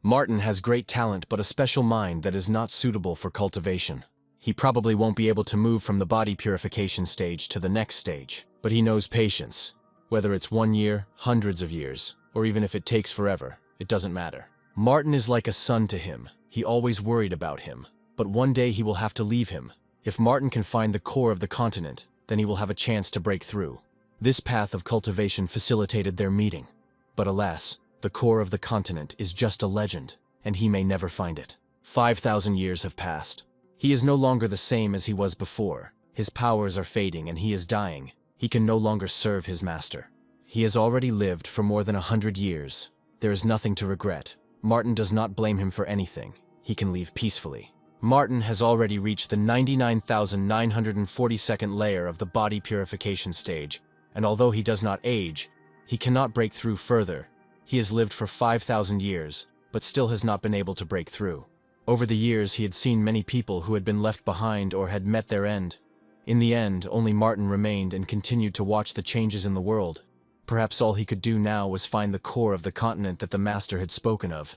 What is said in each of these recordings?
Martin has great talent but a special mind that is not suitable for cultivation. He probably won't be able to move from the body purification stage to the next stage, but he knows patience. Whether it's 1 year, hundreds of years, or even if it takes forever, it doesn't matter. Martin is like a son to him. He always worried about him, but one day he will have to leave him. If Martin can find the core of the continent, then he will have a chance to break through. This path of cultivation facilitated their meeting. But alas, the core of the continent is just a legend, and he may never find it. 5,000 years have passed. He is no longer the same as he was before. His powers are fading and he is dying. He can no longer serve his master. He has already lived for more than 100 years. There is nothing to regret. Martin does not blame him for anything. He can leave peacefully. Martin has already reached the 99,942nd layer of the body purification stage, and although he does not age, he cannot break through further. He has lived for 5,000 years, but still has not been able to break through. Over the years, he had seen many people who had been left behind or had met their end. In the end, only Martin remained and continued to watch the changes in the world. Perhaps all he could do now was find the core of the continent that the master had spoken of.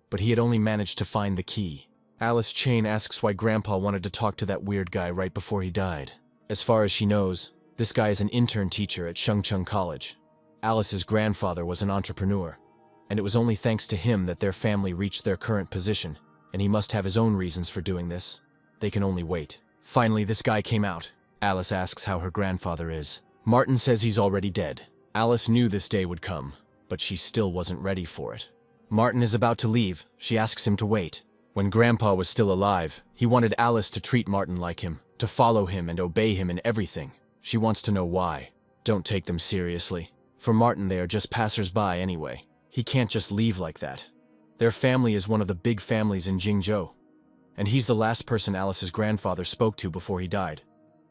But he had only managed to find the key. Alice Chain asks why Grandpa wanted to talk to that weird guy right before he died. As far as she knows, this guy is an intern teacher at Shengcheng College. Alice's grandfather was an entrepreneur, and it was only thanks to him that their family reached their current position, and he must have his own reasons for doing this. They can only wait. Finally, this guy came out. Alice asks how her grandfather is. Martin says he's already dead. Alice knew this day would come, but she still wasn't ready for it. Martin is about to leave. She asks him to wait. When Grandpa was still alive, he wanted Alice to treat Martin like him, to follow him and obey him in everything. She wants to know why. Don't take them seriously. For Martin, they are just passers-by anyway. He can't just leave like that. Their family is one of the big families in Jingzhou, and he's the last person Alice's grandfather spoke to before he died.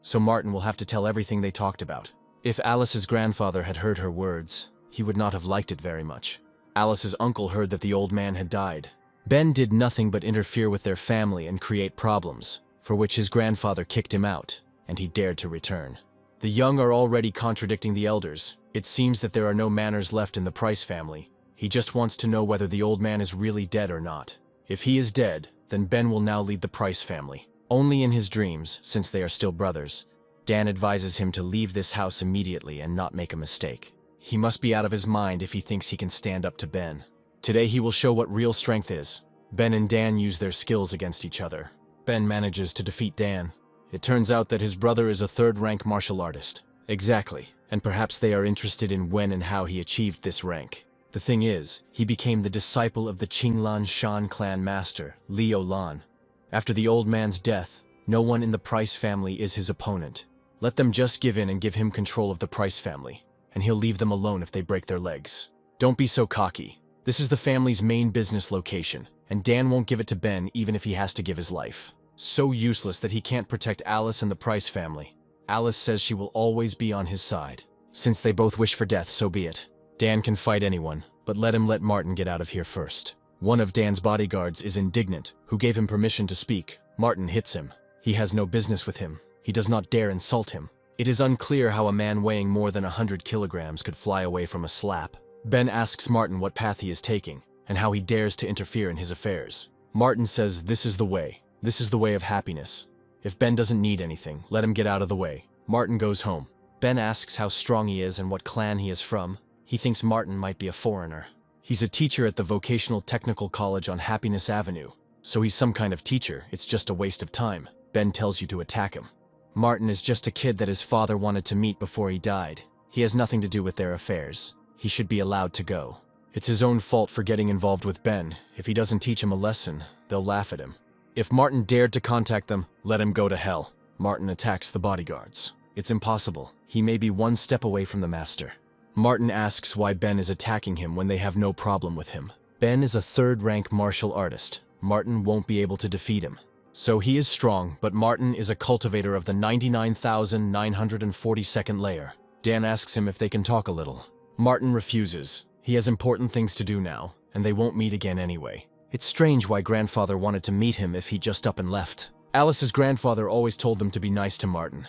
So Martin will have to tell everything they talked about. If Alice's grandfather had heard her words, he would not have liked it very much. Alice's uncle heard that the old man had died. Ben did nothing but interfere with their family and create problems, for which his grandfather kicked him out, and he dared to return. The young are already contradicting the elders. It seems that there are no manners left in the Price family. He just wants to know whether the old man is really dead or not. If he is dead, then Ben will now lead the Price family. Only in his dreams, since they are still brothers, Dan advises him to leave this house immediately and not make a mistake. He must be out of his mind if he thinks he can stand up to Ben. Today he will show what real strength is. Ben and Dan use their skills against each other. Ben manages to defeat Dan. It turns out that his brother is a third-rank martial artist. Exactly, and perhaps they are interested in when and how he achieved this rank. The thing is, he became the disciple of the Qinglan Shan clan master, Liu Lan. After the old man's death, no one in the Price family is his opponent. Let them just give in and give him control of the Price family, and he'll leave them alone if they break their legs. Don't be so cocky. This is the family's main business location, and Dan won't give it to Ben even if he has to give his life. So useless that he can't protect Alice and the Price family. Alice says she will always be on his side. Since they both wish for death, so be it. Dan can fight anyone, but let Martin get out of here first. One of Dan's bodyguards is indignant, who gave him permission to speak. Martin hits him. He has no business with him. He does not dare insult him. It is unclear how a man weighing more than 100 kilograms could fly away from a slap. Ben asks Martin what path he is taking, and how he dares to interfere in his affairs. Martin says this is the way. This is the way of happiness. If Ben doesn't need anything, let him get out of the way. Martin goes home. Ben asks how strong he is and what clan he is from. He thinks Martin might be a foreigner. He's a teacher at the Vocational Technical College on Happiness Avenue, so he's some kind of teacher. It's just a waste of time. Ben tells you to attack him. Martin is just a kid that his father wanted to meet before he died. He has nothing to do with their affairs. He should be allowed to go. It's his own fault for getting involved with Ben. If he doesn't teach him a lesson, they'll laugh at him. If Martin dared to contact them, let him go to hell. Martin attacks the bodyguards. It's impossible. He may be one step away from the master. Martin asks why Ben is attacking him when they have no problem with him. Ben is a third-rank martial artist. Martin won't be able to defeat him. So he is strong, but Martin is a cultivator of the 99,942nd layer. Dan asks him if they can talk a little. Martin refuses. He has important things to do now, and they won't meet again anyway. It's strange why Grandfather wanted to meet him if he just up and left. Alice's grandfather always told them to be nice to Martin,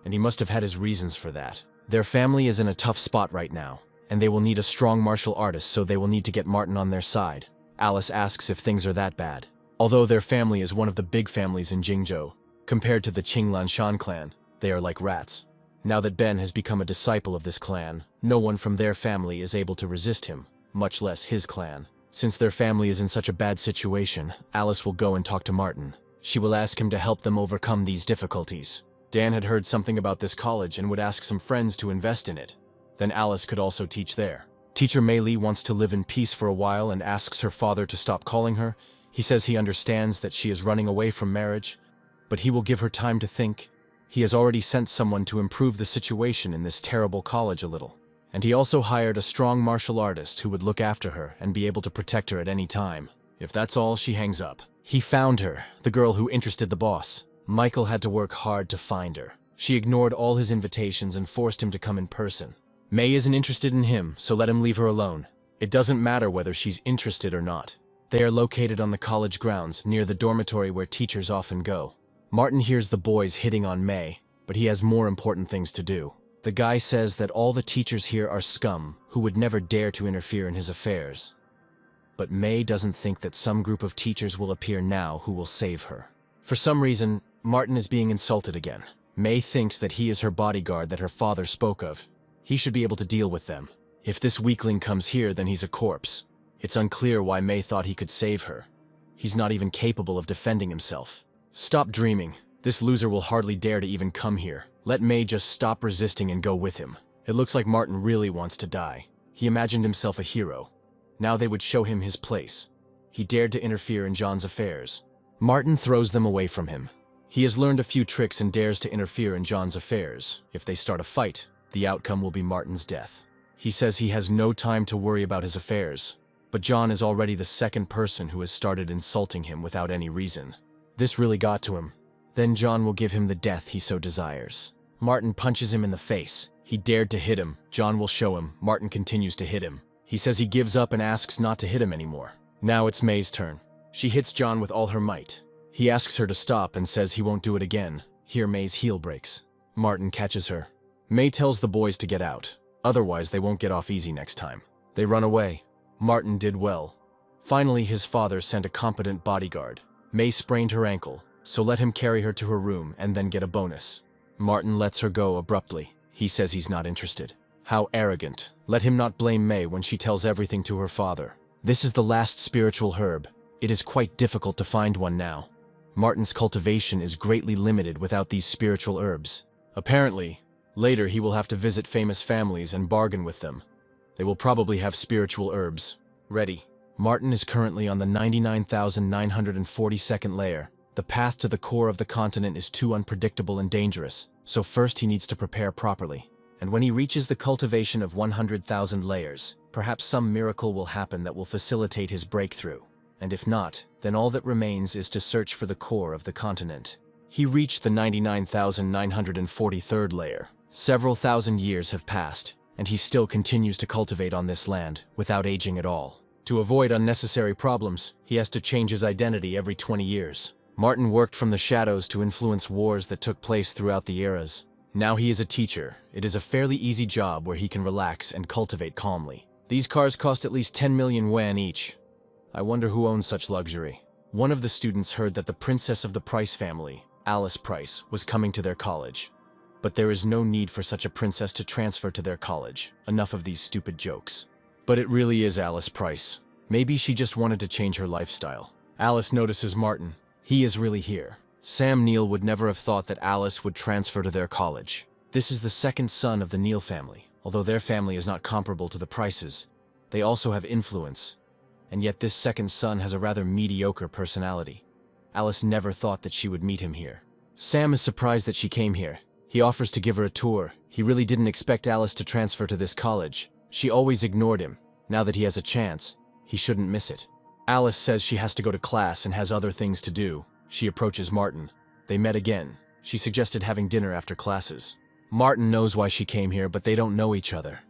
and he must have had his reasons for that. Their family is in a tough spot right now, and they will need a strong martial artist, so they will need to get Martin on their side. Alice asks if things are that bad. Although their family is one of the big families in Jingzhou, compared to the Qinglanshan clan, they are like rats. Now that Ben has become a disciple of this clan, no one from their family is able to resist him, much less his clan. Since their family is in such a bad situation, Alice will go and talk to Martin. She will ask him to help them overcome these difficulties. Dan had heard something about this college and would ask some friends to invest in it. Then Alice could also teach there. Teacher Mei Li wants to live in peace for a while and asks her father to stop calling her. He says he understands that she is running away from marriage, but he will give her time to think. He has already sent someone to improve the situation in this terrible college a little. And he also hired a strong martial artist who would look after her and be able to protect her at any time. If that's all, she hangs up. He found her, the girl who interested the boss. Michael had to work hard to find her. She ignored all his invitations and forced him to come in person. Mei isn't interested in him, so let him leave her alone. It doesn't matter whether she's interested or not. They are located on the college grounds, near the dormitory where teachers often go. Martin hears the boys hitting on Mei, but he has more important things to do. The guy says that all the teachers here are scum, who would never dare to interfere in his affairs. But Mei doesn't think that some group of teachers will appear now who will save her. For some reason, Martin is being insulted again. Mei thinks that he is her bodyguard that her father spoke of. He should be able to deal with them. If this weakling comes here, then he's a corpse. It's unclear why Mei thought he could save her. He's not even capable of defending himself. Stop dreaming. This loser will hardly dare to even come here. Let Mei just stop resisting and go with him. It looks like Martin really wants to die. He imagined himself a hero. Now they would show him his place. He dared to interfere in John's affairs. Martin throws them away from him. He has learned a few tricks and dares to interfere in John's affairs. If they start a fight, the outcome will be Martin's death. He says he has no time to worry about his affairs. But John is already the second person who has started insulting him without any reason. This really got to him. Then John will give him the death he so desires. Martin punches him in the face. He dared to hit him. John will show him. Martin continues to hit him. He says he gives up and asks not to hit him anymore. Now it's Mei's turn. She hits John with all her might. He asks her to stop and says he won't do it again. Here Mei's heel breaks. Martin catches her. Mei tells the boys to get out. Otherwise they won't get off easy next time. They run away. Martin did well. Finally his father sent a competent bodyguard. Mei sprained her ankle, so let him carry her to her room and then get a bonus. Martin lets her go abruptly. He says he's not interested. How arrogant. Let him not blame Mei when she tells everything to her father. This is the last spiritual herb. It is quite difficult to find one now. Martin's cultivation is greatly limited without these spiritual herbs. Apparently, later he will have to visit famous families and bargain with them. They will probably have spiritual herbs. Ready. Martin is currently on the 99,942nd layer. The path to the core of the continent is too unpredictable and dangerous, so first he needs to prepare properly. And when he reaches the cultivation of 100,000 layers, perhaps some miracle will happen that will facilitate his breakthrough. And if not, then all that remains is to search for the core of the continent. He reached the 99,943rd layer. Several thousand years have passed, and he still continues to cultivate on this land, without aging at all. To avoid unnecessary problems, he has to change his identity every 20 years. Martin worked from the shadows to influence wars that took place throughout the eras. Now he is a teacher. It is a fairly easy job where he can relax and cultivate calmly. These cars cost at least 10 million yuan each. I wonder who owns such luxury. One of the students heard that the princess of the Price family, Alice Price, was coming to their college. But there is no need for such a princess to transfer to their college. Enough of these stupid jokes. But it really is Alice Price. Maybe she just wanted to change her lifestyle. Alice notices Martin. He is really here. Sam Neill would never have thought that Alice would transfer to their college. This is the second son of the Neill family. Although their family is not comparable to the Prices, they also have influence. And yet this second son has a rather mediocre personality. Alice never thought that she would meet him here. Sam is surprised that she came here. He offers to give her a tour. He really didn't expect Alice to transfer to this college. She always ignored him. Now that he has a chance, he shouldn't miss it. Alice says she has to go to class and has other things to do. She approaches Martin. They met again. She suggested having dinner after classes. Martin knows why she came here, but they don't know each other.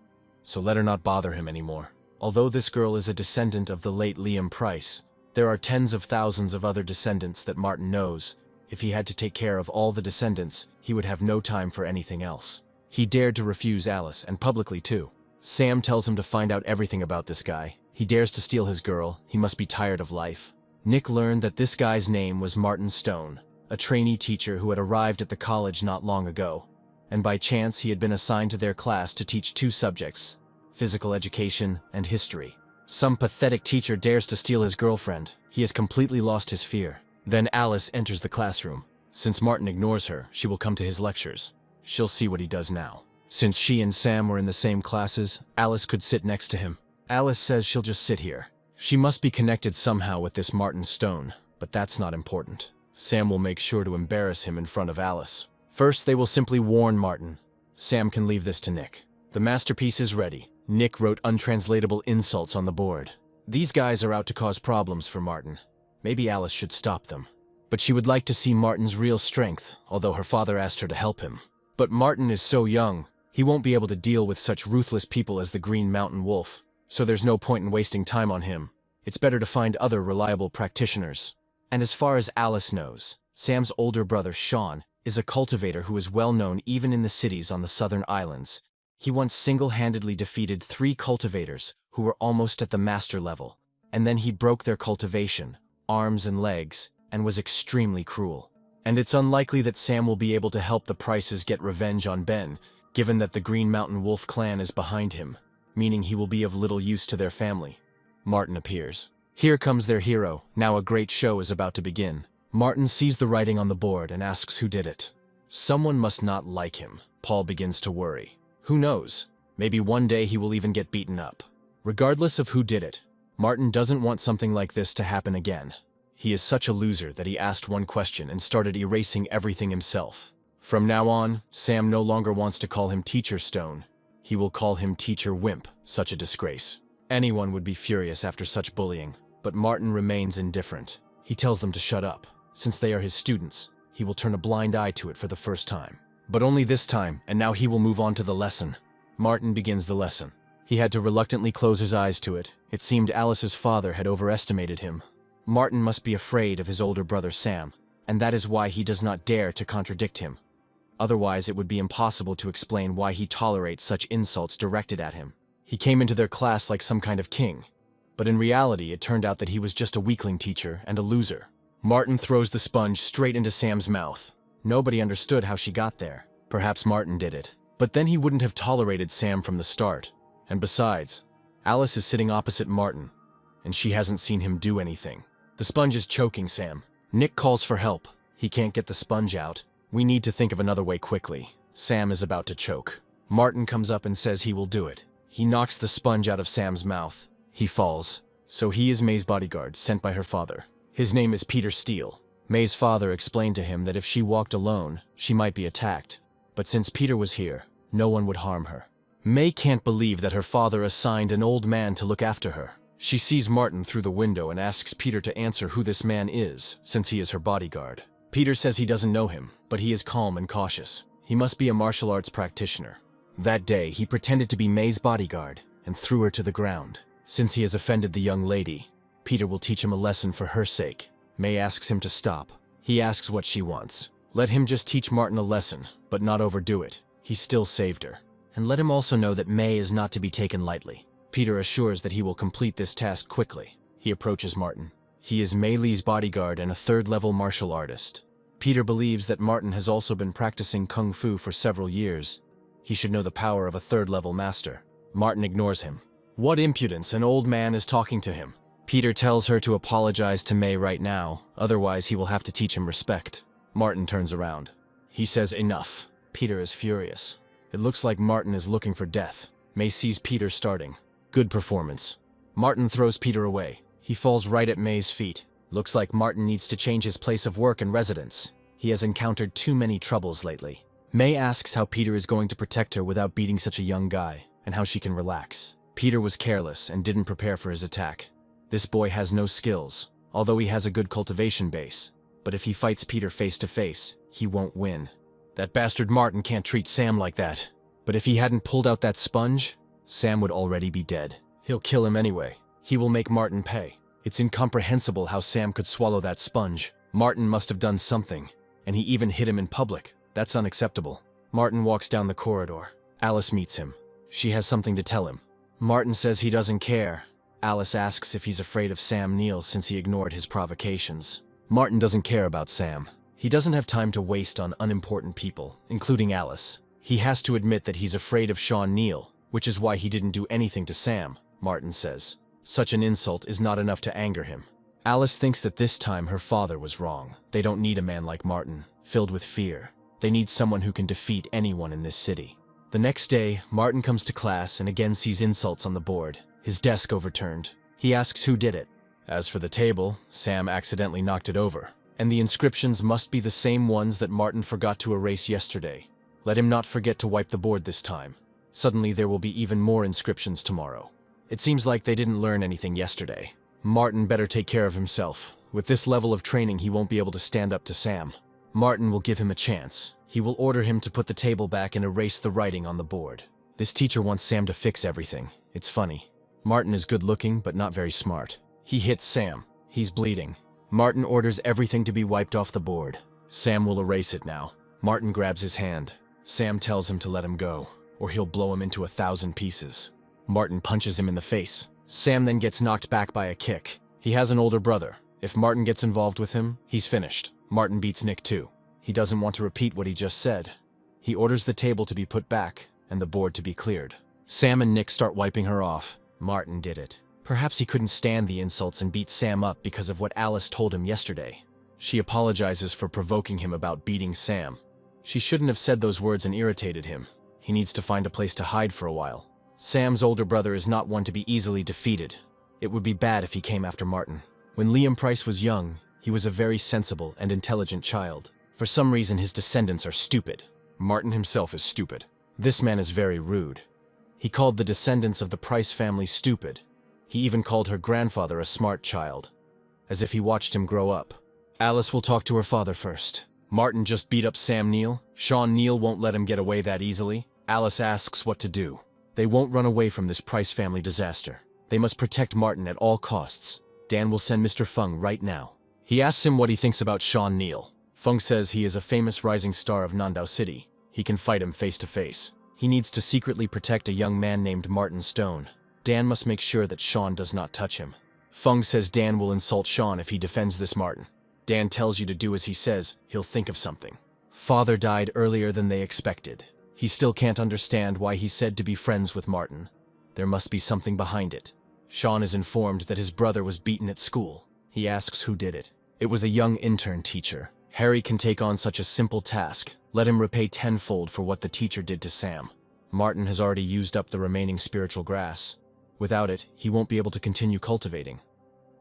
So let her not bother him anymore. Although this girl is a descendant of the late Liam Price, there are tens of thousands of other descendants that Martin knows. If he had to take care of all the descendants, he would have no time for anything else. He dared to refuse Alice, and publicly too. Sam tells him to find out everything about this guy. He dares to steal his girl. He must be tired of life. Nick learned that this guy's name was Martin Stone, a trainee teacher who had arrived at the college not long ago. And by chance he had been assigned to their class to teach 2 subjects, physical education and history. Some pathetic teacher dares to steal his girlfriend. He has completely lost his fear. Then Alice enters the classroom. Since Martin ignores her, she will come to his lectures. She'll see what he does now. Since she and Sam were in the same classes, Alice could sit next to him. Alice says she'll just sit here. She must be connected somehow with this Martin Stone, but that's not important. Sam will make sure to embarrass him in front of Alice. First, they will simply warn Martin. Sam can leave this to Nick. The masterpiece is ready. Nick wrote untranslatable insults on the board. These guys are out to cause problems for Martin. Maybe Alice should stop them. But she would like to see Martin's real strength, although her father asked her to help him. But Martin is so young, he won't be able to deal with such ruthless people as the Green Mountain Wolf, so there's no point in wasting time on him. It's better to find other reliable practitioners. And as far as Alice knows, Sam's older brother, Sean, is a cultivator who is well known even in the cities on the southern islands. He once single-handedly defeated 3 cultivators who were almost at the master level, and then he broke their cultivation, arms and legs, and was extremely cruel. And it's unlikely that Sam will be able to help the Prices get revenge on Ben, given that the Green Mountain Wolf clan is behind him, meaning he will be of little use to their family. Martin appears. Here comes their hero. Now a great show is about to begin. Martin sees the writing on the board and asks who did it. Someone must not like him. Paul begins to worry. Who knows? Maybe one day he will even get beaten up. Regardless of who did it, Martin doesn't want something like this to happen again. He is such a loser that he asked one question and started erasing everything himself. From now on, Sam no longer wants to call him Teacher Stone. He will call him Teacher Wimp. Such a disgrace. Anyone would be furious after such bullying, but Martin remains indifferent. He tells them to shut up. Since they are his students, he will turn a blind eye to it for the first time. But only this time, and now he will move on to the lesson. Martin begins the lesson. He had to reluctantly close his eyes to it. It seemed Alice's father had overestimated him. Martin must be afraid of his older brother Sam, and that is why he does not dare to contradict him. Otherwise, it would be impossible to explain why he tolerates such insults directed at him. He came into their class like some kind of king, but in reality, it turned out that he was just a weakling teacher and a loser. Martin throws the sponge straight into Sam's mouth. Nobody understood how she got there. Perhaps Martin did it. But then he wouldn't have tolerated Sam from the start. And besides, Alice is sitting opposite Martin, and she hasn't seen him do anything. The sponge is choking Sam. Nick calls for help. He can't get the sponge out. We need to think of another way quickly. Sam is about to choke. Martin comes up and says he will do it. He knocks the sponge out of Sam's mouth. He falls. So he is May's bodyguard, sent by her father. His name is Peter Steele. May's father explained to him that if she walked alone, she might be attacked. But since Peter was here, no one would harm her. May can't believe that her father assigned an old man to look after her. She sees Martin through the window and asks Peter to answer who this man is, since he is her bodyguard. Peter says he doesn't know him, but he is calm and cautious. He must be a martial arts practitioner. That day, he pretended to be May's bodyguard and threw her to the ground. Since he has offended the young lady, Peter will teach him a lesson for her sake. May asks him to stop. He asks what she wants. Let him just teach Martin a lesson, but not overdo it. He still saved her. And let him also know that May is not to be taken lightly. Peter assures that he will complete this task quickly. He approaches Martin. He is Mei Li's bodyguard and a third-level martial artist. Peter believes that Martin has also been practicing kung fu for several years. He should know the power of a third-level master. Martin ignores him. What impudence, an old man is talking to him. Peter tells her to apologize to May right now, otherwise he will have to teach him respect. Martin turns around. He says enough. Peter is furious. It looks like Martin is looking for death. May sees Peter starting. Good performance. Martin throws Peter away. He falls right at May's feet. Looks like Martin needs to change his place of work and residence. He has encountered too many troubles lately. May asks how Peter is going to protect her without beating such a young guy, and how she can relax. Peter was careless and didn't prepare for his attack. This boy has no skills, although he has a good cultivation base. But if he fights Peter face to face, he won't win. That bastard Martin can't treat Sam like that. But if he hadn't pulled out that sponge, Sam would already be dead. He'll kill him anyway. He will make Martin pay. It's incomprehensible how Sam could swallow that sponge. Martin must have done something, and he even hit him in public. That's unacceptable. Martin walks down the corridor. Alice meets him. She has something to tell him. Martin says he doesn't care. Alice asks if he's afraid of Sam Neill since he ignored his provocations. Martin doesn't care about Sam. He doesn't have time to waste on unimportant people, including Alice. He has to admit that he's afraid of Sean Neill, which is why he didn't do anything to Sam, Martin says. Such an insult is not enough to anger him. Alice thinks that this time her father was wrong. They don't need a man like Martin, filled with fear. They need someone who can defeat anyone in this city. The next day, Martin comes to class and again sees insults on the board, his desk overturned. He asks who did it. As for the table, Sam accidentally knocked it over, and the inscriptions must be the same ones that Martin forgot to erase yesterday. Let him not forget to wipe the board this time. Suddenly there will be even more inscriptions tomorrow. It seems like they didn't learn anything yesterday. Martin better take care of himself. With this level of training, he won't be able to stand up to Sam. Martin will give him a chance. He will order him to put the table back and erase the writing on the board. This teacher wants Sam to fix everything. It's funny. Martin is good-looking, but not very smart. He hits Sam. He's bleeding. Martin orders everything to be wiped off the board. Sam will erase it now. Martin grabs his hand. Sam tells him to let him go, or he'll blow him into 1,000 pieces. Martin punches him in the face. Sam then gets knocked back by a kick. He has an older brother. If Martin gets involved with him, he's finished. Martin beats Nick too. He doesn't want to repeat what he just said. He orders the table to be put back and the board to be cleared. Sam and Nick start wiping her off. Martin did it. Perhaps he couldn't stand the insults and beat Sam up because of what Alice told him yesterday. She apologizes for provoking him about beating Sam. She shouldn't have said those words and irritated him. He needs to find a place to hide for a while. Sam's older brother is not one to be easily defeated. It would be bad if he came after Martin. When Liam Price was young, he was a very sensible and intelligent child. For some reason, his descendants are stupid. Martin himself is stupid. This man is very rude. He called the descendants of the Price family stupid. He even called her grandfather a smart child, as if he watched him grow up. Alice will talk to her father first. Martin just beat up Sam Neill. Sean Neill won't let him get away that easily. Alice asks what to do. They won't run away from this Price family disaster. They must protect Martin at all costs. Dan will send Mr. Fung right now. He asks him what he thinks about Sean Neill. Fung says he is a famous rising star of Nandao City. He can fight him face to face. He needs to secretly protect a young man named Martin Stone. Dan must make sure that Sean does not touch him. Fung says Dan will insult Sean if he defends this Martin. Dan tells you to do as he says, he'll think of something. Father died earlier than they expected. He still can't understand why he said to be friends with Martin. There must be something behind it. Sean is informed that his brother was beaten at school. He asks who did it. It was a young intern teacher. Harry can take on such a simple task. Let him repay tenfold for what the teacher did to Sam. Martin has already used up the remaining spiritual grass. Without it, he won't be able to continue cultivating.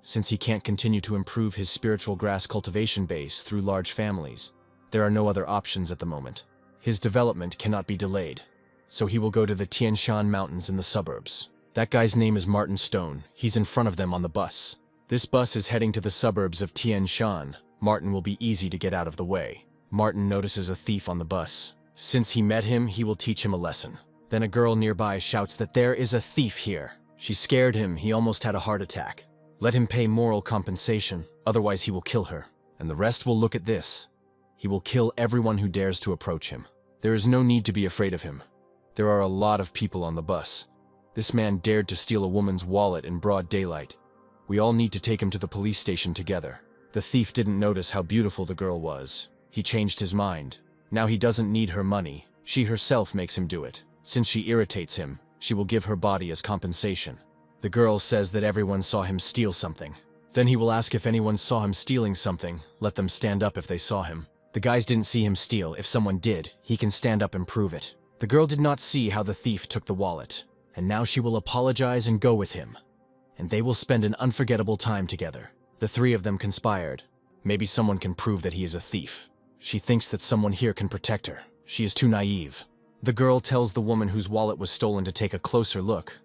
Since he can't continue to improve his spiritual grass cultivation base through large families, there are no other options at the moment. His development cannot be delayed, so he will go to the Tian Shan Mountains in the suburbs. That guy's name is Martin Stone. He's in front of them on the bus. This bus is heading to the suburbs of Tian Shan. Martin will be easy to get out of the way. Martin notices a thief on the bus. Since he met him, he will teach him a lesson. Then a girl nearby shouts that there is a thief here. She scared him. He almost had a heart attack. Let him pay moral compensation, otherwise he will kill her. And the rest will look at this. He will kill everyone who dares to approach him. There is no need to be afraid of him. There are a lot of people on the bus. This man dared to steal a woman's wallet in broad daylight. We all need to take him to the police station together. The thief didn't notice how beautiful the girl was. He changed his mind. Now he doesn't need her money. She herself makes him do it. Since she irritates him, she will give her body as compensation. The girl says that everyone saw him steal something. Then he will ask if anyone saw him stealing something. Let them stand up if they saw him. The guys didn't see him steal. If someone did, he can stand up and prove it. The girl did not see how the thief took the wallet. And now she will apologize and go with him. And they will spend an unforgettable time together. The three of them conspired. Maybe someone can prove that he is a thief. She thinks that someone here can protect her. She is too naive. The girl tells the woman whose wallet was stolen to take a closer look.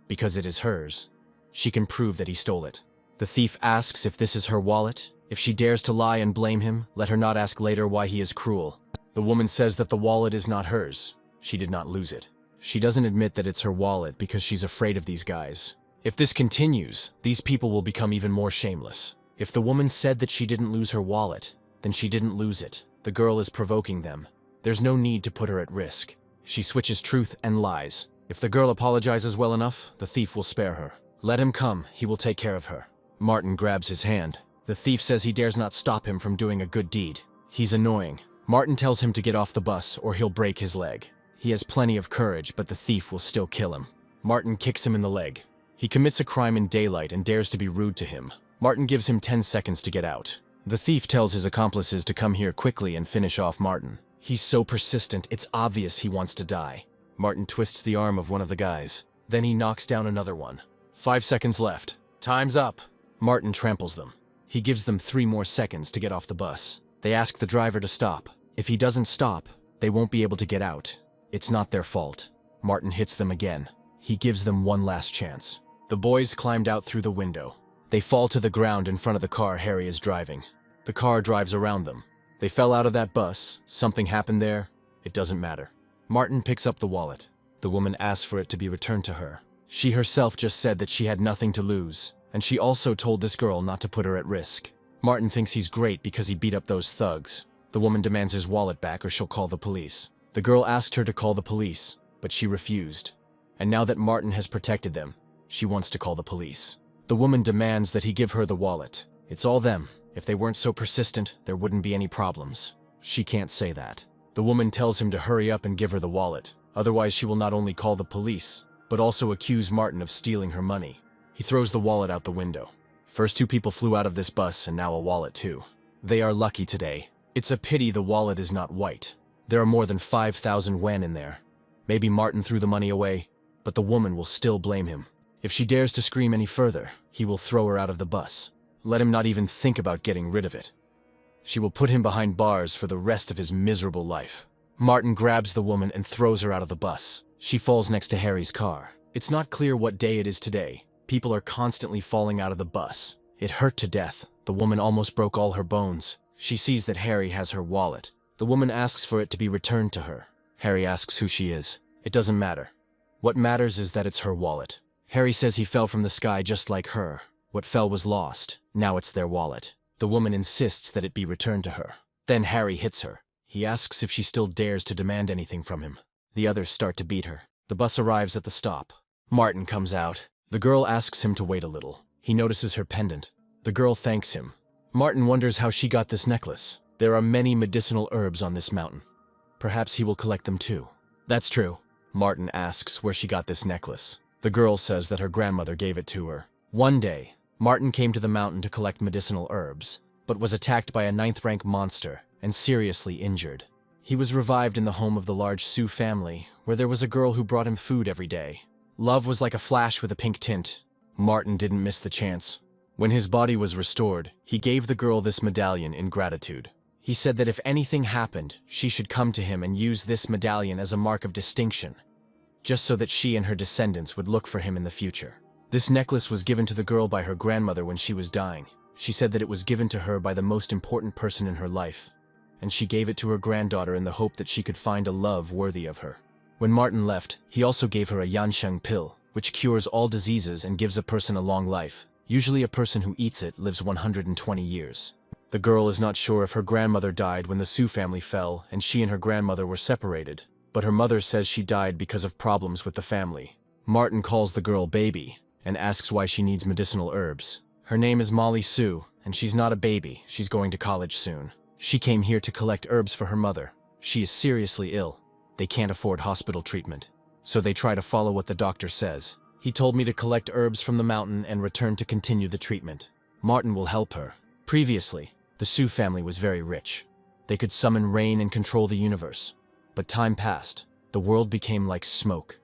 Because it is hers. She can prove that he stole it. The thief asks if this is her wallet. If she dares to lie and blame him, let her not ask later why he is cruel. The woman says that the wallet is not hers. She did not lose it. She doesn't admit that it's her wallet because she's afraid of these guys. If this continues, these people will become even more shameless. If the woman said that she didn't lose her wallet, then she didn't lose it. The girl is provoking them. There's no need to put her at risk. She switches truth and lies. If the girl apologizes well enough, the thief will spare her. Let him come, he will take care of her. Martin grabs his hand. The thief says he dares not stop him from doing a good deed. He's annoying. Martin tells him to get off the bus or he'll break his leg. He has plenty of courage, but the thief will still kill him. Martin kicks him in the leg. He commits a crime in daylight and dares to be rude to him. Martin gives him 10 seconds to get out. The thief tells his accomplices to come here quickly and finish off Martin. He's so persistent, it's obvious he wants to die. Martin twists the arm of one of the guys. Then he knocks down another one. 5 seconds left. Time's up. Martin tramples them. He gives them 3 more seconds to get off the bus. They ask the driver to stop. If he doesn't stop, they won't be able to get out. It's not their fault. Martin hits them again. He gives them one last chance. The boys climbed out through the window. They fall to the ground in front of the car Harry is driving. The car drives around them. They fell out of that bus. Something happened there. It doesn't matter. Martin picks up the wallet. The woman asks for it to be returned to her. She herself just said that she had nothing to lose, and she also told this girl not to put her at risk. Martin thinks he's great because he beat up those thugs. The woman demands his wallet back or she'll call the police. The girl asked her to call the police, but she refused. And now that Martin has protected them, she wants to call the police. The woman demands that he give her the wallet. It's all them. If they weren't so persistent, there wouldn't be any problems. She can't say that. The woman tells him to hurry up and give her the wallet. Otherwise, she will not only call the police, but also accuse Martin of stealing her money. He throws the wallet out the window. First 2 people flew out of this bus and now a wallet too. They are lucky today. It's a pity the wallet is not white. There are more than 5,000 yen in there. Maybe Martin threw the money away, but the woman will still blame him. If she dares to scream any further, he will throw her out of the bus. Let him not even think about getting rid of it. She will put him behind bars for the rest of his miserable life. Martin grabs the woman and throws her out of the bus. She falls next to Harry's car. It's not clear what day it is today. People are constantly falling out of the bus. It hurt to death. The woman almost broke all her bones. She sees that Harry has her wallet. The woman asks for it to be returned to her. Harry asks who she is. It doesn't matter. What matters is that it's her wallet. Harry says he fell from the sky just like her. What fell was lost. Now it's their wallet. The woman insists that it be returned to her. Then Harry hits her. He asks if she still dares to demand anything from him. The others start to beat her. The bus arrives at the stop. Martin comes out. The girl asks him to wait a little. He notices her pendant. The girl thanks him. Martin wonders how she got this necklace. There are many medicinal herbs on this mountain. Perhaps he will collect them too. That's true. Martin asks where she got this necklace. The girl says that her grandmother gave it to her. One day, Martin came to the mountain to collect medicinal herbs, but was attacked by a 9th-rank monster and seriously injured. He was revived in the home of the large Sioux family, where there was a girl who brought him food every day. Love was like a flash with a pink tint. Martin didn't miss the chance. When his body was restored, he gave the girl this medallion in gratitude. He said that if anything happened, she should come to him and use this medallion as a mark of distinction, just so that she and her descendants would look for him in the future. This necklace was given to the girl by her grandmother when she was dying. She said that it was given to her by the most important person in her life, and she gave it to her granddaughter in the hope that she could find a love worthy of her. When Martin left, he also gave her a yansheng pill, which cures all diseases and gives a person a long life. Usually a person who eats it lives 120 years. The girl is not sure if her grandmother died when the Sioux family fell and she and her grandmother were separated, but her mother says she died because of problems with the family. Martin calls the girl baby and asks why she needs medicinal herbs. Her name is Molly Sue, and she's not a baby. She's going to college soon. She came here to collect herbs for her mother. She is seriously ill. They can't afford hospital treatment, so they try to follow what the doctor says. He told me to collect herbs from the mountain and return to continue the treatment. Martin will help her. Previously, the Sioux family was very rich. They could summon rain and control the universe. But time passed. The world became like smoke.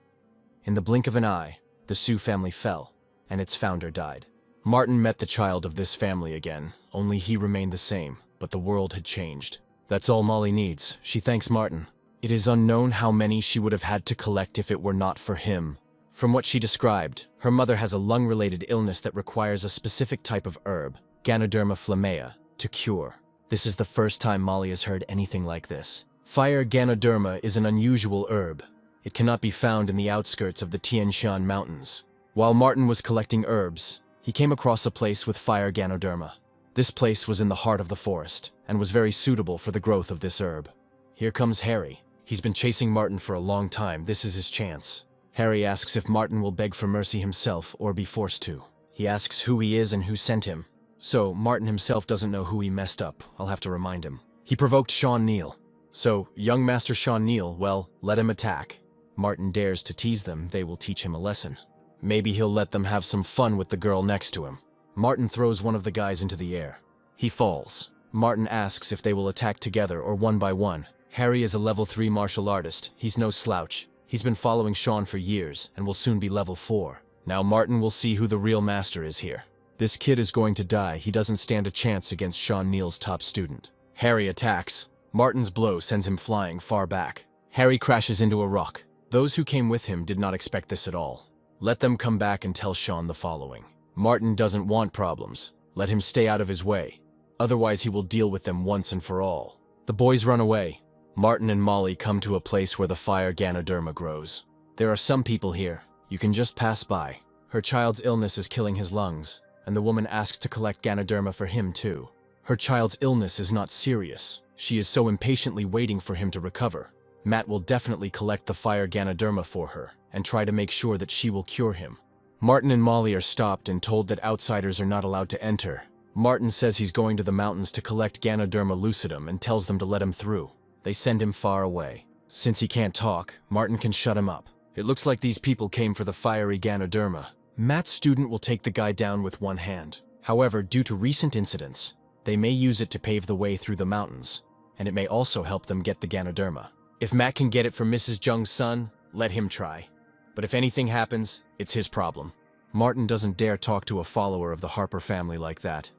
In the blink of an eye, the Sioux family fell, and its founder died. Martin met the child of this family again, only he remained the same, but the world had changed. That's all Molly needs. She thanks Martin. It is unknown how many she would have had to collect if it were not for him. From what she described, her mother has a lung-related illness that requires a specific type of herb, Ganoderma flammea, to cure. This is the first time Molly has heard anything like this. Fire Ganoderma is an unusual herb. It cannot be found in the outskirts of the Tian Shan Mountains. While Martin was collecting herbs, he came across a place with fire Ganoderma. This place was in the heart of the forest, and was very suitable for the growth of this herb. Here comes Harry. He's been chasing Martin for a long time. This is his chance. Harry asks if Martin will beg for mercy himself or be forced to. He asks who he is and who sent him. So, Martin himself doesn't know who he messed up. I'll have to remind him. He provoked Sean Neal. So, young Master Sean Neal, well, let him attack. Martin dares to tease them, they will teach him a lesson. Maybe he'll let them have some fun with the girl next to him. Martin throws one of the guys into the air. He falls. Martin asks if they will attack together or one by one. Harry is a level 3 martial artist. He's no slouch. He's been following Sean for years and will soon be level 4. Now Martin will see who the real master is here. This kid is going to die. He doesn't stand a chance against Sean Neal's top student. Harry attacks. Martin's blow sends him flying far back. Harry crashes into a rock. Those who came with him did not expect this at all. Let them come back and tell Sean the following. Martin doesn't want problems. Let him stay out of his way. Otherwise he will deal with them once and for all. The boys run away. Martin and Molly come to a place where the fire Ganoderma grows. There are some people here. You can just pass by. Her child's illness is killing his lungs, and the woman asks to collect Ganoderma for him too. Her child's illness is not serious. She is so impatiently waiting for him to recover. Matt will definitely collect the fire Ganoderma for her, and try to make sure that she will cure him. Martin and Molly are stopped and told that outsiders are not allowed to enter. Martin says he's going to the mountains to collect Ganoderma lucidum and tells them to let him through. They send him far away. Since he can't talk, Martin can shut him up. It looks like these people came for the fiery Ganoderma. Matt's student will take the guy down with one hand. However, due to recent incidents, they may use it to pave the way through the mountains, and it may also help them get the Ganoderma. If Matt can get it from Mrs. Jung's son, let him try. But if anything happens, it's his problem. Martin doesn't dare talk to a follower of the Harper family like that.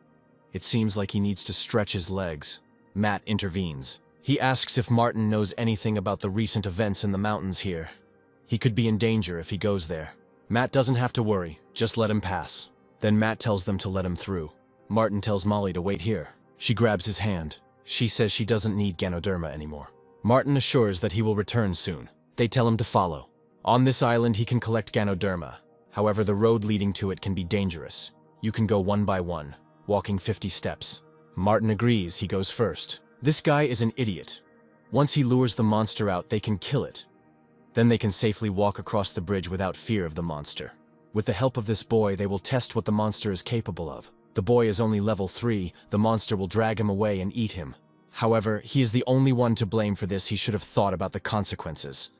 It seems like he needs to stretch his legs. Matt intervenes. He asks if Martin knows anything about the recent events in the mountains here. He could be in danger if he goes there. Matt doesn't have to worry, just let him pass. Then Matt tells them to let him through. Martin tells Molly to wait here. She grabs his hand. She says she doesn't need Ganoderma anymore. Martin assures that he will return soon. They tell him to follow. On this island he can collect Ganoderma. However, the road leading to it can be dangerous. You can go one by one, walking 50 steps. Martin agrees. He goes first. This guy is an idiot. Once he lures the monster out, they can kill it. Then they can safely walk across the bridge without fear of the monster. With the help of this boy, they will test what the monster is capable of. The boy is only level 3, the monster will drag him away and eat him. However, he is the only one to blame for this. He should have thought about the consequences.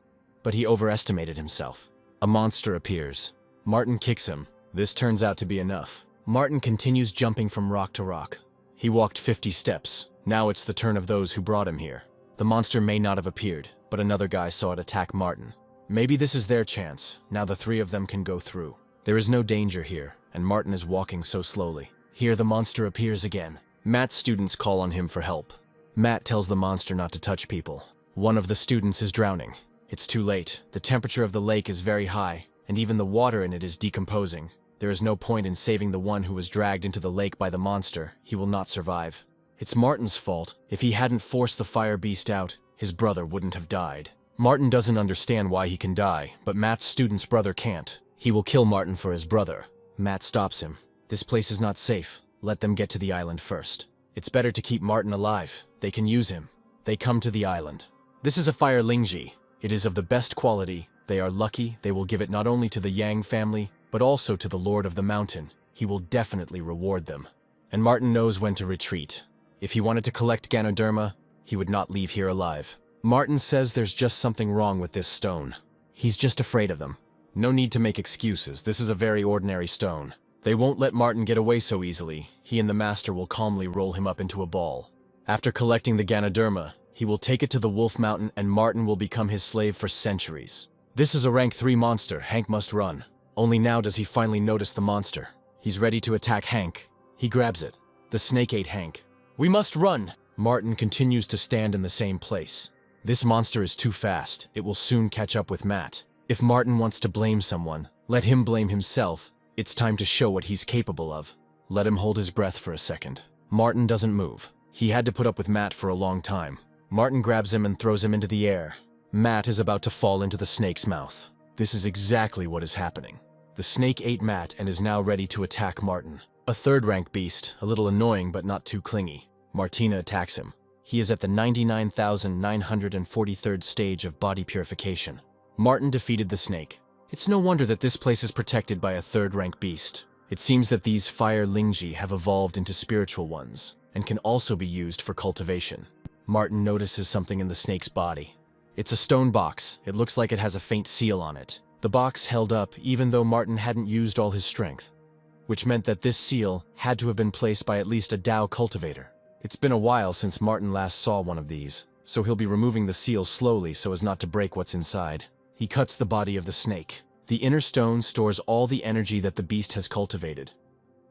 But he overestimated himself. A monster appears. Martin kicks him. This turns out to be enough. Martin continues jumping from rock to rock. He walked 50 steps. Now it's the turn of those who brought him here. The monster may not have appeared, but another guy saw it attack Martin. Maybe this is their chance. Now the 3 of them can go through. There is no danger here, and Martin is walking so slowly. Here the monster appears again. Matt's students call on him for help. Matt tells the monster not to touch people. One of the students is drowning. It's too late. The temperature of the lake is very high, and even the water in it is decomposing. There is no point in saving the one who was dragged into the lake by the monster. He will not survive. It's Martin's fault. If he hadn't forced the fire beast out, his brother wouldn't have died. Martin doesn't understand why he can die, but Matt's student's brother can't. He will kill Martin for his brother. Matt stops him. This place is not safe. Let them get to the island first. It's better to keep Martin alive. They can use him. They come to the island. This is a fire Lingji. It is of the best quality. They are lucky. They will give it not only to the Yang family, but also to the Lord of the Mountain. He will definitely reward them. And Martin knows when to retreat. If he wanted to collect Ganoderma, he would not leave here alive. Martin says there's just something wrong with this stone. He's just afraid of them. No need to make excuses. This is a very ordinary stone. They won't let Martin get away so easily. He and the master will calmly roll him up into a ball. After collecting the Ganoderma, he will take it to the Wolf Mountain and Martin will become his slave for centuries. This is a rank 3 monster. Hank must run. Only now does he finally notice the monster. He's ready to attack Hank. He grabs it. The snake ate Hank. We must run! Martin continues to stand in the same place. This monster is too fast. It will soon catch up with Matt. If Martin wants to blame someone, let him blame himself. It's time to show what he's capable of. Let him hold his breath for a second. Martin doesn't move. He had to put up with Matt for a long time. Martin grabs him and throws him into the air. Matt is about to fall into the snake's mouth. This is exactly what is happening. The snake ate Matt and is now ready to attack Martin. A 3rd rank beast, a little annoying but not too clingy. Martina attacks him. He is at the 99,943rd stage of body purification. Martin defeated the snake. It's no wonder that this place is protected by a third-rank beast. It seems that these fire Lingji have evolved into spiritual ones, and can also be used for cultivation. Martin notices something in the snake's body. It's a stone box. It looks like it has a faint seal on it. The box held up even though Martin hadn't used all his strength, which meant that this seal had to have been placed by at least a Dao cultivator. It's been a while since Martin last saw one of these, so he'll be removing the seal slowly so as not to break what's inside. He cuts the body of the snake. The inner stone stores all the energy that the beast has cultivated.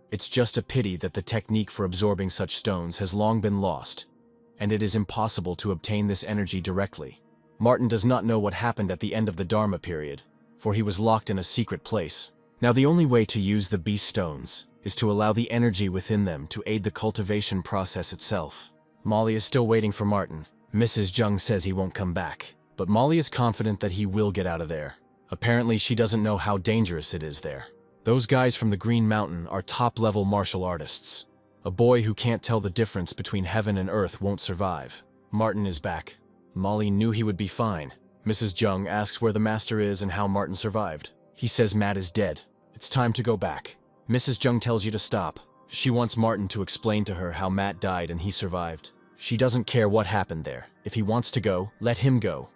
It's just a pity that the technique for absorbing such stones has long been lost, and it is impossible to obtain this energy directly. Martin does not know what happened at the end of the Dharma period, for he was locked in a secret place. Now the only way to use the beast stones is to allow the energy within them to aid the cultivation process itself. Molly is still waiting for Martin. Mrs. Jung says he won't come back, but Molly is confident that he will get out of there. Apparently she doesn't know how dangerous it is there. Those guys from the Green Mountain are top-level martial artists. A boy who can't tell the difference between heaven and earth won't survive. Martin is back. Molly knew he would be fine. Mrs. Jung asks where the master is and how Martin survived. He says Matt is dead. It's time to go back. Mrs. Jung tells you to stop. She wants Martin to explain to her how Matt died and he survived. She doesn't care what happened there. If he wants to go, let him go.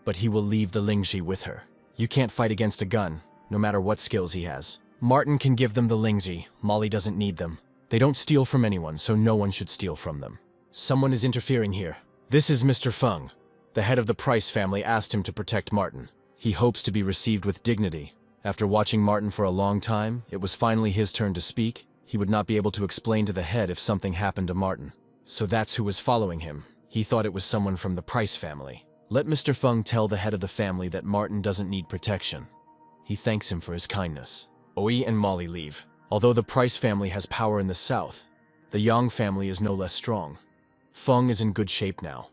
But he will leave the Lingji with her. You can't fight against a gun, no matter what skills he has. Martin can give them the Lingji. Molly doesn't need them. They don't steal from anyone, so no one should steal from them. Someone is interfering here. This is Mr. Feng. The head of the Price family asked him to protect Martin. He hopes to be received with dignity. After watching Martin for a long time, it was finally his turn to speak. He would not be able to explain to the head if something happened to Martin. So that's who was following him. He thought it was someone from the Price family. Let Mr. Feng tell the head of the family that Martin doesn't need protection. He thanks him for his kindness. Oi and Molly leave. Although the Price family has power in the south, the Yang family is no less strong. Feng is in good shape now,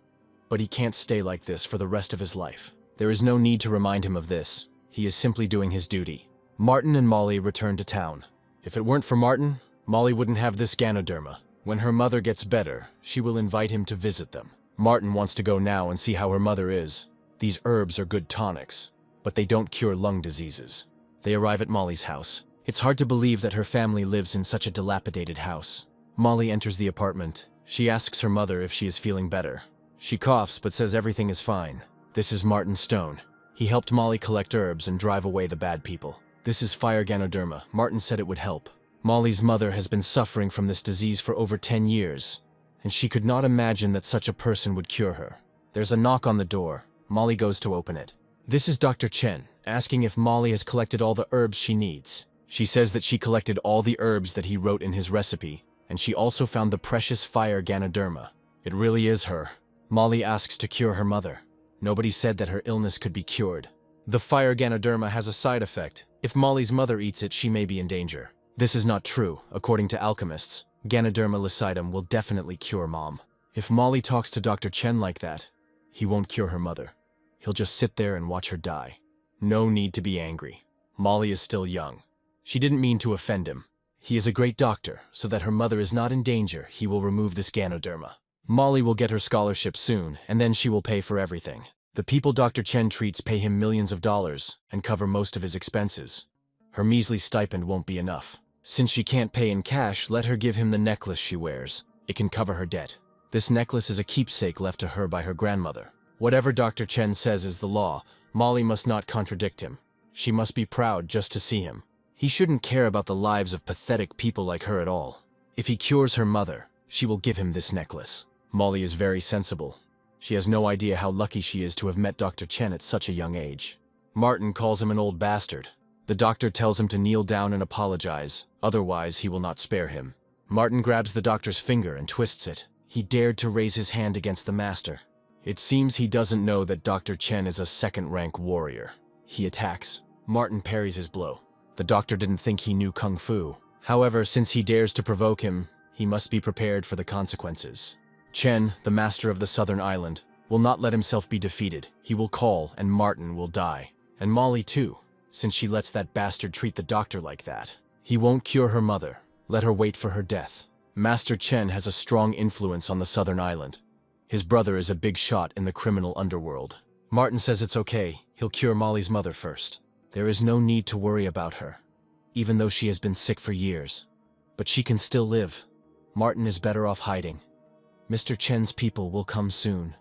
but he can't stay like this for the rest of his life. There is no need to remind him of this. He is simply doing his duty. Martin and Molly return to town. If it weren't for Martin, Molly wouldn't have this Ganoderma. When her mother gets better, she will invite him to visit them. Martin wants to go now and see how her mother is. These herbs are good tonics, but they don't cure lung diseases. They arrive at Molly's house. It's hard to believe that her family lives in such a dilapidated house. Molly enters the apartment. She asks her mother if she is feeling better. She coughs but says everything is fine. This is Martin Stone. He helped Molly collect herbs and drive away the bad people. This is Fire Ganoderma. Martin said it would help. Molly's mother has been suffering from this disease for over 10 years, and she could not imagine that such a person would cure her. There's a knock on the door. Molly goes to open it. This is Dr. Chen, asking if Molly has collected all the herbs she needs. She says that she collected all the herbs that he wrote in his recipe, and she also found the precious Fire Ganoderma. It really is her. Molly asks to cure her mother. Nobody said that her illness could be cured. The Fire Ganoderma has a side effect. If Molly's mother eats it, she may be in danger. This is not true. According to alchemists, Ganoderma lucidum will definitely cure Mom. If Molly talks to Dr. Chen like that, he won't cure her mother. He'll just sit there and watch her die. No need to be angry. Molly is still young. She didn't mean to offend him. He is a great doctor, so that her mother is not in danger. He will remove this Ganoderma. Molly will get her scholarship soon, and then she will pay for everything. The people Dr. Chen treats pay him millions of dollars and cover most of his expenses. Her measly stipend won't be enough. Since she can't pay in cash, let her give him the necklace she wears. It can cover her debt. This necklace is a keepsake left to her by her grandmother. Whatever Dr. Chen says is the law. Molly must not contradict him. She must be proud just to see him. He shouldn't care about the lives of pathetic people like her at all. If he cures her mother, she will give him this necklace. Molly is very sensible. She has no idea how lucky she is to have met Dr. Chen at such a young age. Martin calls him an old bastard. The doctor tells him to kneel down and apologize, otherwise he will not spare him. Martin grabs the doctor's finger and twists it. He dared to raise his hand against the master. It seems he doesn't know that Dr. Chen is a second-rank warrior. He attacks. Martin parries his blow. The doctor didn't think he knew Kung Fu. However, since he dares to provoke him, he must be prepared for the consequences. Chen, the master of the southern island, will not let himself be defeated. He will call, and Martin will die. And Molly too, since she lets that bastard treat the doctor like that. He won't cure her mother. Let her wait for her death. Master Chen has a strong influence on the southern island. His brother is a big shot in the criminal underworld. Martin says it's okay. He'll cure Molly's mother first. There is no need to worry about her, even though she has been sick for years. But she can still live. Martin is better off hiding. Mr. Chen's people will come soon.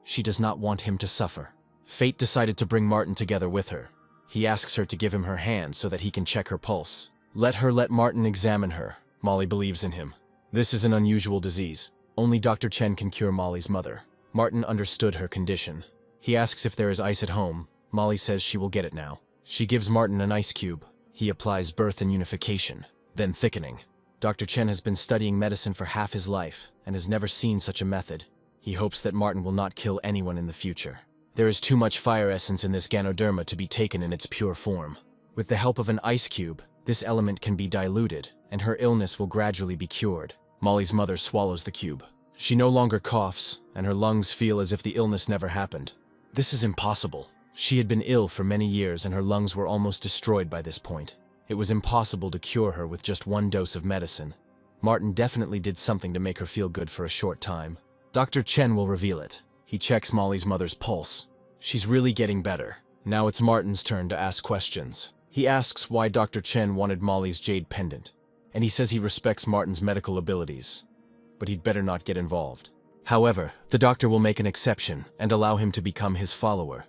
She does not want him to suffer. Fate decided to bring Martin together with her. He asks her to give him her hand so that he can check her pulse. Let Martin examine her. Molly believes in him. This is an unusual disease. Only Dr. Chen can cure Molly's mother. Martin understood her condition. He asks if there is ice at home. Molly says she will get it now. She gives Martin an ice cube. He applies birth and unification, then thickening. Dr. Chen has been studying medicine for half his life and has never seen such a method. He hopes that Martin will not kill anyone in the future. There is too much fire essence in this Ganoderma to be taken in its pure form. With the help of an ice cube, this element can be diluted, and her illness will gradually be cured. Molly's mother swallows the cube. She no longer coughs, and her lungs feel as if the illness never happened. This is impossible. She had been ill for many years and her lungs were almost destroyed by this point. It was impossible to cure her with just one dose of medicine. Martin definitely did something to make her feel good for a short time. Dr. Chen will reveal it. He checks Molly's mother's pulse. She's really getting better. Now it's Martin's turn to ask questions. He asks why Dr. Chen wanted Molly's jade pendant, and he says he respects Martin's medical abilities, but he'd better not get involved. However, the doctor will make an exception and allow him to become his follower.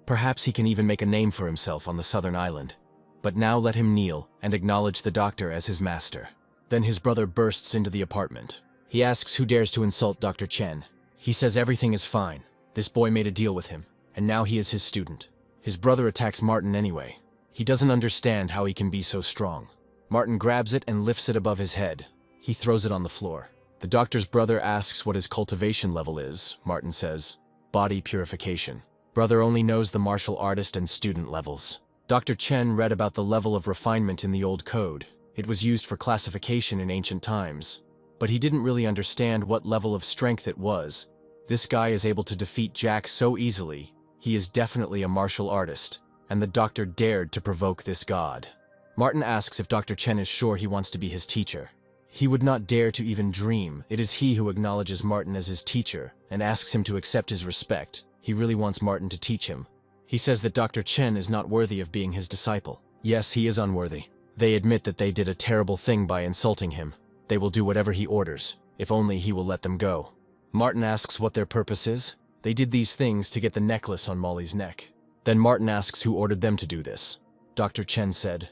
Perhaps he can even make a name for himself on the southern island. But now let him kneel and acknowledge the doctor as his master. Then his brother bursts into the apartment. He asks who dares to insult Dr. Chen. He says everything is fine. This boy made a deal with him, and now he is his student. His brother attacks Martin anyway. He doesn't understand how he can be so strong. Martin grabs it and lifts it above his head. He throws it on the floor. The doctor's brother asks what his cultivation level is. Martin says, body purification. Brother only knows the martial artist and student levels. Dr. Chen read about the level of refinement in the old code. It was used for classification in ancient times. But he didn't really understand what level of strength it was. This guy is able to defeat Jack so easily. He is definitely a martial artist, and the doctor dared to provoke this god. Martin asks if Dr. Chen is sure he wants to be his teacher. He would not dare to even dream. It is he who acknowledges Martin as his teacher and asks him to accept his respect. He really wants Martin to teach him. He says that Dr. Chen is not worthy of being his disciple. Yes, he is unworthy. They admit that they did a terrible thing by insulting him. They will do whatever he orders, if only he will let them go. Martin asks what their purpose is. They did these things to get the necklace on Molly's neck. Then Martin asks who ordered them to do this. Dr. Chen said,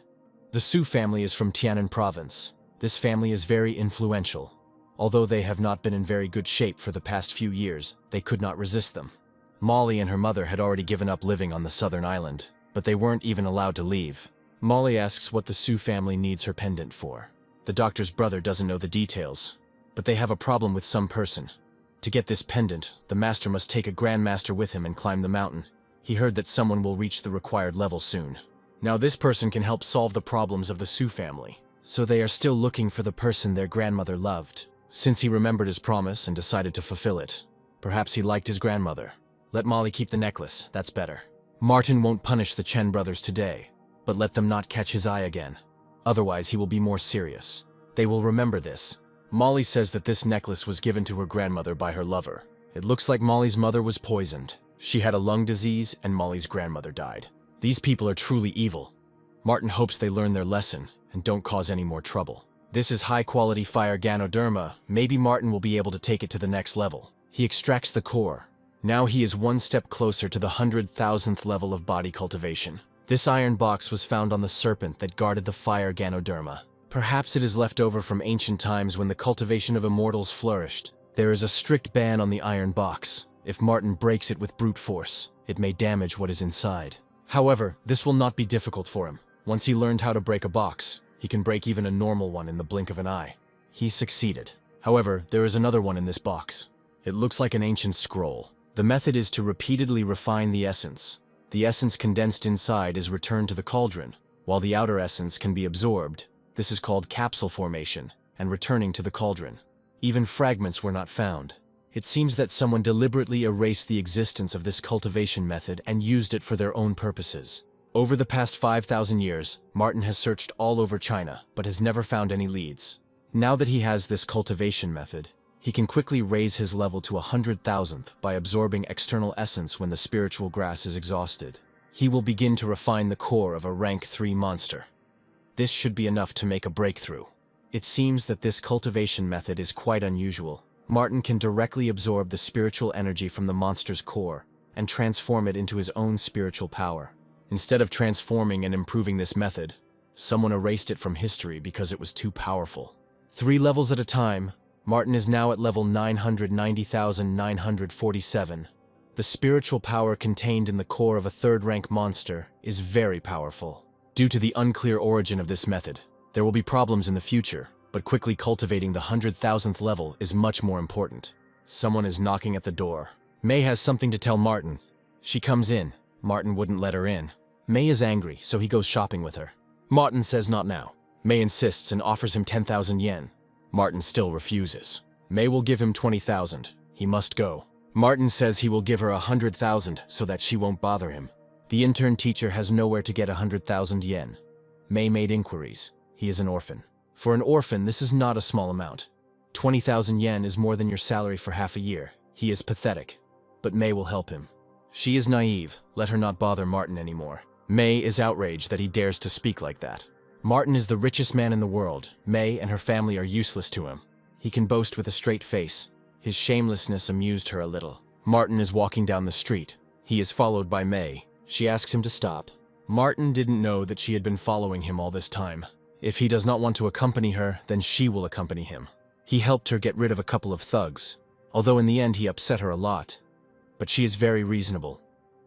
the Su family is from Tianan province. This family is very influential. Although they have not been in very good shape for the past few years, they could not resist them. Molly and her mother had already given up living on the southern island, but they weren't even allowed to leave. Molly asks what the Su family needs her pendant for. The doctor's brother doesn't know the details, but they have a problem with some person. To get this pendant, the master must take a grandmaster with him and climb the mountain. He heard that someone will reach the required level soon. Now this person can help solve the problems of the Su family, so they are still looking for the person their grandmother loved. Since he remembered his promise and decided to fulfill it, perhaps he liked his grandmother. Let Molly keep the necklace, that's better. Martin won't punish the Chen brothers today, but let them not catch his eye again. Otherwise he will be more serious. They will remember this. Molly says that this necklace was given to her grandmother by her lover. It looks like Molly's mother was poisoned. She had a lung disease and Molly's grandmother died. These people are truly evil. Martin hopes they learn their lesson and don't cause any more trouble. This is high-quality fire Ganoderma. Maybe Martin will be able to take it to the next level. He extracts the core. Now he is one step closer to the 100,000th level of body cultivation. This iron box was found on the serpent that guarded the fire Ganoderma. Perhaps it is left over from ancient times when the cultivation of immortals flourished. There is a strict ban on the iron box. If Martin breaks it with brute force, it may damage what is inside. However, this will not be difficult for him. Once he learned how to break a box, he can break even a normal one in the blink of an eye. He succeeded. However, there is another one in this box. It looks like an ancient scroll. The method is to repeatedly refine the essence. The essence condensed inside is returned to the cauldron, while the outer essence can be absorbed. This is called capsule formation, and returning to the cauldron. Even fragments were not found. It seems that someone deliberately erased the existence of this cultivation method and used it for their own purposes. Over the past 5,000 years, Martin has searched all over China, but has never found any leads. Now that he has this cultivation method, he can quickly raise his level to 100,000th by absorbing external essence when the spiritual grass is exhausted. he will begin to refine the core of a rank 3 monster. This should be enough to make a breakthrough. It seems that this cultivation method is quite unusual. Martin can directly absorb the spiritual energy from the monster's core and transform it into his own spiritual power. Instead of transforming and improving this method, someone erased it from history because it was too powerful. 3 levels at a time, Martin is now at level 990,947. The spiritual power contained in the core of a 3rd rank monster is very powerful. Due to the unclear origin of this method, there will be problems in the future, but quickly cultivating the 100,000th level is much more important. Someone is knocking at the door. May has something to tell Martin. She comes in. Martin wouldn't let her in. May is angry, so he goes shopping with her. Martin says not now. May insists and offers him 10,000 yen. Martin still refuses. May will give him 20,000. He must go. Martin says he will give her 100,000 so that she won't bother him. The intern teacher has nowhere to get 100,000 yen. May made inquiries. He is an orphan. For an orphan, this is not a small amount. 20,000 yen is more than your salary for half a year. He is pathetic. But May will help him. She is naive. Let her not bother Martin anymore. May is outraged that he dares to speak like that. Martin is the richest man in the world. May and her family are useless to him. He can boast with a straight face. His shamelessness amused her a little. Martin is walking down the street. He is followed by May. She asks him to stop. Martin didn't know that she had been following him all this time. If he does not want to accompany her, then she will accompany him. He helped her get rid of a couple of thugs, although in the end he upset her a lot. But she is very reasonable.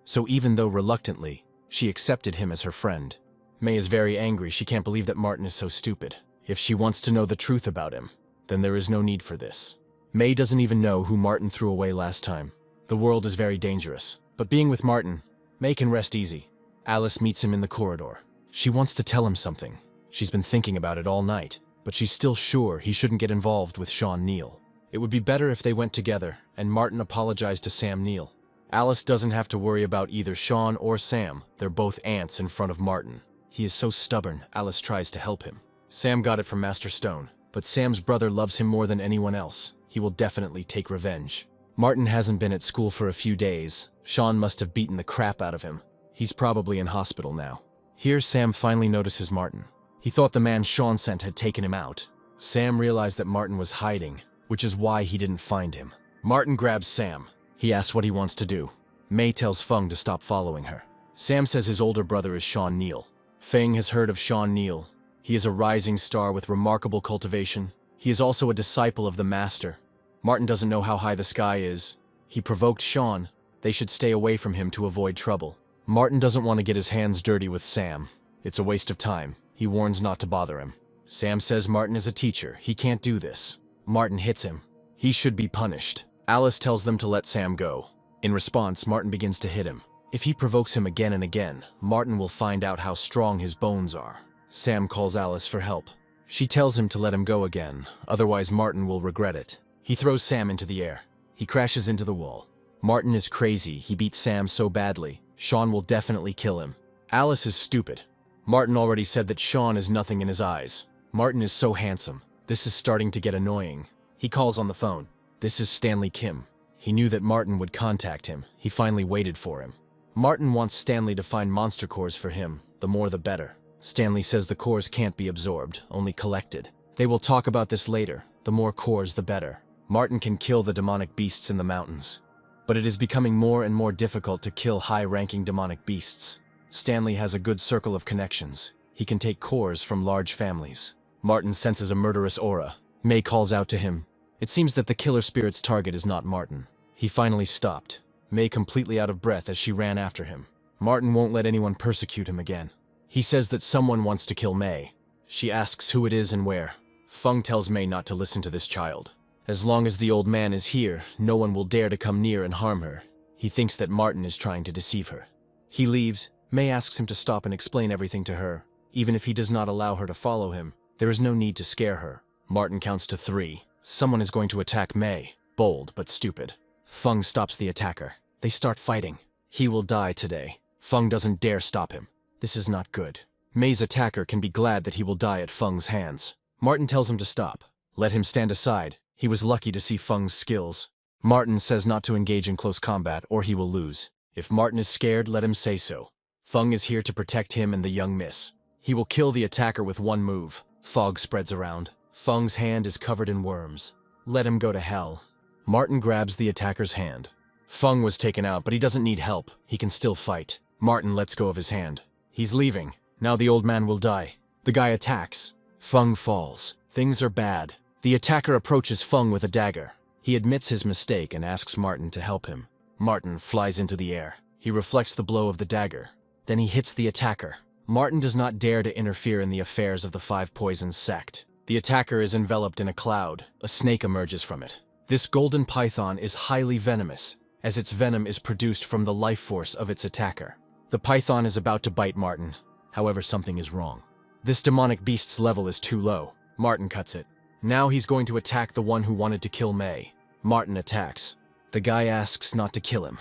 So even though reluctantly, she accepted him as her friend. May is very angry. She can't believe that Martin is so stupid. If she wants to know the truth about him, then there is no need for this. May doesn't even know who Martin threw away last time. The world is very dangerous. But being with Martin, May can rest easy. Alice meets him in the corridor. She wants to tell him something. She's been thinking about it all night, but she's still sure he shouldn't get involved with Sean Neal. It would be better if they went together, and Martin apologized to Sam Neal. Alice doesn't have to worry about either Sean or Sam. They're both ants in front of Martin. He is so stubborn, Alice tries to help him. Sam got it from Master Stone, but Sam's brother loves him more than anyone else. He will definitely take revenge. Martin hasn't been at school for a few days. Sean must have beaten the crap out of him. He's probably in hospital now. Here Sam finally notices Martin. He thought the man Sean sent had taken him out. Sam realized that Martin was hiding, which is why he didn't find him. Martin grabs Sam. He asks what he wants to do. May tells Feng to stop following her. Sam says his older brother is Sean Neal. Feng has heard of Sean Neal. He is a rising star with remarkable cultivation. He is also a disciple of the Master. Martin doesn't know how high the sky is. He provoked Sean. They should stay away from him to avoid trouble. Martin doesn't want to get his hands dirty with Sam. It's a waste of time. He warns not to bother him. Sam says Martin is a teacher. He can't do this. Martin hits him. He should be punished. Alice tells them to let Sam go. In response, Martin begins to hit him. If he provokes him again and again, Martin will find out how strong his bones are. Sam calls Alice for help. She tells him to let him go again, otherwise Martin will regret it. He throws Sam into the air. He crashes into the wall. Martin is crazy. He beats Sam so badly. Sean will definitely kill him. Alice is stupid. Martin already said that Sean is nothing in his eyes. Martin is so handsome. This is starting to get annoying. He calls on the phone. This is Stanley Kim. He knew that Martin would contact him. He finally waited for him. Martin wants Stanley to find monster cores for him. The more the better. Stanley says the cores can't be absorbed, only collected. They will talk about this later. The more cores, the better. Martin can kill the demonic beasts in the mountains. But it is becoming more and more difficult to kill high-ranking demonic beasts. Stanley has a good circle of connections. He can take cores from large families. Martin senses a murderous aura. May calls out to him. It seems that the killer spirit's target is not Martin. He finally stopped. May completely out of breath as she ran after him. Martin won't let anyone persecute him again. He says that someone wants to kill May. She asks who it is and where. Feng tells May not to listen to this child. As long as the old man is here, no one will dare to come near and harm her. He thinks that Martin is trying to deceive her. He leaves. May asks him to stop and explain everything to her. Even if he does not allow her to follow him, there is no need to scare her. Martin counts to 3. Someone is going to attack May. Bold, but stupid. Feng stops the attacker. They start fighting. He will die today. Feng doesn't dare stop him. This is not good. May's attacker can be glad that he will die at Feng's hands. Martin tells him to stop. Let him stand aside. He was lucky to see Feng's skills. Martin says not to engage in close combat or he will lose. If Martin is scared, let him say so. Feng is here to protect him and the young miss. He will kill the attacker with one move. Fog spreads around. Feng's hand is covered in worms. Let him go to hell. Martin grabs the attacker's hand. Feng was taken out, but he doesn't need help. He can still fight. Martin lets go of his hand. He's leaving. Now the old man will die. The guy attacks. Feng falls. Things are bad. The attacker approaches Feng with a dagger. He admits his mistake and asks Martin to help him. Martin flies into the air. He reflects the blow of the dagger. Then he hits the attacker. Martin does not dare to interfere in the affairs of the Five Poisons sect. The attacker is enveloped in a cloud. A snake emerges from it. This golden python is highly venomous, as its venom is produced from the life force of its attacker. The python is about to bite Martin. However, something is wrong. This demonic beast's level is too low. Martin cuts it. Now he's going to attack the one who wanted to kill May. Martin attacks. The guy asks not to kill him.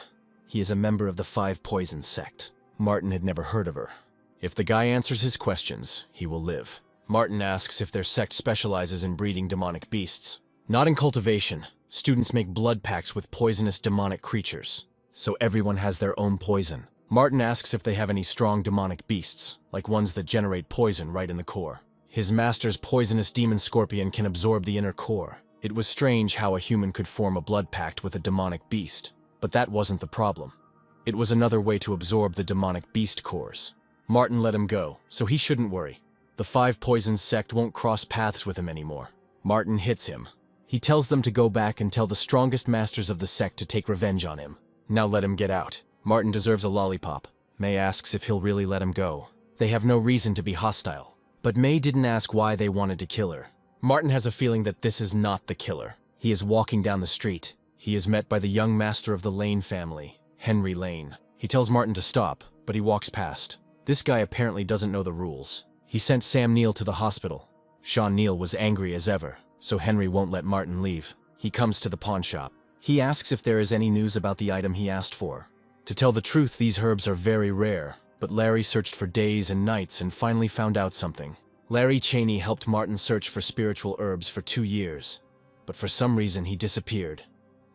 He is a member of the Five Poisons sect. Martin had never heard of her. If the guy answers his questions, he will live. Martin asks if their sect specializes in breeding demonic beasts. Not in cultivation. Students make blood pacts with poisonous demonic creatures, so everyone has their own poison. Martin asks if they have any strong demonic beasts, like ones that generate poison right in the core. His master's poisonous demon scorpion can absorb the inner core. It was strange how a human could form a blood pact with a demonic beast, but that wasn't the problem. It was another way to absorb the demonic beast cores. Martin let him go, so he shouldn't worry. The Five Poisons sect won't cross paths with him anymore. Martin hits him. He tells them to go back and tell the strongest masters of the sect to take revenge on him. Now let him get out. Martin deserves a lollipop. May asks if he'll really let him go. They have no reason to be hostile. But May didn't ask why they wanted to kill her. Martin has a feeling that this is not the killer. He is walking down the street. He is met by the young master of the Lane family, Henry Lane. He tells Martin to stop, but he walks past. This guy apparently doesn't know the rules. He sent Sam Neill to the hospital. Sean Neill was angry as ever, so Henry won't let Martin leave. He comes to the pawn shop. He asks if there is any news about the item he asked for. To tell the truth, these herbs are very rare, but Larry searched for days and nights and finally found out something. Larry Cheney helped Martin search for spiritual herbs for 2 years, but for some reason he disappeared,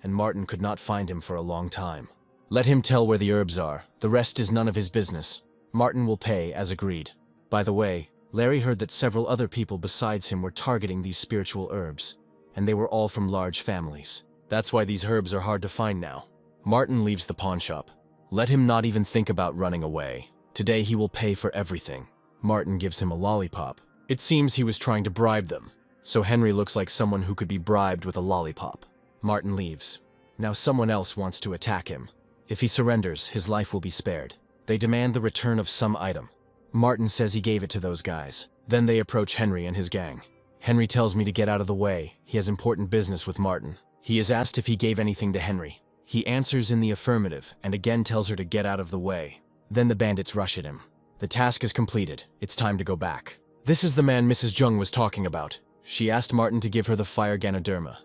and Martin could not find him for a long time. Let him tell where the herbs are. The rest is none of his business. Martin will pay, as agreed. By the way, Larry heard that several other people besides him were targeting these spiritual herbs, and they were all from large families. That's why these herbs are hard to find now. Martin leaves the pawn shop. Let him not even think about running away. Today he will pay for everything. Martin gives him a lollipop. It seems he was trying to bribe them, so Henry looks like someone who could be bribed with a lollipop. Martin leaves. Now someone else wants to attack him. If he surrenders, his life will be spared. They demand the return of some item. Martin says he gave it to those guys. Then they approach Henry and his gang. Henry tells me to get out of the way. He has important business with Martin. He is asked if he gave anything to Henry. He answers in the affirmative and again tells her to get out of the way. Then the bandits rush at him. The task is completed. It's time to go back. This is the man Mrs. Jung was talking about. She asked Martin to give her the fire Ganoderma,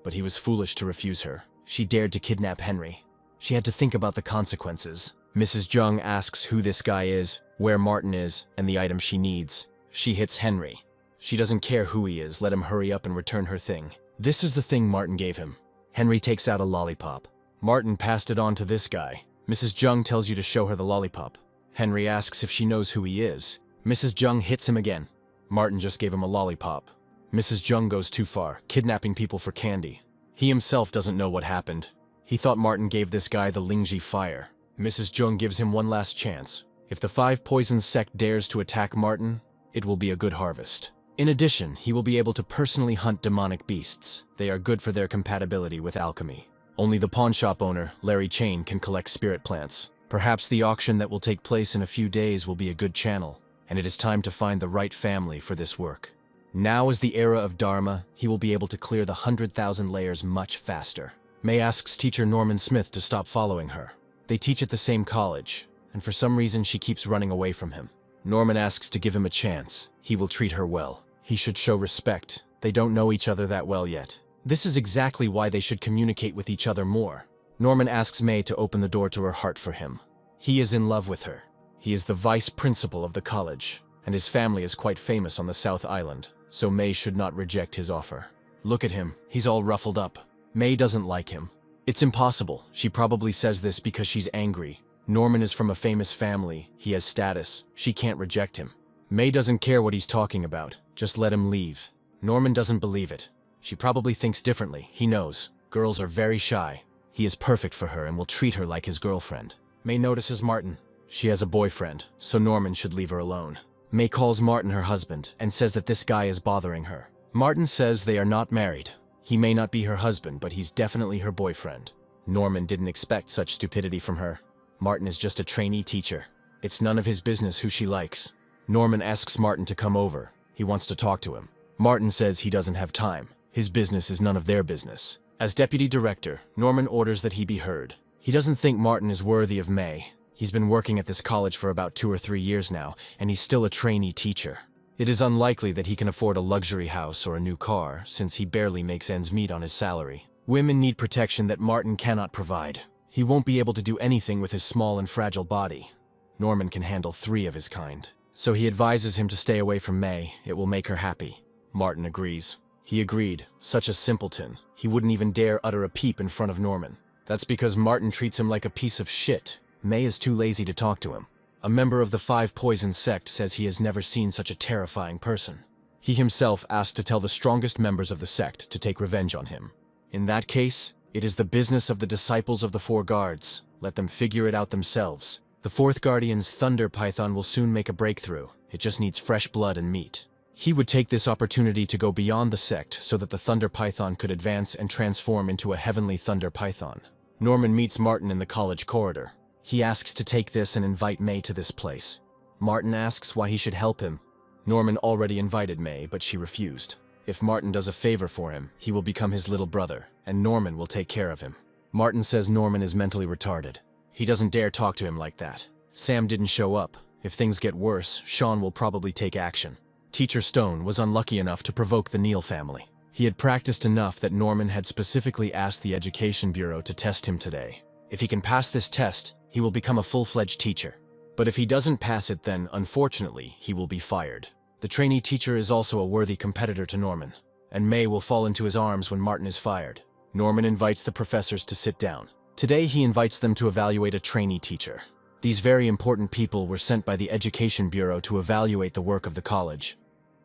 but he was foolish to refuse her. She dared to kidnap Henry. She had to think about the consequences. Mrs. Jung asks who this guy is, where Martin is, and the item she needs. She hits Henry. She doesn't care who he is. Let him hurry up and return her thing. This is the thing Martin gave him. Henry takes out a lollipop. Martin passed it on to this guy. Mrs. Jung tells you to show her the lollipop. Henry asks if she knows who he is. Mrs. Jung hits him again. Martin just gave him a lollipop. Mrs. Jung goes too far, kidnapping people for candy. He himself doesn't know what happened. He thought Martin gave this guy the Lingji fire. Mrs. Jung gives him one last chance. If the Five Poisons sect dares to attack Martin, it will be a good harvest. In addition, he will be able to personally hunt demonic beasts. They are good for their compatibility with alchemy. Only the pawn shop owner, Larry Chain, can collect spirit plants. Perhaps the auction that will take place in a few days will be a good channel, and it is time to find the right family for this work. Now is the era of Dharma. He will be able to clear the 100,000 layers much faster. May asks teacher Norman Smith to stop following her. They teach at the same college, and for some reason she keeps running away from him. Norman asks to give him a chance. He will treat her well. He should show respect. They don't know each other that well yet. This is exactly why they should communicate with each other more. Norman asks May to open the door to her heart for him. He is in love with her. He is the vice principal of the college, and his family is quite famous on the South Island, so May should not reject his offer. Look at him. He's all ruffled up. May doesn't like him. It's impossible. She probably says this because she's angry, Norman is from a famous family, he has status, she can't reject him. May doesn't care what he's talking about, just let him leave. Norman doesn't believe it. She probably thinks differently, he knows. Girls are very shy. He is perfect for her and will treat her like his girlfriend. May notices Martin. She has a boyfriend, so Norman should leave her alone. May calls Martin her husband and says that this guy is bothering her. Martin says they are not married. He may not be her husband, but he's definitely her boyfriend. Norman didn't expect such stupidity from her. Martin is just a trainee teacher. It's none of his business who she likes. Norman asks Martin to come over. He wants to talk to him. Martin says he doesn't have time. His business is none of their business. As deputy director, Norman orders that he be heard. He doesn't think Martin is worthy of May. He's been working at this college for about 2 or 3 years now, and he's still a trainee teacher. It is unlikely that he can afford a luxury house or a new car, since he barely makes ends meet on his salary. Women need protection that Martin cannot provide. He won't be able to do anything with his small and fragile body. Norman can handle 3 of his kind. So he advises him to stay away from May. It will make her happy. Martin agrees. He agreed. Such a simpleton. He wouldn't even dare utter a peep in front of Norman. That's because Martin treats him like a piece of shit. May is too lazy to talk to him. A member of the 5 Poison sect says he has never seen such a terrifying person. He himself asked to tell the strongest members of the sect to take revenge on him. In that case, it is the business of the disciples of the 4 guards. Let them figure it out themselves. The 4th Guardian's Thunder Python will soon make a breakthrough. It just needs fresh blood and meat. He would take this opportunity to go beyond the sect so that the Thunder Python could advance and transform into a heavenly Thunder Python. Norman meets Martin in the college corridor. He asks to take this and invite May to this place. Martin asks why he should help him. Norman already invited May, but she refused. If Martin does a favor for him, he will become his little brother, and Norman will take care of him. Martin says Norman is mentally retarded. He doesn't dare talk to him like that. Sam didn't show up. If things get worse, Sean will probably take action. Teacher Stone was unlucky enough to provoke the Neal family. He had practiced enough that Norman had specifically asked the Education Bureau to test him today. If he can pass this test, he will become a full-fledged teacher. But if he doesn't pass it, then, unfortunately, he will be fired. The trainee teacher is also a worthy competitor to Norman, and May will fall into his arms when Martin is fired. Norman invites the professors to sit down. Today he invites them to evaluate a trainee teacher. These very important people were sent by the Education Bureau to evaluate the work of the college.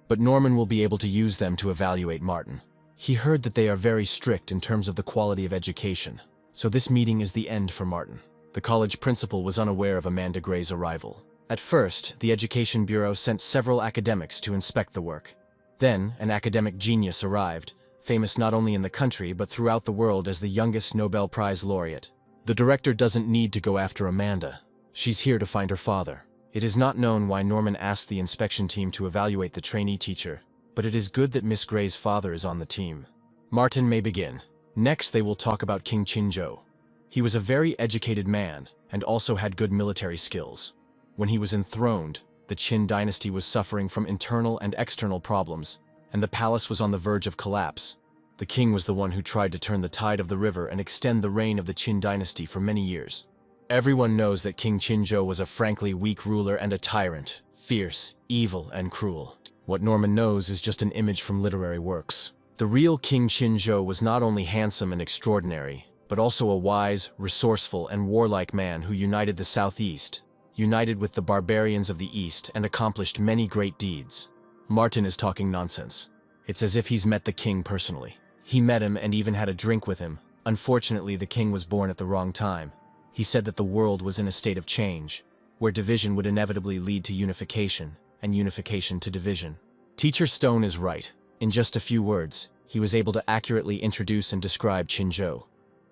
But Norman will be able to use them to evaluate Martin. He heard that they are very strict in terms of the quality of education, so this meeting is the end for Martin. The college principal was unaware of Amanda Gray's arrival. At first, the Education Bureau sent several academics to inspect the work. Then, an academic genius arrived, famous not only in the country but throughout the world as the youngest Nobel Prize laureate. The director doesn't need to go after Amanda. She's here to find her father. It is not known why Norman asked the inspection team to evaluate the trainee teacher, but it is good that Miss Gray's father is on the team. Martin may begin. Next, they will talk about King Qinzhou. He was a very educated man and also had good military skills. When he was enthroned, the Qin dynasty was suffering from internal and external problems, and the palace was on the verge of collapse. The king was the one who tried to turn the tide of the river and extend the reign of the Qin dynasty for many years. Everyone knows that King Qinzhou was a frankly weak ruler and a tyrant, fierce, evil, and cruel. What Norman knows is just an image from literary works. The real King Qinzhou was not only handsome and extraordinary, but also a wise, resourceful, and warlike man who united the southeast, united with the barbarians of the east, and accomplished many great deeds. Martin is talking nonsense. It's as if he's met the king personally. He met him and even had a drink with him. Unfortunately, the king was born at the wrong time. He said that the world was in a state of change, where division would inevitably lead to unification, and unification to division. Teacher Stone is right. In just a few words, he was able to accurately introduce and describe Qinzhou,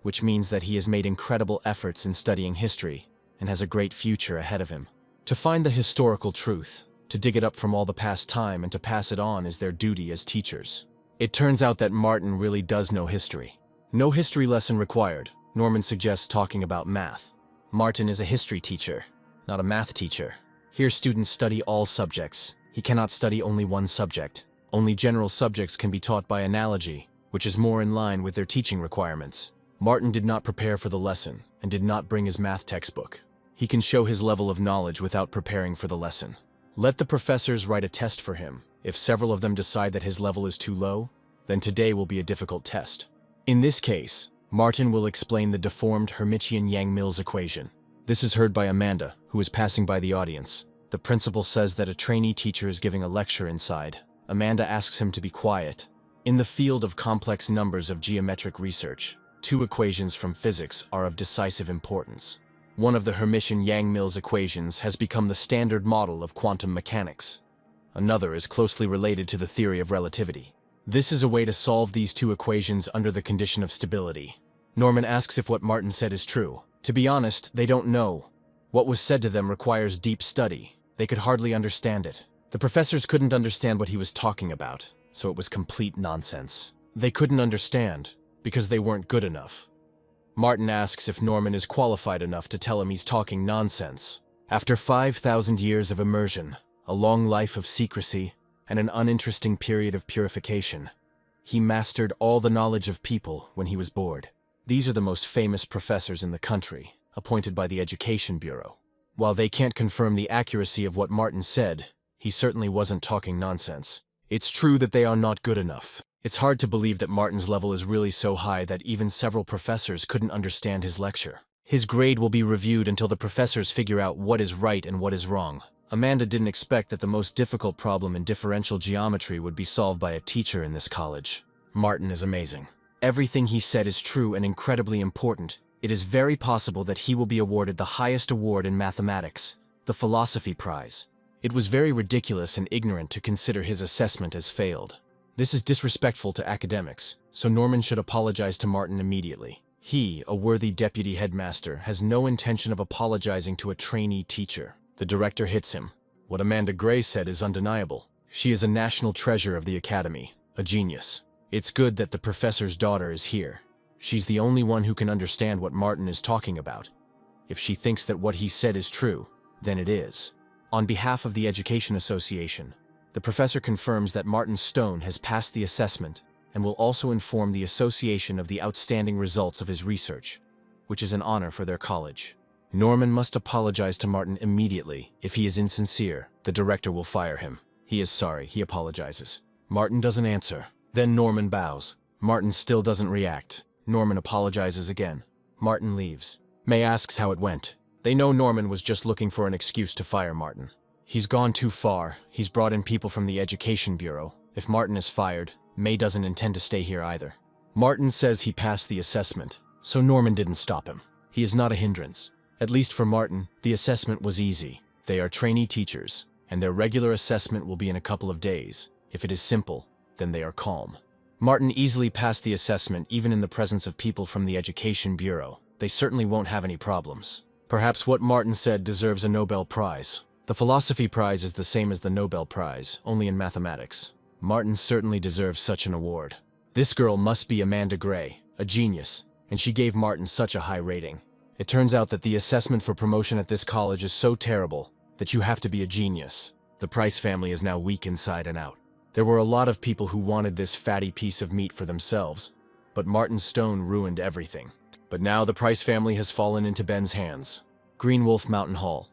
which means that he has made incredible efforts in studying history and has a great future ahead of him. To find the historical truth, to dig it up from all the past time and to pass it on is their duty as teachers. It turns out that Martin really does know history. No history lesson required. Norman suggests talking about math. Martin is a history teacher, not a math teacher. Here students study all subjects. He cannot study only one subject. Only general subjects can be taught by analogy, which is more in line with their teaching requirements. Martin did not prepare for the lesson and did not bring his math textbook. He can show his level of knowledge without preparing for the lesson. Let the professors write a test for him. If several of them decide that his level is too low, then today will be a difficult test. In this case, Martin will explain the deformed Hermitian Yang-Mills equation. This is heard by Amanda, who is passing by the audience. The principal says that a trainee teacher is giving a lecture inside. Amanda asks him to be quiet. In the field of complex numbers of geometric research, two equations from physics are of decisive importance. One of the Hermitian-Yang-Mills equations has become the standard model of quantum mechanics. Another is closely related to the theory of relativity. This is a way to solve these two equations under the condition of stability. Norman asks if what Martin said is true. To be honest, they don't know. What was said to them requires deep study. They could hardly understand it. The professors couldn't understand what he was talking about, so it was complete nonsense. They couldn't understand, because they weren't good enough. Martin asks if Norman is qualified enough to tell him he's talking nonsense. After 5,000 years of immersion, a long life of secrecy, and an uninteresting period of purification, he mastered all the knowledge of people when he was bored. These are the most famous professors in the country, appointed by the Education Bureau. While they can't confirm the accuracy of what Martin said, he certainly wasn't talking nonsense. It's true that they are not good enough. It's hard to believe that Martin's level is really so high that even several professors couldn't understand his lecture. His grade will be reviewed until the professors figure out what is right and what is wrong. Amanda didn't expect that the most difficult problem in differential geometry would be solved by a teacher in this college. Martin is amazing. Everything he said is true and incredibly important. It is very possible that he will be awarded the highest award in mathematics, the Philosophy Prize. It was very ridiculous and ignorant to consider his assessment as failed. This is disrespectful to academics, so Norman should apologize to Martin immediately. He, a worthy deputy headmaster, has no intention of apologizing to a trainee teacher. The director hits him. What Amanda Gray said is undeniable. She is a national treasure of the academy, a genius. It's good that the professor's daughter is here. She's the only one who can understand what Martin is talking about. If she thinks that what he said is true, then it is. On behalf of the Education Association, the professor confirms that Martin Stone has passed the assessment and will also inform the association of the outstanding results of his research, which is an honor for their college. Norman must apologize to Martin immediately. If he is insincere, the director will fire him. He is sorry, he apologizes. Martin doesn't answer. Then Norman bows. Martin still doesn't react. Norman apologizes again. Martin leaves. May asks how it went. They know Norman was just looking for an excuse to fire Martin. He's gone too far. He's brought in people from the Education Bureau. If Martin is fired, May doesn't intend to stay here either. Martin says he passed the assessment, so Norman didn't stop him. He is not a hindrance. At least for Martin, the assessment was easy. They are trainee teachers, and their regular assessment will be in a couple of days. If it is simple, then they are calm. Martin easily passed the assessment even in the presence of people from the Education Bureau. They certainly won't have any problems. Perhaps what Martin said deserves a Nobel Prize. The Philosophy Prize is the same as the Nobel Prize, only in mathematics. Martin certainly deserves such an award. This girl must be Amanda Gray, a genius, and she gave Martin such a high rating. It turns out that the assessment for promotion at this college is so terrible that you have to be a genius. The Price family is now weak inside and out. There were a lot of people who wanted this fatty piece of meat for themselves, but Martin Stone ruined everything. But now the Price family has fallen into Ben's hands. Green Wolf Mountain Hall.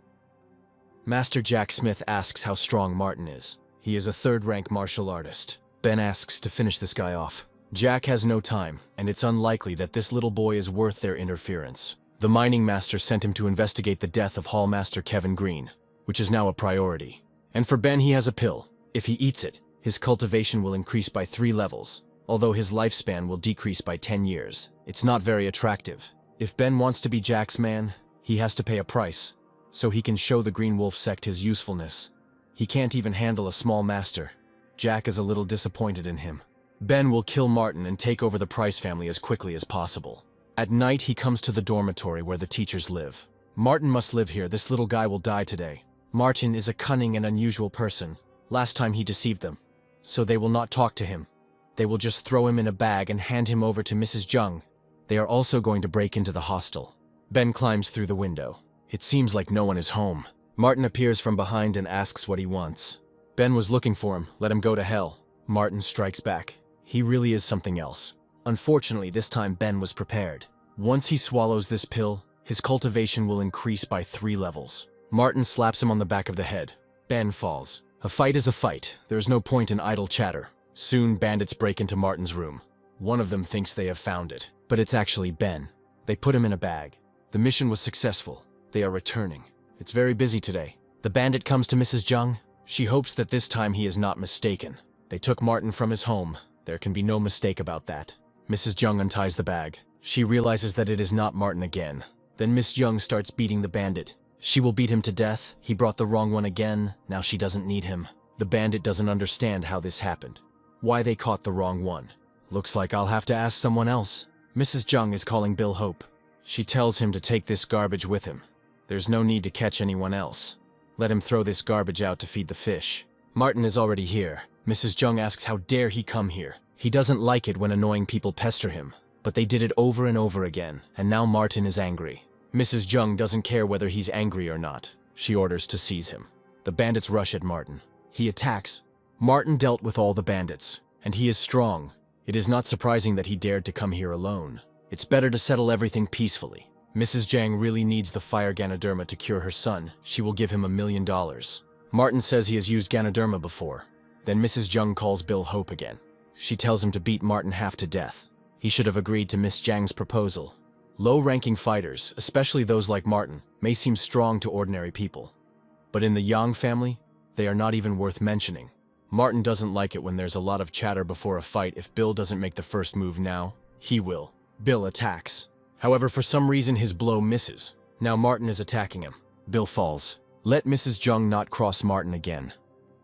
Master Jack Smith asks how strong Martin is. He is a third-rank martial artist. Ben asks to finish this guy off. Jack has no time, and it's unlikely that this little boy is worth their interference. The mining master sent him to investigate the death of Hall Master Kevin Green, which is now a priority. And for Ben, he has a pill. If he eats it, his cultivation will increase by 3 levels, although his lifespan will decrease by 10 years. It's not very attractive. If Ben wants to be Jack's man, he has to pay a price, so he can show the Green Wolf sect his usefulness. He can't even handle a small master. Jack is a little disappointed in him. Ben will kill Martin and take over the Price family as quickly as possible. At night, he comes to the dormitory where the teachers live. Martin must live here. This little guy will die today. Martin is a cunning and unusual person. Last time he deceived them. So they will not talk to him. They will just throw him in a bag and hand him over to Mrs. Jung. They are also going to break into the hostel. Ben climbs through the window. It seems like no one is home. Martin appears from behind and asks what he wants. Ben was looking for him. Let him go to hell. Martin strikes back. He really is something else. Unfortunately, this time Ben was prepared. Once he swallows this pill, his cultivation will increase by 3 levels. Martin slaps him on the back of the head. Ben falls. A fight is a fight. There is no point in idle chatter. Soon, bandits break into Martin's room. One of them thinks they have found it, but it's actually Ben. They put him in a bag. The mission was successful. They are returning. It's very busy today. The bandit comes to Mrs. Jung. She hopes that this time he is not mistaken. They took Martin from his home. There can be no mistake about that. Mrs. Jung unties the bag. She realizes that it is not Martin again. Then Miss Jung starts beating the bandit. She will beat him to death. He brought the wrong one again. Now she doesn't need him. The bandit doesn't understand how this happened. Why they caught the wrong one. Looks like I'll have to ask someone else. Mrs. Jung is calling Bill Hope. She tells him to take this garbage with him. There's no need to catch anyone else. Let him throw this garbage out to feed the fish. Martin is already here. Mrs. Jung asks how dare he come here. He doesn't like it when annoying people pester him. But they did it over and over again, and now Martin is angry. Mrs. Jung doesn't care whether he's angry or not. She orders to seize him. The bandits rush at Martin. He attacks. Martin dealt with all the bandits, and he is strong. It is not surprising that he dared to come here alone. It's better to settle everything peacefully. Mrs. Jang really needs the fire Ganoderma to cure her son. She will give him $1 million. Martin says he has used Ganoderma before. Then Mrs. Jung calls Bill Hope again. She tells him to beat Martin half to death. He should have agreed to Miss Jang's proposal. Low-ranking fighters, especially those like Martin, may seem strong to ordinary people. But in the Yang family, they are not even worth mentioning. Martin doesn't like it when there's a lot of chatter before a fight. If Bill doesn't make the first move now, he will. Bill attacks. However, for some reason his blow misses. Now Martin is attacking him. Bill falls. Let Mrs. Jung not cross Martin again,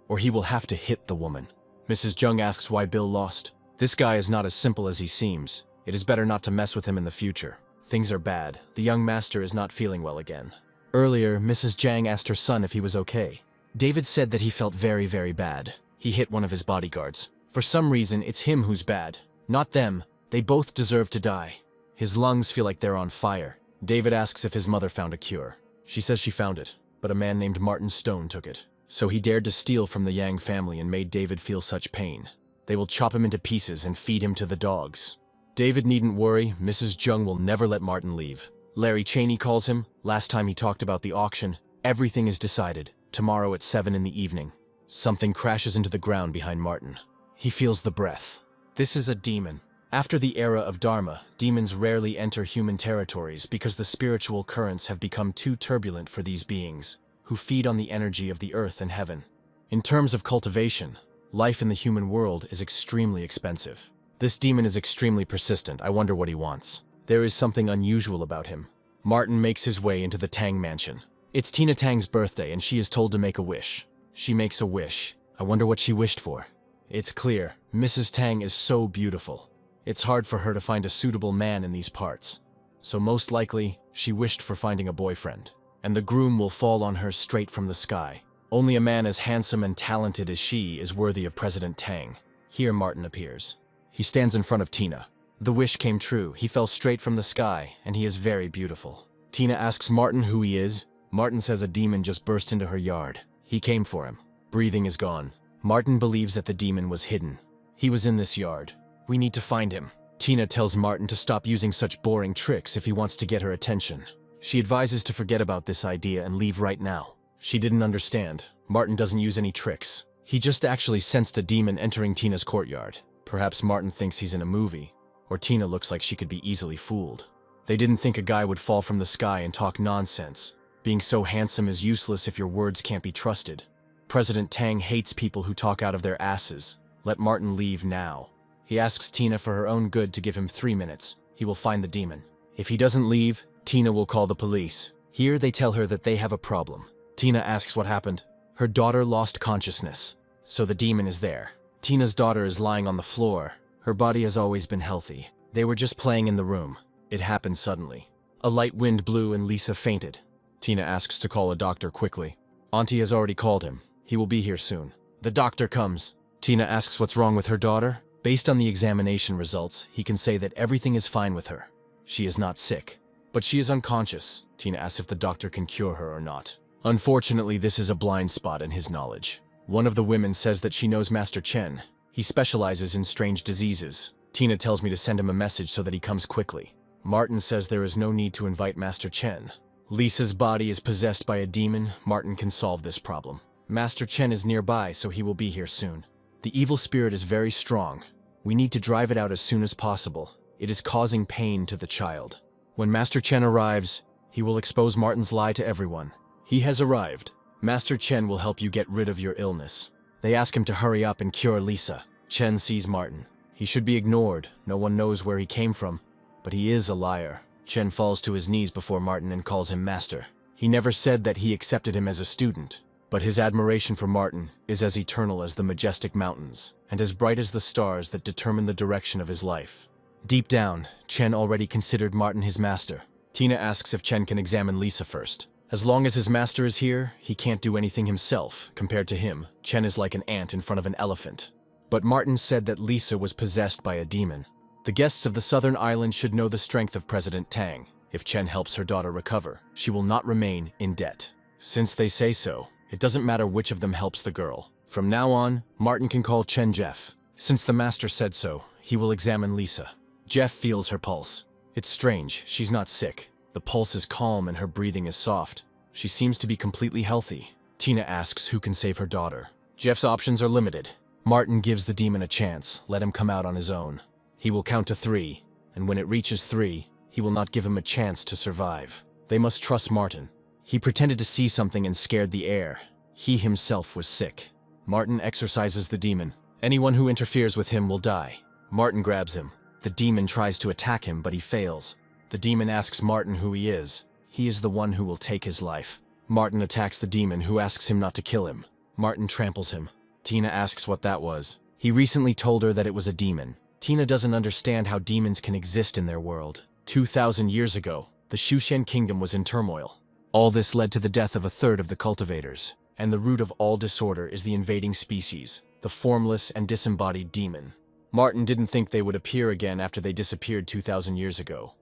or he will have to hit the woman. Mrs. Jung asks why Bill lost. This guy is not as simple as he seems. It is better not to mess with him in the future. Things are bad. The young master is not feeling well again. Earlier, Mrs. Jang asked her son if he was okay. David said that he felt very, very bad. He hit one of his bodyguards. For some reason, it's him who's bad, not them. They both deserve to die. His lungs feel like they're on fire. David asks if his mother found a cure. She says she found it, but a man named Martin Stone took it. So he dared to steal from the Yang family and made David feel such pain. They will chop him into pieces and feed him to the dogs. David needn't worry, Mrs. Jung will never let Martin leave. Larry Cheney calls him. Last time he talked about the auction. Everything is decided. Tomorrow at 7 in the evening. Something crashes into the ground behind Martin. He feels the breath. This is a demon. After the era of Dharma, demons rarely enter human territories because the spiritual currents have become too turbulent for these beings, who feed on the energy of the earth and heaven. In terms of cultivation, life in the human world is extremely expensive. This demon is extremely persistent. I wonder what he wants. There is something unusual about him. Martin makes his way into the Tang mansion. It's Tina Tang's birthday and she is told to make a wish. She makes a wish. I wonder what she wished for. It's clear, Mrs. Tang is so beautiful. It's hard for her to find a suitable man in these parts. So most likely, she wished for finding a boyfriend. And the groom will fall on her straight from the sky. Only a man as handsome and talented as she is worthy of President Tang. Here Martin appears. He stands in front of Tina. The wish came true. He fell straight from the sky, and he is very beautiful. Tina asks Martin who he is. Martin says a demon just burst into her yard. He came for him. Breathing is gone. Martin believes that the demon was hidden. He was in this yard. We need to find him. Tina tells Martin to stop using such boring tricks if he wants to get her attention. She advises to forget about this idea and leave right now. She didn't understand. Martin doesn't use any tricks. He just actually sensed a demon entering Tina's courtyard. Perhaps Martin thinks he's in a movie, or Tina looks like she could be easily fooled. They didn't think a guy would fall from the sky and talk nonsense. Being so handsome is useless if your words can't be trusted. President Tang hates people who talk out of their asses. Let Martin leave now. He asks Tina for her own good to give him 3 minutes. He will find the demon. If he doesn't leave, Tina will call the police. Here they tell her that they have a problem. Tina asks what happened. Her daughter lost consciousness, so the demon is there. Tina's daughter is lying on the floor. Her body has always been healthy. They were just playing in the room. It happened suddenly. A light wind blew and Lisa fainted. Tina asks to call a doctor quickly. Auntie has already called him. He will be here soon. The doctor comes. Tina asks what's wrong with her daughter. Based on the examination results, he can say that everything is fine with her. She is not sick. But she is unconscious. Tina asks if the doctor can cure her or not. Unfortunately, this is a blind spot in his knowledge. One of the women says that she knows Master Chen. He specializes in strange diseases. Tina tells me to send him a message so that he comes quickly. Martin says there is no need to invite Master Chen. Lisa's body is possessed by a demon. Martin can solve this problem. Master Chen is nearby, so he will be here soon. The evil spirit is very strong. We need to drive it out as soon as possible. It is causing pain to the child. When Master Chen arrives, He will expose Martin's lie to everyone. He has arrived. Master Chen will help you get rid of your illness. They ask him to hurry up and cure Lisa. Chen sees Martin. He should be ignored. No one knows where he came from. But he is a liar. Chen falls to his knees before Martin and calls him master. He never said that he accepted him as a student. But his admiration for Martin is as eternal as the majestic mountains, and as bright as the stars that determine the direction of his life. Deep down, Chen already considered Martin his master. Tina asks if Chen can examine Lisa first. As long as his master is here, he can't do anything himself. Compared to him, Chen is like an ant in front of an elephant. But Martin said that Lisa was possessed by a demon. The guests of the southern island should know the strength of President Tang. If Chen helps her daughter recover, she will not remain in debt. Since they say so, it doesn't matter which of them helps the girl. From now on, Martin can call Chen Jeff. Since the master said so, he will examine Lisa. Jeff feels her pulse. It's strange, she's not sick. The pulse is calm and her breathing is soft. She seems to be completely healthy. Tina asks who can save her daughter. Jeff's options are limited. Martin gives the demon a chance, let him come out on his own. He will count to 3, and when it reaches 3, he will not give him a chance to survive. They must trust Martin. He pretended to see something and scared the air. He himself was sick. Martin exorcises the demon. Anyone who interferes with him will die. Martin grabs him. The demon tries to attack him, but he fails. The demon asks Martin who he is. He is the one who will take his life. Martin attacks the demon, who asks him not to kill him. Martin tramples him. Tina asks what that was. He recently told her that it was a demon. Tina doesn't understand how demons can exist in their world. 2,000 years ago, the Shushan kingdom was in turmoil. All this led to the death of a third of the cultivators, and the root of all disorder is the invading species, the formless and disembodied demon. Martin didn't think they would appear again after they disappeared 2,000 years ago.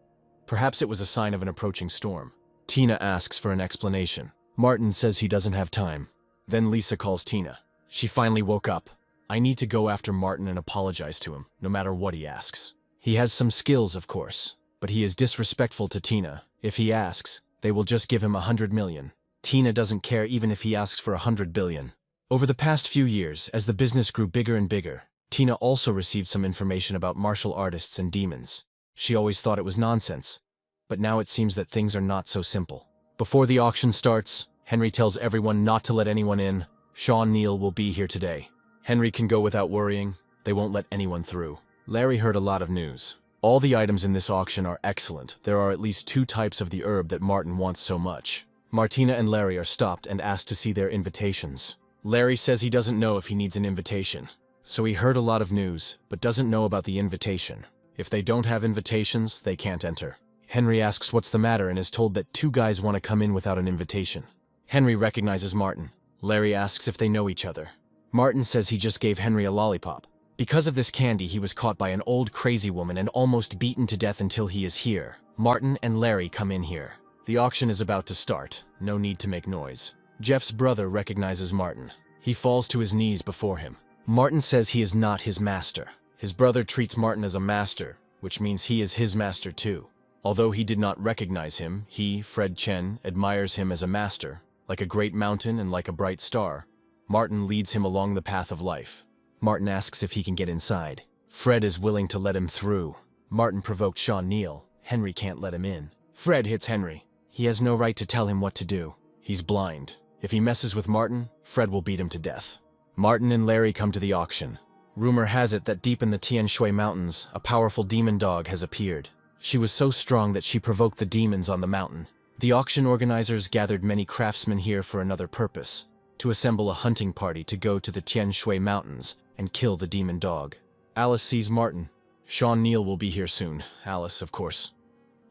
Perhaps it was a sign of an approaching storm. Tina asks for an explanation. Martin says he doesn't have time. Then Lisa calls Tina. She finally woke up. I need to go after Martin and apologize to him, no matter what he asks. He has some skills, of course, but he is disrespectful to Tina. If he asks, they will just give him 100 million. Tina doesn't care even if he asks for 100 billion. Over the past few years, as the business grew bigger and bigger, Tina also received some information about martial artists and demons. She always thought it was nonsense, but now it seems that things are not so simple. Before the auction starts, Henry tells everyone not to let anyone in. Sean Neal will be here today. Henry can go without worrying. They won't let anyone through. Larry heard a lot of news. All the items in this auction are excellent. There are at least 2 types of the herb that Martin wants so much. Martina and Larry are stopped and asked to see their invitations. Larry says he doesn't know if he needs an invitation. So he heard a lot of news, but doesn't know about the invitation. If they don't have invitations, they can't enter. Henry asks what's the matter and is told that 2 guys want to come in without an invitation. Henry recognizes Martin. Larry asks if they know each other. Martin says he just gave Henry a lollipop. Because of this candy, he was caught by an old crazy woman and almost beaten to death until he is here. Martin and Larry come in here. The auction is about to start. No need to make noise. Jeff's brother recognizes Martin. He falls to his knees before him. Martin says he is not his master. His brother treats Martin as a master, which means he is his master too. Although he did not recognize him, he, Fred Chen, admires him as a master. Like a great mountain and like a bright star, Martin leads him along the path of life. Martin asks if he can get inside. Fred is willing to let him through. Martin provoked Sean Neal. Henry can't let him in. Fred hits Henry. He has no right to tell him what to do. He's blind. If he messes with Martin, Fred will beat him to death. Martin and Larry come to the auction. Rumor has it that deep in the Tian Shui Mountains, a powerful demon dog has appeared. She was so strong that she provoked the demons on the mountain. The auction organizers gathered many craftsmen here for another purpose, to assemble a hunting party to go to the Tian Shui Mountains and kill the demon dog. Alice sees Martin. Sean Neal will be here soon. Alice, of course,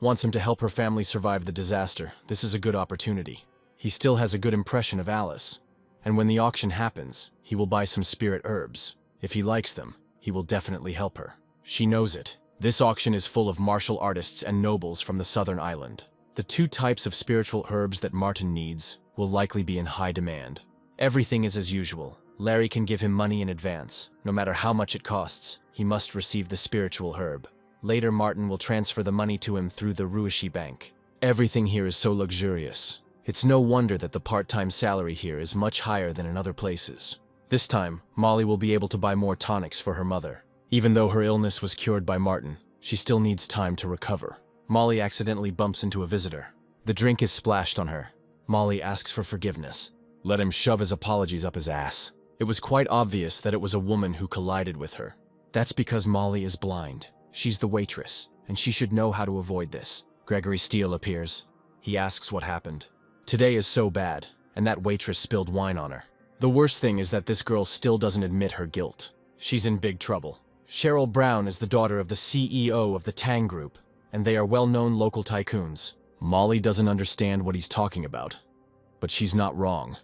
wants him to help her family survive the disaster. This is a good opportunity. He still has a good impression of Alice, and when the auction happens, he will buy some spirit herbs. If he likes them, he will definitely help her. She knows it. This auction is full of martial artists and nobles from the southern island. The 2 types of spiritual herbs that Martin needs will likely be in high demand. Everything is as usual. Larry can give him money in advance. No matter how much it costs, he must receive the spiritual herb. Later, Martin will transfer the money to him through the Ruishi Bank. Everything here is so luxurious. It's no wonder that the part-time salary here is much higher than in other places. This time, Molly will be able to buy more tonics for her mother. Even though her illness was cured by Martin, she still needs time to recover. Molly accidentally bumps into a visitor. The drink is splashed on her. Molly asks for forgiveness. Let him shove his apologies up his ass. It was quite obvious that it was a woman who collided with her. That's because Molly is blind. She's the waitress, and she should know how to avoid this. Gregory Steele appears. He asks what happened. Today is so bad, and that waitress spilled wine on her. The worst thing is that this girl still doesn't admit her guilt. She's in big trouble. Cheryl Brown is the daughter of the CEO of the Tang Group, and they are well-known local tycoons. Molly doesn't understand what he's talking about, but she's not wrong.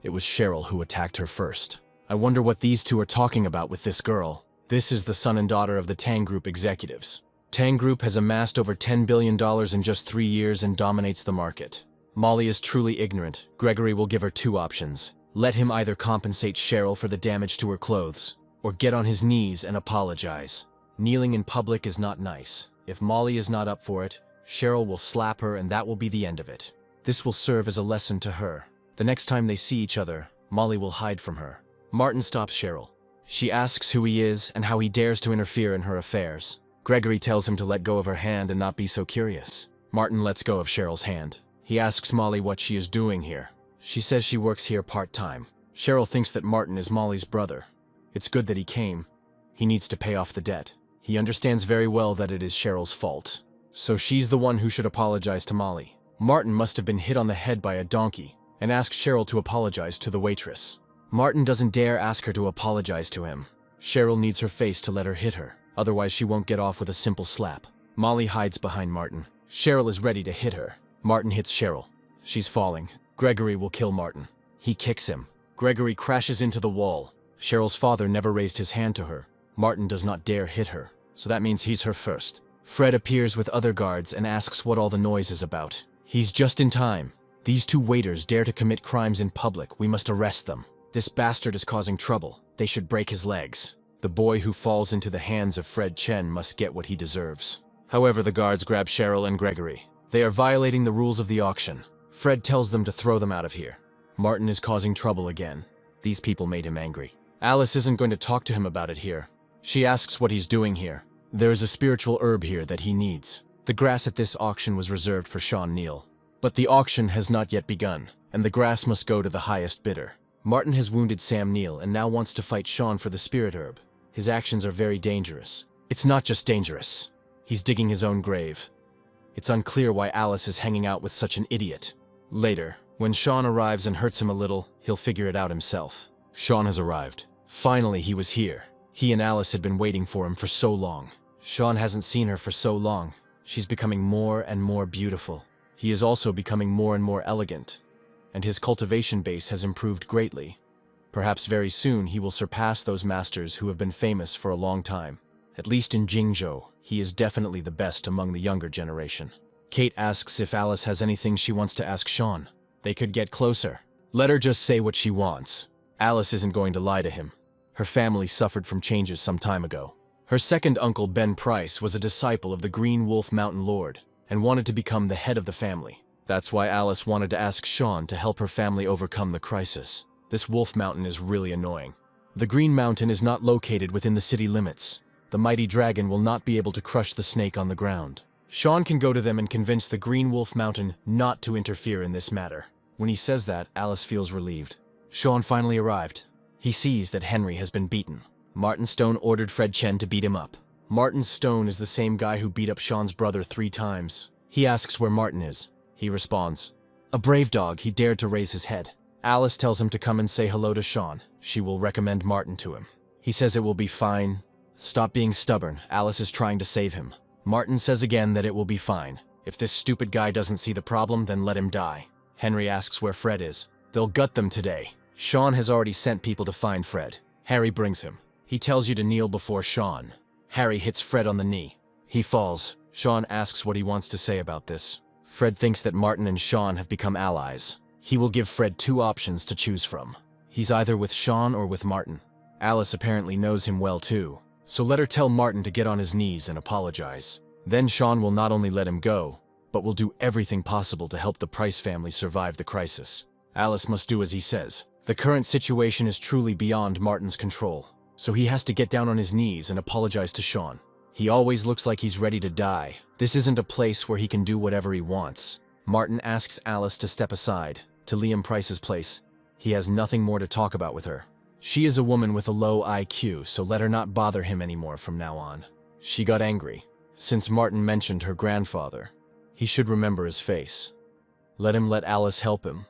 It was Cheryl who attacked her first. I wonder what these two are talking about with this girl. This is the son and daughter of the Tang Group executives. Tang Group has amassed over $10 billion in just 3 years and dominates the market. Molly is truly ignorant. Gregory will give her two options. Let him either compensate Cheryl for the damage to her clothes, or get on his knees and apologize. Kneeling in public is not nice. If Molly is not up for it, Cheryl will slap her and that will be the end of it. This will serve as a lesson to her. The next time they see each other, Molly will hide from her. Martin stops Cheryl. She asks who he is and how he dares to interfere in her affairs. Gregory tells him to let go of her hand and not be so curious. Martin lets go of Cheryl's hand. He asks Molly what she is doing here. She says she works here part-time. Cheryl thinks that Martin is Molly's brother. It's good that he came. He needs to pay off the debt. He understands very well that it is Cheryl's fault. So she's the one who should apologize to Molly. Martin must have been hit on the head by a donkey and asked Cheryl to apologize to the waitress. Martin doesn't dare ask her to apologize to him. Cheryl needs her face to let her hit her. Otherwise she won't get off with a simple slap. Molly hides behind Martin. Cheryl is ready to hit her. Martin hits Cheryl. She's falling. Gregory will kill Martin. He kicks him. Gregory crashes into the wall. Cheryl's father never raised his hand to her. Martin does not dare hit her, so that means he's her first. Fred appears with other guards and asks what all the noise is about. He's just in time. These two waiters dare to commit crimes in public. We must arrest them. This bastard is causing trouble. They should break his legs. The boy who falls into the hands of Fred Chen must get what he deserves. However, the guards grab Cheryl and Gregory. They are violating the rules of the auction. Fred tells them to throw them out of here. Martin is causing trouble again. These people made him angry. Alice isn't going to talk to him about it here. She asks what he's doing here. There is a spiritual herb here that he needs. The grass at this auction was reserved for Sean Neal. But the auction has not yet begun, and the grass must go to the highest bidder. Martin has wounded Sam Neill and now wants to fight Sean for the spirit herb. His actions are very dangerous. It's not just dangerous. He's digging his own grave. It's unclear why Alice is hanging out with such an idiot. Later, when Sean arrives and hurts him a little, he'll figure it out himself. Sean has arrived. Finally, he was here. He and Alice had been waiting for him for so long. Sean hasn't seen her for so long. She's becoming more and more beautiful. He is also becoming more and more elegant, and his cultivation base has improved greatly. Perhaps very soon he will surpass those masters who have been famous for a long time. At least in Jingzhou, he is definitely the best among the younger generation. Kate asks if Alice has anything she wants to ask Sean. They could get closer. Let her just say what she wants. Alice isn't going to lie to him. Her family suffered from changes some time ago. Her second uncle, Ben Price, was a disciple of the Green Wolf Mountain Lord and wanted to become the head of the family. That's why Alice wanted to ask Sean to help her family overcome the crisis. This Wolf Mountain is really annoying. The Green Mountain is not located within the city limits. The mighty dragon will not be able to crush the snake on the ground. Sean can go to them and convince the Green Wolf Mountain not to interfere in this matter. When he says that, Alice feels relieved. Sean finally arrived. He sees that Henry has been beaten. Martin Stone ordered Fred Chen to beat him up. Martin Stone is the same guy who beat up Sean's brother 3 times. He asks where Martin is. He responds, "A brave dog, he dared to raise his head." Alice tells him to come and say hello to Sean. She will recommend Martin to him. He says it will be fine. Stop being stubborn. Alice is trying to save him. Martin says again that it will be fine. If this stupid guy doesn't see the problem, then let him die. Henry asks where Fred is. They'll gut them today. Sean has already sent people to find Fred. Harry brings him. He tells you to kneel before Sean. Harry hits Fred on the knee. He falls. Sean asks what he wants to say about this. Fred thinks that Martin and Sean have become allies. He will give Fred 2 options to choose from. He's either with Sean or with Martin. Alice apparently knows him well too, so let her tell Martin to get on his knees and apologize. Then Sean will not only let him go, but will do everything possible to help the Price family survive the crisis. Alice must do as he says. The current situation is truly beyond Martin's control, so he has to get down on his knees and apologize to Sean. He always looks like he's ready to die. This isn't a place where he can do whatever he wants. Martin asks Alice to step aside, to Liam Price's place. He has nothing more to talk about with her. She is a woman with a low IQ, so let her not bother him anymore from now on. She got angry, since Martin mentioned her grandfather. He should remember his face. Let him let Alice help him.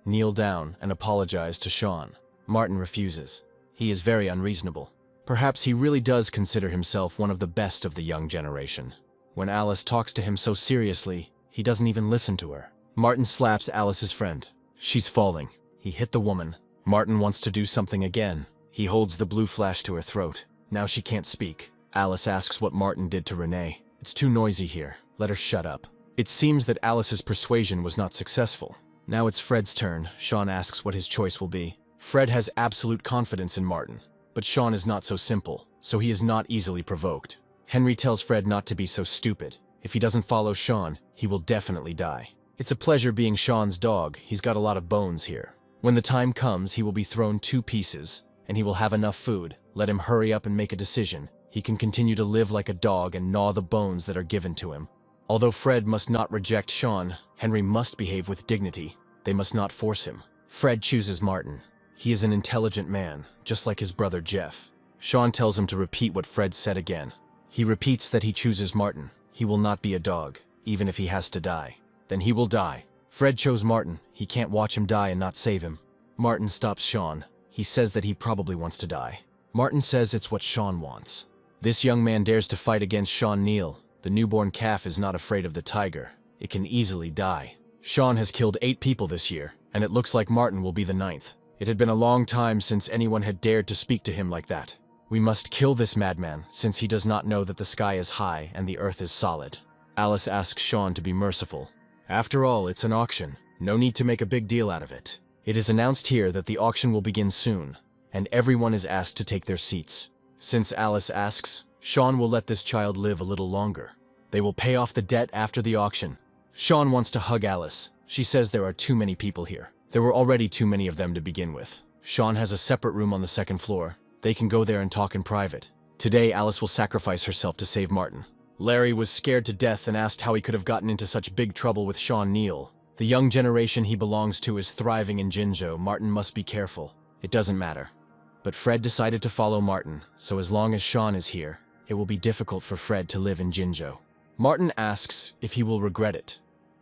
Kneel down and apologize to Sean. Martin refuses. He is very unreasonable. Perhaps he really does consider himself one of the best of the young generation. When Alice talks to him so seriously, he doesn't even listen to her. Martin slaps Alice's friend. She's falling. He hit the woman. Martin wants to do something again. He holds the blue flash to her throat. Now she can't speak. Alice asks what Martin did to Renee. It's too noisy here. Let her shut up. It seems that Alice's persuasion was not successful. Now it's Fred's turn. Sean asks what his choice will be. Fred has absolute confidence in Martin, but Sean is not so simple, so he is not easily provoked. Henry tells Fred not to be so stupid. If he doesn't follow Sean, he will definitely die. It's a pleasure being Sean's dog. He's got a lot of bones here. When the time comes, he will be thrown 2 pieces, and he will have enough food. Let him hurry up and make a decision. He can continue to live like a dog and gnaw the bones that are given to him. Although Fred must not reject Sean, Henry must behave with dignity. They must not force him. Fred chooses Martin. He is an intelligent man, just like his brother Jeff. Sean tells him to repeat what Fred said again. He repeats that he chooses Martin. He will not be a dog, even if he has to die. Then he will die. Fred chose Martin. He can't watch him die and not save him. Martin stops Sean. He says that he probably wants to die. Martin says it's what Sean wants. This young man dares to fight against Sean Neal. The newborn calf is not afraid of the tiger. It can easily die. Sean has killed 8 people this year, and it looks like Martin will be the 9th. It had been a long time since anyone had dared to speak to him like that. We must kill this madman, since he does not know that the sky is high and the earth is solid. Alice asks Sean to be merciful. After all, it's an auction. No need to make a big deal out of it. It is announced here that the auction will begin soon, and everyone is asked to take their seats. Since Alice asks, Sean will let this child live a little longer. They will pay off the debt after the auction. Sean wants to hug Alice. She says there are too many people here. There were already too many of them to begin with. Sean has a separate room on the 2nd floor. They can go there and talk in private. Today, Alice will sacrifice herself to save Martin. Larry was scared to death and asked how he could have gotten into such big trouble with Sean Neal. The young generation he belongs to is thriving in Jinzhou. Martin must be careful. It doesn't matter. But Fred decided to follow Martin, so as long as Sean is here, it will be difficult for Fred to live in Jinzhou. Martin asks if he will regret it.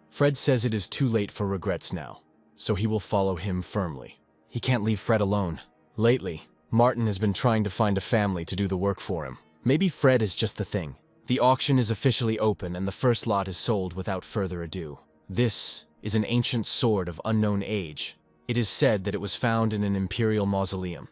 Fred says it is too late for regrets now, so he will follow him firmly. He can't leave Fred alone. Lately, Martin has been trying to find a family to do the work for him. Maybe Fred is just the thing. The auction is officially open and the first lot is sold without further ado. This is an ancient sword of unknown age. It is said that it was found in an imperial mausoleum.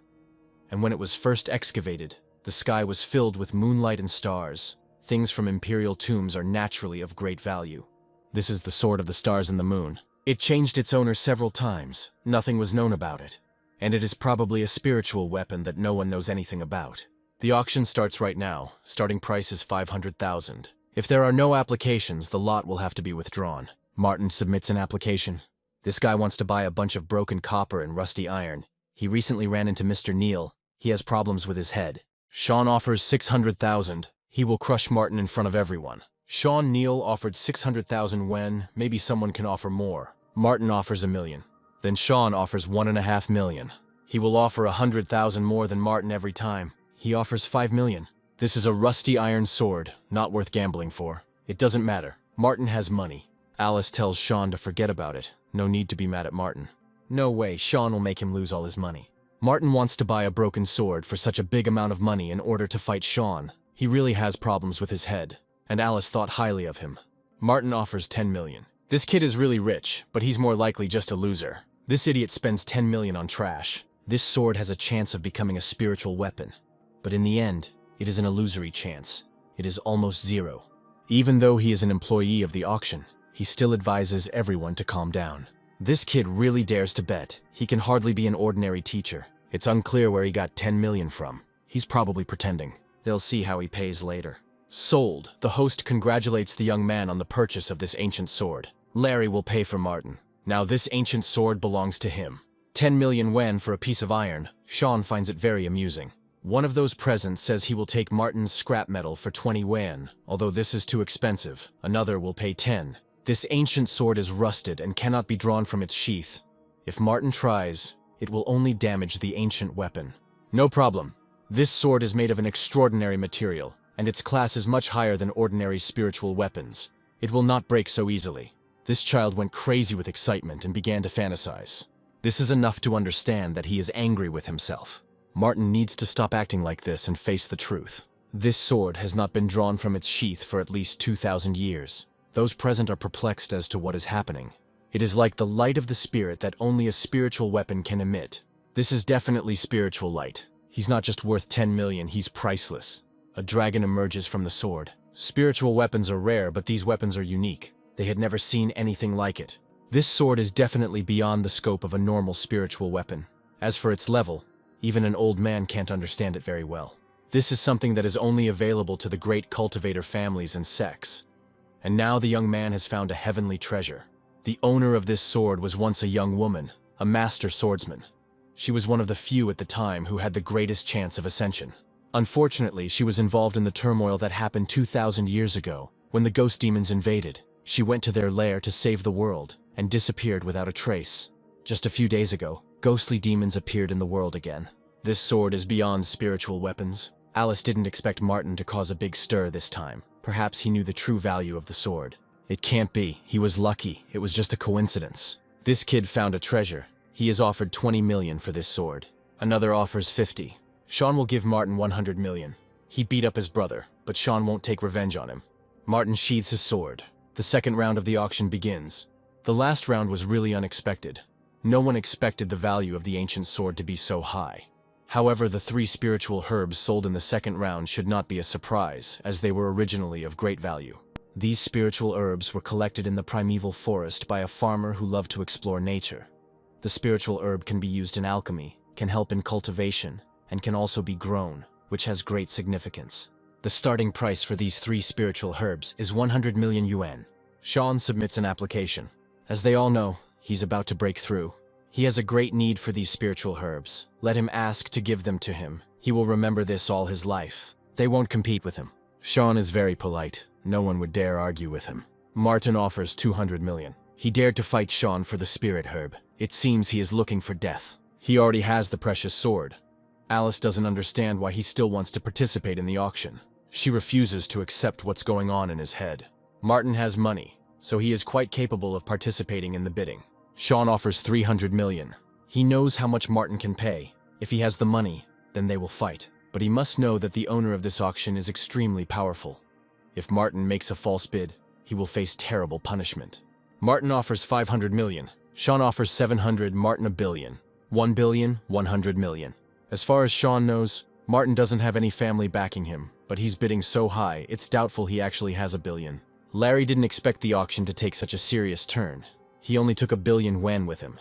And when it was first excavated, the sky was filled with moonlight and stars. Things from imperial tombs are naturally of great value. This is the sword of the stars and the moon. It changed its owner several times. Nothing was known about it. And it is probably a spiritual weapon that no one knows anything about. The auction starts right now. Starting price is 500,000. If there are no applications, the lot will have to be withdrawn. Martin submits an application. This guy wants to buy a bunch of broken copper and rusty iron. He recently ran into Mr. Neal. He has problems with his head. Sean offers 600,000. He will crush Martin in front of everyone. Sean Neal offered 600,000 when maybe someone can offer more. Martin offers 1 million. Then Sean offers 1.5 million. He will offer 100,000 more than Martin every time. He offers 5 million. This is a rusty iron sword, not worth gambling for. It doesn't matter. Martin has money. Alice tells Sean to forget about it. No need to be mad at Martin. No way, Sean will make him lose all his money. Martin wants to buy a broken sword for such a big amount of money in order to fight Sean. He really has problems with his head, and Alice thought highly of him. Martin offers 10 million. This kid is really rich, but he's more likely just a loser. This idiot spends 10 million on trash. This sword has a chance of becoming a spiritual weapon. But in the end, it is an illusory chance. It is almost zero. Even though he is an employee of the auction, he still advises everyone to calm down. This kid really dares to bet. He can hardly be an ordinary teacher. It's unclear where he got 10 million from. He's probably pretending. They'll see how he pays later. Sold. The host congratulates the young man on the purchase of this ancient sword. Larry will pay for Martin. Now this ancient sword belongs to him. 10 million yen for a piece of iron. Sean finds it very amusing. One of those presents says he will take Martin's scrap metal for 20 yuan, although this is too expensive. Another will pay 10. This ancient sword is rusted and cannot be drawn from its sheath. If Martin tries, it will only damage the ancient weapon. No problem. This sword is made of an extraordinary material, and its class is much higher than ordinary spiritual weapons. It will not break so easily. This child went crazy with excitement and began to fantasize. This is enough to understand that he is angry with himself. Martin needs to stop acting like this and face the truth. This sword has not been drawn from its sheath for at least 2,000 years. Those present are perplexed as to what is happening. It is like the light of the spirit that only a spiritual weapon can emit. This is definitely spiritual light. He's not just worth 10 million, he's priceless. A dragon emerges from the sword. Spiritual weapons are rare, but these weapons are unique. They had never seen anything like it. This sword is definitely beyond the scope of a normal spiritual weapon. As for its level, even an old man can't understand it very well. This is something that is only available to the great cultivator families and sects. And now the young man has found a heavenly treasure. The owner of this sword was once a young woman, a master swordsman. She was one of the few at the time who had the greatest chance of ascension. Unfortunately, she was involved in the turmoil that happened 2,000 years ago, when the ghost demons invaded. She went to their lair to save the world, and disappeared without a trace. Just a few days ago, ghostly demons appeared in the world again. This sword is beyond spiritual weapons. Alice didn't expect Martin to cause a big stir this time. Perhaps he knew the true value of the sword. It can't be. He was lucky. It was just a coincidence. This kid found a treasure. He is offered 20 million for this sword. Another offers 50. Sean will give Martin 100 million. He beat up his brother, but Sean won't take revenge on him. Martin sheathes his sword. The second round of the auction begins. The last round was really unexpected. No one expected the value of the ancient sword to be so high. However, the 3 spiritual herbs sold in the second round should not be a surprise, as they were originally of great value. These spiritual herbs were collected in the primeval forest by a farmer who loved to explore nature. The spiritual herb can be used in alchemy, can help in cultivation, and can also be grown, which has great significance. The starting price for these 3 spiritual herbs is 100 million yuan. Sean submits an application. As they all know, he's about to break through. He has a great need for these spiritual herbs. Let him ask to give them to him. He will remember this all his life. They won't compete with him. Sean is very polite. No one would dare argue with him. Martin offers 200 million. He dared to fight Sean for the spirit herb. It seems he is looking for death. He already has the precious sword. Alice doesn't understand why he still wants to participate in the auction. She refuses to accept what's going on in his head. Martin has money, so he is quite capable of participating in the bidding. Sean offers 300 million. He knows how much Martin can pay. If he has the money, then they will fight. But he must know that the owner of this auction is extremely powerful. If Martin makes a false bid, he will face terrible punishment. Martin offers 500 million. Sean offers 700, Martin a billion. 1 billion, 100 million. As far as Sean knows, Martin doesn't have any family backing him, but he's bidding so high, it's doubtful he actually has a billion. Larry didn't expect the auction to take such a serious turn. He only took 1 billion yuan with him.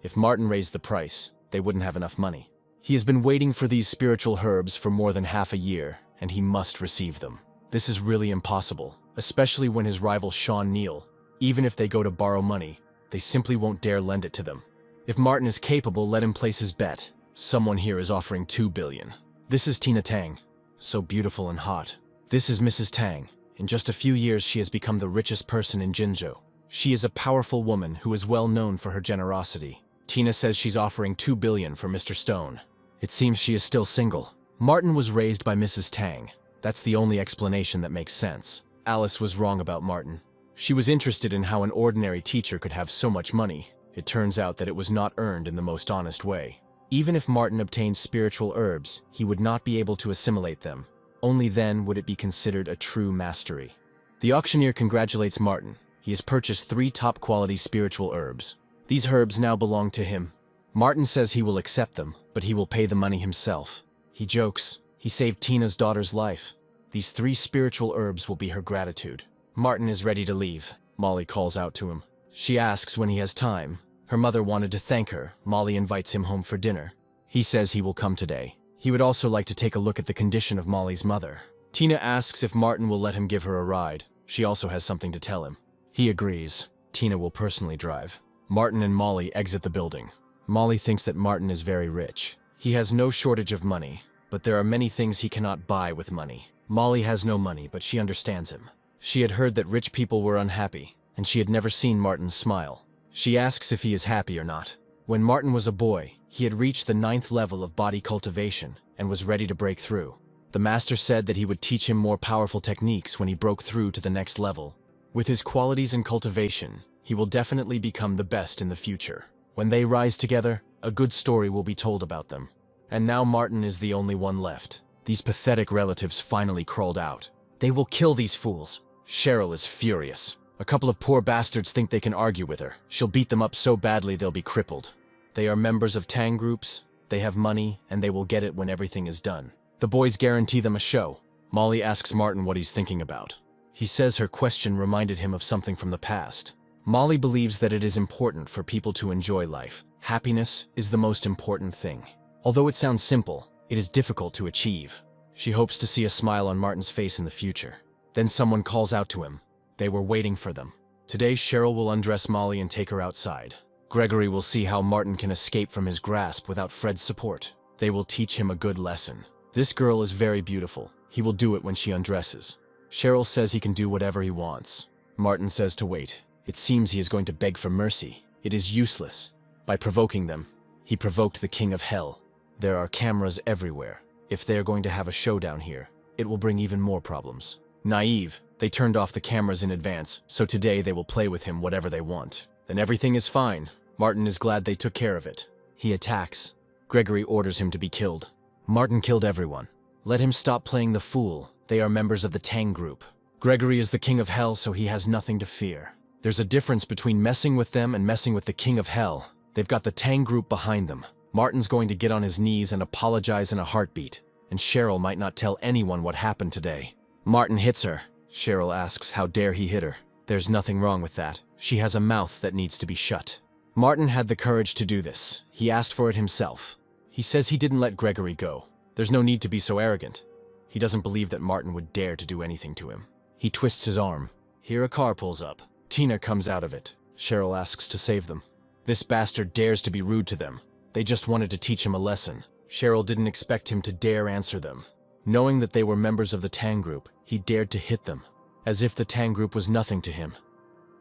If Martin raised the price, they wouldn't have enough money. He has been waiting for these spiritual herbs for more than half a year, and he must receive them. This is really impossible, especially when his rival Sean Neal. Even if they go to borrow money, they simply won't dare lend it to them. If Martin is capable, let him place his bet. Someone here is offering 2 billion. This is Tina Tang, so beautiful and hot. This is Mrs. Tang. In just a few years, she has become the richest person in Jinzhou. She is a powerful woman who is well known for her generosity. Tina says she's offering 2 billion for Mr. Stone. It seems she is still single. Martin was raised by Mrs. Tang. That's the only explanation that makes sense. Alice was wrong about Martin. She was interested in how an ordinary teacher could have so much money. It turns out that it was not earned in the most honest way. Even if Martin obtained spiritual herbs, he would not be able to assimilate them. Only then would it be considered a true mastery. The auctioneer congratulates Martin. He has purchased 3 top-quality spiritual herbs. These herbs now belong to him. Martin says he will accept them, but he will pay the money himself. He jokes. He saved Tina's daughter's life. These 3 spiritual herbs will be her gratitude. Martin is ready to leave. Molly calls out to him. She asks when he has time. Her mother wanted to thank her. Molly invites him home for dinner. He says he will come today. He would also like to take a look at the condition of Molly's mother. Tina asks if Martin will let him give her a ride. She also has something to tell him. He agrees. Tina will personally drive. Martin and Molly exit the building. Molly thinks that Martin is very rich. He has no shortage of money, but there are many things he cannot buy with money. Molly has no money, but she understands him. She had heard that rich people were unhappy, and she had never seen Martin smile. She asks if he is happy or not. When Martin was a boy, he had reached the 9th level of body cultivation and was ready to break through. The master said that he would teach him more powerful techniques when he broke through to the next level. With his qualities in cultivation, he will definitely become the best in the future. When they rise together, a good story will be told about them. And now Martin is the only one left. These pathetic relatives finally crawled out. They will kill these fools. Cheryl is furious. A couple of poor bastards think they can argue with her. She'll beat them up so badly they'll be crippled. They are members of Tang groups, they have money, and they will get it when everything is done. The boys guarantee them a show. Molly asks Martin what he's thinking about. He says her question reminded him of something from the past. Molly believes that it is important for people to enjoy life. Happiness is the most important thing. Although it sounds simple, it is difficult to achieve. She hopes to see a smile on Martin's face in the future. Then someone calls out to him. They were waiting for them. Today, Cheryl will undress Molly and take her outside. Gregory will see how Martin can escape from his grasp without Fred's support. They will teach him a good lesson. This girl is very beautiful. He will do it when she undresses. Cheryl says he can do whatever he wants. Martin says to wait. It seems he is going to beg for mercy. It is useless. By provoking them, he provoked the king of hell. There are cameras everywhere. If they are going to have a showdown here, it will bring even more problems. Naive, they turned off the cameras in advance, so today they will play with him whatever they want. Then everything is fine. Martin is glad they took care of it. He attacks. Gregory orders him to be killed. Martin killed everyone. Let him stop playing the fool. They are members of the Tang group. Gregory is the king of hell, so he has nothing to fear. There's a difference between messing with them and messing with the king of hell. They've got the Tang group behind them. Martin's going to get on his knees and apologize in a heartbeat, and Cheryl might not tell anyone what happened today. Martin hits her. Cheryl asks how dare he hit her. There's nothing wrong with that. She has a mouth that needs to be shut. Martin had the courage to do this. He asked for it himself. He says he didn't let Gregory go. There's no need to be so arrogant. He doesn't believe that Martin would dare to do anything to him. He twists his arm. Here a car pulls up. Tina comes out of it. Cheryl asks to save them. This bastard dares to be rude to them. They just wanted to teach him a lesson. Cheryl didn't expect him to dare answer them. Knowing that they were members of the Tang group, he dared to hit them, as if the Tang group was nothing to him.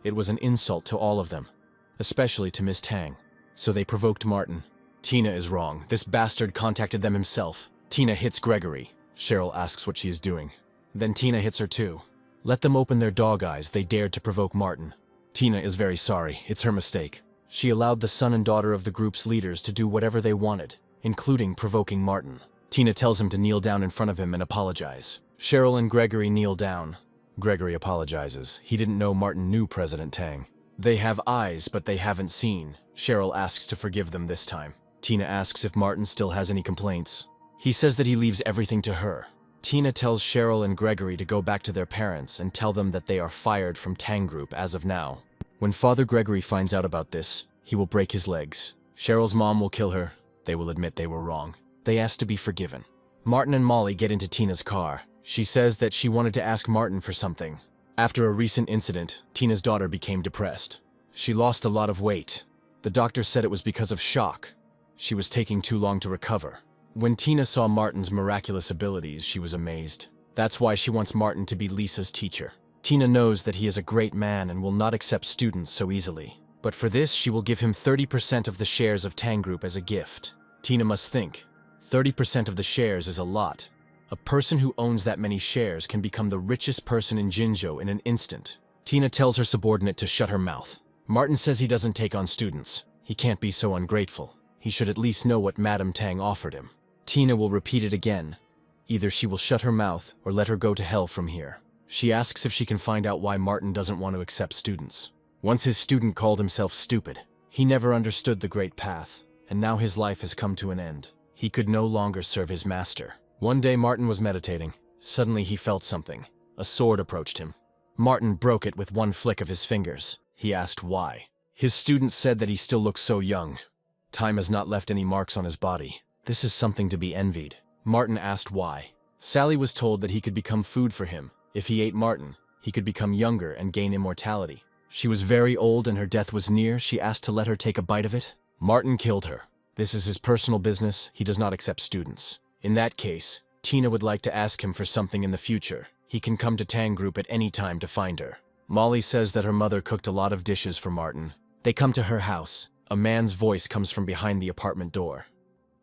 It was an insult to all of them, especially to Miss Tang. So they provoked Martin. Tina is wrong. This bastard contacted them himself. Tina hits Gregory. Cheryl asks what she is doing. Then Tina hits her too. Let them open their dog eyes. They dared to provoke Martin. Tina is very sorry. It's her mistake. She allowed the son and daughter of the group's leaders to do whatever they wanted, including provoking Martin. Tina tells him to kneel down in front of him and apologize. Cheryl and Gregory kneel down. Gregory apologizes. He didn't know Martin knew President Tang. They have eyes, but they haven't seen. Cheryl asks to forgive them this time. Tina asks if Martin still has any complaints. He says that he leaves everything to her. Tina tells Cheryl and Gregory to go back to their parents and tell them that they are fired from Tang Group as of now. When Father Gregory finds out about this, he will break his legs. Cheryl's mom will kill her. They will admit they were wrong. They ask to be forgiven. Martin and Molly get into Tina's car. She says that she wanted to ask Martin for something. After a recent incident, Tina's daughter became depressed. She lost a lot of weight. The doctor said it was because of shock. She was taking too long to recover. When Tina saw Martin's miraculous abilities, she was amazed. That's why she wants Martin to be Lisa's teacher. Tina knows that he is a great man and will not accept students so easily. But for this, she will give him 30% of the shares of Tang Group as a gift. Tina must think. 30% of the shares is a lot. A person who owns that many shares can become the richest person in Jinzhou in an instant. Tina tells her subordinate to shut her mouth. Martin says he doesn't take on students. He can't be so ungrateful. He should at least know what Madame Tang offered him. Tina will repeat it again. Either she will shut her mouth or let her go to hell from here. She asks if she can find out why Martin doesn't want to accept students. Once his student called himself stupid. He never understood the great path, and now his life has come to an end. He could no longer serve his master. One day Martin was meditating. Suddenly he felt something. A sword approached him. Martin broke it with one flick of his fingers. He asked why. His student said that he still looks so young. Time has not left any marks on his body. This is something to be envied. Martin asked why. Sally was told that he could become food for him. If he ate Martin, he could become younger and gain immortality. She was very old and her death was near. She asked to let her take a bite of it. Martin killed her. This is his personal business. He does not accept students. In that case, Tina would like to ask him for something in the future. He can come to Tang Group at any time to find her. Molly says that her mother cooked a lot of dishes for Martin. They come to her house. A man's voice comes from behind the apartment door,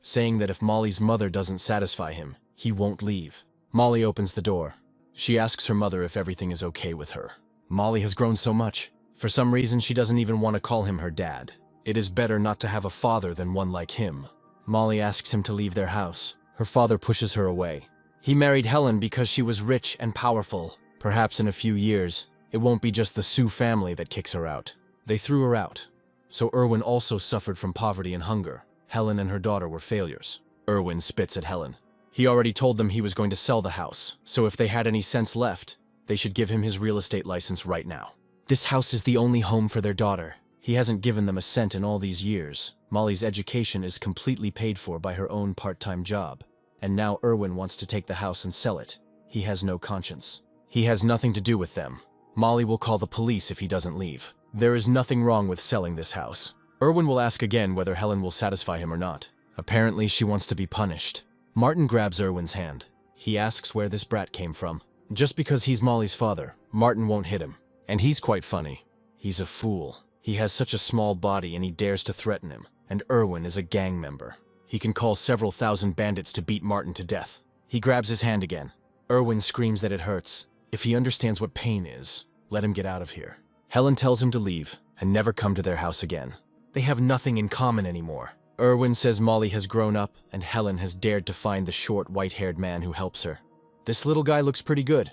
saying that if Molly's mother doesn't satisfy him, he won't leave. Molly opens the door. She asks her mother if everything is okay with her. Molly has grown so much. For some reason, she doesn't even want to call him her dad. It is better not to have a father than one like him. Molly asks him to leave their house. Her father pushes her away. He married Helen because she was rich and powerful. Perhaps in a few years, it won't be just the Sioux family that kicks her out. They threw her out. So Erwin also suffered from poverty and hunger. Helen and her daughter were failures. Erwin spits at Helen. He already told them he was going to sell the house, so if they had any sense left, they should give him his real estate license right now. This house is the only home for their daughter. He hasn't given them a cent in all these years. Molly's education is completely paid for by her own part-time job. And now Erwin wants to take the house and sell it. He has no conscience. He has nothing to do with them. Molly will call the police if he doesn't leave. There is nothing wrong with selling this house. Erwin will ask again whether Helen will satisfy him or not. Apparently, she wants to be punished. Martin grabs Erwin's hand. He asks where this brat came from. Just because he's Molly's father, Martin won't hit him. And he's quite funny. He's a fool. He has such a small body and he dares to threaten him. And Erwin is a gang member. He can call several thousand bandits to beat Martin to death. He grabs his hand again. Erwin screams that it hurts. If he understands what pain is, let him get out of here. Helen tells him to leave and never come to their house again. They have nothing in common anymore. Erwin says Molly has grown up and Helen has dared to find the short, white-haired man who helps her. This little guy looks pretty good.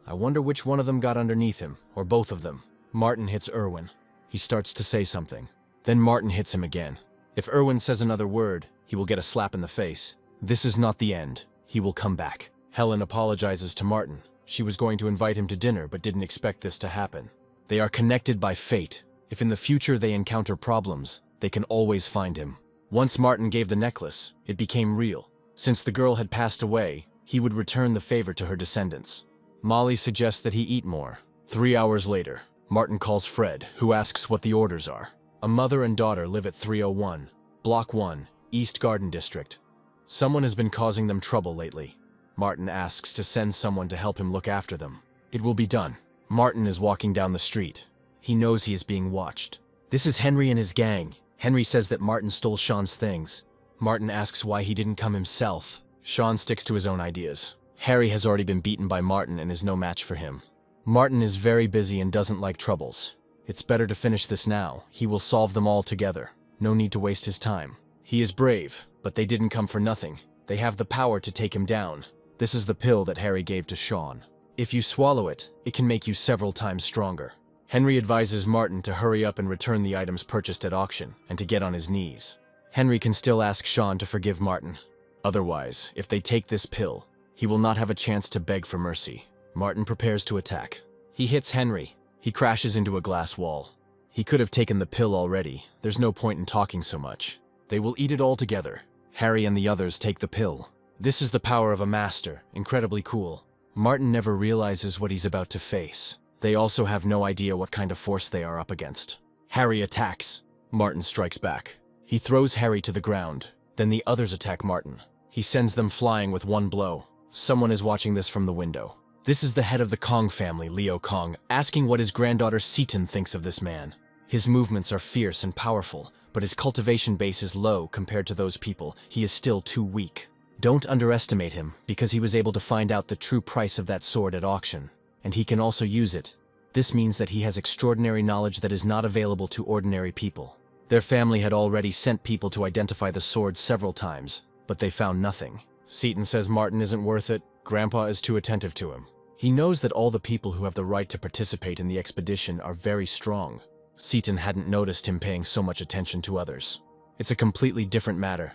I wonder which one of them got underneath him, or both of them. Martin hits Erwin. He starts to say something. Then Martin hits him again. If Erwin says another word, he will get a slap in the face. This is not the end. He will come back. Helen apologizes to Martin. She was going to invite him to dinner but didn't expect this to happen. They are connected by fate. If in the future they encounter problems, they can always find him. Once Martin gave the necklace, it became real. Since the girl had passed away, he would return the favor to her descendants. Molly suggests that he eat more. 3 hours later, Martin calls Fred, who asks what the orders are. A mother and daughter live at 301, Block 1, East Garden District. Someone has been causing them trouble lately. Martin asks to send someone to help him look after them. It will be done. Martin is walking down the street. He knows he is being watched. This is Henry and his gang. Henry says that Martin stole Sean's things. Martin asks why he didn't come himself. Sean sticks to his own ideas. Harry has already been beaten by Martin and is no match for him. Martin is very busy and doesn't like troubles. It's better to finish this now. He will solve them all together. No need to waste his time. He is brave, but they didn't come for nothing. They have the power to take him down. This is the pill that Harry gave to Sean. If you swallow it, it can make you several times stronger. Henry advises Martin to hurry up and return the items purchased at auction, and to get on his knees. Henry can still ask Sean to forgive Martin. Otherwise, if they take this pill, he will not have a chance to beg for mercy. Martin prepares to attack. He hits Henry. He crashes into a glass wall. He could have taken the pill already. There's no point in talking so much. They will eat it all together. Harry and the others take the pill. This is the power of a master, incredibly cool. Martin never realizes what he's about to face. They also have no idea what kind of force they are up against. Harry attacks. Martin strikes back. He throws Harry to the ground. Then the others attack Martin. He sends them flying with one blow. Someone is watching this from the window. This is the head of the Kong family, Leo Kong, asking what his granddaughter Seaton thinks of this man. His movements are fierce and powerful, but his cultivation base is low compared to those people. He is still too weak. Don't underestimate him, because he was able to find out the true price of that sword at auction. And he can also use it. This means that he has extraordinary knowledge that is not available to ordinary people. Their family had already sent people to identify the sword several times, but they found nothing. Seaton says Martin isn't worth it. Grandpa is too attentive to him. He knows that all the people who have the right to participate in the expedition are very strong. Seaton hadn't noticed him paying so much attention to others. It's a completely different matter.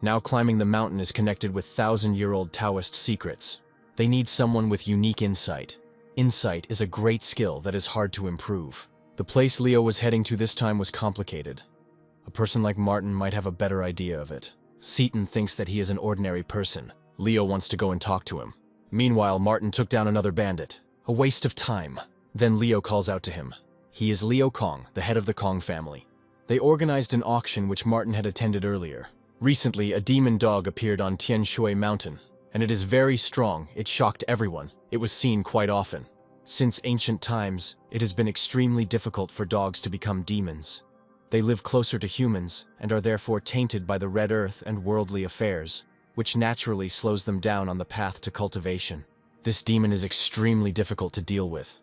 Now climbing the mountain is connected with thousand-year-old Taoist secrets. They need someone with unique insight. Insight is a great skill that is hard to improve. The place Leo was heading to this time was complicated. A person like Martin might have a better idea of it. Seaton thinks that he is an ordinary person. Leo wants to go and talk to him. Meanwhile, Martin took down another bandit. A waste of time. Then Leo calls out to him. He is Leo Kong, the head of the Kong family. They organized an auction which Martin had attended earlier. Recently, a demon dog appeared on Tianshui Mountain, and it is very strong. It shocked everyone. It was seen quite often. Since ancient times, it has been extremely difficult for dogs to become demons. They live closer to humans and are therefore tainted by the red earth and worldly affairs, which naturally slows them down on the path to cultivation. This demon is extremely difficult to deal with.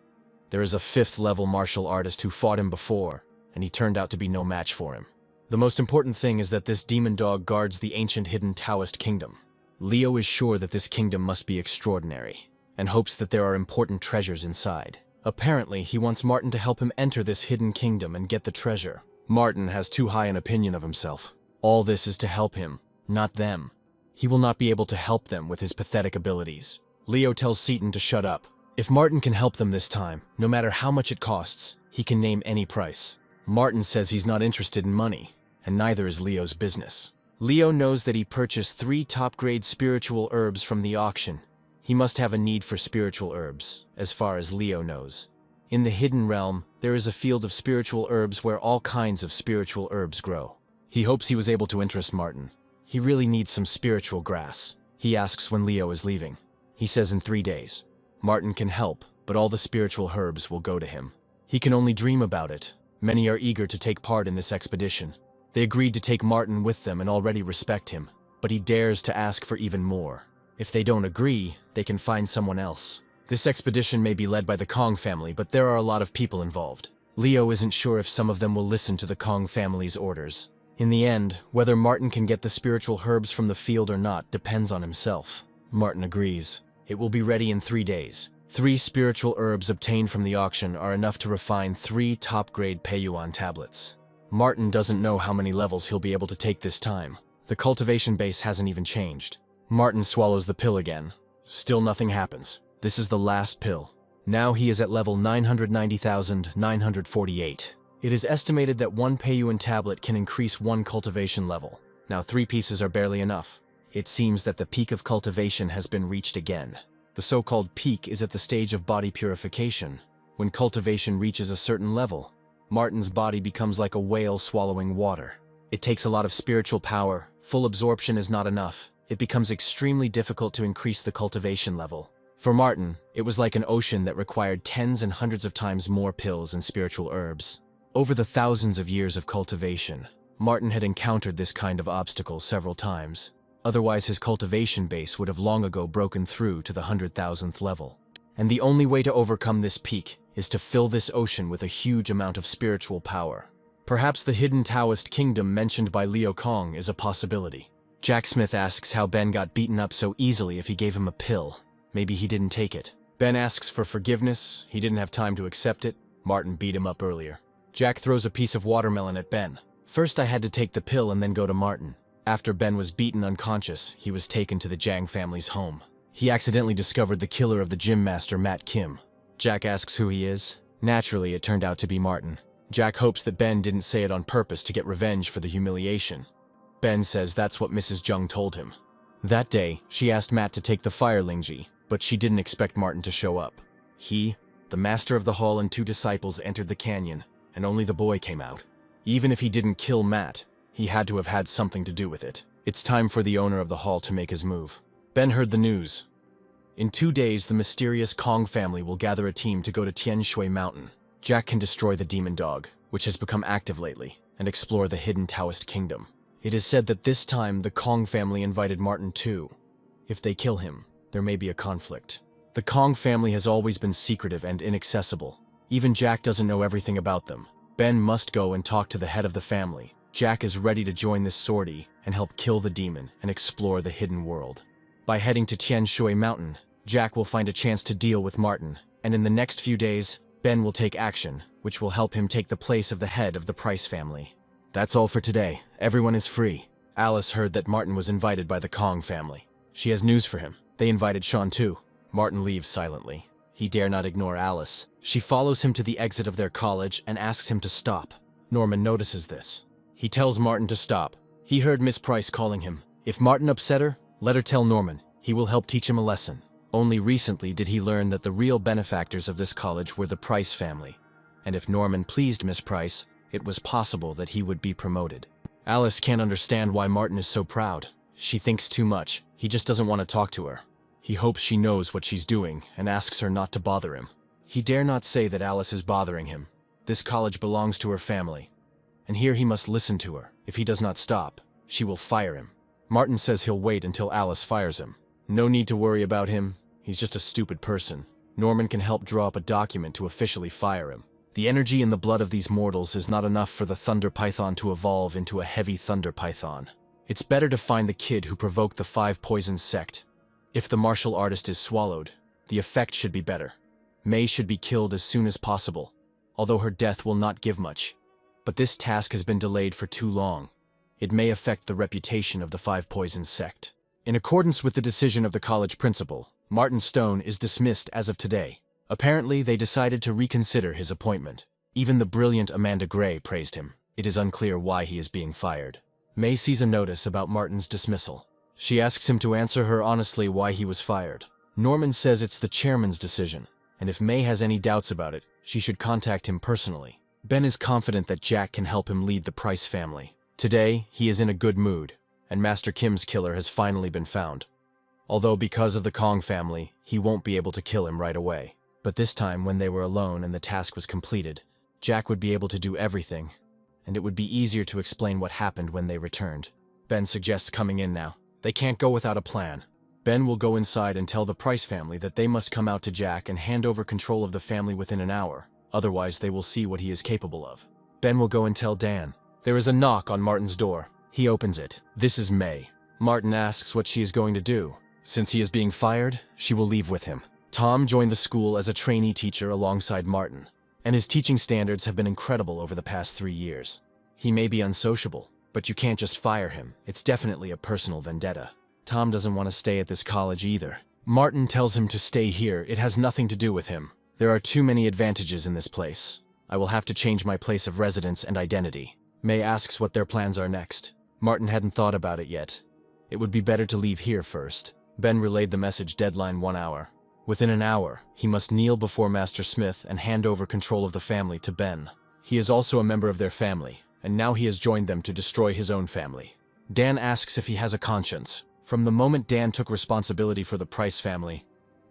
There is a 5th-level martial artist who fought him before, and he turned out to be no match for him. The most important thing is that this demon dog guards the ancient hidden Taoist kingdom. Leo is sure that this kingdom must be extraordinary, and hopes that there are important treasures inside. Apparently, he wants Martin to help him enter this hidden kingdom and get the treasure. Martin has too high an opinion of himself. All this is to help him, not them. He will not be able to help them with his pathetic abilities. Leo tells Seaton to shut up. If Martin can help them this time, no matter how much it costs, he can name any price. Martin says he's not interested in money, and neither is Leo's business. Leo knows that he purchased 3 top-grade spiritual herbs from the auction. He must have a need for spiritual herbs, as far as Leo knows. In the hidden realm, there is a field of spiritual herbs where all kinds of spiritual herbs grow. He hopes he was able to interest Martin. He really needs some spiritual grass. He asks when Leo is leaving. He says in 3 days. Martin can help, but all the spiritual herbs will go to him. He can only dream about it. Many are eager to take part in this expedition. They agreed to take Martin with them and already respect him, but he dares to ask for even more. If they don't agree, they can find someone else. This expedition may be led by the Kong family, but there are a lot of people involved. Leo isn't sure if some of them will listen to the Kong family's orders. In the end, whether Martin can get the spiritual herbs from the field or not depends on himself. Martin agrees. It will be ready in 3 days. 3 spiritual herbs obtained from the auction are enough to refine 3 top-grade Peiyuan tablets. Martin doesn't know how many levels he'll be able to take this time. The cultivation base hasn't even changed. Martin swallows the pill again. Still nothing happens. This is the last pill. Now he is at level 990,948. It is estimated that 1 Peiyuan tablet can increase 1 cultivation level. Now 3 pieces are barely enough. It seems that the peak of cultivation has been reached again. The so-called peak is at the stage of body purification. When cultivation reaches a certain level, Martin's body becomes like a whale swallowing water. It takes a lot of spiritual power. Full absorption is not enough. It becomes extremely difficult to increase the cultivation level. For Martin, it was like an ocean that required tens and hundreds of times more pills and spiritual herbs. Over the thousands of years of cultivation, Martin had encountered this kind of obstacle several times. Otherwise, his cultivation base would have long ago broken through to the 100,000th level. And the only way to overcome this peak is to fill this ocean with a huge amount of spiritual power. Perhaps the hidden Taoist kingdom mentioned by Leo Kong is a possibility. Jack Smith asks how Ben got beaten up so easily if he gave him a pill. Maybe he didn't take it. Ben asks for forgiveness. He didn't have time to accept it. Martin beat him up earlier. Jack throws a piece of watermelon at Ben. First I had to take the pill and then go to Martin. After Ben was beaten unconscious, he was taken to the Jang family's home. He accidentally discovered the killer of the gym master Matt Kim. Jack asks who he is. Naturally, it turned out to be Martin. Jack hopes that Ben didn't say it on purpose to get revenge for the humiliation. Ben says that's what Mrs. Jung told him. That day, she asked Matt to take the fire Lingji, but she didn't expect Martin to show up. He, the master of the hall, and 2 disciples entered the canyon, and only the boy came out. Even if he didn't kill Matt, he had to have had something to do with it. It's time for the owner of the hall to make his move. Ben heard the news. In 2 days, the mysterious Kong family will gather a team to go to Tianshui Mountain. Jack can destroy the demon dog, which has become active lately, and explore the hidden Taoist kingdom. It is said that this time the Kong family invited Martin too. If they kill him, there may be a conflict. The Kong family has always been secretive and inaccessible. Even Jack doesn't know everything about them. Ben must go and talk to the head of the family. Jack is ready to join this sortie and help kill the demon and explore the hidden world. By heading to Tianshui Mountain, Jack will find a chance to deal with Martin, and in the next few days, Ben will take action, which will help him take the place of the head of the Price family. That's all for today. Everyone is free. Alice heard that Martin was invited by the Kong family. She has news for him. They invited Sean too. Martin leaves silently. He dare not ignore Alice. She follows him to the exit of their college and asks him to stop. Norman notices this. He tells Martin to stop. He heard Miss Price calling him. If Martin upset her, let her tell Norman. He will help teach him a lesson. Only recently did he learn that the real benefactors of this college were the Price family. And if Norman pleased Miss Price, it was possible that he would be promoted. Alice can't understand why Martin is so proud. She thinks too much. He just doesn't want to talk to her. He hopes she knows what she's doing and asks her not to bother him. He dare not say that Alice is bothering him. This college belongs to her family, and here he must listen to her. If he does not stop, she will fire him. Martin says he'll wait until Alice fires him. No need to worry about him. He's just a stupid person. Norman can help draw up a document to officially fire him. The energy in the blood of these mortals is not enough for the Thunder Python to evolve into a heavy Thunder Python. It's better to find the kid who provoked the 5 Poisons sect. If the martial artist is swallowed, the effect should be better. Mage should be killed as soon as possible, although her death will not give much. But this task has been delayed for too long. It may affect the reputation of the 5 Poisons sect. In accordance with the decision of the college principal, Martin Stone is dismissed as of today. Apparently, they decided to reconsider his appointment. Even the brilliant Amanda Gray praised him. It is unclear why he is being fired. May sees a notice about Martin's dismissal. She asks him to answer her honestly why he was fired. Norman says it's the chairman's decision, and if May has any doubts about it, she should contact him personally. Ben is confident that Jack can help him lead the Price family. Today, he is in a good mood, and Master Kim's killer has finally been found. Although because of the Kong family, he won't be able to kill him right away. But this time, when they were alone and the task was completed, Jack would be able to do everything, and it would be easier to explain what happened when they returned. Ben suggests coming in now. They can't go without a plan. Ben will go inside and tell the Price family that they must come out to Jack and hand over control of the family within an hour. Otherwise, they will see what he is capable of. Ben will go and tell Dan. There is a knock on Martin's door. He opens it. This is May. Martin asks what she is going to do. Since he is being fired, she will leave with him. Tom joined the school as a trainee teacher alongside Martin, and his teaching standards have been incredible over the past 3 years. He may be unsociable, but you can't just fire him. It's definitely a personal vendetta. Tom doesn't want to stay at this college either. Martin tells him to stay here. It has nothing to do with him. There are too many advantages in this place. I will have to change my place of residence and identity. May asks what their plans are next. Martin hadn't thought about it yet. It would be better to leave here first. Ben relayed the message deadline 1 hour. Within an hour, he must kneel before Master Smith and hand over control of the family to Ben. He is also a member of their family, and now he has joined them to destroy his own family. Dan asks if he has a conscience. From the moment Dan took responsibility for the Price family,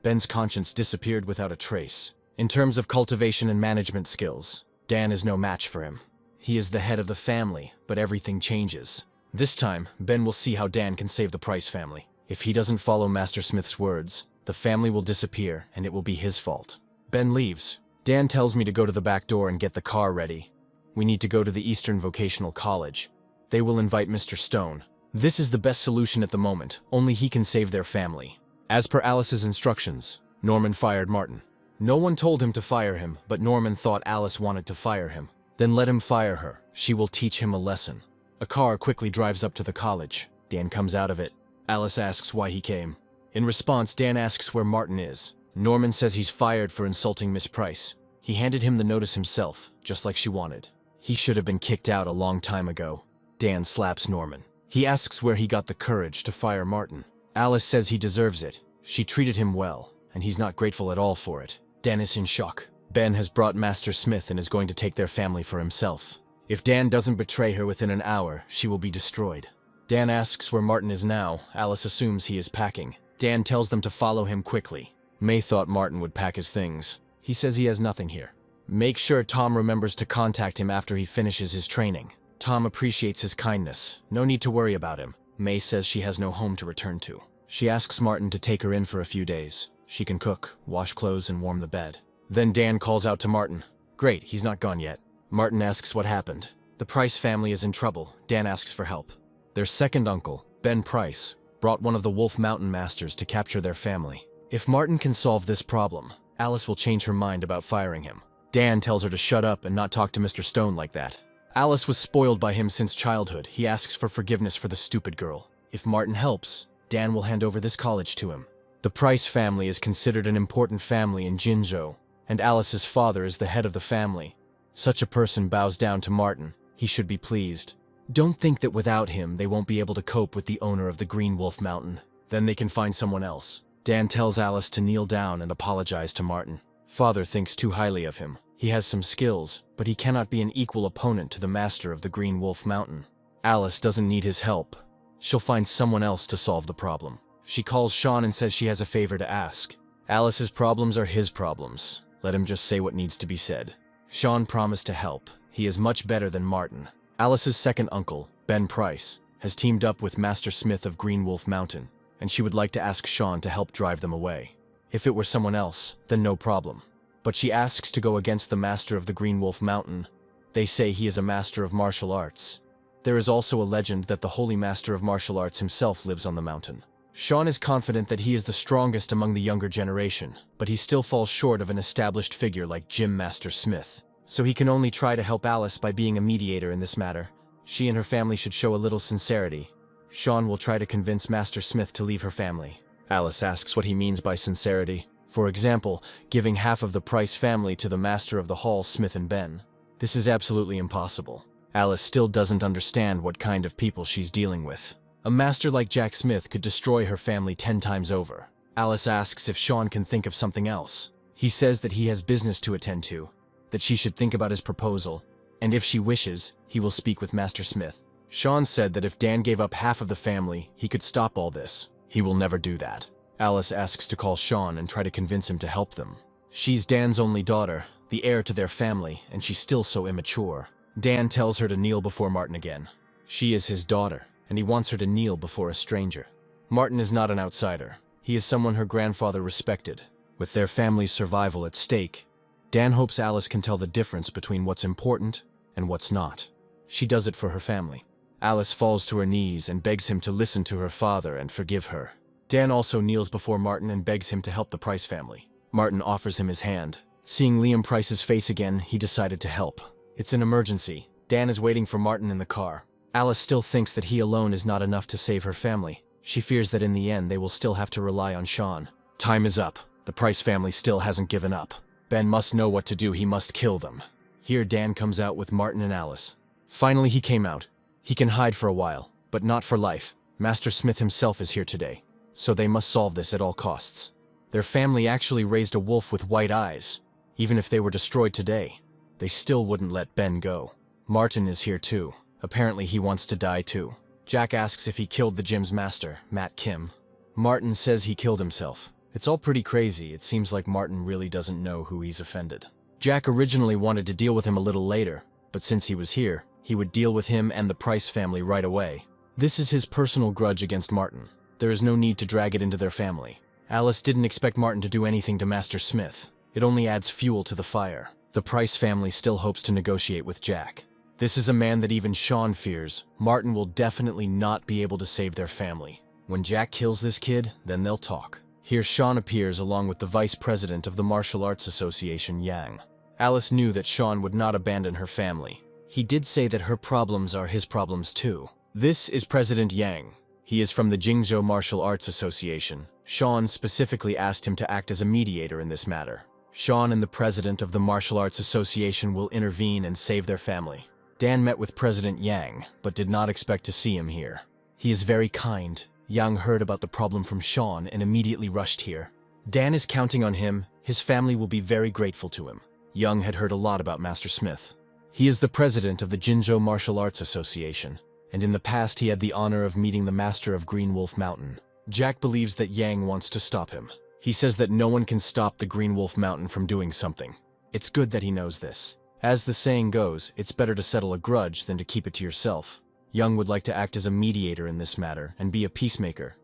Ben's conscience disappeared without a trace. In terms of cultivation and management skills, Dan is no match for him. He is the head of the family, but everything changes. This time, Ben will see how Dan can save the Price family. If he doesn't follow Master Smith's words, the family will disappear and it will be his fault. Ben leaves. Dan tells me to go to the back door and get the car ready. We need to go to the Eastern Vocational College. They will invite Mr. Stone. This is the best solution at the moment. Only he can save their family. As per Alice's instructions, Norman fired Martin. No one told him to fire him, but Norman thought Alice wanted to fire him. Then let him fire her. She will teach him a lesson. A car quickly drives up to the college. Dan comes out of it. Alice asks why he came. In response, Dan asks where Martin is. Norman says he's fired for insulting Miss Price. He handed him the notice himself, just like she wanted. He should have been kicked out a long time ago. Dan slaps Norman. He asks where he got the courage to fire Martin. Alice says he deserves it. She treated him well, and he's not grateful at all for it. Dan is in shock. Ben has brought Master Smith and is going to take their family for himself. If Dan doesn't betray her within an hour, she will be destroyed. Dan asks where Martin is now. Alice assumes he is packing. Dan tells them to follow him quickly. May thought Martin would pack his things. He says he has nothing here. Make sure Tom remembers to contact him after he finishes his training. Tom appreciates his kindness. No need to worry about him. May says she has no home to return to. She asks Martin to take her in for a few days. She can cook, wash clothes, and warm the bed. Then Dan calls out to Martin. Great, he's not gone yet. Martin asks what happened. The Price family is in trouble. Dan asks for help. Their second uncle, Ben Price, brought one of the Wolf Mountain Masters to capture their family. If Martin can solve this problem, Alice will change her mind about firing him. Dan tells her to shut up and not talk to Mr. Stone like that. Alice was spoiled by him since childhood. He asks for forgiveness for the stupid girl. If Martin helps, Dan will hand over this college to him. The Price family is considered an important family in Jinzhou, and Alice's father is the head of the family. Such a person bows down to Martin. He should be pleased. Don't think that without him they won't be able to cope with the owner of the Green Wolf Mountain. Then they can find someone else. Dan tells Alice to kneel down and apologize to Martin. Father thinks too highly of him. He has some skills, but he cannot be an equal opponent to the master of the Green Wolf Mountain. Alice doesn't need his help. She'll find someone else to solve the problem. She calls Sean and says she has a favor to ask. Alice's problems are his problems. Let him just say what needs to be said. Sean promised to help. He is much better than Martin. Alice's second uncle, Ben Price, has teamed up with Master Smith of Green Wolf Mountain, and she would like to ask Sean to help drive them away. If it were someone else, then no problem. But she asks to go against the Master of the Green Wolf Mountain. They say he is a master of martial arts. There is also a legend that the Holy Master of Martial Arts himself lives on the mountain. Sean is confident that he is the strongest among the younger generation, but he still falls short of an established figure like Gym Master Smith. So he can only try to help Alice by being a mediator in this matter. She and her family should show a little sincerity. Sean will try to convince Master Smith to leave her family. Alice asks what he means by sincerity. For example, giving half of the Price family to the Master of the Hall, Smith and Ben. This is absolutely impossible. Alice still doesn't understand what kind of people she's dealing with. A master like Jack Smith could destroy her family 10 times over. Alice asks if Sean can think of something else. He says that he has business to attend to, that she should think about his proposal, and if she wishes, he will speak with Master Smith. Sean said that if Dan gave up half of the family, he could stop all this. He will never do that. Alice asks to call Sean and try to convince him to help them. She's Dan's only daughter, the heir to their family, and she's still so immature. Dan tells her to kneel before Martin again. She is his daughter, and he wants her to kneel before a stranger. Martin is not an outsider. He is someone her grandfather respected. With their family's survival at stake, Dan hopes Alice can tell the difference between what's important and what's not. She does it for her family. Alice falls to her knees and begs him to listen to her father and forgive her. Dan also kneels before Martin and begs him to help the Price family. Martin offers him his hand. Seeing Liam Price's face again, he decided to help. It's an emergency. Dan is waiting for Martin in the car. Alice still thinks that he alone is not enough to save her family. She fears that in the end they will still have to rely on Sean. Time is up. The Price family still hasn't given up. Ben must know what to do. He must kill them. Here Dan comes out with Martin and Alice. Finally he came out. He can hide for a while, but not for life. Master Smith himself is here today, so they must solve this at all costs. Their family actually raised a wolf with white eyes. Even if they were destroyed today, they still wouldn't let Ben go. Martin is here too. Apparently he wants to die too. Jack asks if he killed the gym's master, Matt Kim. Martin says he killed himself. It's all pretty crazy. It seems like Martin really doesn't know who he's offended. Jack originally wanted to deal with him a little later, but since he was here, he would deal with him and the Price family right away. This is his personal grudge against Martin. There is no need to drag it into their family. Alice didn't expect Martin to do anything to Master Smith. It only adds fuel to the fire. The Price family still hopes to negotiate with Jack. This is a man that even Sean fears. Martin will definitely not be able to save their family. When Jack kills this kid, then they'll talk. Here Sean appears along with the vice president of the Martial Arts Association, Yang. Alice knew that Sean would not abandon her family. He did say that her problems are his problems too. This is President Yang. He is from the Jingzhou Martial Arts Association. Sean specifically asked him to act as a mediator in this matter. Sean and the president of the Martial Arts Association will intervene and save their family. Dan met with President Yang, but did not expect to see him here. He is very kind. Yang heard about the problem from Sean and immediately rushed here. Dan is counting on him. His family will be very grateful to him. Yang had heard a lot about Master Smith. He is the president of the Jingzhou Martial Arts Association, and in the past he had the honor of meeting the master of Green Wolf Mountain. Jack believes that Yang wants to stop him. He says that no one can stop the Green Wolf Mountain from doing something. It's good that he knows this. As the saying goes, it's better to settle a grudge than to keep it to yourself. Yang would like to act as a mediator in this matter and be a peacemaker.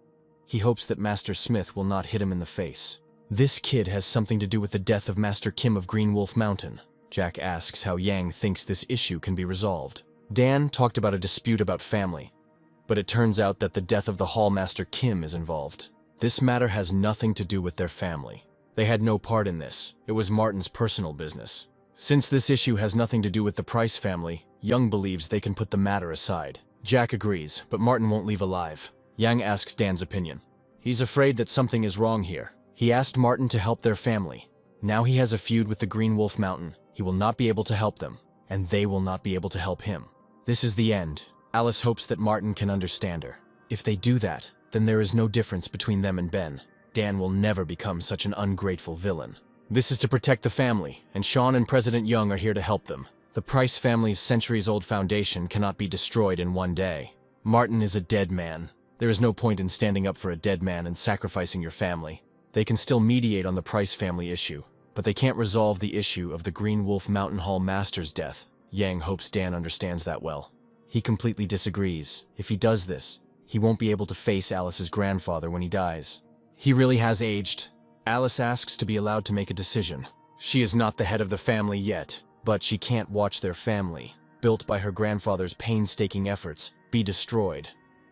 He hopes that Master Smith will not hit him in the face. This kid has something to do with the death of Master Kim of Green Wolf Mountain. Jack asks how Yang thinks this issue can be resolved. Dan talked about a dispute about family, but it turns out that the death of the Hall Master Kim is involved. This matter has nothing to do with their family. They had no part in this. It was Martin's personal business. Since this issue has nothing to do with the Price family, Yang believes they can put the matter aside. Jack agrees, but Martin won't leave alive. Yang asks Dan's opinion. He's afraid that something is wrong here. He asked Martin to help their family. Now he has a feud with the Green Wolf Mountain. He will not be able to help them, and they will not be able to help him. This is the end. Alice hopes that Martin can understand her. If they do that, then there is no difference between them and Ben. Dan will never become such an ungrateful villain. This is to protect the family, and Sean and President Young are here to help them. The Price family's centuries-old foundation cannot be destroyed in one day. Martin is a dead man. There is no point in standing up for a dead man and sacrificing your family. They can still mediate on the Price family issue. but they can't resolve the issue of the Green Wolf Mountain Hall Master's death. Yang hopes Dan understands that well. He completely disagrees. If he does this, he won't be able to face Alice's grandfather when he dies. He really has aged. Alice asks to be allowed to make a decision. She is not the head of the family yet, but she can't watch their family, built by her grandfather's painstaking efforts, be destroyed.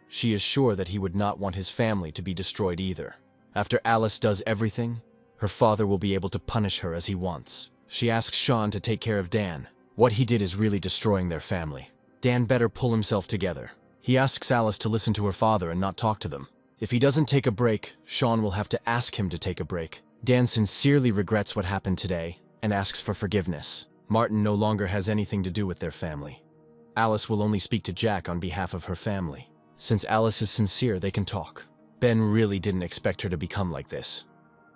She is sure that he would not want his family to be destroyed either. After Alice does everything, her father will be able to punish her as he wants. She asks Sean to take care of Dan. What he did is really destroying their family. Dan better pull himself together. He asks Alice to listen to her father and not talk to them. If he doesn't take a break, Sean will have to ask him to take a break. Dan sincerely regrets what happened today and asks for forgiveness. Martin no longer has anything to do with their family. Alice will only speak to Jack on behalf of her family. Since Alice is sincere, they can talk. Ben really didn't expect her to become like this.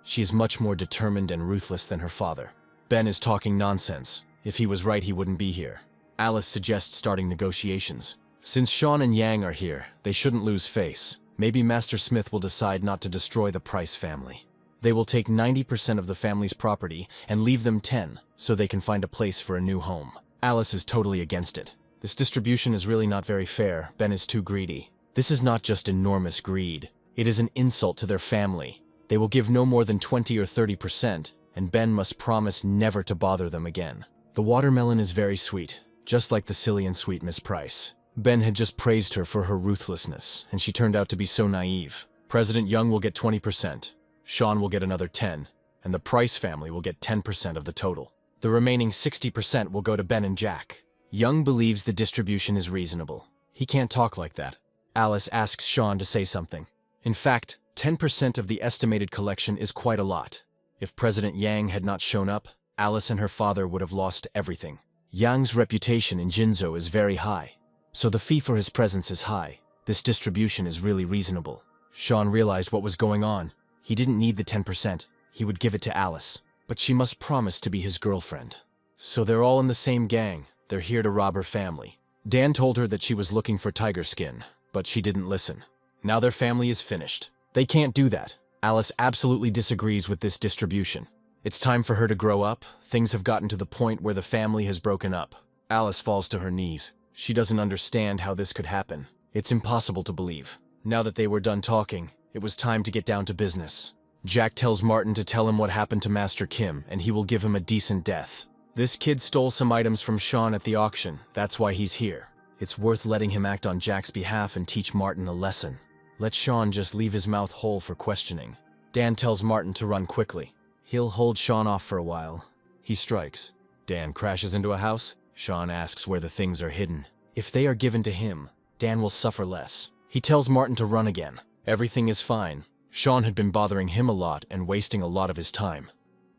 She is much more determined and ruthless than her father. Ben is talking nonsense. If he was right, he wouldn't be here. Alice suggests starting negotiations. Since Sean and Yang are here, they shouldn't lose face. Maybe Master Smith will decide not to destroy the Price family. They will take 90% of the family's property and leave them 10%, so they can find a place for a new home. Alice is totally against it. This distribution is really not very fair. Ben is too greedy. This is not just enormous greed. It is an insult to their family. They will give no more than 20 or 30%, and Ben must promise never to bother them again. The watermelon is very sweet, just like the silly and sweet Miss Price. Ben had just praised her for her ruthlessness, and she turned out to be so naive. President Young will get 20%, Sean will get another 10%, and the Price family will get 10% of the total. The remaining 60% will go to Ben and Jack. Young believes the distribution is reasonable. He can't talk like that. Alice asks Sean to say something. In fact, 10% of the estimated collection is quite a lot. If President Yang had not shown up, Alice and her father would have lost everything. Yang's reputation in Jinzhou is very high, so the fee for his presence is high. This distribution is really reasonable. Sean realized what was going on. He didn't need the 10%. He would give it to Alice, but she must promise to be his girlfriend. So they're all in the same gang. They're here to rob her family. Dan told her that she was looking for tiger skin, but she didn't listen. Now their family is finished. They can't do that. Alice absolutely disagrees with this distribution. It's time for her to grow up. Things have gotten to the point where the family has broken up. Alice falls to her knees. She doesn't understand how this could happen. It's impossible to believe. Now that they were done talking, it was time to get down to business. Jack tells Martin to tell him what happened to Master Kim, and he will give him a decent death. This kid stole some items from Sean at the auction. That's why he's here. It's worth letting him act on Jack's behalf and teach Martin a lesson. Let Sean just leave his mouth whole for questioning. Dan tells Martin to run quickly. He'll hold Sean off for a while. He strikes. Dan crashes into a house. Sean asks where the things are hidden. If they are given to him, Dan will suffer less. He tells Martin to run again. Everything is fine. Sean had been bothering him a lot and wasting a lot of his time.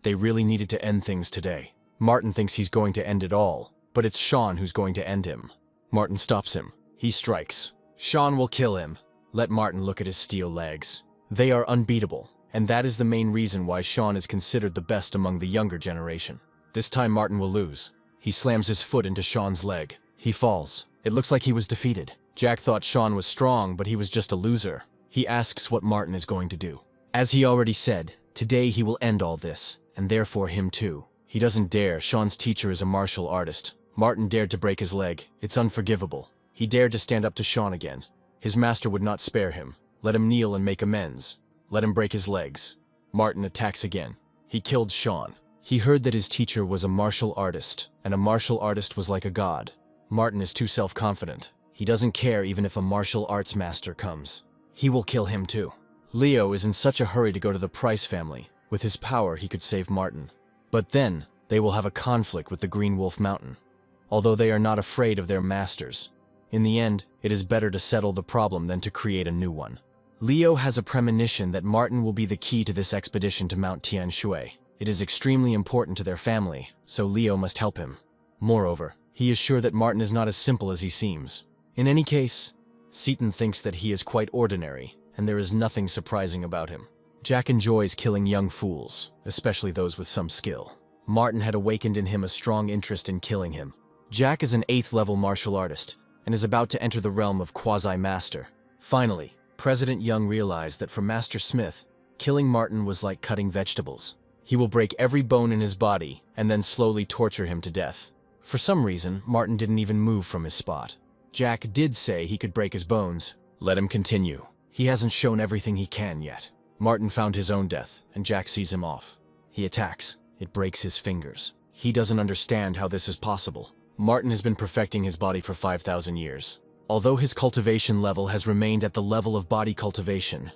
They really needed to end things today. Martin thinks he's going to end it all, but it's Sean who's going to end him. Martin stops him. He strikes. Sean will kill him. Let Martin look at his steel legs. They are unbeatable, and that is the main reason why Sean is considered the best among the younger generation. This time Martin will lose. He slams his foot into Sean's leg. He falls. It looks like he was defeated. Jack thought Sean was strong, but he was just a loser. He asks what Martin is going to do. As he already said, today he will end all this, and therefore him too. He doesn't dare. Sean's teacher is a martial artist. Martin dared to break his leg. It's unforgivable. He dared to stand up to Sean again. His master would not spare him. Let him kneel and make amends. Let him break his legs. Martin attacks again. He killed Sean. He heard that his teacher was a martial artist, and a martial artist was like a god. Martin is too self-confident. He doesn't care even if a martial arts master comes. He will kill him too. Leo is in such a hurry to go to the Price family. With his power, he could save Martin. But then, they will have a conflict with the Green Wolf Mountain. Although they are not afraid of their masters. In the end, it is better to settle the problem than to create a new one. Leo has a premonition that Martin will be the key to this expedition to Mount Tianshui. It is extremely important to their family, so Leo must help him. Moreover, he is sure that Martin is not as simple as he seems. In any case, Seaton thinks that he is quite ordinary, and there is nothing surprising about him. Jack enjoys killing young fools, especially those with some skill. Martin had awakened in him a strong interest in killing him. Jack is an 8th level martial artist, and is about to enter the realm of quasi-master. Finally, President Young realized that for Master Smith, killing Martin was like cutting vegetables. He will break every bone in his body and then slowly torture him to death. For some reason, Martin didn't even move from his spot. Jack did say he could break his bones. Let him continue. He hasn't shown everything he can yet. Martin found his own death, and Jack sees him off. He attacks. It breaks his fingers. He doesn't understand how this is possible. Martin has been perfecting his body for 5,000 years. Although his cultivation level has remained at the level of body cultivation,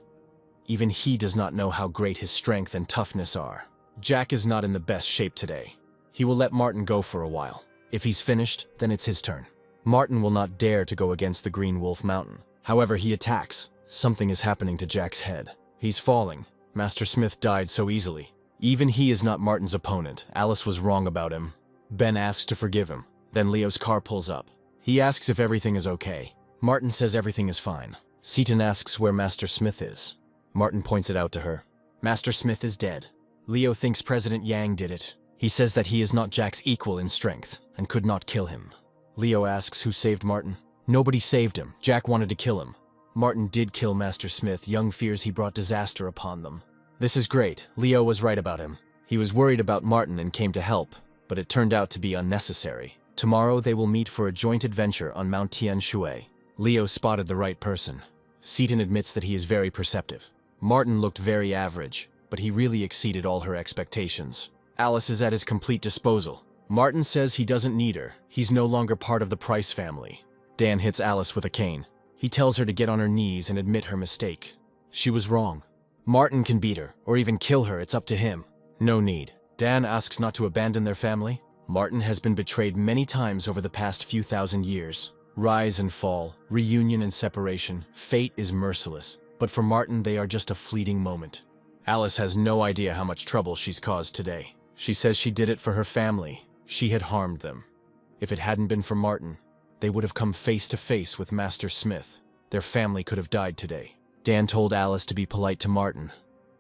even he does not know how great his strength and toughness are. Jack is not in the best shape today. He will let Martin go for a while. If he's finished, then it's his turn. Martin will not dare to go against the Green Wolf Mountain. However, he attacks. Something is happening to Jack's head. He's falling. Master Smith died so easily. Even he is not Martin's opponent. Alice was wrong about him. Ben asks to forgive him. Then Leo's car pulls up. He asks if everything is okay. Martin says everything is fine. Seaton asks where Master Smith is. Martin points it out to her. Master Smith is dead. Leo thinks President Yang did it. He says that he is not Jack's equal in strength and could not kill him. Leo asks who saved Martin. Nobody saved him. Jack wanted to kill him. Martin did kill Master Smith. Young fears he brought disaster upon them. This is great. Leo was right about him. He was worried about Martin and came to help, but it turned out to be unnecessary. Tomorrow they will meet for a joint adventure on Mount Tianshui. Leo spotted the right person. Seaton admits that he is very perceptive. Martin looked very average, but he really exceeded all her expectations. Alice is at his complete disposal. Martin says he doesn't need her. He's no longer part of the Price family. Dan hits Alice with a cane. He tells her to get on her knees and admit her mistake. She was wrong. Martin can beat her, or even kill her, it's up to him. No need. Dan asks not to abandon their family. Martin has been betrayed many times over the past few thousand years. Rise and fall, reunion and separation, fate is merciless. But for Martin, they are just a fleeting moment. Alice has no idea how much trouble she's caused today. She says she did it for her family. She had harmed them. If it hadn't been for Martin, they would have come face to face with Master Smith. Their family could have died today. Dan told Alice to be polite to Martin.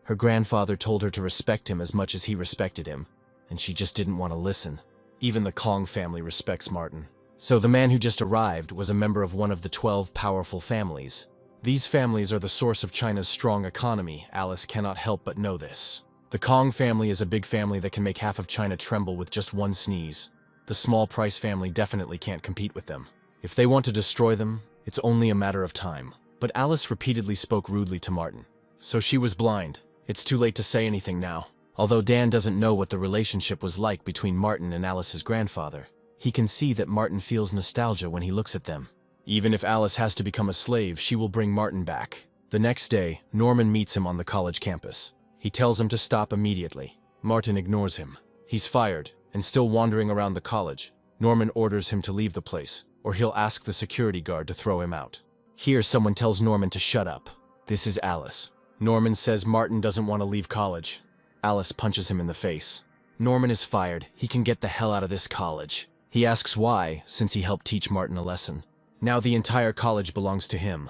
Her grandfather told her to respect him as much as he respected him, and she just didn't want to listen. Even the Kong family respects Martin. So the man who just arrived was a member of one of the 12 powerful families. These families are the source of China's strong economy. Alice cannot help but know this. The Kong family is a big family that can make half of China tremble with just one sneeze. The small Price family definitely can't compete with them. If they want to destroy them, it's only a matter of time. But Alice repeatedly spoke rudely to Martin. So she was blind. It's too late to say anything now. Although Dan doesn't know what the relationship was like between Martin and Alice's grandfather, he can see that Martin feels nostalgia when he looks at them. Even if Alice has to become a slave, she will bring Martin back. The next day, Norman meets him on the college campus. He tells him to stop immediately. Martin ignores him. He's fired, and still wandering around the college. Norman orders him to leave the place, or he'll ask the security guard to throw him out. Here, someone tells Norman to shut up. This is Alice. Norman says Martin doesn't want to leave college. Alice punches him in the face. Norman is fired. He can get the hell out of this college. He asks why, since he helped teach Martin a lesson. Now the entire college belongs to him.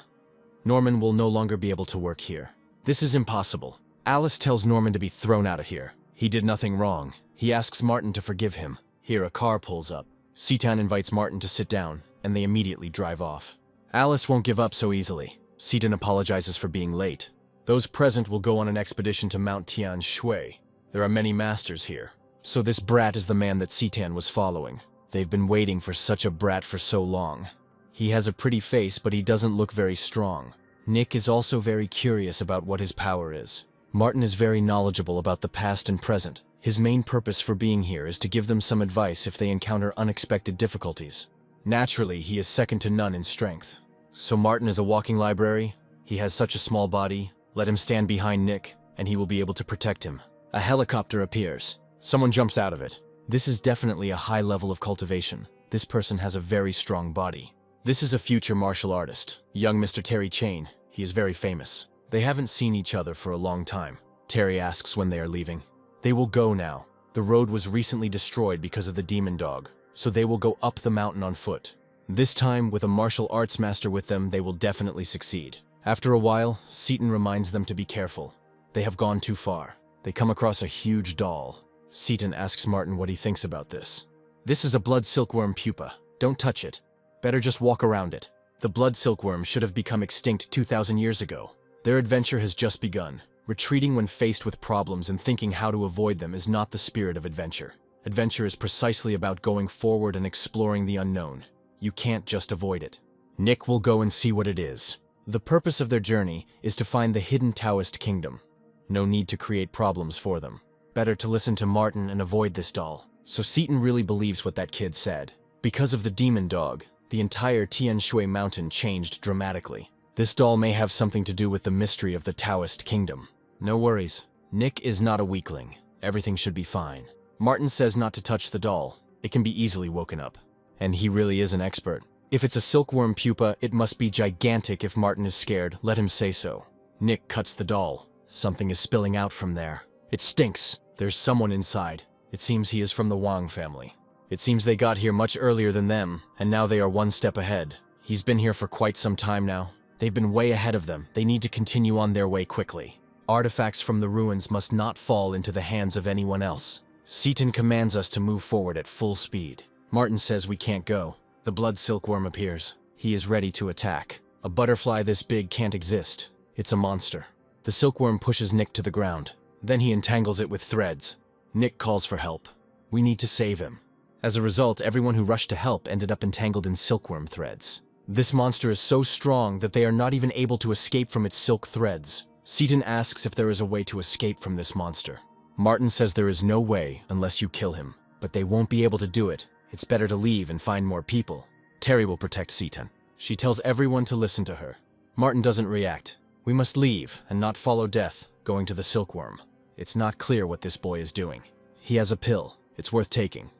Norman will no longer be able to work here. This is impossible. Alice tells Norman to be thrown out of here. He did nothing wrong. He asks Martin to forgive him. Here, a car pulls up. Seaton invites Martin to sit down, and they immediately drive off. Alice won't give up so easily. Seaton apologizes for being late. Those present will go on an expedition to Mount Tianshui. There are many masters here. So this brat is the man that Seaton was following. They've been waiting for such a brat for so long. He has a pretty face, but he doesn't look very strong. Nick is also very curious about what his power is. Martin is very knowledgeable about the past and present. His main purpose for being here is to give them some advice if they encounter unexpected difficulties. Naturally, he is second to none in strength. So Martin is a walking library. He has such a small body. Let him stand behind Nick, and he will be able to protect him. A helicopter appears. Someone jumps out of it. This is definitely a high level of cultivation. This person has a very strong body. This is a future martial artist, young Mr. Terry Chain. He is very famous. They haven't seen each other for a long time. Terry asks when they are leaving. They will go now. The road was recently destroyed because of the demon dog, so they will go up the mountain on foot. This time, with a martial arts master with them, they will definitely succeed. After a while, Seaton reminds them to be careful. They have gone too far. They come across a huge doll. Seaton asks Martin what he thinks about this. This is a blood silkworm pupa. Don't touch it. Better just walk around it. The blood silkworm should have become extinct 2,000 years ago. Their adventure has just begun. Retreating when faced with problems and thinking how to avoid them is not the spirit of adventure. Adventure is precisely about going forward and exploring the unknown. You can't just avoid it. Nick will go and see what it is. The purpose of their journey is to find the hidden Taoist kingdom. No need to create problems for them. Better to listen to Martin and avoid this doll. So Seaton really believes what that kid said. Because of the demon dog, the entire Tian Shui mountain changed dramatically. This doll may have something to do with the mystery of the Taoist kingdom. No worries. Nick is not a weakling. Everything should be fine. Martin says not to touch the doll. It can be easily woken up. And he really is an expert. If it's a silkworm pupa, it must be gigantic. If Martin is scared, let him say so. Nick cuts the doll. Something is spilling out from there. It stinks. There's someone inside. It seems he is from the Wang family. It seems they got here much earlier than them, and now they are one step ahead. He's been here for quite some time now. They've been way ahead of them. They need to continue on their way quickly. Artifacts from the ruins must not fall into the hands of anyone else. Seaton commands us to move forward at full speed. Martin says we can't go. The blood silkworm appears. He is ready to attack. A butterfly this big can't exist. It's a monster. The silkworm pushes Nick to the ground. Then he entangles it with threads. Nick calls for help. We need to save him. As a result, everyone who rushed to help ended up entangled in silkworm threads. This monster is so strong that they are not even able to escape from its silk threads. Seaton asks if there is a way to escape from this monster. Martin says there is no way unless you kill him, but they won't be able to do it. It's better to leave and find more people. Terry will protect Seaton. She tells everyone to listen to her. Martin doesn't react. We must leave and not follow death, going to the silkworm. It's not clear what this boy is doing. He has a pill. It's worth taking.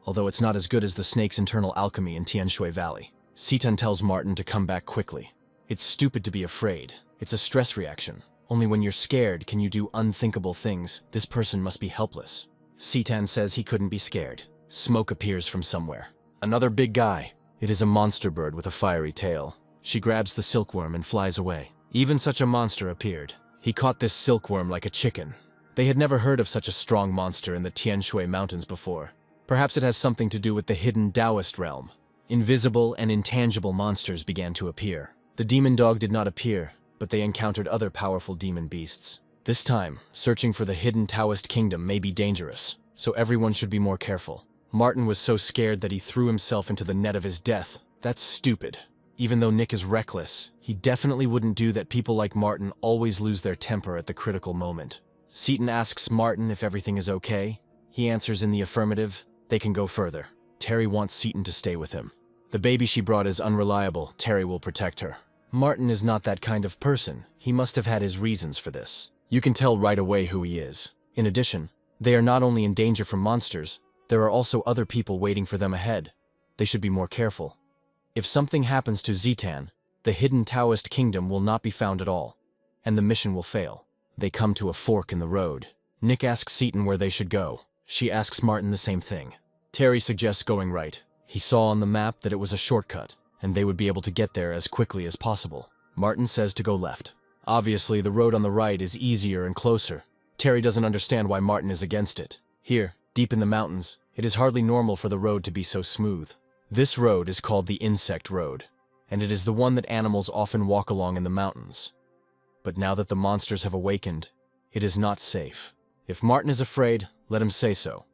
Although it's not as good as the snake's internal alchemy in Tian Shui Valley. Seaton tells Martin to come back quickly. It's stupid to be afraid. It's a stress reaction. Only when you're scared can you do unthinkable things. This person must be helpless. Seaton says he couldn't be scared. Smoke appears from somewhere. Another big guy. It is a monster bird with a fiery tail. She grabs the silkworm and flies away. Even such a monster appeared. He caught this silkworm like a chicken. They had never heard of such a strong monster in the Tian Shui Mountains before. Perhaps it has something to do with the hidden Taoist realm. Invisible and intangible monsters began to appear. The demon dog did not appear, but they encountered other powerful demon beasts. This time, searching for the hidden Taoist kingdom may be dangerous, so everyone should be more careful. Martin was so scared that he threw himself into the net of his death. That's stupid. Even though Nick is reckless, he definitely wouldn't do that. People like Martin always lose their temper at the critical moment. Seaton asks Martin if everything is okay. He answers in the affirmative. They can go further. Terry wants Seaton to stay with him. The baby she brought is unreliable. Terry will protect her. Martin is not that kind of person. He must have had his reasons for this. You can tell right away who he is. In addition, they are not only in danger from monsters, there are also other people waiting for them ahead. They should be more careful. If something happens to Zitan, the hidden Taoist kingdom will not be found at all, and the mission will fail. They come to a fork in the road. Nick asks Seaton where they should go. She asks Martin the same thing. Terry suggests going right. He saw on the map that it was a shortcut, and they would be able to get there as quickly as possible. Martin says to go left. Obviously, the road on the right is easier and closer. Terry doesn't understand why Martin is against it. Here, deep in the mountains, it is hardly normal for the road to be so smooth. This road is called the Insect Road, and it is the one that animals often walk along in the mountains. But now that the monsters have awakened, it is not safe. If Martin is afraid, let him say so.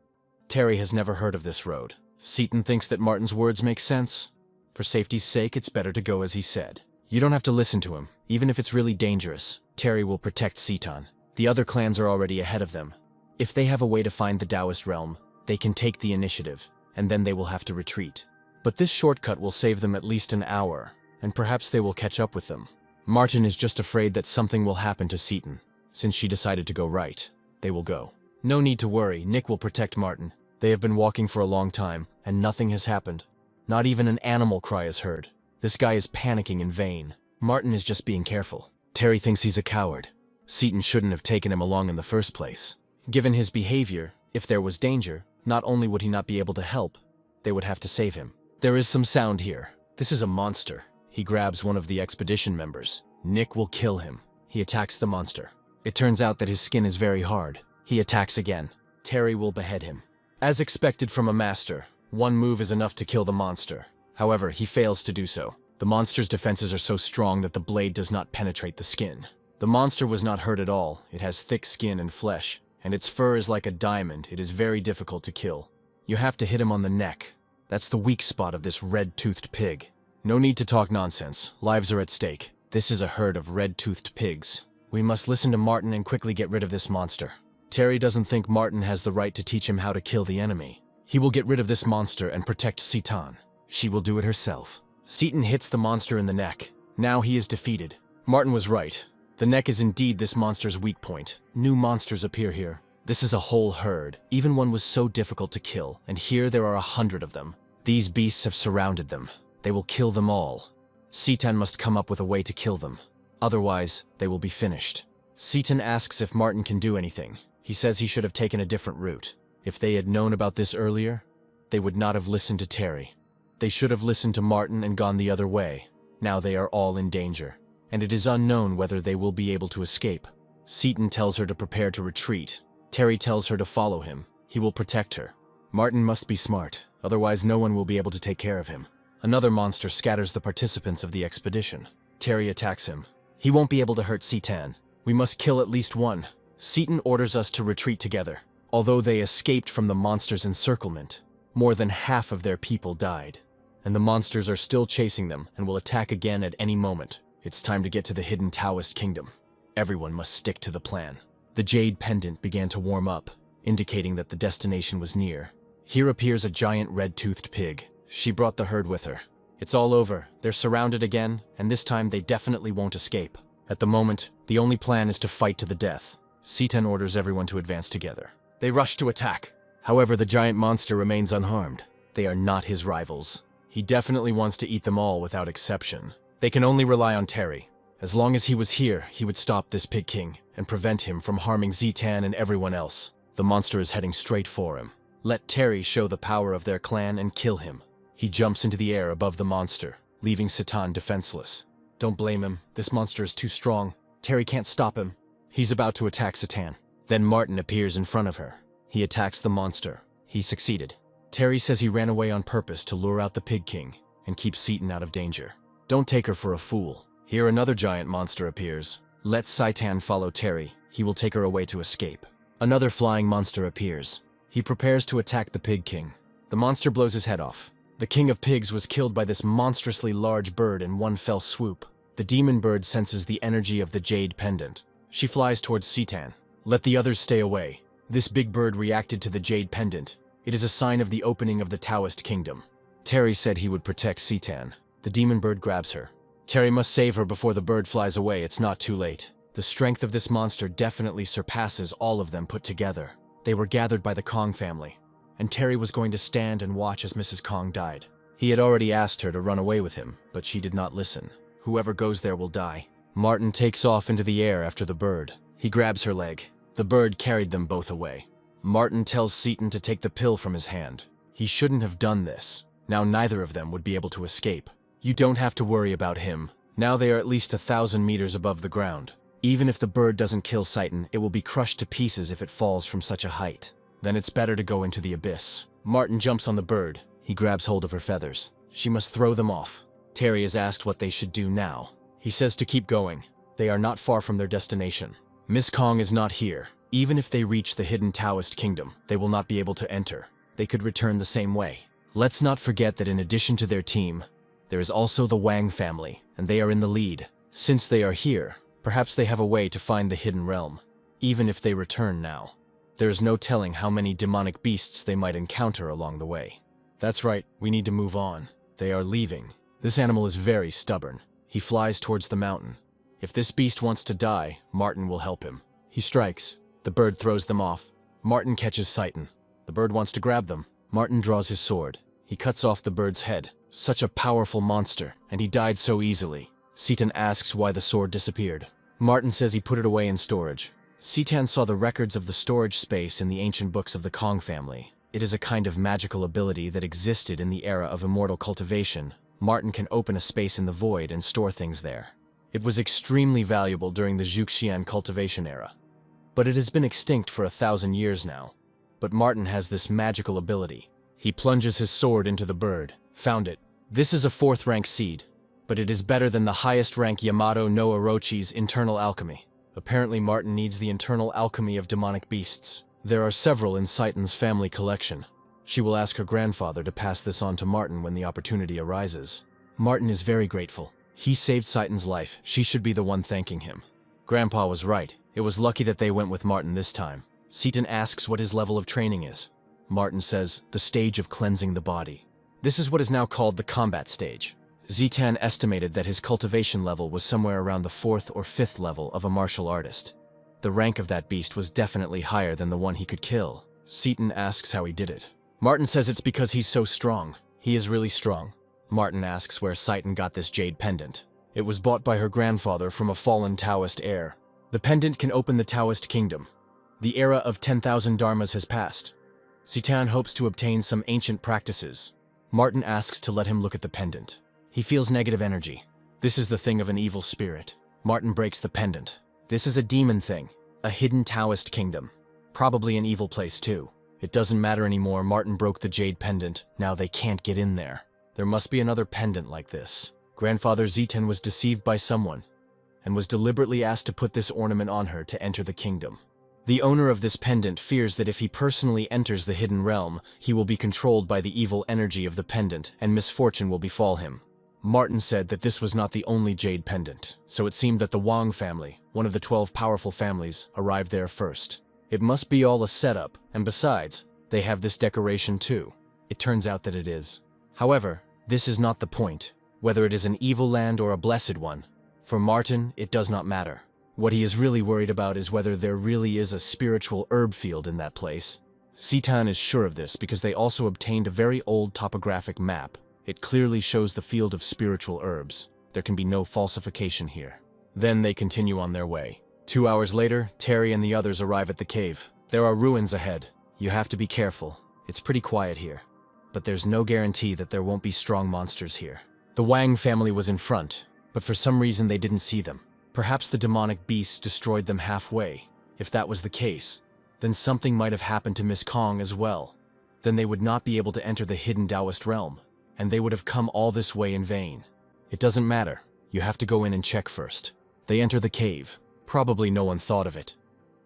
Terry has never heard of this road. Seaton thinks that Martin's words make sense. For safety's sake, it's better to go as he said. You don't have to listen to him, even if it's really dangerous. Terry will protect Seaton. The other clans are already ahead of them. If they have a way to find the Taoist realm, they can take the initiative, and then they will have to retreat. But this shortcut will save them at least an hour, and perhaps they will catch up with them. Martin is just afraid that something will happen to Seaton. Since she decided to go right, they will go. No need to worry, Nick will protect Martin. They have been walking for a long time, and nothing has happened. Not even an animal cry is heard. This guy is panicking in vain. Martin is just being careful. Terry thinks he's a coward. Seaton shouldn't have taken him along in the first place. Given his behavior, if there was danger, not only would he not be able to help, they would have to save him. There is some sound here. This is a monster. He grabs one of the expedition members. Nick will kill him. He attacks the monster. It turns out that his skin is very hard. He attacks again. Terry will behead him. As expected from a master, one move is enough to kill the monster. However, he fails to do so. The monster's defenses are so strong that the blade does not penetrate the skin. The The monster was not hurt at all. It has thick skin and flesh, and its fur is like a diamond. It is very difficult to kill. You have to hit him on the neck. That's the weak spot of this red-toothed pig. No need to talk nonsense. Lives are at stake. This is a herd of red-toothed pigs. We must listen to Martin and quickly get rid of this monster. Terry doesn't think Martin has the right to teach him how to kill the enemy. He will get rid of this monster and protect Citan. She will do it herself. Seaton hits the monster in the neck. Now he is defeated. Martin was right. The neck is indeed this monster's weak point. New monsters appear here. This is a whole herd. Even one was so difficult to kill, and here there are 100 of them. These beasts have surrounded them. They will kill them all. Citan must come up with a way to kill them. Otherwise, they will be finished. Citan asks if Martin can do anything. He says he should have taken a different route. If they had known about this earlier, they would not have listened to Terry. They should have listened to Martin and gone the other way. Now they are all in danger, and it is unknown whether they will be able to escape. Seaton tells her to prepare to retreat. Terry tells her to follow him. He will protect her. Martin must be smart, otherwise no one will be able to take care of him. Another monster scatters the participants of the expedition. Terry attacks him. He won't be able to hurt Citan. We must kill at least one. Seaton orders us to retreat together. Although they escaped from the monster's encirclement, more than half of their people died. And the monsters are still chasing them and will attack again at any moment. It's time to get to the hidden Taoist kingdom. Everyone must stick to the plan. The jade pendant began to warm up, indicating that the destination was near. Here appears a giant red-toothed pig. She brought the herd with her. It's all over. They're surrounded again, and this time they definitely won't escape. At the moment, the only plan is to fight to the death. Citan orders everyone to advance together. They rush to attack. However, the giant monster remains unharmed. They are not his rivals. He definitely wants to eat them all without exception. They can only rely on Terry. As long as he was here, he would stop this Pig King and prevent him from harming Citan and everyone else. The monster is heading straight for him. Let Terry show the power of their clan and kill him. He jumps into the air above the monster, leaving Citan defenseless. Don't blame him. This monster is too strong. Terry can't stop him. He's about to attack Citan. Then Martin appears in front of her. He attacks the monster. He succeeded. Terry says he ran away on purpose to lure out the Pig King and keep Citan out of danger. Don't take her for a fool. Here another giant monster appears. Let Citan follow Terry. He will take her away to escape. Another flying monster appears. He prepares to attack the Pig King. The monster blows his head off. The King of Pigs was killed by this monstrously large bird in one fell swoop. The demon bird senses the energy of the jade pendant. She flies towards Citan. Let the others stay away. This big bird reacted to the jade pendant. It is a sign of the opening of the Taoist kingdom. Terry said he would protect Citan. The demon bird grabs her. Terry must save her before the bird flies away. It's not too late. The strength of this monster definitely surpasses all of them put together. They were gathered by the Kong family, and Terry was going to stand and watch as Mrs. Kong died. He had already asked her to run away with him, but she did not listen. Whoever goes there will die. Martin takes off into the air after the bird. He grabs her leg. The bird carried them both away. Martin tells Seaton to take the pill from his hand. He shouldn't have done this. Now neither of them would be able to escape. You don't have to worry about him. Now they are at least 1,000 meters above the ground. Even if the bird doesn't kill Citan, it will be crushed to pieces if it falls from such a height. Then it's better to go into the abyss. Martin jumps on the bird. He grabs hold of her feathers. She must throw them off. Terry is asked what they should do now. He says to keep going. They are not far from their destination. Miss Kong is not here. Even if they reach the hidden Taoist kingdom, they will not be able to enter. They could return the same way. Let's not forget that in addition to their team, there is also the Wang family, and they are in the lead. Since they are here, perhaps they have a way to find the hidden realm, even if they return now. There is no telling how many demonic beasts they might encounter along the way. That's right, we need to move on. They are leaving. This animal is very stubborn. He flies towards the mountain. If this beast wants to die, Martin will help him. He strikes. The bird throws them off. Martin catches Citan. The bird wants to grab them. Martin draws his sword. He cuts off the bird's head. Such a powerful monster, and he died so easily. Citan asks why the sword disappeared. Martin says he put it away in storage. Citan saw the records of the storage space in the ancient books of the Kong family. It is a kind of magical ability that existed in the era of immortal cultivation. Martin can open a space in the void and store things there. It was extremely valuable during the Zhuxian cultivation era. But it has been extinct for 1,000 years now. But Martin has this magical ability. He plunges his sword into the bird. Found it. This is a 4th rank seed, but it is better than the highest rank Yamato no Orochi's internal alchemy. Apparently Martin needs the internal alchemy of demonic beasts. There are several in Seitan's family collection. She will ask her grandfather to pass this on to Martin when the opportunity arises. Martin is very grateful. He saved Seitan's life. She should be the one thanking him. Grandpa was right. It was lucky that they went with Martin this time. Seitan asks what his level of training is. Martin says, the stage of cleansing the body. This is what is now called the combat stage. Zitan estimated that his cultivation level was somewhere around the 4th or 5th level of a martial artist. The rank of that beast was definitely higher than the one he could kill. Seitan asks how he did it. Martin says it's because he's so strong. He is really strong. Martin asks where Seitan got this jade pendant. It was bought by her grandfather from a fallen Taoist heir. The pendant can open the Taoist kingdom. The era of 10,000 dharmas has passed. Zitan hopes to obtain some ancient practices. Martin asks to let him look at the pendant. He feels negative energy. This is the thing of an evil spirit. Martin breaks the pendant. This is a demon thing, a hidden Taoist kingdom. Probably an evil place too. It doesn't matter anymore. Martin broke the jade pendant. Now they can't get in there. There must be another pendant like this. Grandfather Zitan was deceived by someone and was deliberately asked to put this ornament on her to enter the kingdom. The owner of this pendant fears that if he personally enters the hidden realm, he will be controlled by the evil energy of the pendant and misfortune will befall him. Martin said that this was not the only jade pendant, so it seemed that the Wang family, one of the 12 powerful families, arrived there first. It must be all a setup, and besides, they have this decoration too. It turns out that it is. However, this is not the point, whether it is an evil land or a blessed one. For Martin, it does not matter. What he is really worried about is whether there really is a spiritual herb field in that place. Seitan is sure of this because they also obtained a very old topographic map. It clearly shows the field of spiritual herbs. There can be no falsification here. Then they continue on their way. 2 hours later, Terry and the others arrive at the cave. There are ruins ahead. You have to be careful. It's pretty quiet here. But there's no guarantee that there won't be strong monsters here. The Wang family was in front, but for some reason they didn't see them. Perhaps the demonic beasts destroyed them halfway. If that was the case, then something might have happened to Miss Kong as well. Then they would not be able to enter the hidden Taoist realm, and they would have come all this way in vain. It doesn't matter. You have to go in and check first. They enter the cave. Probably no one thought of it.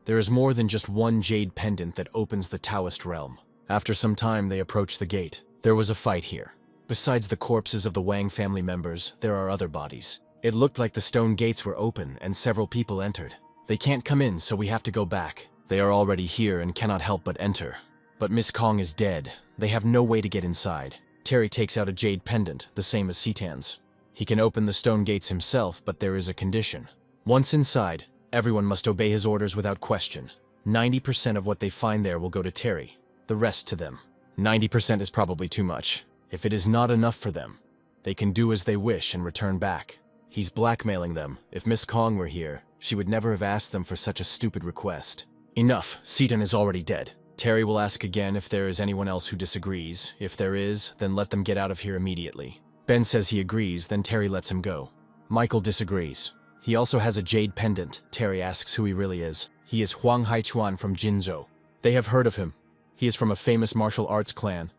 There is more than just one jade pendant that opens the Taoist realm. After some time, they approach the gate. There was a fight here. Besides the corpses of the Wang family members, there are other bodies. It looked like the stone gates were open and several people entered. They can't come in, so we have to go back. They are already here and cannot help but enter. But Miss Kong is dead. They have no way to get inside. Terry takes out a jade pendant, the same as Seitan's. He can open the stone gates himself, but there is a condition. Once inside, everyone must obey his orders without question. 90% of what they find there will go to Terry, the rest to them. 90% is probably too much. If it is not enough for them, they can do as they wish and return back. He's blackmailing them. If Miss Kong were here, she would never have asked them for such a stupid request. Enough, Seitan is already dead. Terry will ask again if there is anyone else who disagrees. If there is, then let them get out of here immediately. Ben says he agrees, then Terry lets him go. Michael disagrees. He also has a jade pendant. Terry asks who he really is. He is Huang Haichuan from Jinzhou. They have heard of him. He is from a famous martial arts clan.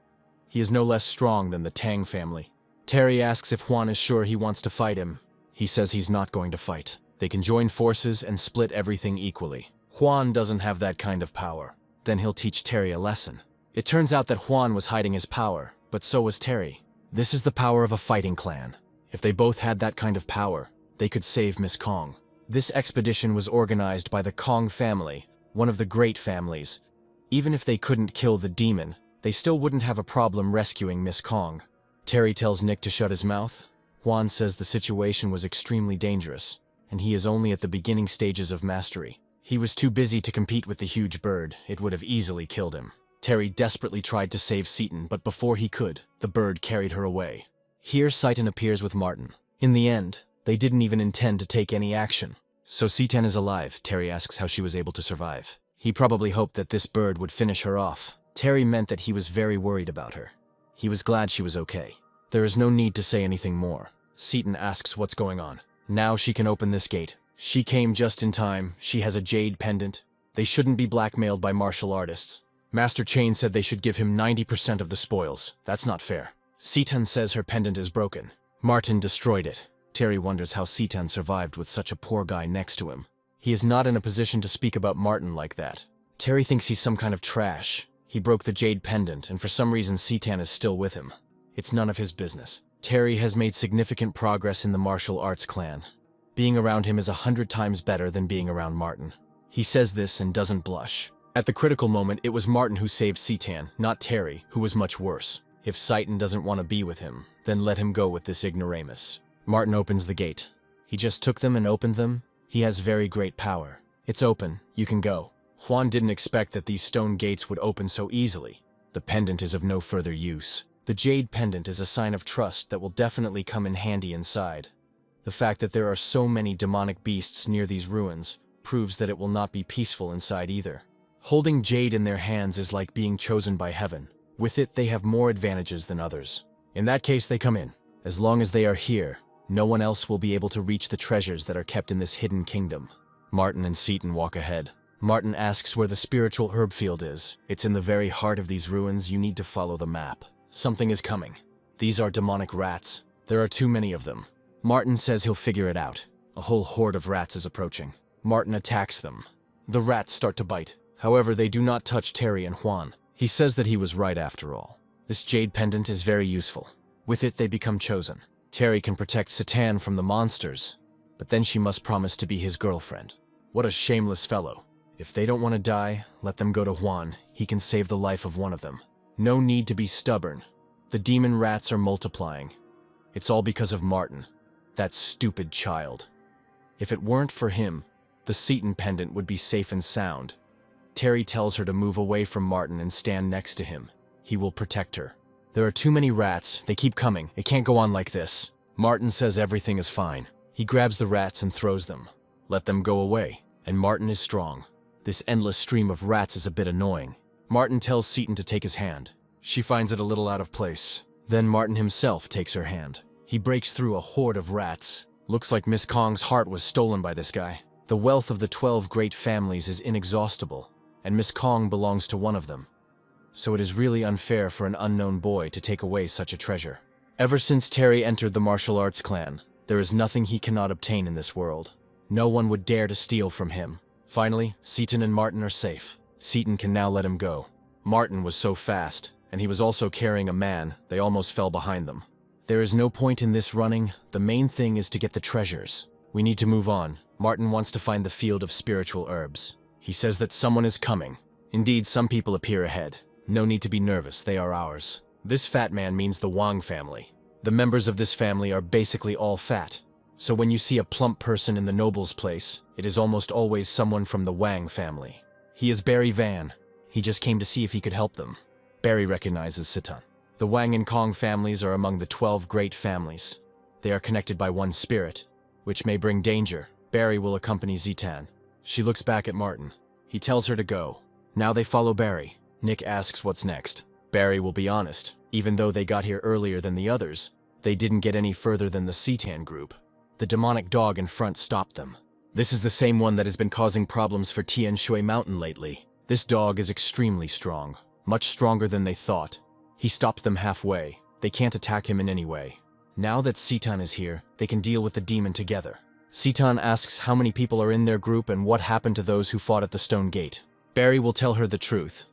He is no less strong than the Tang family. Terry asks if Huan is sure he wants to fight him. He says he's not going to fight. They can join forces and split everything equally. Huan doesn't have that kind of power. Then he'll teach Terry a lesson. It turns out that Huan was hiding his power, but so was Terry. This is the power of a fighting clan. If they both had that kind of power, they could save Miss Kong. This expedition was organized by the Kong family, one of the great families. Even if they couldn't kill the demon, they still wouldn't have a problem rescuing Miss Kong. Terry tells Nick to shut his mouth. Huan says the situation was extremely dangerous, and he is only at the beginning stages of mastery. He was too busy to compete with the huge bird. It would have easily killed him. Terry desperately tried to save Seitan, but before he could, the bird carried her away. Here Seitan appears with Martin. In the end, they didn't even intend to take any action. So Seitan is alive. Terry asks how she was able to survive. He probably hoped that this bird would finish her off. Terry meant that he was very worried about her. He was glad she was okay. There is no need to say anything more. Seitan asks what's going on. Now she can open this gate. She came just in time. She has a jade pendant. They shouldn't be blackmailed by martial artists. Master Chain said they should give him 90% of the spoils. That's not fair. Seitan says her pendant is broken. Martin destroyed it. Terry wonders how Seitan survived with such a poor guy next to him. He is not in a position to speak about Martin like that. Terry thinks he's some kind of trash. He broke the jade pendant, and for some reason Citan is still with him. It's none of his business. Terry has made significant progress in the martial arts clan. Being around him is 100 times better than being around Martin. He says this and doesn't blush. At the critical moment, it was Martin who saved Citan, not Terry, who was much worse. If Citan doesn't want to be with him, then let him go with this ignoramus. Martin opens the gate. He just took them and opened them. He has very great power. It's open. You can go. Juan didn't expect that these stone gates would open so easily. The pendant is of no further use. The jade pendant is a sign of trust that will definitely come in handy inside. The fact that there are so many demonic beasts near these ruins proves that it will not be peaceful inside either. Holding jade in their hands is like being chosen by heaven. With it, they have more advantages than others. In that case, they come in. As long as they are here, no one else will be able to reach the treasures that are kept in this hidden kingdom. Martin and Citan walk ahead. Martin asks where the spiritual herb field is. It's in the very heart of these ruins. You need to follow the map. Something is coming. These are demonic rats. There are too many of them. Martin says he'll figure it out. A whole horde of rats is approaching. Martin attacks them. The rats start to bite. However, they do not touch Terry and Juan. He says that he was right after all. This jade pendant is very useful. With it, they become chosen. Terry can protect Citan from the monsters, but then she must promise to be his girlfriend. What a shameless fellow. If they don't want to die, let them go to Juan. He can save the life of one of them. No need to be stubborn. The demon rats are multiplying. It's all because of Martin, that stupid child. If it weren't for him, the Citan pendant would be safe and sound. Terry tells her to move away from Martin and stand next to him. He will protect her. There are too many rats. They keep coming. It can't go on like this. Martin says everything is fine. He grabs the rats and throws them. Let them go away. And Martin is strong. This endless stream of rats is a bit annoying. Martin tells Citan to take his hand. She finds it a little out of place. Then Martin himself takes her hand. He breaks through a horde of rats. Looks like Miss Kong's heart was stolen by this guy. The wealth of the 12 great families is inexhaustible, and Miss Kong belongs to one of them. So it is really unfair for an unknown boy to take away such a treasure. Ever since Terry entered the martial arts clan, there is nothing he cannot obtain in this world. No one would dare to steal from him. Finally, Citan and Martin are safe. Citan can now let him go. Martin was so fast, and he was also carrying a man, they almost fell behind them. There is no point in this running. The main thing is to get the treasures. We need to move on. Martin wants to find the field of spiritual herbs. He says that someone is coming. Indeed, some people appear ahead. No need to be nervous, they are ours. This fat man means the Wang family. The members of this family are basically all fat. So when you see a plump person in the noble's place, it is almost always someone from the Wang family. He is Barry Van. He just came to see if he could help them. Barry recognizes Citan. The Wang and Kong families are among the 12 great families. They are connected by one spirit, which may bring danger. Barry will accompany Citan. She looks back at Martin. He tells her to go. Now they follow Barry. Nick asks what's next. Barry will be honest. Even though they got here earlier than the others, they didn't get any further than the Citan group. The demonic dog in front stopped them. This is the same one that has been causing problems for Tian Shui Mountain lately. This dog is extremely strong, much stronger than they thought. He stopped them halfway. They can't attack him in any way. Now that Citan is here, they can deal with the demon together. Citan asks how many people are in their group and what happened to those who fought at the stone gate. Barry will tell her the truth.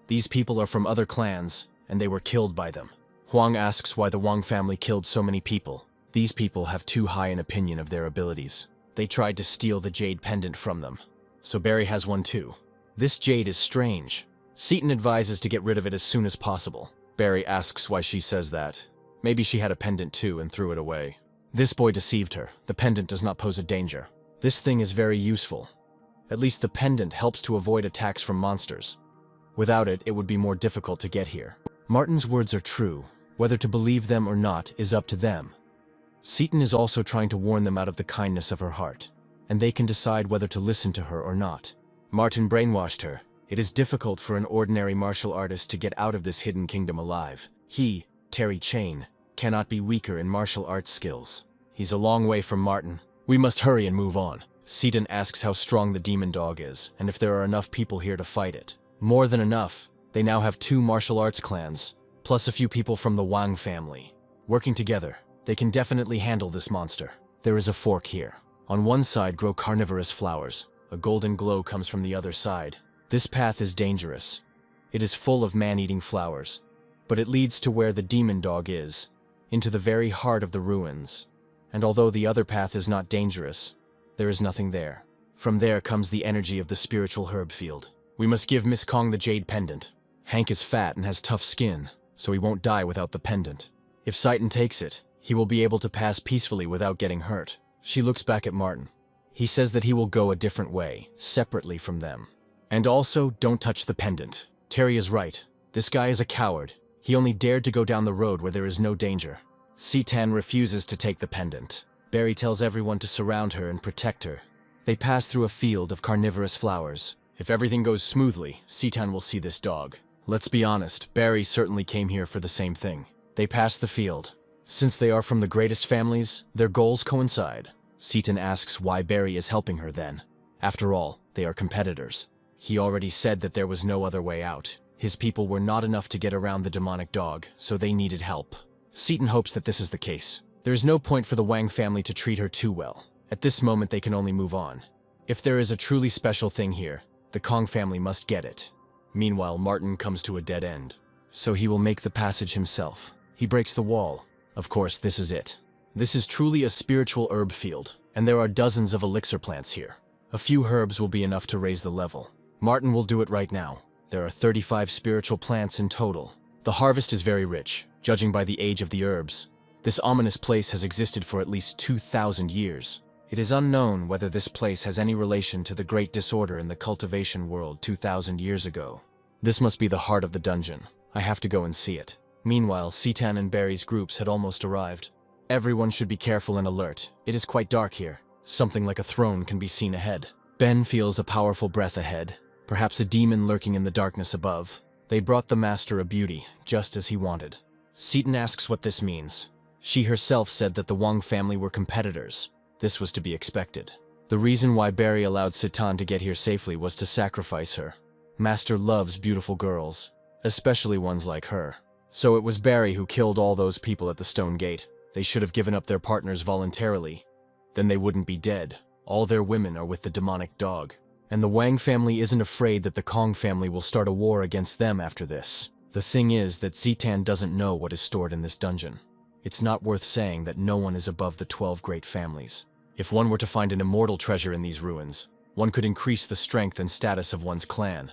These people are from other clans, and they were killed by them. Huang asks why the Wang family killed so many people. These people have too high an opinion of their abilities. They tried to steal the jade pendant from them. So Barry has one too. This jade is strange. Citan advises to get rid of it as soon as possible. Barry asks why she says that. Maybe she had a pendant too and threw it away. This boy deceived her. The pendant does not pose a danger. This thing is very useful. At least the pendant helps to avoid attacks from monsters. Without it, it would be more difficult to get here. Martin's words are true. Whether to believe them or not is up to them. Citan is also trying to warn them out of the kindness of her heart, and they can decide whether to listen to her or not. Martin brainwashed her. It is difficult for an ordinary martial artist to get out of this hidden kingdom alive. He, Terry Chain, cannot be weaker in martial arts skills. He's a long way from Martin. We must hurry and move on. Citan asks how strong the demon dog is, and if there are enough people here to fight it. More than enough. They now have 2 martial arts clans, plus a few people from the Wang family. Working together, they can definitely handle this monster. There is a fork here. On one side grow carnivorous flowers. A golden glow comes from the other side. This path is dangerous. It is full of man-eating flowers, but it leads to where the demon dog is, into the very heart of the ruins. And although the other path is not dangerous, there is nothing there. From there comes the energy of the spiritual herb field. We must give Miss Kong the jade pendant. Hank is fat and has tough skin, so he won't die without the pendant. If Seitan takes it, he will be able to pass peacefully without getting hurt. She looks back at Martin. He says that he will go a different way, separately from them. And also, don't touch the pendant. Terry is right. This guy is a coward. He only dared to go down the road where there is no danger. Seitan refuses to take the pendant. Barry tells everyone to surround her and protect her. They pass through a field of carnivorous flowers. If everything goes smoothly, Seitan will see this dog. Let's be honest, Barry certainly came here for the same thing. They pass the field. Since they are from the greatest families, their goals coincide. Seitan asks why Barry is helping her then. After all, they are competitors. He already said that there was no other way out. His people were not enough to get around the demonic dog, so they needed help. Seitan hopes that this is the case. There is no point for the Wang family to treat her too well. At this moment, they can only move on. If there is a truly special thing here, the Kong family must get it. Meanwhile, Martin comes to a dead end. So he will make the passage himself. He breaks the wall. Of course, this is it. This is truly a spiritual herb field, and there are dozens of elixir plants here. A few herbs will be enough to raise the level. Martin will do it right now. There are 35 spiritual plants in total. The harvest is very rich, judging by the age of the herbs. This ominous place has existed for at least 2,000 years. It is unknown whether this place has any relation to the great disorder in the cultivation world 2,000 years ago. This must be the heart of the dungeon. I have to go and see it. Meanwhile, Seitan and Barry's groups had almost arrived. Everyone should be careful and alert. It is quite dark here. Something like a throne can be seen ahead. Ben feels a powerful breath ahead, perhaps a demon lurking in the darkness above. They brought the master a beauty, just as he wanted. Seitan asks what this means. She herself said that the Wang family were competitors. This was to be expected. The reason why Barry allowed Seitan to get here safely was to sacrifice her. Master loves beautiful girls, especially ones like her. So it was Barry who killed all those people at the stone gate. They should have given up their partners voluntarily. Then they wouldn't be dead. All their women are with the demonic dog. And the Wang family isn't afraid that the Kong family will start a war against them after this. The thing is that Seitan doesn't know what is stored in this dungeon. It's not worth saying that no one is above the 12 great families. If one were to find an immortal treasure in these ruins, one could increase the strength and status of one's clan.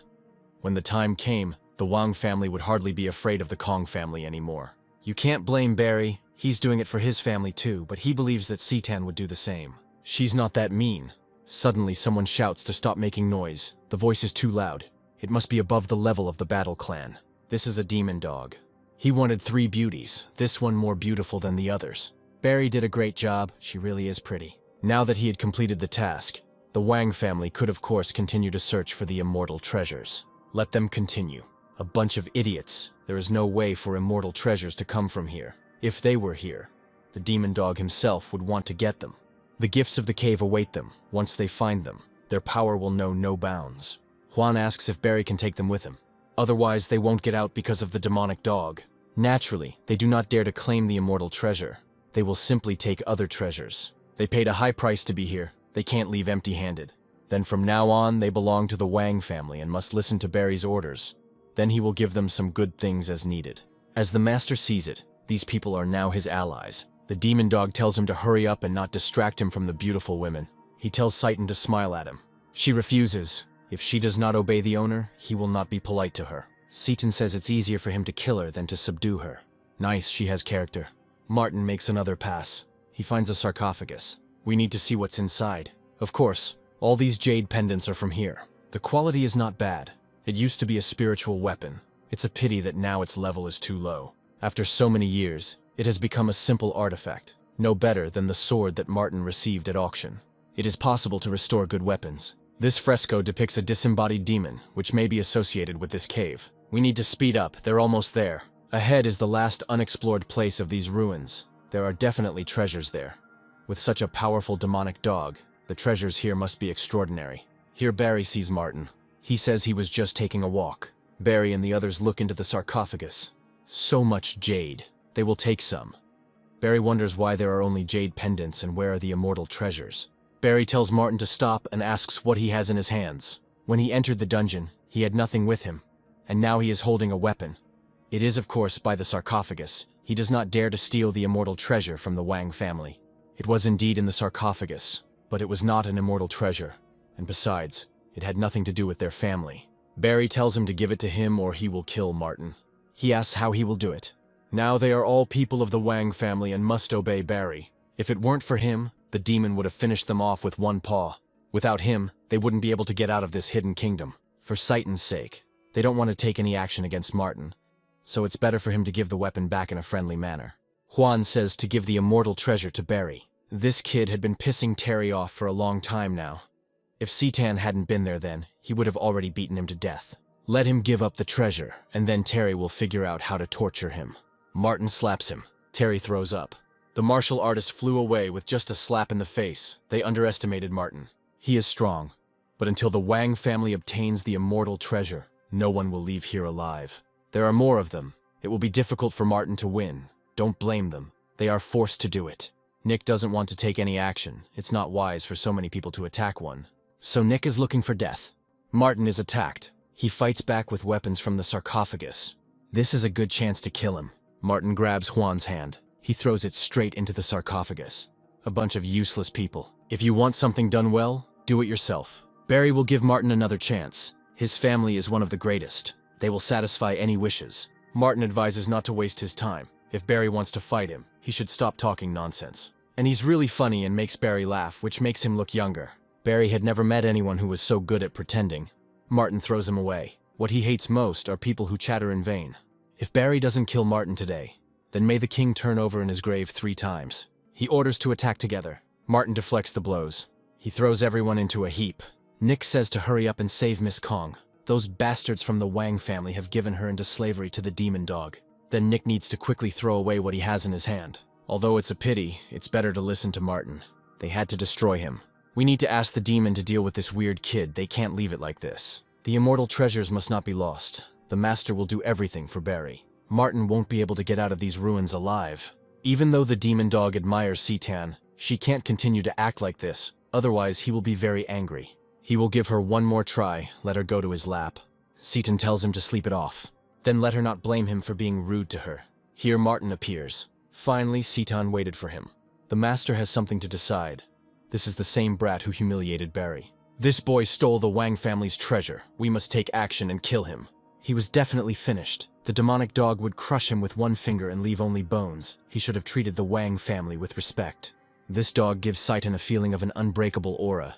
When the time came, the Wang family would hardly be afraid of the Kong family anymore. You can't blame Barry. He's doing it for his family too, but he believes that Seitan would do the same. She's not that mean. Suddenly, someone shouts to stop making noise. The voice is too loud. It must be above the level of the battle clan. This is a demon dog. He wanted 3 beauties, this one more beautiful than the others. Barry did a great job. She really is pretty. Now that he had completed the task, the Wang family could of course continue to search for the immortal treasures. Let them continue. A bunch of idiots. There is no way for immortal treasures to come from here. If they were here, the demon dog himself would want to get them. The gifts of the cave await them. Once they find them, their power will know no bounds. Juan asks if Barry can take them with him. Otherwise, they won't get out because of the demonic dog. Naturally, they do not dare to claim the immortal treasure. They will simply take other treasures. They paid a high price to be here. They can't leave empty-handed. Then from now on, they belong to the Wang family and must listen to Barry's orders. Then he will give them some good things as needed. As the master sees it, these people are now his allies. The demon dog tells him to hurry up and not distract him from the beautiful women. He tells Seitan to smile at him. She refuses. If she does not obey the owner, he will not be polite to her. Seitan says it's easier for him to kill her than to subdue her. Nice, she has character. Martin makes another pass. He finds a sarcophagus. We need to see what's inside. Of course, all these jade pendants are from here. The quality is not bad. It used to be a spiritual weapon. It's a pity that now its level is too low. After so many years, it has become a simple artifact, no better than the sword that Martin received at auction. It is possible to restore good weapons. This fresco depicts a disembodied demon, which may be associated with this cave. We need to speed up, they're almost there. Ahead is the last unexplored place of these ruins. There are definitely treasures there. With such a powerful demonic dog, the treasures here must be extraordinary. Here Barry sees Martin. He says he was just taking a walk. Barry and the others look into the sarcophagus. So much jade. They will take some. Barry wonders why there are only jade pendants and where are the immortal treasures. Barry tells Martin to stop and asks what he has in his hands. When he entered the dungeon, he had nothing with him, and now he is holding a weapon. It is, of course, by the sarcophagus. He does not dare to steal the immortal treasure from the Wang family. It was indeed in the sarcophagus, but it was not an immortal treasure, and besides, it had nothing to do with their family. Barry tells him to give it to him or he will kill Martin. He asks how he will do it. Now they are all people of the Wang family and must obey Barry. If it weren't for him, the demon would have finished them off with one paw. Without him, they wouldn't be able to get out of this hidden kingdom. For Saiten's sake, they don't want to take any action against Martin, so it's better for him to give the weapon back in a friendly manner. Juan says to give the immortal treasure to Barry. This kid had been pissing Terry off for a long time now. If Citan hadn't been there then, he would have already beaten him to death. Let him give up the treasure, and then Terry will figure out how to torture him. Martin slaps him. Terry throws up. The martial artist flew away with just a slap in the face. They underestimated Martin. He is strong, but until the Wang family obtains the immortal treasure, no one will leave here alive. There are more of them. It will be difficult for Martin to win. Don't blame them. They are forced to do it. Nick doesn't want to take any action. It's not wise for so many people to attack one. So Nick is looking for death. Martin is attacked. He fights back with weapons from the sarcophagus. This is a good chance to kill him. Martin grabs Juan's hand. He throws it straight into the sarcophagus. A bunch of useless people. If you want something done well, do it yourself. Barry will give Martin another chance. His family is one of the greatest. They will satisfy any wishes. Martin advises not to waste his time. If Barry wants to fight him, he should stop talking nonsense. And he's really funny and makes Barry laugh, which makes him look younger. Barry had never met anyone who was so good at pretending. Martin throws him away. What he hates most are people who chatter in vain. If Barry doesn't kill Martin today, then may the king turn over in his grave 3 times. He orders to attack together. Martin deflects the blows. He throws everyone into a heap. Nick says to hurry up and save Miss Kong. Those bastards from the Wang family have given her into slavery to the demon dog. Then Nick needs to quickly throw away what he has in his hand. Although it's a pity, it's better to listen to Martin. They had to destroy him. We need to ask the demon to deal with this weird kid. They can't leave it like this. The immortal treasures must not be lost. The master will do everything for Barry. Martin won't be able to get out of these ruins alive. Even though the demon dog admires Citan, she can't continue to act like this, otherwise he will be very angry. He will give her one more try, let her go to his lap. Citan tells him to sleep it off. Then let her not blame him for being rude to her. Here Martin appears. Finally, Citan waited for him. The master has something to decide. This is the same brat who humiliated Barry. This boy stole the Wang family's treasure. We must take action and kill him. He was definitely finished. The demonic dog would crush him with one finger and leave only bones. He should have treated the Wang family with respect. This dog gives Citan a feeling of an unbreakable aura.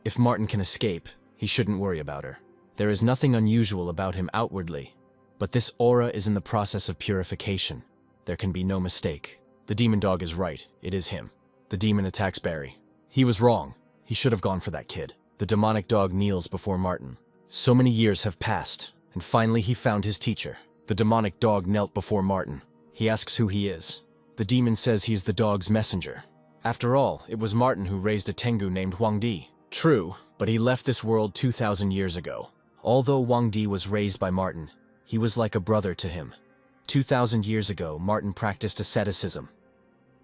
If Martin can escape, he shouldn't worry about her. There is nothing unusual about him outwardly, but this aura is in the process of purification. There can be no mistake. The demon dog is right. It is him. The demon attacks Barry. He was wrong. He should have gone for that kid. The demonic dog kneels before Martin. So many years have passed, and finally he found his teacher. The demonic dog knelt before Martin. He asks who he is. The demon says he is the dog's messenger. After all, it was Martin who raised a Tengu named Huang Di. True, but he left this world 2,000 years ago. Although Huang Di was raised by Martin, he was like a brother to him. 2,000 years ago, Martin practiced asceticism.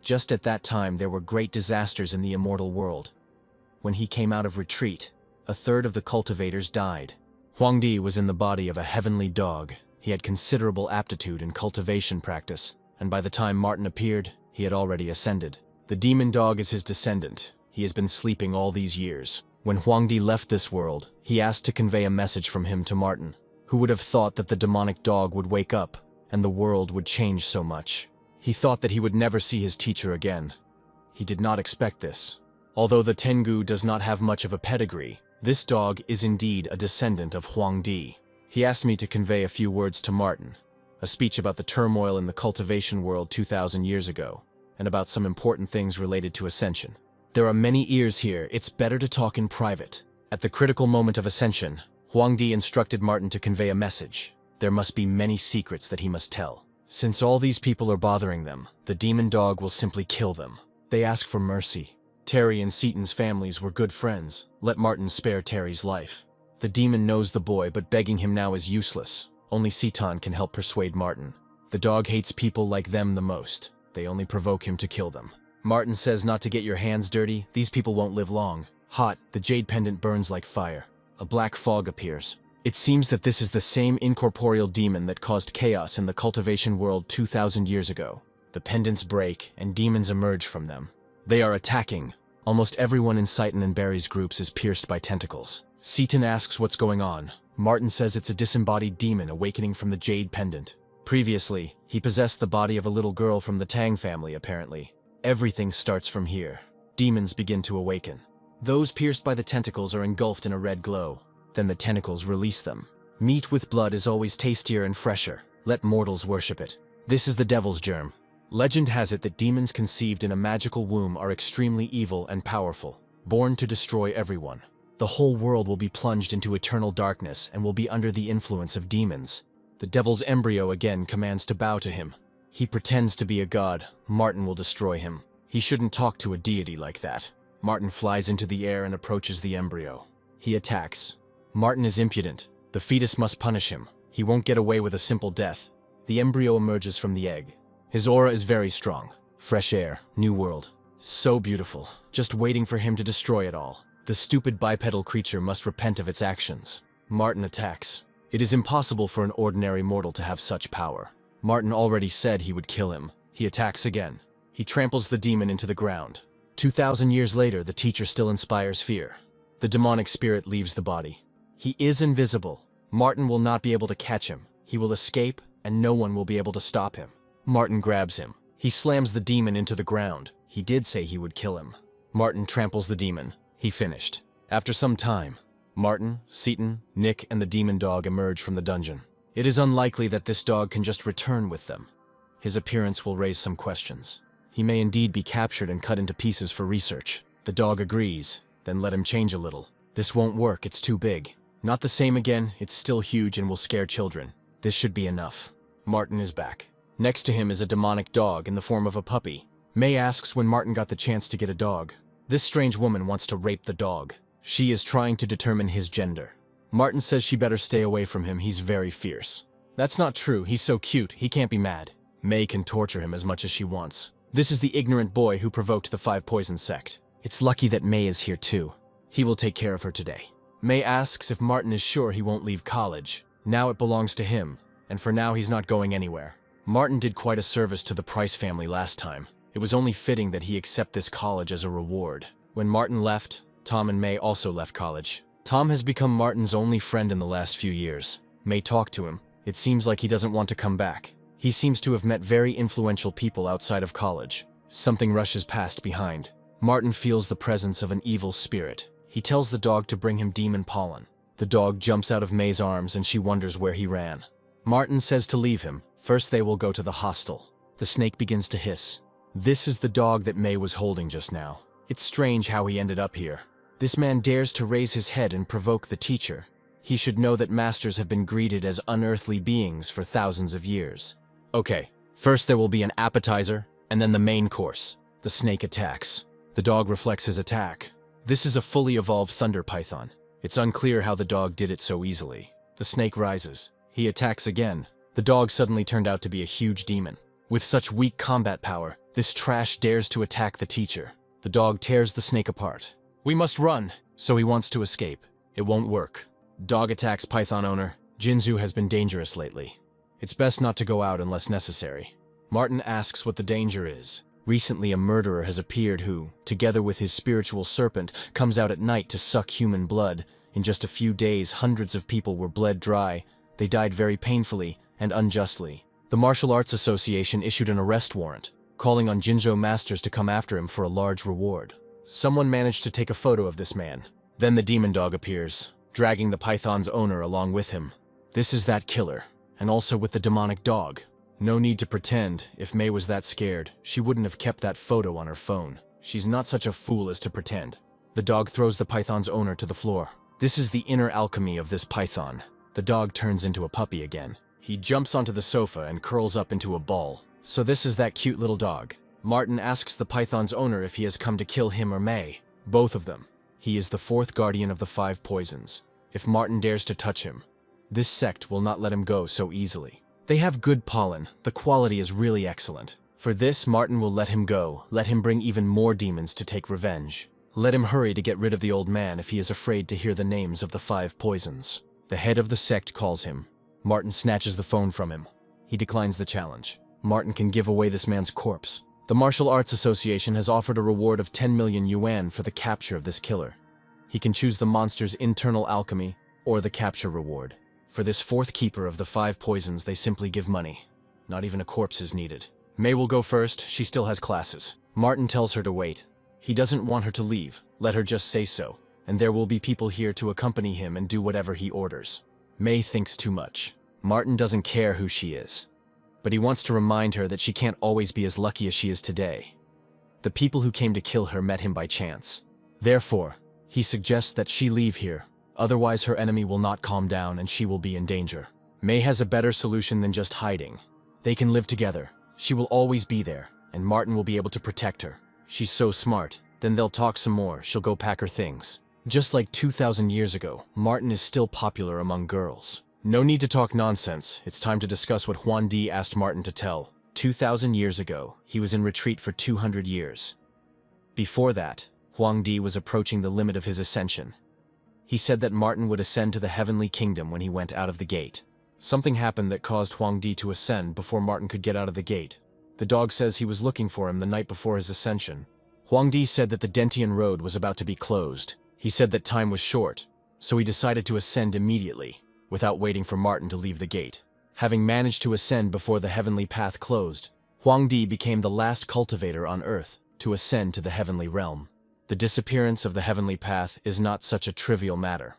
Just at that time, there were great disasters in the immortal world. When he came out of retreat, 1/3 of the cultivators died. Huang Di was in the body of a heavenly dog. He had considerable aptitude in cultivation practice, and by the time Martin appeared, he had already ascended. The demon dog is his descendant. He has been sleeping all these years. When Huang Di left this world, he asked to convey a message from him to Martin. Who would have thought that the demonic dog would wake up, and the world would change so much? He thought that he would never see his teacher again. He did not expect this. Although the Tengu does not have much of a pedigree, this dog is indeed a descendant of Huang Di. He asked me to convey a few words to Martin, a speech about the turmoil in the cultivation world 2,000 years ago, and about some important things related to ascension. There are many ears here. It's better to talk in private. At the critical moment of ascension, Huang Di instructed Martin to convey a message. There must be many secrets that he must tell. Since all these people are bothering them, the demon dog will simply kill them. They ask for mercy. Terry and Seaton's families were good friends. Let Martin spare Terry's life. The demon knows the boy, but begging him now is useless. Only Citan can help persuade Martin. The dog hates people like them the most. They only provoke him to kill them. Martin says not to get your hands dirty, these people won't live long. Hot, the jade pendant burns like fire. A black fog appears. It seems that this is the same incorporeal demon that caused chaos in the cultivation world 2,000 years ago. The pendants break, and demons emerge from them. They are attacking. Almost everyone in Seitan and Barry's groups is pierced by tentacles. Seaton asks what's going on. Martin says it's a disembodied demon awakening from the jade pendant. Previously, he possessed the body of a little girl from the Tang family, apparently. Everything starts from here. Demons begin to awaken. Those pierced by the tentacles are engulfed in a red glow. Then the tentacles release them. Meat with blood is always tastier and fresher. Let mortals worship it. This is the devil's germ. Legend has it that demons conceived in a magical womb are extremely evil and powerful, born to destroy everyone. The whole world will be plunged into eternal darkness and will be under the influence of demons. The devil's embryo again commands to bow to him. He pretends to be a god. Martin will destroy him. He shouldn't talk to a deity like that. Martin flies into the air and approaches the embryo. He attacks. Martin is impudent. The fetus must punish him. He won't get away with a simple death. The embryo emerges from the egg. His aura is very strong. Fresh air, new world. So beautiful, just waiting for him to destroy it all. The stupid bipedal creature must repent of its actions. Martin attacks. It is impossible for an ordinary mortal to have such power. Martin already said he would kill him. He attacks again. He tramples the demon into the ground. 2,000 years later, the teacher still inspires fear. The demonic spirit leaves the body. He is invisible. Martin will not be able to catch him. He will escape, and no one will be able to stop him. Martin grabs him. He slams the demon into the ground. He did say he would kill him. Martin tramples the demon. He finished. After some time, Martin, Seaton, Nick, and the demon dog emerge from the dungeon. It is unlikely that this dog can just return with them. His appearance will raise some questions. He may indeed be captured and cut into pieces for research. The dog agrees, then let him change a little. This won't work, it's too big. Not the same again, it's still huge and will scare children. This should be enough. Martin is back. Next to him is a demonic dog in the form of a puppy. May asks when Martin got the chance to get a dog. This strange woman wants to rape the dog. She is trying to determine his gender. Martin says she better stay away from him, he's very fierce. That's not true, he's so cute, he can't be mad. May can torture him as much as she wants. This is the ignorant boy who provoked the Five Poison sect. It's lucky that May is here too. He will take care of her today. May asks if Martin is sure he won't leave college. Now it belongs to him, and for now he's not going anywhere. Martin did quite a service to the Price family last time. It was only fitting that he accept this college as a reward. When Martin left, Tom and May also left college. Tom has become Martin's only friend in the last few years. May talked to him. It seems like he doesn't want to come back. He seems to have met very influential people outside of college. Something rushes past behind. Martin feels the presence of an evil spirit. He tells the dog to bring him demon pollen. The dog jumps out of May's arms and she wonders where he ran. Martin says to leave him. First they will go to the hostel. The snake begins to hiss. This is the dog that May was holding just now. It's strange how he ended up here. This man dares to raise his head and provoke the teacher. He should know that masters have been greeted as unearthly beings for thousands of years. Okay, first there will be an appetizer, and then the main course. The snake attacks. The dog reflects his attack. This is a fully evolved thunder python. It's unclear how the dog did it so easily. The snake rises. He attacks again. The dog suddenly turned out to be a huge demon. With such weak combat power, this trash dares to attack the teacher. The dog tears the snake apart. We must run, so he wants to escape. It won't work. Dog attacks python owner. Jinzu has been dangerous lately. It's best not to go out unless necessary. Martin asks what the danger is. Recently a murderer has appeared who, together with his spiritual serpent, comes out at night to suck human blood. In just a few days, hundreds of people were bled dry. They died very painfully and unjustly. The Martial Arts Association issued an arrest warrant, calling on Jinzhou masters to come after him for a large reward. Someone managed to take a photo of this man. Then the demon dog appears, dragging the python's owner along with him. This is that killer, and also with the demonic dog. No need to pretend. If May was that scared, she wouldn't have kept that photo on her phone. She's not such a fool as to pretend. The dog throws the python's owner to the floor. This is the inner alchemy of this python. The dog turns into a puppy again. He jumps onto the sofa and curls up into a ball. So this is that cute little dog. Martin asks the python's owner if he has come to kill him or May. Both of them. He is the fourth guardian of the Five Poisons. If Martin dares to touch him, this sect will not let him go so easily. They have good pollen. The quality is really excellent. For this, Martin will let him go, let him bring even more demons to take revenge. Let him hurry to get rid of the old man if he is afraid to hear the names of the 5 poisons. The head of the sect calls him. Martin snatches the phone from him. He declines the challenge. Martin can give away this man's corpse. The Martial Arts Association has offered a reward of 10 million yuan for the capture of this killer. He can choose the monster's internal alchemy or the capture reward. For this 4th keeper of the 5 poisons, they simply give money. Not even a corpse is needed. May will go first, she still has classes. Martin tells her to wait. He doesn't want her to leave, let her just say so, and there will be people here to accompany him and do whatever he orders. May thinks too much. Martin doesn't care who she is, but he wants to remind her that she can't always be as lucky as she is today. The people who came to kill her met him by chance. Therefore, he suggests that she leave here, otherwise her enemy will not calm down and she will be in danger. May has a better solution than just hiding. They can live together. She will always be there, and Martin will be able to protect her. She's so smart. Then they'll talk some more, she'll go pack her things. Just like 2,000 years ago, Martin is still popular among girls. No need to talk nonsense, it's time to discuss what Huang Di asked Martin to tell. 2,000 years ago, he was in retreat for 200 years. Before that, Huang Di was approaching the limit of his ascension. He said that Martin would ascend to the heavenly kingdom when he went out of the gate. Something happened that caused Huang Di to ascend before Martin could get out of the gate. The dog says he was looking for him the night before his ascension. Huang Di said that the Dentian road was about to be closed. He said that time was short, so he decided to ascend immediately, without waiting for Martin to leave the gate. Having managed to ascend before the heavenly path closed, Huang Di became the last cultivator on Earth to ascend to the heavenly realm. The disappearance of the heavenly path is not such a trivial matter.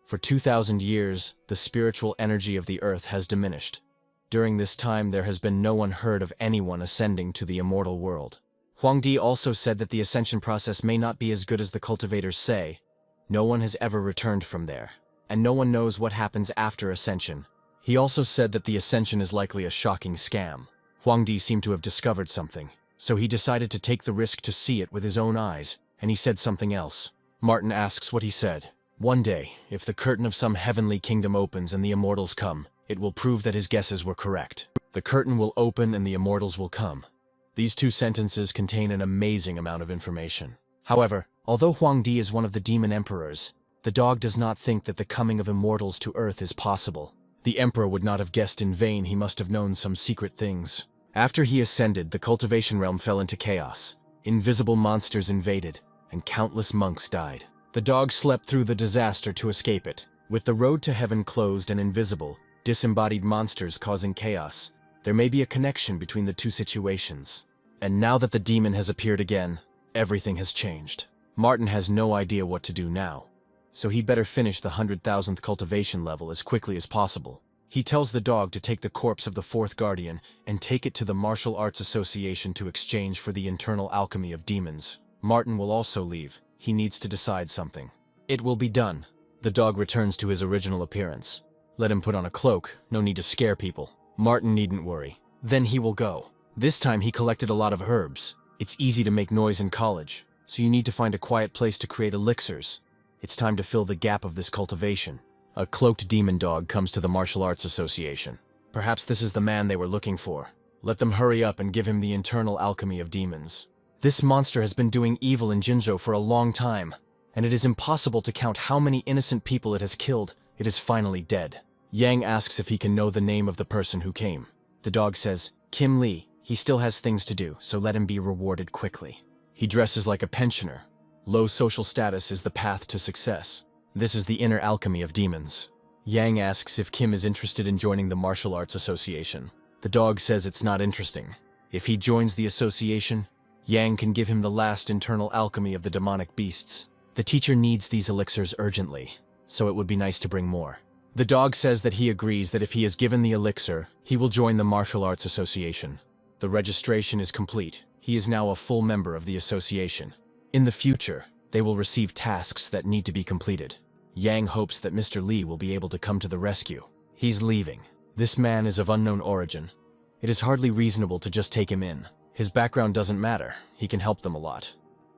For 2,000 years, the spiritual energy of the earth has diminished. During this time, there has been no one heard of anyone ascending to the immortal world. Huang Di also said that the ascension process may not be as good as the cultivators say. No one has ever returned from there, and no one knows what happens after ascension. He also said that the ascension is likely a shocking scam. Huang Di seemed to have discovered something, so he decided to take the risk to see it with his own eyes, and he said something else. Martin asks what he said. One day, if the curtain of some heavenly kingdom opens and the immortals come, it will prove that his guesses were correct. The curtain will open and the immortals will come. These 2 sentences contain an amazing amount of information. However, although Huang Di is one of the demon emperors, the dog does not think that the coming of immortals to Earth is possible. The emperor would not have guessed in vain, he must have known some secret things. After he ascended, the cultivation realm fell into chaos. Invisible monsters invaded, and countless monks died. The dog slept through the disaster to escape it. With the road to heaven closed and invisible, disembodied monsters causing chaos, there may be a connection between the 2 situations. And now that the demon has appeared again, everything has changed. Martin has no idea what to do now, so he better finish the 100,000th cultivation level as quickly as possible. He tells the dog to take the corpse of the 4th guardian and take it to the Martial Arts Association to exchange for the internal alchemy of demons. Martin will also leave. He needs to decide something. It will be done. The dog returns to his original appearance. Let him put on a cloak, no need to scare people. Martin needn't worry. Then he will go. This time he collected a lot of herbs. It's easy to make noise in college, so you need to find a quiet place to create elixirs. It's time to fill the gap of this cultivation. A cloaked demon dog comes to the Martial Arts Association. Perhaps this is the man they were looking for. Let them hurry up and give him the internal alchemy of demons. This monster has been doing evil in Jinzhou for a long time, and it is impossible to count how many innocent people it has killed. It is finally dead. Yang asks if he can know the name of the person who came. The dog says, Kim Lee. He still has things to do, so let him be rewarded quickly. He dresses like a pensioner. Low social status is the path to success. This is the inner alchemy of demons. Yang asks if Kim is interested in joining the Martial Arts Association. The dog says it's not interesting. If he joins the association, Yang can give him the last internal alchemy of the demonic beasts. The teacher needs these elixirs urgently, so it would be nice to bring more. The dog says that he agrees that if he is given the elixir, he will join the Martial Arts Association. The registration is complete. He is now a full member of the association. In the future, they will receive tasks that need to be completed. Yang hopes that Mr. Lee will be able to come to the rescue. He's leaving. This man is of unknown origin. It is hardly reasonable to just take him in. His background doesn't matter. He can help them a lot.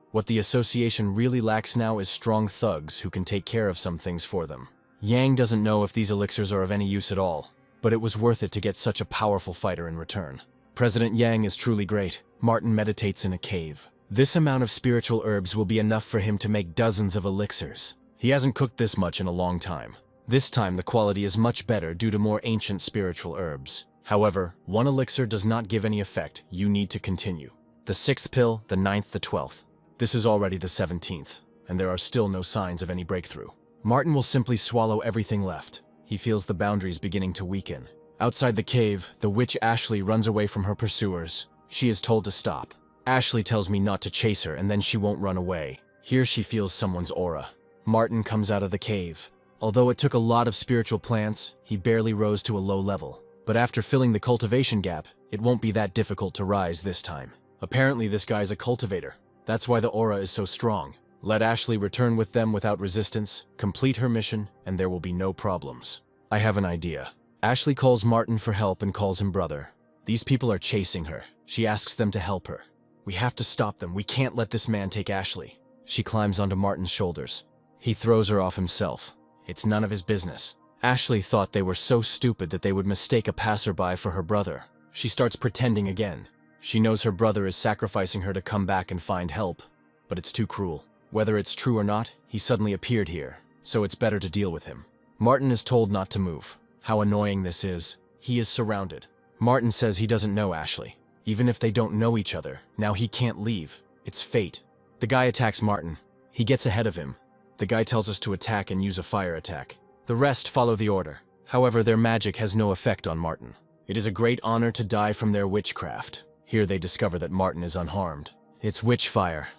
What the association really lacks now is strong thugs who can take care of some things for them. Yang doesn't know if these elixirs are of any use at all, but it was worth it to get such a powerful fighter in return. President Yang is truly great. Martin meditates in a cave. This amount of spiritual herbs will be enough for him to make dozens of elixirs. He hasn't cooked this much in a long time. This time the quality is much better due to more ancient spiritual herbs. However, one elixir does not give any effect. You need to continue. The 6th pill, the 9th, the 12th. This is already the 17th, and there are still no signs of any breakthrough. Martin will simply swallow everything left. He feels the boundaries beginning to weaken. Outside the cave, the witch Ashley runs away from her pursuers. She is told to stop. Ashley tells me not to chase her, and then she won't run away. Here she feels someone's aura. Martin comes out of the cave. Although it took a lot of spiritual plants, he barely rose to a low level. But after filling the cultivation gap, it won't be that difficult to rise this time. Apparently this guy's a cultivator. That's why the aura is so strong. Let Ashley return with them without resistance, complete her mission, and there will be no problems. I have an idea. Ashley calls Martin for help and calls him brother. These people are chasing her. She asks them to help her. We have to stop them. We can't let this man take Ashley. She climbs onto Martin's shoulders. He throws her off himself. It's none of his business. Ashley thought they were so stupid that they would mistake a passerby for her brother. She starts pretending again. She knows her brother is sacrificing her to come back and find help, but it's too cruel. Whether it's true or not, he suddenly appeared here, so it's better to deal with him. Martin is told not to move. How annoying this is. He is surrounded. Martin says he doesn't know Ashley. Even if they don't know each other, now he can't leave. It's fate. The guy attacks Martin. He gets ahead of him. The guy tells us to attack and use a fire attack. The rest follow the order. However, their magic has no effect on Martin. It is a great honor to die from their witchcraft. Here they discover that Martin is unharmed. It's witch fire.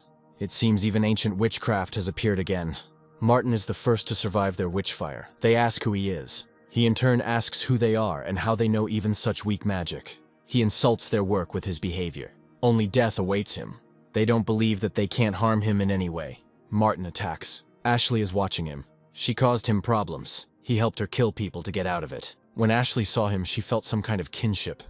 It seems even ancient witchcraft has appeared again. Martin is the first to survive their witch fire. They ask who he is. He in turn asks who they are and how they know even such weak magic. He insults their work with his behavior. Only death awaits him. They don't believe that they can't harm him in any way. Martin attacks. Ashley is watching him. She caused him problems. He helped her kill people to get out of it. When Ashley saw him, she felt some kind of kinship.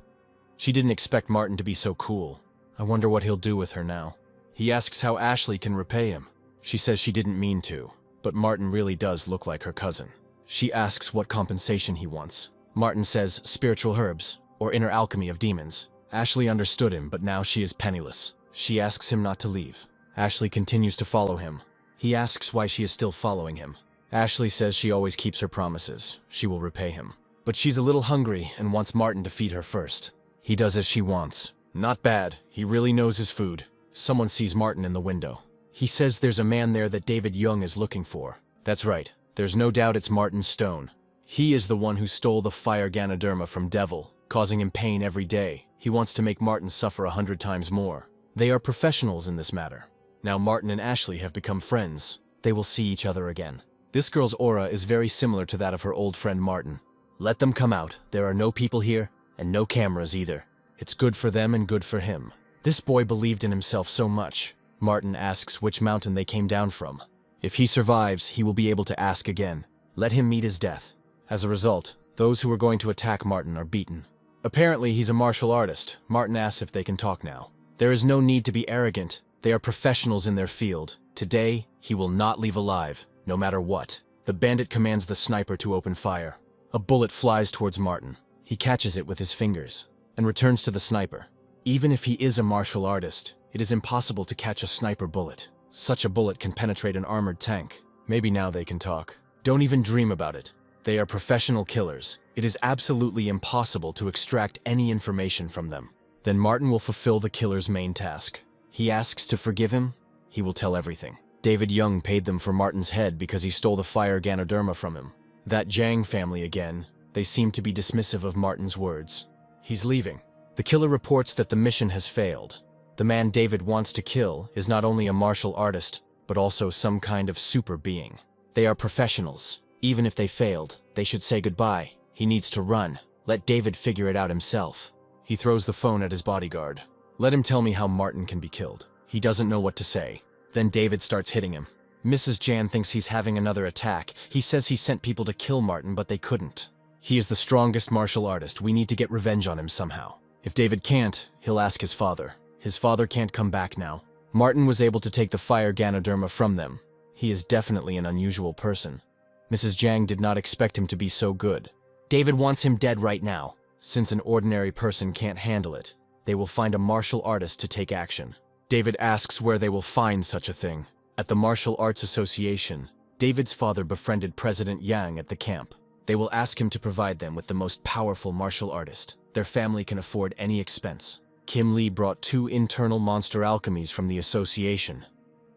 She didn't expect Martin to be so cool. I wonder what he'll do with her now. He asks how Ashley can repay him. She says she didn't mean to, but Martin really does look like her cousin. She asks what compensation he wants. Martin says spiritual herbs, or inner alchemy of demons. Ashley understood him, but now she is penniless. She asks him not to leave. Ashley continues to follow him. He asks why she is still following him. Ashley says she always keeps her promises. She will repay him. But she's a little hungry and wants Martin to feed her first. He does as she wants. Not bad. He really knows his food. Someone sees Martin in the window. He says there's a man there that David Young is looking for. That's right. There's no doubt it's Martin Stone. He is the one who stole the fire Ganoderma from Devil, causing him pain every day. He wants to make Martin suffer 100 times more. They are professionals in this matter. Now Martin and Ashley have become friends. They will see each other again. This girl's aura is very similar to that of her old friend Martin. Let them come out. There are no people here, and no cameras either. It's good for them and good for him. This boy believed in himself so much. Martin asks which mountain they came down from. If he survives, he will be able to ask again. Let him meet his death. As a result, those who are going to attack Martin are beaten. Apparently, he's a martial artist. Martin asks if they can talk now. There is no need to be arrogant. They are professionals in their field. Today, he will not leave alive, no matter what. The bandit commands the sniper to open fire. A bullet flies towards Martin. He catches it with his fingers and returns to the sniper. Even if he is a martial artist, it is impossible to catch a sniper bullet. Such a bullet can penetrate an armored tank. Maybe now they can talk. Don't even dream about it. They are professional killers. It is absolutely impossible to extract any information from them. Then Martin will fulfill the killer's main task. He asks to forgive him. He will tell everything. David Young paid them for Martin's head because he stole the fire Ganoderma from him. That Jang family again. They seem to be dismissive of Martin's words. He's leaving. The killer reports that the mission has failed. The man David wants to kill is not only a martial artist, but also some kind of super being. They are professionals. Even if they failed, they should say goodbye. He needs to run. Let David figure it out himself. He throws the phone at his bodyguard. Let him tell me how Martin can be killed. He doesn't know what to say. Then David starts hitting him. Mrs. Jan thinks he's having another attack. He says he sent people to kill Martin, but they couldn't. He is the strongest martial artist. We need to get revenge on him somehow. If David can't, he'll ask his father. His father can't come back now. Martin was able to take the fire Ganoderma from them. He is definitely an unusual person. Mrs. Jang did not expect him to be so good. David wants him dead right now. Since an ordinary person can't handle it, They will find a martial artist to take action. David asks where they will find such a thing. At the Martial Arts Association, David's father befriended President Yang at the camp. They will ask him to provide them with the most powerful martial artist. Their family can afford any expense. Kim Lee brought 2 internal monster alchemies from the association.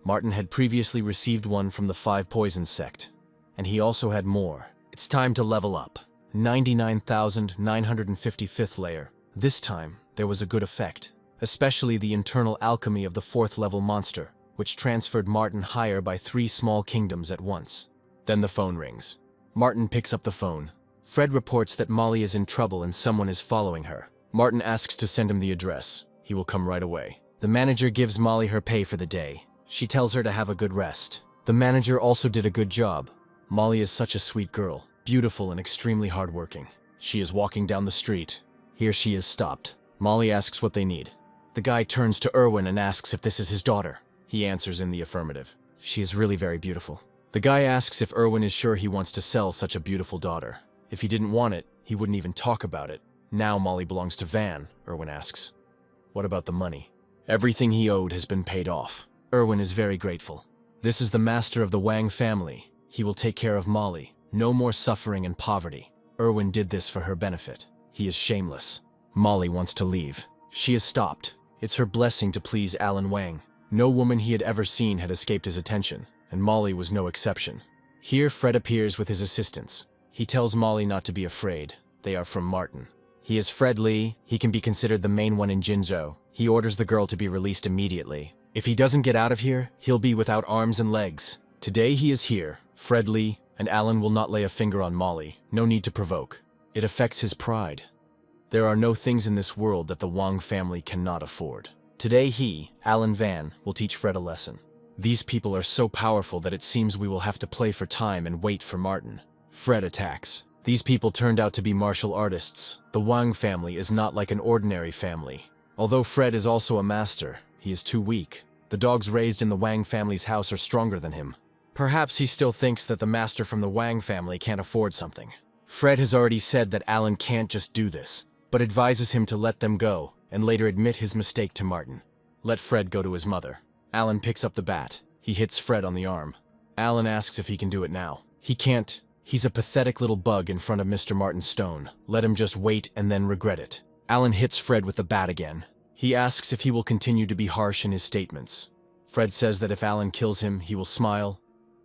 Martin had previously received one from the 5 Poisons sect, and he also had more. It's time to level up. 99,955th layer. This time, there was a good effect, especially the internal alchemy of the 4th level monster, which transferred Martin higher by 3 small kingdoms at once. Then the phone rings. Martin picks up the phone. Fred reports that Molly is in trouble and someone is following her. Martin asks to send him the address. He will come right away. The manager gives Molly her pay for the day. She tells her to have a good rest. The manager also did a good job. Molly is such a sweet girl, beautiful and extremely hardworking. She is walking down the street. Here she is stopped. Molly asks what they need. The guy turns to Erwin and asks if this is his daughter. He answers in the affirmative. She is really very beautiful. The guy asks if Erwin is sure he wants to sell such a beautiful daughter. If he didn't want it, he wouldn't even talk about it. Now Molly belongs to Van, Erwin asks. What about the money? Everything he owed has been paid off. Erwin is very grateful. This is the master of the Wang family. He will take care of Molly. No more suffering and poverty. Erwin did this for her benefit. He is shameless. Molly wants to leave. She is stopped. It's her blessing to please Alan Wang. No woman he had ever seen had escaped his attention, and Molly was no exception. Here Fred appears with his assistants. He tells Molly not to be afraid. They are from Martin. He is Fred Lee. He can be considered the main one in Jinzhou. He orders the girl to be released immediately. If he doesn't get out of here, he'll be without arms and legs. Today he is here, Fred Lee, and Alan will not lay a finger on Molly. No need to provoke. It affects his pride. There are no things in this world that the Wang family cannot afford. Today he, Alan Van, will teach Fred a lesson. These people are so powerful that it seems we will have to play for time and wait for Martin. Fred attacks. These people turned out to be martial artists. The Wang family is not like an ordinary family. Although Fred is also a master, he is too weak. The dogs raised in the Wang family's house are stronger than him. Perhaps he still thinks that the master from the Wang family can't afford something. Fred has already said that Alan can't just do this, but advises him to let them go, and later admit his mistake to Martin. Let Fred go to his mother. Alan picks up the bat. He hits Fred on the arm. Alan asks if he can do it now. He can't. He's a pathetic little bug in front of Mr. Martin Stone. Let him just wait and then regret it. Alan hits Fred with the bat again. He asks if he will continue to be harsh in his statements. Fred says that if Alan kills him, he will smile.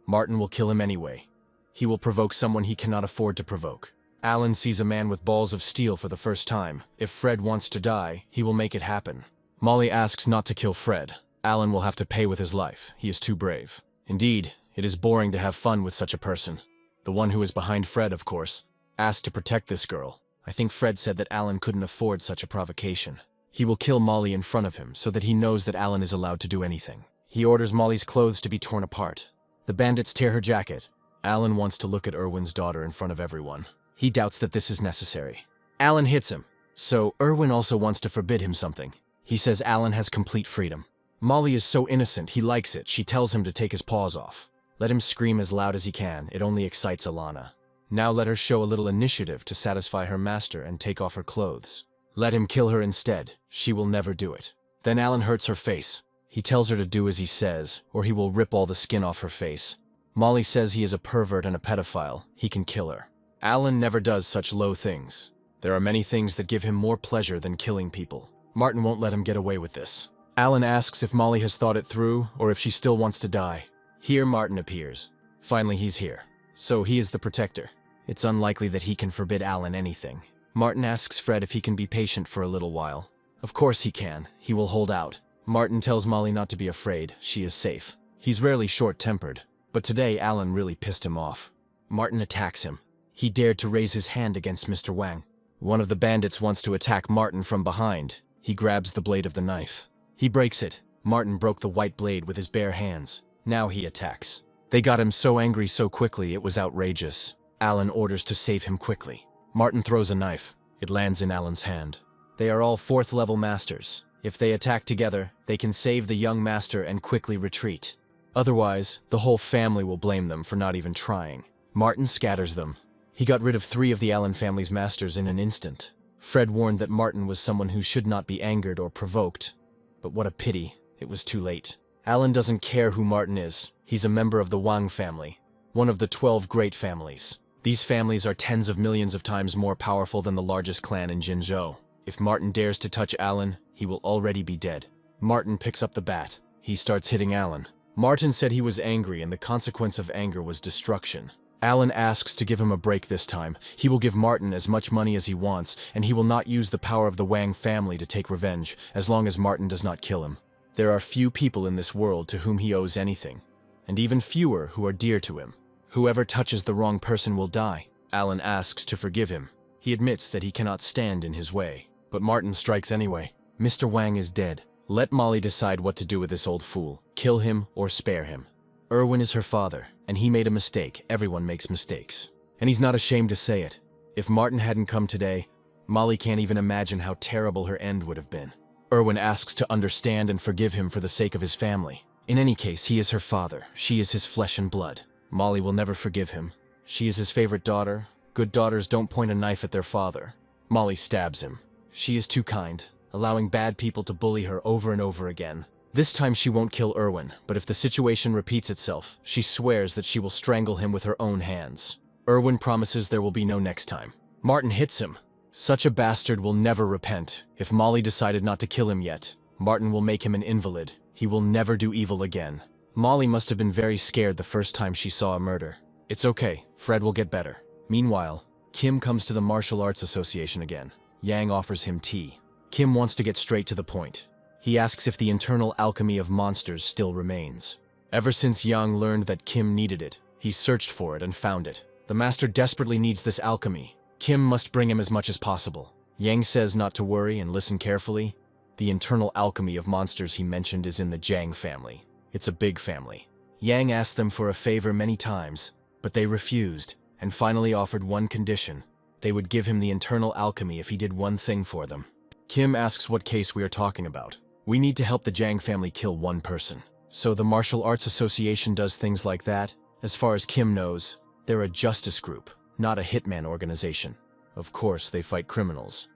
Martin will kill him anyway. He will provoke someone he cannot afford to provoke. Alan sees a man with balls of steel for the first time. If Fred wants to die, he will make it happen. Molly asks not to kill Fred. Alan will have to pay with his life. He is too brave. Indeed, it is boring to have fun with such a person. The one who is behind Fred, of course, asked to protect this girl. I think Fred said that Alan couldn't afford such a provocation. He will kill Molly in front of him so that he knows that Alan is allowed to do anything. He orders Molly's clothes to be torn apart. The bandits tear her jacket. Alan wants to look at Erwin's daughter in front of everyone. He doubts that this is necessary. Alan hits him. So Erwin also wants to forbid him something. He says Alan has complete freedom. Molly is so innocent, he likes it. She tells him to take his paws off. Let him scream as loud as he can. It only excites Alana. Now let her show a little initiative to satisfy her master and take off her clothes. Let him kill her instead. She will never do it. Then Alan hurts her face. He tells her to do as he says, or he will rip all the skin off her face. Molly says he is a pervert and a pedophile. He can kill her. Alan never does such low things. There are many things that give him more pleasure than killing people. Martin won't let him get away with this. Alan asks if Molly has thought it through, or if she still wants to die. Here Martin appears. Finally he's here. So he is the protector. It's unlikely that he can forbid Alan anything. Martin asks Fred if he can be patient for a little while. Of course he can. He will hold out. Martin tells Molly not to be afraid. She is safe. He's rarely short-tempered, but today Alan really pissed him off. Martin attacks him. He dared to raise his hand against Mr. Wang. One of the bandits wants to attack Martin from behind. He grabs the blade of the knife. He breaks it. Martin broke the white blade with his bare hands. Now he attacks. They got him so angry so quickly it was outrageous. Alan orders to save him quickly. Martin throws a knife. It lands in Alan's hand. They are all 4th level masters. If they attack together, they can save the young master and quickly retreat. Otherwise, the whole family will blame them for not even trying. Martin scatters them. He got rid of 3 of the Alan family's masters in an instant. Fred warned that Martin was someone who should not be angered or provoked. But what a pity, it was too late. Alan doesn't care who Martin is. He's a member of the Wang family, one of the 12 great families. These families are tens of millions of times more powerful than the largest clan in Jinzhou. If Martin dares to touch Alan, he will already be dead. Martin picks up the bat. He starts hitting Alan. Martin said he was angry and the consequence of anger was destruction. Alan asks to give him a break this time. He will give Martin as much money as he wants, and he will not use the power of the Wang family to take revenge, as long as Martin does not kill him. There are few people in this world to whom he owes anything, and even fewer who are dear to him. Whoever touches the wrong person will die. Alan asks to forgive him. He admits that he cannot stand in his way, but Martin strikes anyway. Mr. Wang is dead. Let Molly decide what to do with this old fool. Kill him or spare him. Erwin is her father, and he made a mistake. Everyone makes mistakes. And he's not ashamed to say it. If Martin hadn't come today, Molly can't even imagine how terrible her end would have been. Erwin asks to understand and forgive him for the sake of his family. In any case, he is her father. She is his flesh and blood. Molly will never forgive him. She is his favorite daughter. Good daughters don't point a knife at their father. Molly stabs him. She is too kind, allowing bad people to bully her over and over again. This time she won't kill Erwin, but if the situation repeats itself, she swears that she will strangle him with her own hands. Erwin promises there will be no next time. Martin hits him. Such a bastard will never repent. If Molly decided not to kill him yet, Martin will make him an invalid. He will never do evil again. Molly must have been very scared the first time she saw a murder. It's okay, Fred will get better. Meanwhile, Kim comes to the Martial Arts Association again. Yang offers him tea. Kim wants to get straight to the point. He asks if the internal alchemy of monsters still remains. Ever since Yang learned that Kim needed it, he searched for it and found it. The master desperately needs this alchemy. Kim must bring him as much as possible. Yang says not to worry and listen carefully. The internal alchemy of monsters he mentioned is in the Jiang family. It's a big family. Yang asked them for a favor many times, but they refused, and finally offered one condition. They would give him the internal alchemy if he did one thing for them. Kim asks what case we are talking about. We need to help the Jiang family kill one person. So the Martial Arts Association does things like that? As far as Kim knows, they're a justice group, not a hitman organization. Of course, they fight criminals.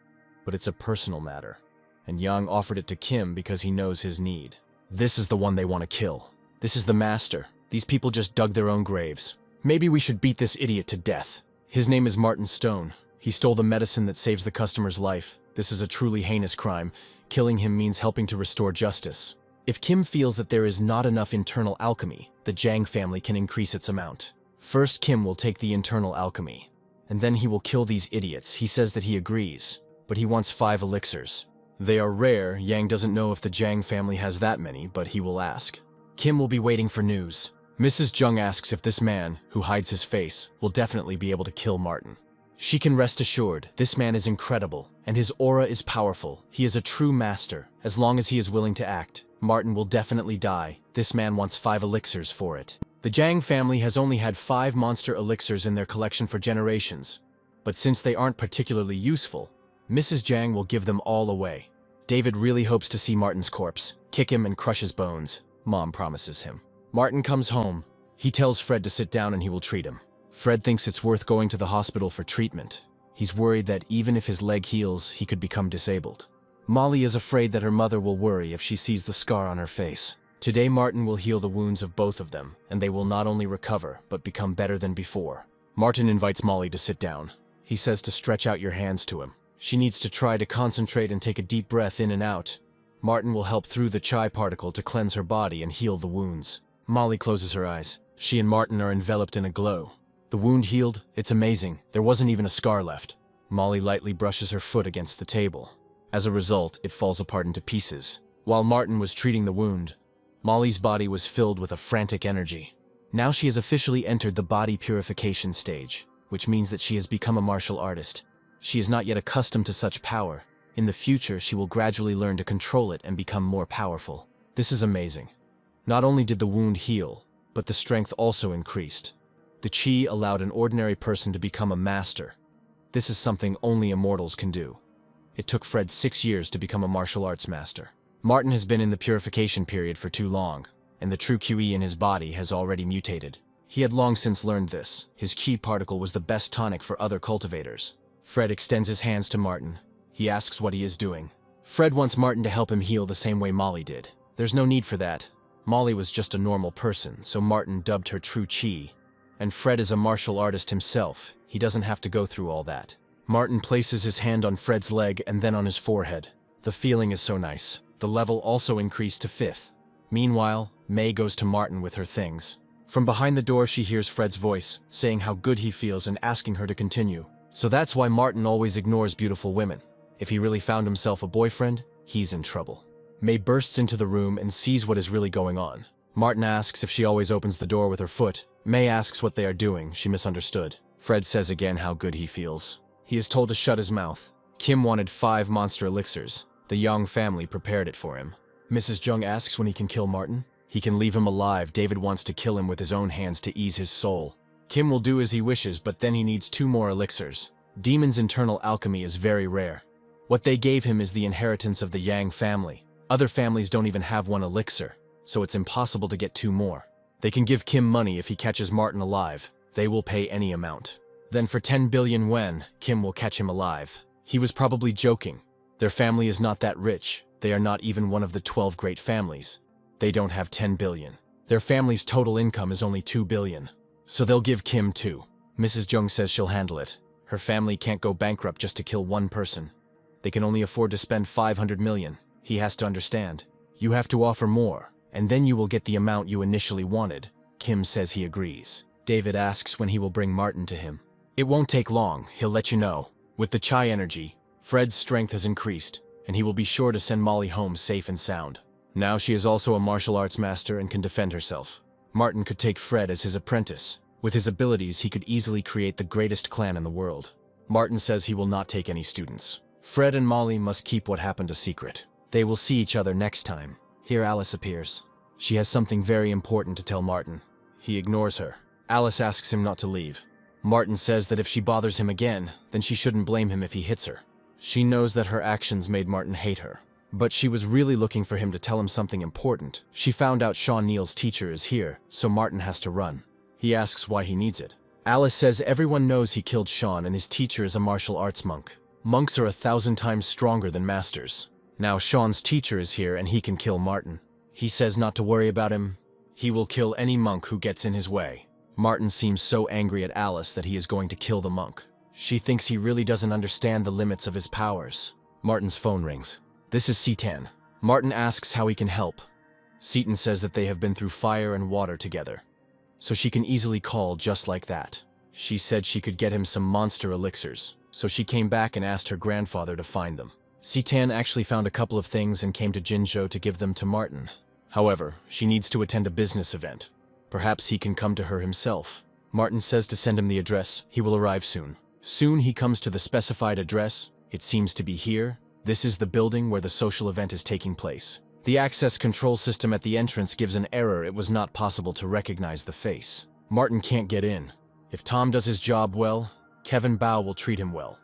But it's a personal matter. And Yang offered it to Kim because he knows his need. This is the one they want to kill. This is the master. These people just dug their own graves. Maybe we should beat this idiot to death. His name is Martin Stone. He stole the medicine that saves the customer's life. This is a truly heinous crime. Killing him means helping to restore justice. If Kim feels that there is not enough internal alchemy, the Jiang family can increase its amount. First, Kim will take the internal alchemy, and then he will kill these idiots. He says that he agrees, but he wants 5 elixirs. They are rare. Yang doesn't know if the Jiang family has that many, but he will ask. Kim will be waiting for news. Mrs. Zheng asks if this man, who hides his face, will definitely be able to kill Martin. She can rest assured, this man is incredible, and his aura is powerful. He is a true master. As long as he is willing to act, Martin will definitely die. This man wants 5 elixirs for it. The Jiang family has only had 5 monster elixirs in their collection for generations, but since they aren't particularly useful, Mrs. Zheng will give them all away. David really hopes to see Martin's corpse, kick him and crush his bones. Mom promises him. Martin comes home. He tells Fred to sit down and he will treat him. Fred thinks it's worth going to the hospital for treatment. He's worried that even if his leg heals, he could become disabled. Molly is afraid that her mother will worry if she sees the scar on her face. Today Martin will heal the wounds of both of them, and they will not only recover, but become better than before. Martin invites Molly to sit down. He says to stretch out your hands to him. She needs to try to concentrate and take a deep breath in and out. Martin will help through the chai particle to cleanse her body and heal the wounds. Molly closes her eyes. She and Martin are enveloped in a glow. The wound healed. It's amazing. There wasn't even a scar left. Molly lightly brushes her foot against the table. As a result, it falls apart into pieces. While Martin was treating the wound, Molly's body was filled with a frantic energy. Now she has officially entered the body purification stage, which means that she has become a martial artist. She is not yet accustomed to such power. In the future, she will gradually learn to control it and become more powerful. This is amazing. Not only did the wound heal, but the strength also increased. The chi allowed an ordinary person to become a master. This is something only immortals can do. It took Fred 6 years to become a martial arts master. Martin has been in the purification period for too long, and the true QE in his body has already mutated. He had long since learned this. His chi particle was the best tonic for other cultivators. Fred extends his hands to Martin. He asks what he is doing. Fred wants Martin to help him heal the same way Molly did. There's no need for that. Molly was just a normal person, so Martin dubbed her True Chi. And Fred is a martial artist himself. He doesn't have to go through all that. Martin places his hand on Fred's leg and then on his forehead. The feeling is so nice. The level also increased to 5th. Meanwhile, May goes to Martin with her things. From behind the door she hears Fred's voice, saying how good he feels and asking her to continue. So that's why Martin always ignores beautiful women. If he really found himself a boyfriend, he's in trouble. May bursts into the room and sees what is really going on. Martin asks if she always opens the door with her foot. May asks what they are doing. She misunderstood. Fred says again how good he feels. He is told to shut his mouth. Kim wanted 5 monster elixirs. The Young family prepared it for him. Mrs. Jung asks when he can kill Martin. He can leave him alive. David wants to kill him with his own hands to ease his soul. Kim will do as he wishes, but then he needs 2 more elixirs. Demon's internal alchemy is very rare. What they gave him is the inheritance of the Yang family. Other families don't even have 1 elixir, so it's impossible to get 2 more. They can give Kim money if he catches Martin alive. They will pay any amount. Then for 10 billion yen, Kim will catch him alive. He was probably joking. Their family is not that rich. They are not even one of the 12 great families. They don't have 10 billion. Their family's total income is only 2 billion. So they'll give Kim 2. Mrs. Jung says she'll handle it. Her family can't go bankrupt just to kill 1 person. They can only afford to spend 500 million. He has to understand. You have to offer more, and then you will get the amount you initially wanted. Kim says he agrees. David asks when he will bring Martin to him. It won't take long, he'll let you know. With the Chai energy, Fred's strength has increased, and he will be sure to send Molly home safe and sound. Now she is also a martial arts master and can defend herself. Martin could take Fred as his apprentice. With his abilities, he could easily create the greatest clan in the world. Martin says he will not take any students. Fred and Molly must keep what happened a secret. They will see each other next time. Here Alice appears. She has something very important to tell Martin. He ignores her. Alice asks him not to leave. Martin says that if she bothers him again, then she shouldn't blame him if he hits her. She knows that her actions made Martin hate her. But she was really looking for him to tell him something important. She found out Sean Neal's teacher is here, so Martin has to run. He asks why he needs it. Alice says everyone knows he killed Sean and his teacher is a martial arts monk. Monks are 1,000 times stronger than masters. Now Sean's teacher is here and he can kill Martin. He says not to worry about him. He will kill any monk who gets in his way. Martin seems so angry at Alice that he is going to kill the monk. She thinks he really doesn't understand the limits of his powers. Martin's phone rings. This is Seaton. Martin asks how he can help. Seaton says that they have been through fire and water together, so she can easily call just like that. She said she could get him some monster elixirs, so she came back and asked her grandfather to find them. Seaton actually found a couple of things and came to Jinzhou to give them to Martin. However, she needs to attend a business event. Perhaps he can come to her himself. Martin says to send him the address. He will arrive soon. Soon he comes to the specified address. It seems to be here. This is the building where the social event is taking place. The access control system at the entrance gives an error. It was not possible to recognize the face. Martin can't get in. If Tom does his job well, Kevin Bao will treat him well.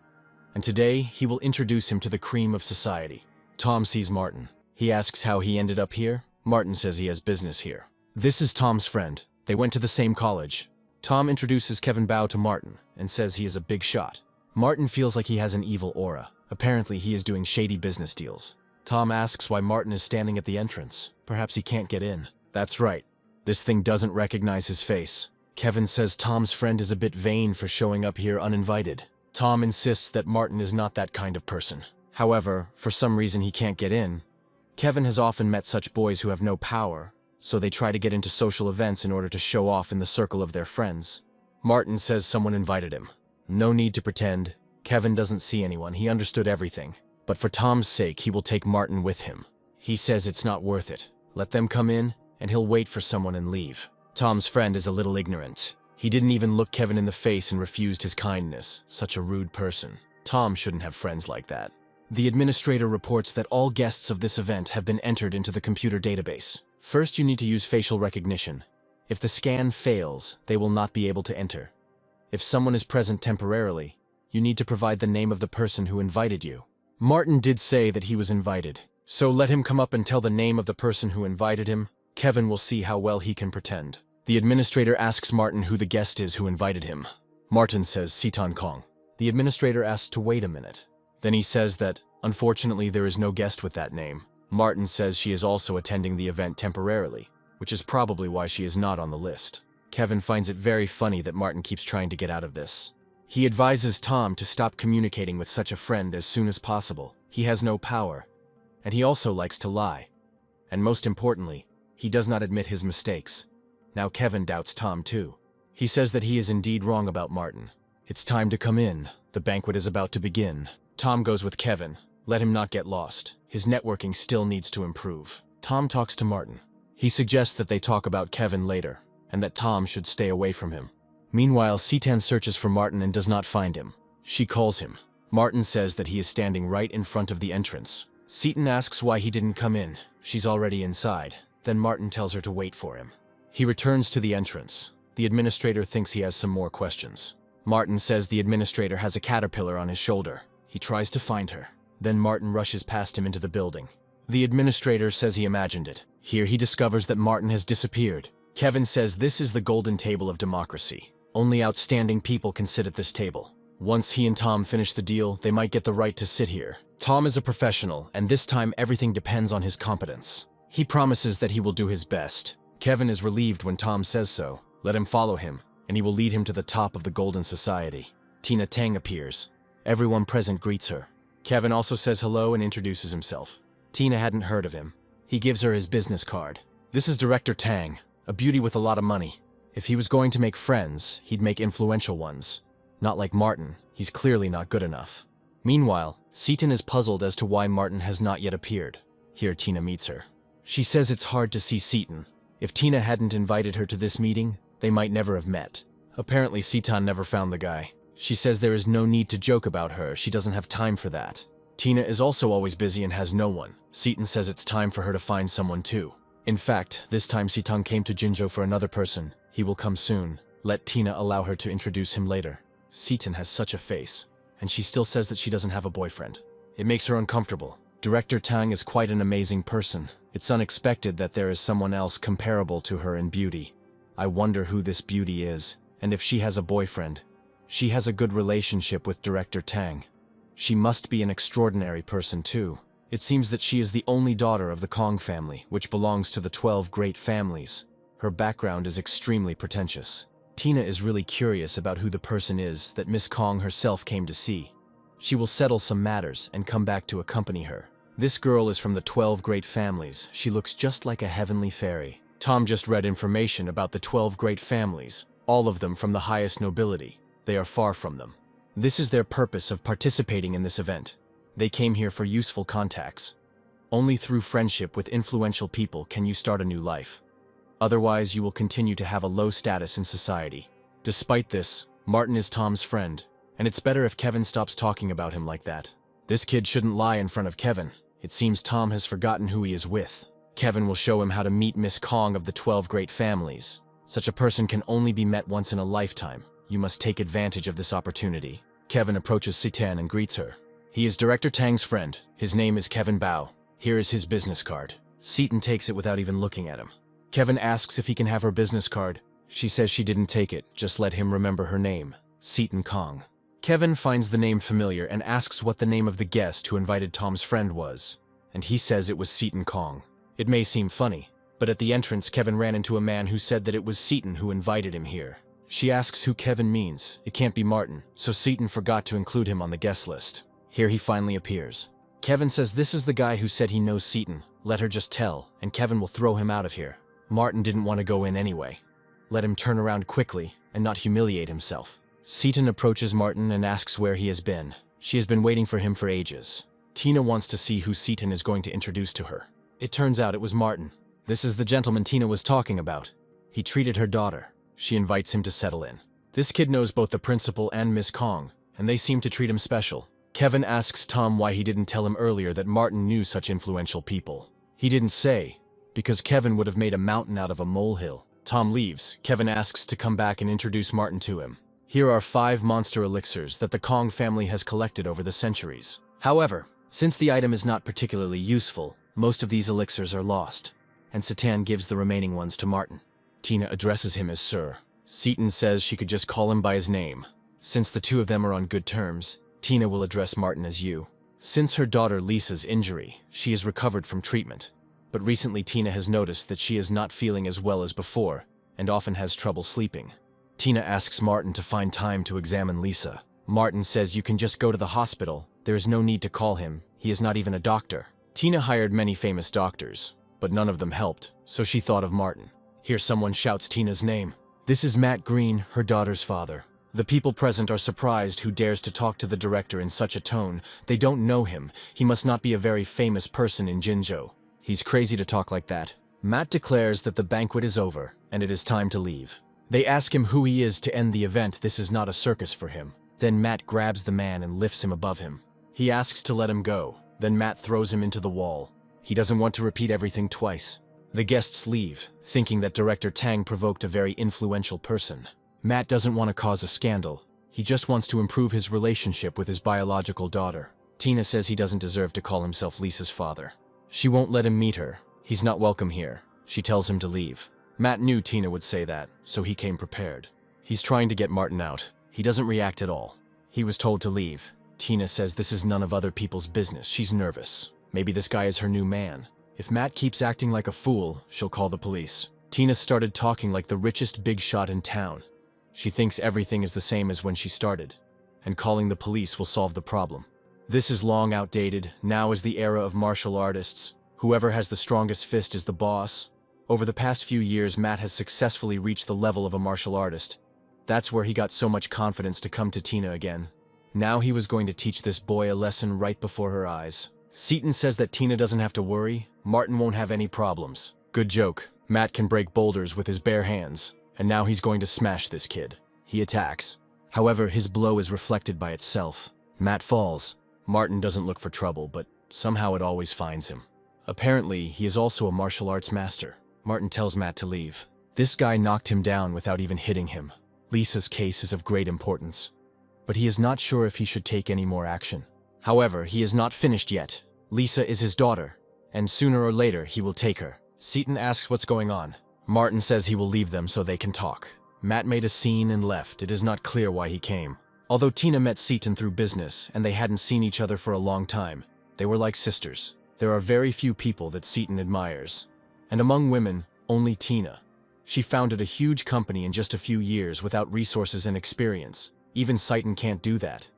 And today, he will introduce him to the cream of society. Tom sees Martin. He asks how he ended up here. Martin says he has business here. This is Tom's friend. They went to the same college. Tom introduces Kevin Bao to Martin and says he is a big shot. Martin feels like he has an evil aura. Apparently, he is doing shady business deals. Tom asks why Martin is standing at the entrance. Perhaps he can't get in. That's right. This thing doesn't recognize his face. Kevin says Tom's friend is a bit vain for showing up here uninvited. Tom insists that Martin is not that kind of person. However, for some reason he can't get in. Kevin has often met such boys who have no power, so they try to get into social events in order to show off in the circle of their friends. Martin says someone invited him. No need to pretend. Kevin doesn't see anyone. He understood everything. But for Tom's sake, he will take Martin with him. He says it's not worth it. Let them come in, and he'll wait for someone and leave. Tom's friend is a little ignorant. He didn't even look Kevin in the face and refused his kindness. Such a rude person. Tom shouldn't have friends like that. The administrator reports that all guests of this event have been entered into the computer database. First, you need to use facial recognition. If the scan fails, they will not be able to enter. If someone is present temporarily, you need to provide the name of the person who invited you. Martin did say that he was invited, so let him come up and tell the name of the person who invited him. Kevin will see how well he can pretend. The administrator asks Martin who the guest is who invited him. Martin says Sitan Kong. The administrator asks to wait a minute. Then he says that, unfortunately, there is no guest with that name. Martin says she is also attending the event temporarily, which is probably why she is not on the list. Kevin finds it very funny that Martin keeps trying to get out of this. He advises Tom to stop communicating with such a friend as soon as possible. He has no power, and he also likes to lie. And most importantly, he does not admit his mistakes. Now Kevin doubts Tom too. He says that he is indeed wrong about Martin. It's time to come in. The banquet is about to begin. Tom goes with Kevin. Let him not get lost. His networking still needs to improve. Tom talks to Martin. He suggests that they talk about Kevin later, and that Tom should stay away from him. Meanwhile, Citan searches for Martin and does not find him. She calls him. Martin says that he is standing right in front of the entrance. Citan asks why he didn't come in. She's already inside. Then Martin tells her to wait for him. He returns to the entrance. The administrator thinks he has some more questions. Martin says the administrator has a caterpillar on his shoulder. He tries to find her. Then Martin rushes past him into the building. The administrator says he imagined it. Here he discovers that Martin has disappeared. Kevin says this is the golden table of democracy. Only outstanding people can sit at this table. Once he and Tom finish the deal, they might get the right to sit here. Tom is a professional, and this time everything depends on his competence. He promises that he will do his best. Kevin is relieved when Tom says so. Let him follow him, and he will lead him to the top of the Golden Society. Tina Tang appears. Everyone present greets her. Kevin also says hello and introduces himself. Tina hadn't heard of him. He gives her his business card. This is Director Tang, a beauty with a lot of money. If he was going to make friends, he'd make influential ones. Not like Martin, he's clearly not good enough. Meanwhile, Citan is puzzled as to why Martin has not yet appeared. Here Tina meets her. She says it's hard to see Citan. If Tina hadn't invited her to this meeting, they might never have met. Apparently Citan never found the guy. She says there is no need to joke about her, she doesn't have time for that. Tina is also always busy and has no one. Citan says it's time for her to find someone too. In fact, this time Citan came to Jinzhou for another person. He will come soon. Let Tina allow her to introduce him later. Citan has such a face, and she still says that she doesn't have a boyfriend. It makes her uncomfortable. Director Tang is quite an amazing person. It's unexpected that there is someone else comparable to her in beauty. I wonder who this beauty is, and if she has a boyfriend. She has a good relationship with Director Tang. She must be an extraordinary person too. It seems that she is the only daughter of the Kong family, which belongs to the 12 great families. Her background is extremely pretentious. Tina is really curious about who the person is that Miss Kong herself came to see. She will settle some matters and come back to accompany her. This girl is from the 12 great families. She looks just like a heavenly fairy. Tom just read information about the 12 great families, all of them from the highest nobility. They are far from them. This is their purpose of participating in this event. They came here for useful contacts. Only through friendship with influential people can you start a new life. Otherwise, you will continue to have a low status in society. Despite this, Martin is Tom's friend, and it's better if Kevin stops talking about him like that. This kid shouldn't lie in front of Kevin. It seems Tom has forgotten who he is with. Kevin will show him how to meet Miss Kong of the 12 great families. Such a person can only be met once in a lifetime. You must take advantage of this opportunity. Kevin approaches Citan and greets her. He is Director Tang's friend. His name is Kevin Bao. Here is his business card. Citan takes it without even looking at him. Kevin asks if he can have her business card. She says she didn't take it, just let him remember her name, Citan Kong. Kevin finds the name familiar and asks what the name of the guest who invited Tom's friend was, and he says it was Citan Kong. It may seem funny, but at the entrance Kevin ran into a man who said that it was Citan who invited him here. She asks who Kevin means. It can't be Martin, so Citan forgot to include him on the guest list. Here he finally appears. Kevin says this is the guy who said he knows Citan. Let her just tell, and Kevin will throw him out of here. Martin didn't want to go in anyway. Let him turn around quickly and not humiliate himself. Citan approaches Martin and asks where he has been. She has been waiting for him for ages. Tina wants to see who Citan is going to introduce to her. It turns out it was Martin. This is the gentleman Tina was talking about. He treated her daughter. She invites him to settle in. This kid knows both the principal and Miss Kong, and they seem to treat him special. Kevin asks Tom why he didn't tell him earlier that Martin knew such influential people. He didn't say, because Kevin would have made a mountain out of a molehill. Tom leaves. Kevin asks to come back and introduce Martin to him. Here are 5 monster elixirs that the Kong family has collected over the centuries. However, since the item is not particularly useful, most of these elixirs are lost, and Citan gives the remaining ones to Martin. Tina addresses him as Sir. Citan says she could just call him by his name. Since the two of them are on good terms, Tina will address Martin as you. Since her daughter Lisa's injury, she has recovered from treatment. But recently Tina has noticed that she is not feeling as well as before, and often has trouble sleeping. Tina asks Martin to find time to examine Lisa. Martin says you can just go to the hospital, there is no need to call him, he is not even a doctor. Tina hired many famous doctors, but none of them helped, so she thought of Martin. Here someone shouts Tina's name. This is Matt Green, her daughter's father. The people present are surprised who dares to talk to the director in such a tone. They don't know him, he must not be a very famous person in Jinzhou. He's crazy to talk like that. Matt declares that the banquet is over, and it is time to leave. They ask him who he is to end the event. This is not a circus for him. Then Matt grabs the man and lifts him above him. He asks to let him go. Then Matt throws him into the wall. He doesn't want to repeat everything twice. The guests leave, thinking that Director Tang provoked a very influential person. Matt doesn't want to cause a scandal. He just wants to improve his relationship with his biological daughter. Tina says he doesn't deserve to call himself Lisa's father. She won't let him meet her. He's not welcome here. She tells him to leave. Matt knew Tina would say that, so he came prepared. He's trying to get Martin out. He doesn't react at all. He was told to leave. Tina says this is none of other people's business. She's nervous. Maybe this guy is her new man. If Matt keeps acting like a fool, she'll call the police. Tina started talking like the richest big shot in town. She thinks everything is the same as when she started, and calling the police will solve the problem. This is long outdated. Now is the era of martial artists. Whoever has the strongest fist is the boss. Over the past few years, Matt has successfully reached the level of a martial artist. That's where he got so much confidence to come to Tina again. Now he was going to teach this boy a lesson right before her eyes. Seaton says that Tina doesn't have to worry. Martin won't have any problems. Good joke. Matt can break boulders with his bare hands, and now he's going to smash this kid. He attacks. However, his blow is reflected by itself. Matt falls. Martin doesn't look for trouble, but somehow it always finds him. Apparently, he is also a martial arts master. Martin tells Matt to leave. This guy knocked him down without even hitting him. Lisa's case is of great importance, but he is not sure if he should take any more action. However, he is not finished yet. Lisa is his daughter, and sooner or later he will take her. Seaton asks what's going on. Martin says he will leave them so they can talk. Matt made a scene and left. It is not clear why he came. Although Tina met Seaton through business, and they hadn't seen each other for a long time, they were like sisters. There are very few people that Seaton admires. And among women, only Tina. She founded a huge company in just a few years without resources and experience. Even Seaton can't do that.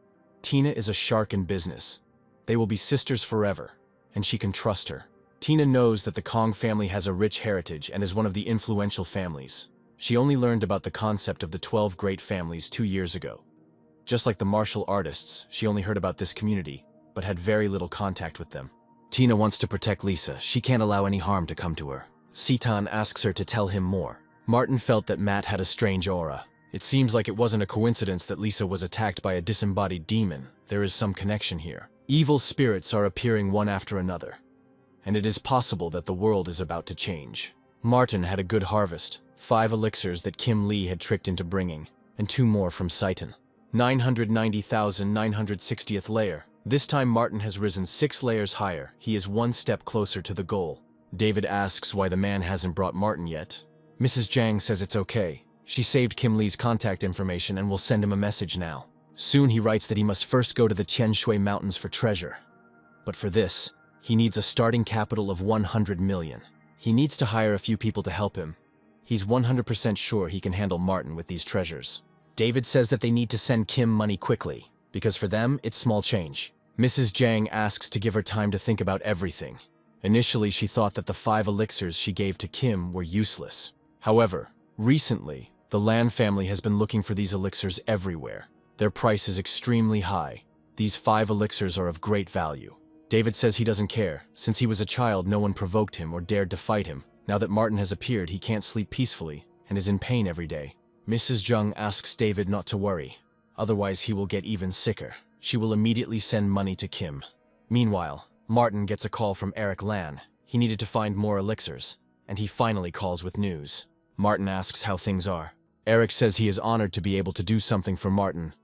Tina is a shark in business. They will be sisters forever, and she can trust her. Tina knows that the Kong family has a rich heritage and is one of the influential families. She only learned about the concept of the 12 great families 2 years ago. Just like the martial artists, she only heard about this community, but had very little contact with them. Tina wants to protect Lisa. She can't allow any harm to come to her. Seaton asks her to tell him more. Martin felt that Matt had a strange aura. It seems like it wasn't a coincidence that Lisa was attacked by a disembodied demon. There is some connection here. Evil spirits are appearing one after another, and it is possible that the world is about to change. Martin had a good harvest, 5 elixirs that Kim Lee had tricked into bringing, and 2 more from Seaton. 990,960th layer. This time Martin has risen 6 layers higher. He is 1 step closer to the goal. David asks why the man hasn't brought Martin yet. Mrs. Zhang says it's okay. She saved Kim Lee's contact information and will send him a message now. Soon he writes that he must first go to the Tianshui Mountains for treasure. But for this, he needs a starting capital of 100 million. He needs to hire a few people to help him. He's 100% sure he can handle Martin with these treasures. David says that they need to send Kim money quickly, because for them, it's small change. Mrs. Zhang asks to give her time to think about everything. Initially, she thought that the 5 elixirs she gave to Kim were useless. However, recently, the Lan family has been looking for these elixirs everywhere. Their price is extremely high. These 5 elixirs are of great value. David says he doesn't care. Since he was a child, no one provoked him or dared to fight him. Now that Martin has appeared, he can't sleep peacefully and is in pain every day. Mrs. Zhang asks David not to worry. Otherwise, he will get even sicker. She will immediately send money to Kim. Meanwhile, Martin gets a call from Eric Lan. He needed to find more elixirs, and he finally calls with news. Martin asks how things are. Eric says he is honored to be able to do something for Martin.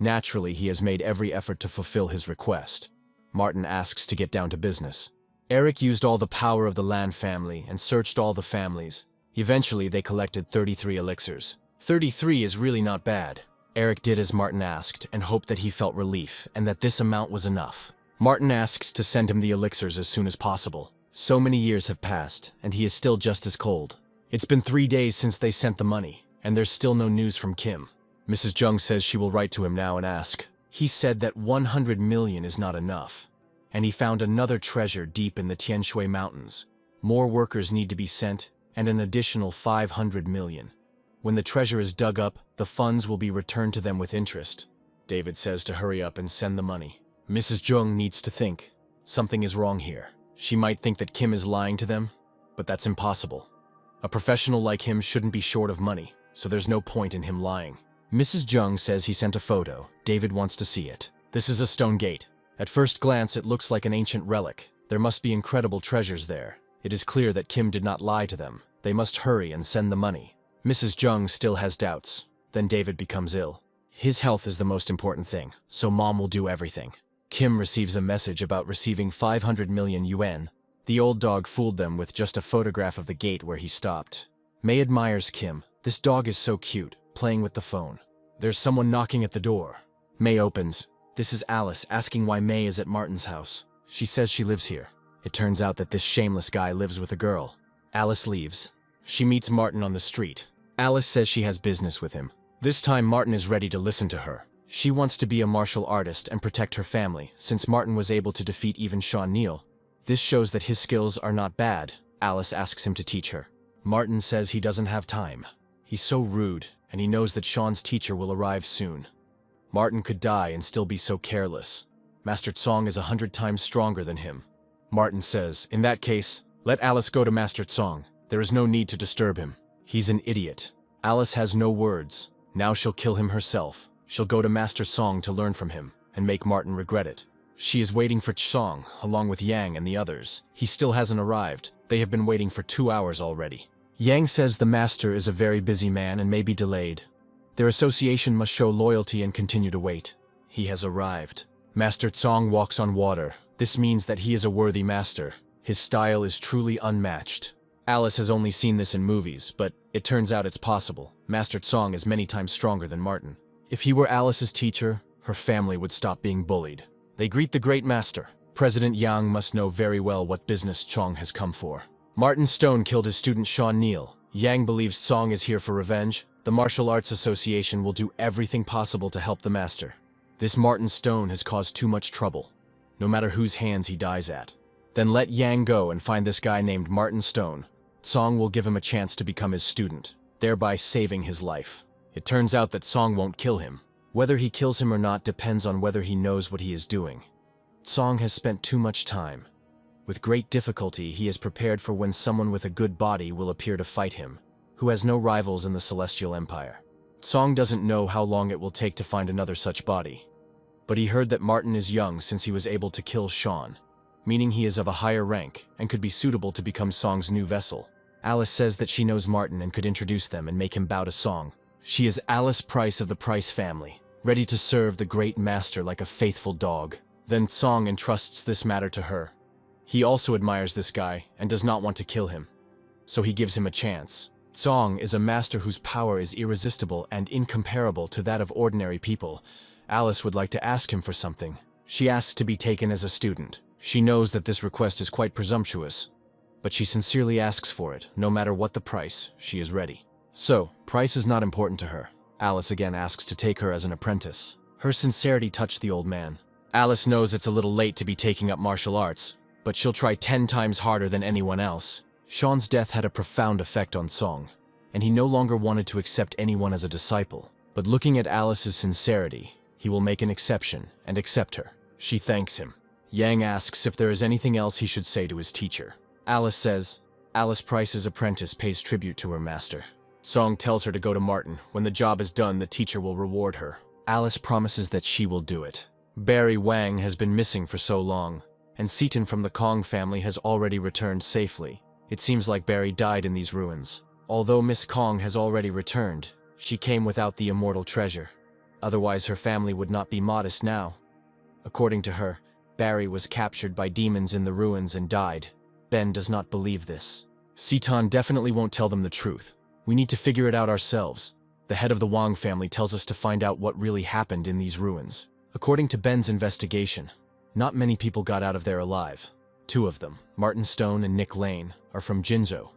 Naturally, he has made every effort to fulfill his request. Martin asks to get down to business. Eric used all the power of the Lan family and searched all the families. Eventually, they collected 33 elixirs. 33 is really not bad. Eric did as Martin asked and hoped that he felt relief and that this amount was enough. Martin asks to send him the elixirs as soon as possible. So many years have passed, and he is still just as cold. It's been 3 days since they sent the money, and there's still no news from Kim. Mrs. Jung says she will write to him now and ask. He said that 100 million is not enough, and he found another treasure deep in the Tianshui Mountains. More workers need to be sent, and an additional 500 million. When the treasure is dug up, the funds will be returned to them with interest. David says to hurry up and send the money. Mrs. Jung needs to think. Something is wrong here. She might think that Kim is lying to them, but that's impossible. A professional like him shouldn't be short of money, so there's no point in him lying. Mrs. Jung says he sent a photo. David wants to see it. This is a stone gate. At first glance, it looks like an ancient relic. There must be incredible treasures there. It is clear that Kim did not lie to them. They must hurry and send the money. Mrs. Jung still has doubts. Then David becomes ill. His health is the most important thing, so Mom will do everything. Kim receives a message about receiving 500 million yuan. The old dog fooled them with just a photograph of the gate where he stopped. May admires Kim. This dog is so cute, playing with the phone. There's someone knocking at the door. May opens. This is Alice asking why May is at Martin's house. She says she lives here. It turns out that this shameless guy lives with a girl. Alice leaves. She meets Martin on the street. Alice says she has business with him. This time Martin is ready to listen to her. She wants to be a martial artist and protect her family, since Martin was able to defeat even Sean Neal. This shows that his skills are not bad. Alice asks him to teach her. Martin says he doesn't have time. He's so rude, and he knows that Sean's teacher will arrive soon. Martin could die and still be so careless. Master Tsong is 100 times stronger than him. Martin says, in that case, let Alice go to Master Tsong. There is no need to disturb him. He's an idiot. Alice has no words. Now she'll kill him herself. She'll go to Master Song to learn from him, and make Martin regret it. She is waiting for Tsong, along with Yang and the others. He still hasn't arrived. They have been waiting for 2 hours already. Yang says the master is a very busy man and may be delayed. Their association must show loyalty and continue to wait. He has arrived. Master Tsong walks on water. This means that he is a worthy master. His style is truly unmatched. Alice has only seen this in movies, but it turns out it's possible. Master Tsong is many times stronger than Martin. If he were Alice's teacher, her family would stop being bullied. They greet the great master. President Yang must know very well what business Tsong has come for. Martin Stone killed his student Sean Neal. Yang believes Tsong is here for revenge. The Martial Arts Association will do everything possible to help the master. This Martin Stone has caused too much trouble, no matter whose hands he dies at. Then let Yang go and find this guy named Martin Stone. Tsong will give him a chance to become his student, thereby saving his life. It turns out that Tsong won't kill him. Whether he kills him or not depends on whether he knows what he is doing. Tsong has spent too much time. With great difficulty, he is prepared for when someone with a good body will appear to fight him, who has no rivals in the Celestial Empire. Tsong doesn't know how long it will take to find another such body. But he heard that Martin is young since he was able to kill Sean, meaning he is of a higher rank and could be suitable to become Song's new vessel. Alice says that she knows Martin and could introduce them and make him bow to Song. She is Alice Price of the Price family, ready to serve the great master like a faithful dog. Then Song entrusts this matter to her. He also admires this guy and does not want to kill him, so he gives him a chance. Song is a master whose power is irresistible and incomparable to that of ordinary people. Alice would like to ask him for something. She asks to be taken as a student. She knows that this request is quite presumptuous, but she sincerely asks for it. No matter what the price, she is ready. So, price is not important to her. Alice again asks to take her as an apprentice. Her sincerity touched the old man. Alice knows it's a little late to be taking up martial arts, but she'll try 10 times harder than anyone else. Sean's death had a profound effect on Song, and he no longer wanted to accept anyone as a disciple. But looking at Alice's sincerity, he will make an exception and accept her. She thanks him. Yang asks if there is anything else he should say to his teacher. Alice says, Alice Price's apprentice pays tribute to her master. Song tells her to go to Martin. When the job is done, the teacher will reward her. Alice promises that she will do it. Barry Wang has been missing for so long, and Seaton from the Kong family has already returned safely. It seems like Barry died in these ruins. Although Miss Kong has already returned, she came without the immortal treasure. Otherwise her family would not be modest now. According to her, Barry was captured by demons in the ruins and died. Ben does not believe this. Seaton definitely won't tell them the truth. We need to figure it out ourselves. The head of the Wang family tells us to find out what really happened in these ruins. According to Ben's investigation, not many people got out of there alive. 2 of them, Martin Stone and Nick Lane, are from Jinzhou.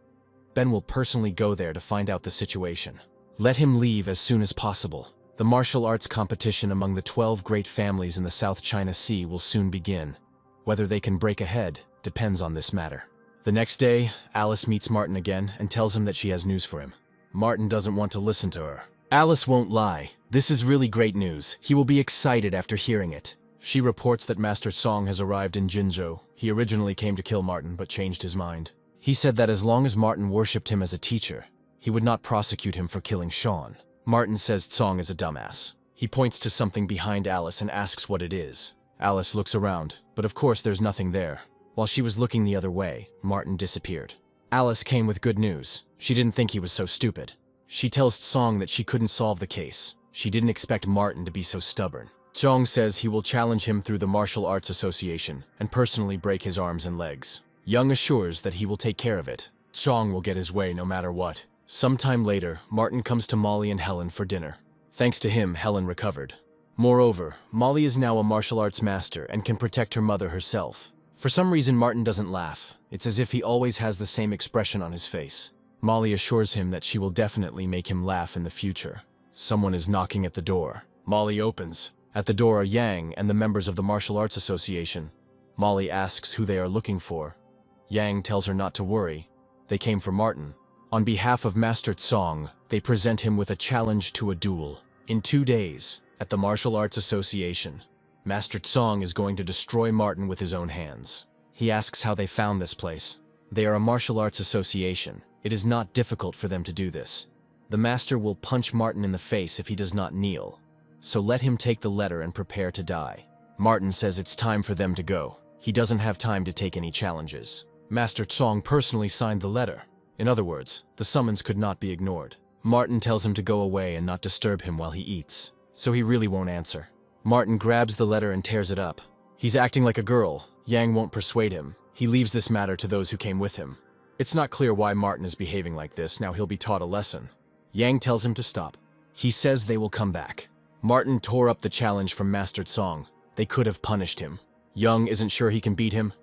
Ben will personally go there to find out the situation. Let him leave as soon as possible. The martial arts competition among the 12 great families in the South China Sea will soon begin. Whether they can break ahead depends on this matter. The next day, Alice meets Martin again and tells him that she has news for him. Martin doesn't want to listen to her. Alice won't lie. This is really great news. He will be excited after hearing it. She reports that Master Song has arrived in Jinzhou. He originally came to kill Martin, but changed his mind. He said that as long as Martin worshipped him as a teacher, he would not prosecute him for killing Sean. Martin says Song is a dumbass. He points to something behind Alice and asks what it is. Alice looks around, but of course there's nothing there. While she was looking the other way, Martin disappeared. Alice came with good news. She didn't think he was so stupid. She tells Song that she couldn't solve the case. She didn't expect Martin to be so stubborn. Song says he will challenge him through the Martial Arts Association and personally break his arms and legs. Young assures that he will take care of it. Song will get his way no matter what. Sometime later, Martin comes to Molly and Helen for dinner. Thanks to him, Helen recovered. Moreover, Molly is now a martial arts master and can protect her mother herself. For some reason, Martin doesn't laugh. It's as if he always has the same expression on his face. Molly assures him that she will definitely make him laugh in the future. Someone is knocking at the door. Molly opens. At the door are Yang and the members of the Martial Arts Association. Molly asks who they are looking for. Yang tells her not to worry. They came for Martin. On behalf of Master Song, they present him with a challenge to a duel. In 2 days, at the Martial Arts Association, Master Song is going to destroy Martin with his own hands. He asks how they found this place. They are a martial arts association. It is not difficult for them to do this. The master will punch Martin in the face if he does not kneel. So let him take the letter and prepare to die. Martin says it's time for them to go. He doesn't have time to take any challenges. Master Song personally signed the letter. In other words, the summons could not be ignored. Martin tells him to go away and not disturb him while he eats, so he really won't answer. Martin grabs the letter and tears it up. He's acting like a girl. Yang won't persuade him. He leaves this matter to those who came with him. It's not clear why Martin is behaving like this. Now he'll be taught a lesson. Yang tells him to stop. He says they will come back. Martin tore up the challenge from Master Song. They could have punished him. Young isn't sure he can beat him.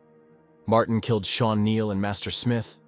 Martin killed Sean Neal and Master Smith.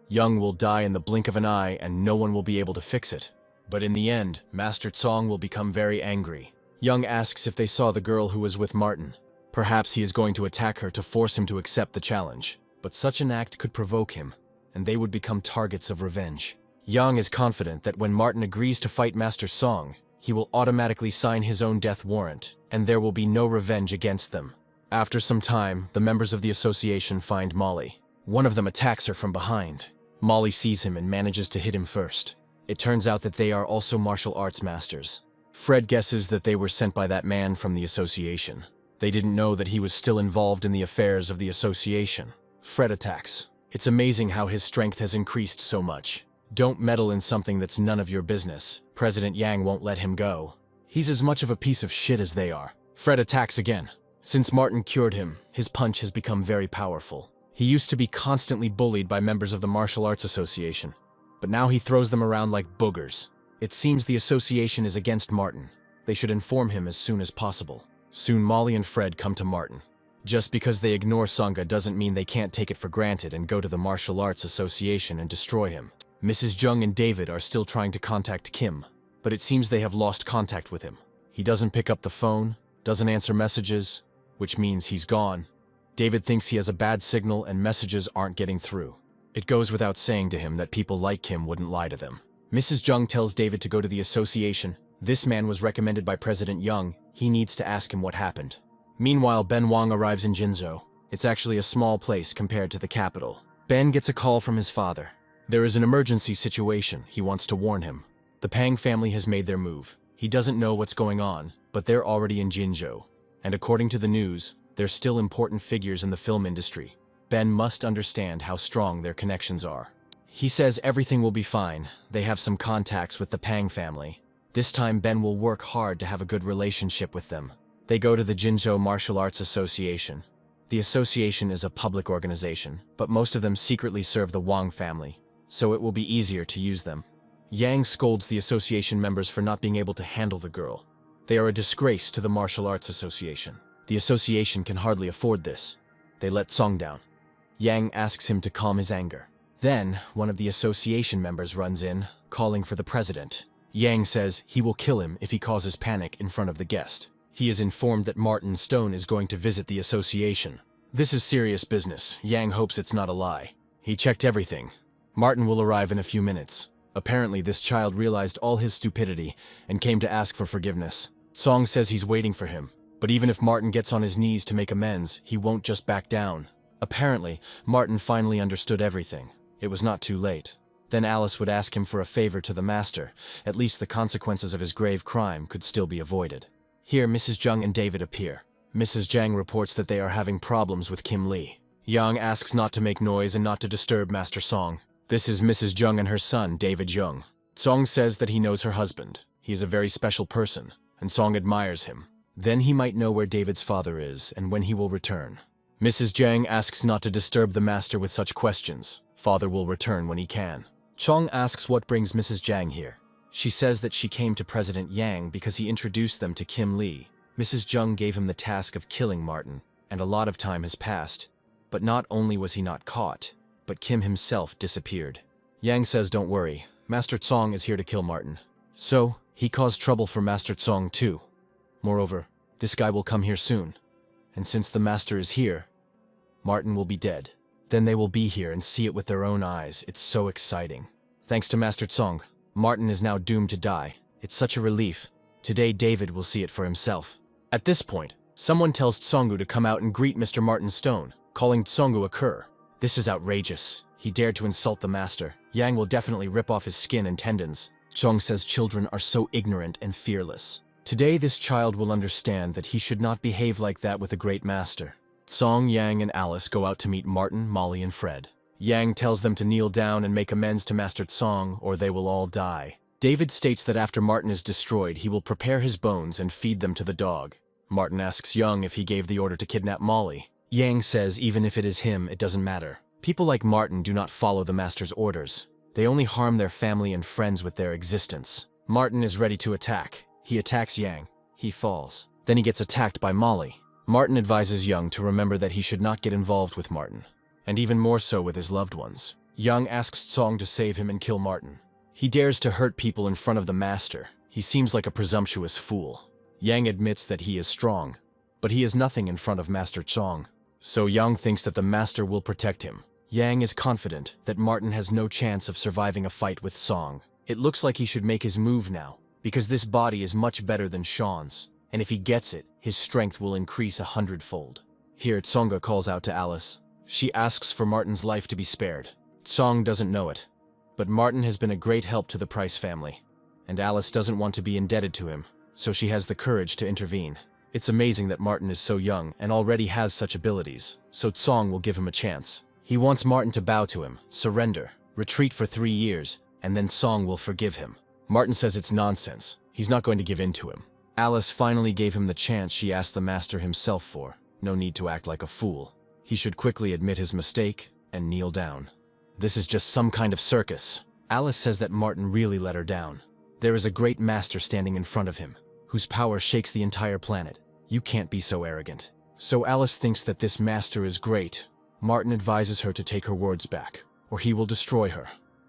Young will die in the blink of an eye and no one will be able to fix it. But in the end, Master Song will become very angry. Young asks if they saw the girl who was with Martin. Perhaps he is going to attack her to force him to accept the challenge. But such an act could provoke him, and they would become targets of revenge. Young is confident that when Martin agrees to fight Master Song, he will automatically sign his own death warrant, and there will be no revenge against them. After some time, the members of the association find Molly. One of them attacks her from behind. Molly sees him and manages to hit him first. It turns out that they are also martial arts masters. Fred guesses that they were sent by that man from the association. They didn't know that he was still involved in the affairs of the association. Fred attacks. It's amazing how his strength has increased so much. Don't meddle in something that's none of your business. President Yang won't let him go. He's as much of a piece of shit as they are. Fred attacks again. Since Martin cured him, his punch has become very powerful. He used to be constantly bullied by members of the Martial Arts Association, but now he throws them around like boogers. It seems the association is against Martin. They should inform him as soon as possible. Soon Molly and Fred come to Martin. Just because they ignore Sangha doesn't mean they can't take it for granted and go to the Martial Arts Association and destroy him. Mrs. Jung and David are still trying to contact Kim, but it seems they have lost contact with him. He doesn't pick up the phone, doesn't answer messages, which means he's gone. David thinks he has a bad signal and messages aren't getting through. It goes without saying to him that people like Kim wouldn't lie to them. Mrs. Jung tells David to go to the association. This man was recommended by President Young. He needs to ask him what happened. Meanwhile, Ben Wang arrives in Jinzhou. It's actually a small place compared to the capital. Ben gets a call from his father. There is an emergency situation. He wants to warn him. The Pang family has made their move. He doesn't know what's going on, but they're already in Jinzhou. And according to the news, they're still important figures in the film industry. Ben must understand how strong their connections are. He says everything will be fine. They have some contacts with the Pang family. This time Ben will work hard to have a good relationship with them. They go to the Jinzhou Martial Arts Association. The association is a public organization, but most of them secretly serve the Wang family, so it will be easier to use them. Yang scolds the association members for not being able to handle the girl. They are a disgrace to the martial arts association. The association can hardly afford this. They let Song down. Yang asks him to calm his anger. Then, one of the association members runs in, calling for the president. Yang says he will kill him if he causes panic in front of the guest. He is informed that Martin Stone is going to visit the association. This is serious business. Yang hopes it's not a lie. He checked everything. Martin will arrive in a few minutes. Apparently, this child realized all his stupidity and came to ask for forgiveness. Song says he's waiting for him, but even if Martin gets on his knees to make amends, he won't just back down. Apparently, Martin finally understood everything. It was not too late. Then Alice would ask him for a favor to the master. At least the consequences of his grave crime could still be avoided. Here, Mrs. Jung and David appear. Mrs. Jang reports that they are having problems with Kim Lee. Yang asks not to make noise and not to disturb Master Song. This is Mrs. Jung and her son, David Jung. Song says that he knows her husband. He is a very special person, and Song admires him. Then he might know where David's father is and when he will return. Mrs. Jang asks not to disturb the master with such questions. Father will return when he can. Chong asks what brings Mrs. Jang here. She says that she came to President Yang because he introduced them to Kim Lee. Mrs. Jung gave him the task of killing Martin, and a lot of time has passed. But not only was he not caught, but Kim himself disappeared. Yang says don't worry, Master Tsong is here to kill Martin. So, he caused trouble for Master Tsong too. Moreover, this guy will come here soon. And since the master is here, Martin will be dead. Then they will be here and see it with their own eyes. It's so exciting. Thanks to Master Tsong, Martin is now doomed to die. It's such a relief. Today David will see it for himself. At this point, someone tells Tsongu to come out and greet Mr. Martin Stone, calling Tsongu a cur. This is outrageous. He dared to insult the master. Yang will definitely rip off his skin and tendons. Chong says children are so ignorant and fearless. Today this child will understand that he should not behave like that with a great master. Song, Yang, and Alice go out to meet Martin, Molly, and Fred. Yang tells them to kneel down and make amends to Master Tsong, or they will all die. David states that after Martin is destroyed, he will prepare his bones and feed them to the dog. Martin asks Yang if he gave the order to kidnap Molly. Yang says even if it is him, it doesn't matter. People like Martin do not follow the master's orders. They only harm their family and friends with their existence. Martin is ready to attack. He attacks Yang. He falls. Then he gets attacked by Molly. Martin advises Yang to remember that he should not get involved with Martin, and even more so with his loved ones. Yang asks Tsong to save him and kill Martin. He dares to hurt people in front of the master. He seems like a presumptuous fool. Yang admits that he is strong, but he is nothing in front of Master Tsong. So Yang thinks that the master will protect him. Yang is confident that Martin has no chance of surviving a fight with Song. It looks like he should make his move now, because this body is much better than Sean's, and if he gets it, his strength will increase 100-fold. Here, Tsonga calls out to Alice. She asks for Martin's life to be spared. Tsong doesn't know it, but Martin has been a great help to the Price family, and Alice doesn't want to be indebted to him, so she has the courage to intervene. It's amazing that Martin is so young and already has such abilities, so Tsong will give him a chance. He wants Martin to bow to him, surrender, retreat for 3 years, and then Song will forgive him. Martin says it's nonsense. He's not going to give in to him. Alice finally gave him the chance she asked the master himself for. No need to act like a fool. He should quickly admit his mistake and kneel down. This is just some kind of circus. Alice says that Martin really let her down. There is a great master standing in front of him, whose power shakes the entire planet. You can't be so arrogant. So Alice thinks that this master is great. Martin advises her to take her words back, or he will destroy her.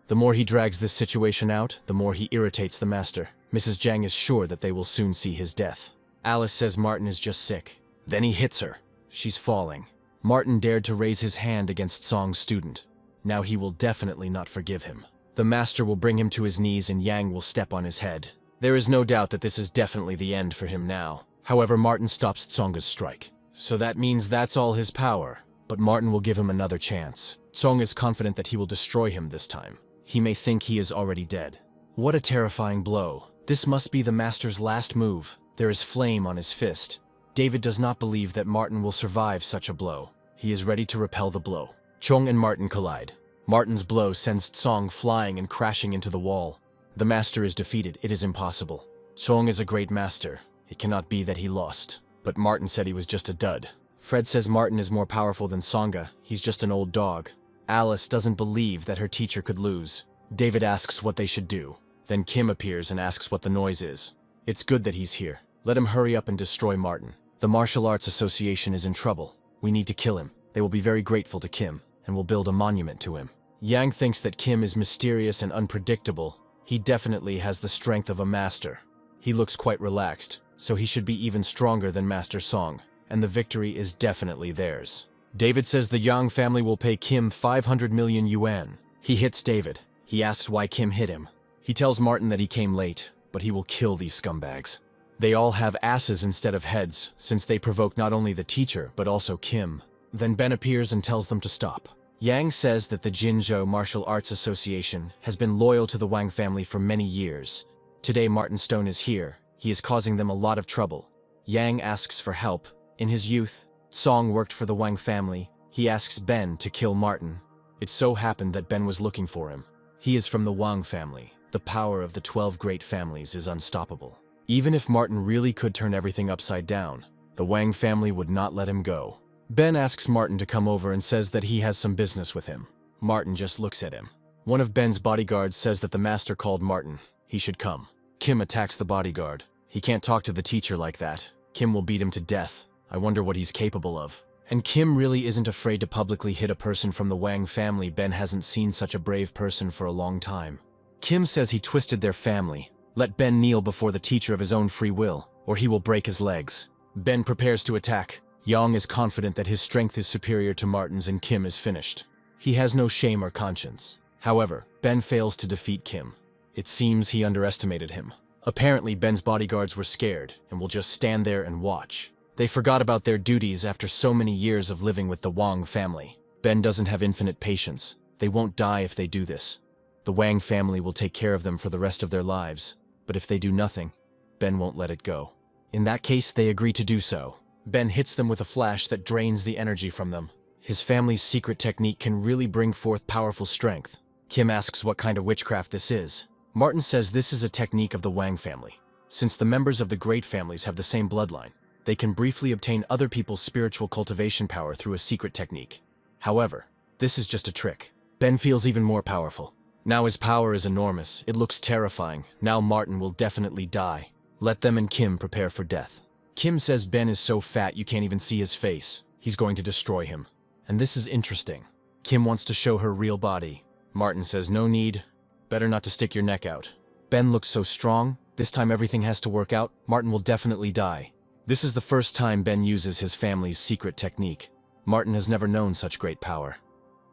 The more he drags this situation out, the more he irritates the master. Mrs. Jang is sure that they will soon see his death. Alice says Martin is just sick. Then he hits her. She's falling. Martin dared to raise his hand against Song's student. Now he will definitely not forgive him. The master will bring him to his knees and Yang will step on his head. There is no doubt that this is definitely the end for him now. However, Martin stops Tsonga's strike. So that means that's all his power. But Martin will give him another chance. Tsong is confident that he will destroy him this time. He may think he is already dead. What a terrifying blow. This must be the master's last move. There is flame on his fist. David does not believe that Martin will survive such a blow. He is ready to repel the blow. Chong and Martin collide. Martin's blow sends Tsong flying and crashing into the wall. The master is defeated. It is impossible. Chong is a great master. It cannot be that he lost. But Martin said he was just a dud. Fred says Martin is more powerful than Songa. He's just an old dog. Alice doesn't believe that her teacher could lose. David asks what they should do. Then Kim appears and asks what the noise is. It's good that he's here. Let him hurry up and destroy Martin. The Martial Arts Association is in trouble. We need to kill him. They will be very grateful to Kim, and will build a monument to him. Yang thinks that Kim is mysterious and unpredictable. He definitely has the strength of a master. He looks quite relaxed, so he should be even stronger than Master Song, and the victory is definitely theirs. David says the Yang family will pay Kim 500 million yuan. He hits David. He asks why Kim hit him. He tells Martin that he came late, but he will kill these scumbags. They all have asses instead of heads, since they provoke not only the teacher, but also Kim. Then Ben appears and tells them to stop. Yang says that the Jinzhou Martial Arts Association has been loyal to the Wang family for many years. Today Martin Stone is here. He is causing them a lot of trouble. Yang asks for help. In his youth, Song worked for the Wang family. He asks Ben to kill Martin. It so happened that Ben was looking for him. He is from the Wang family. The power of the 12 great families is unstoppable. Even if Martin really could turn everything upside down, the Wang family would not let him go. Ben asks Martin to come over and says that he has some business with him. Martin just looks at him. One of Ben's bodyguards says that the master called Martin. He should come. Kim attacks the bodyguard. He can't talk to the teacher like that. Kim will beat him to death. I wonder what he's capable of. And Kim really isn't afraid to publicly hit a person from the Wang family. Ben hasn't seen such a brave person for a long time. Kim says he twisted their family. Let Ben kneel before the teacher of his own free will, or he will break his legs. Ben prepares to attack. Yang is confident that his strength is superior to Martin's and Kim is finished. He has no shame or conscience. However, Ben fails to defeat Kim. It seems he underestimated him. Apparently, Ben's bodyguards were scared and will just stand there and watch. They forgot about their duties after so many years of living with the Wang family. Ben doesn't have infinite patience. They won't die if they do this. The Wang family will take care of them for the rest of their lives. But if they do nothing, Ben won't let it go. In that case, they agree to do so. Ben hits them with a flash that drains the energy from them. His family's secret technique can really bring forth powerful strength. Kim asks what kind of witchcraft this is. Martin says this is a technique of the Wang family. Since the members of the great families have the same bloodline, they can briefly obtain other people's spiritual cultivation power through a secret technique. However, this is just a trick. Ben feels even more powerful. Now his power is enormous. It looks terrifying. Now Martin will definitely die. Let them and Kim prepare for death. Kim says Ben is so fat you can't even see his face. He's going to destroy him. And this is interesting. Kim wants to show her real body. Martin says no need. Better not to stick your neck out. Ben looks so strong. This time everything has to work out. Martin will definitely die. This is the first time Ben uses his family's secret technique. Martin has never known such great power.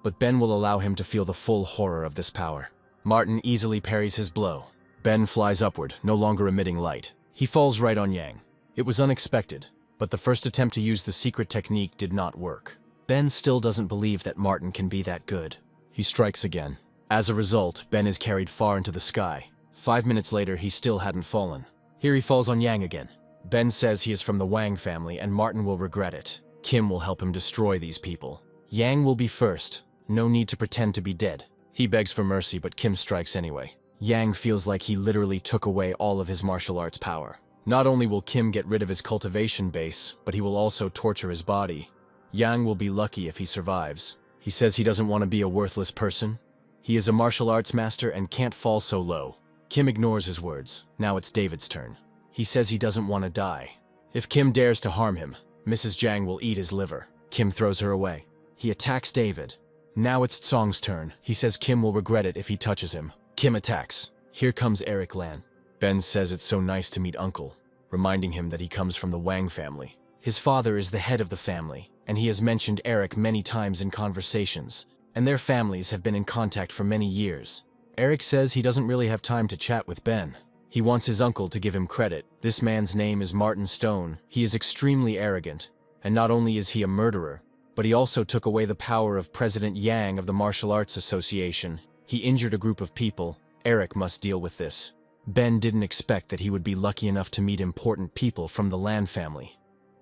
But Ben will allow him to feel the full horror of this power. Martin easily parries his blow. Ben flies upward, no longer emitting light. He falls right on Yang. It was unexpected, but the first attempt to use the secret technique did not work. Ben still doesn't believe that Martin can be that good. He strikes again. As a result, Ben is carried far into the sky. 5 minutes later, he still hadn't fallen. Here he falls on Yang again. Ben says he is from the Wang family and Martin will regret it. Kim will help him destroy these people. Yang will be first. No need to pretend to be dead. He begs for mercy, but Kim strikes anyway. Yang feels like he literally took away all of his martial arts power. Not only will Kim get rid of his cultivation base, but he will also torture his body. Yang will be lucky if he survives. He says he doesn't want to be a worthless person. He is a martial arts master and can't fall so low. Kim ignores his words. Now it's David's turn. He says he doesn't want to die. If Kim dares to harm him, Mrs. Jiang will eat his liver. Kim throws her away. He attacks David. Now it's Song's turn. He says Kim will regret it if he touches him. Kim attacks. Here comes Eric Lan. Ben says it's so nice to meet Uncle, reminding him that he comes from the Wang family. His father is the head of the family, and he has mentioned Eric many times in conversations, and their families have been in contact for many years. Eric says he doesn't really have time to chat with Ben. He wants his uncle to give him credit. This man's name is Martin Stone. He is extremely arrogant, and not only is he a murderer, but he also took away the power of President Yang of the Martial Arts Association. He injured a group of people. Eric must deal with this. Ben didn't expect that he would be lucky enough to meet important people from the Lan family.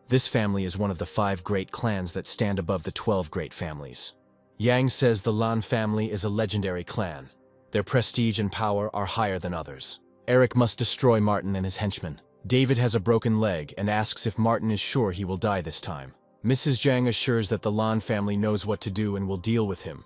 This family is one of the 5 great clans that stand above the 12 great families. Yang says the Lan family is a legendary clan. Their prestige and power are higher than others. Eric must destroy Martin and his henchmen. David has a broken leg and asks if Martin is sure he will die this time. Mrs. Jiang assures that the Lan family knows what to do and will deal with him.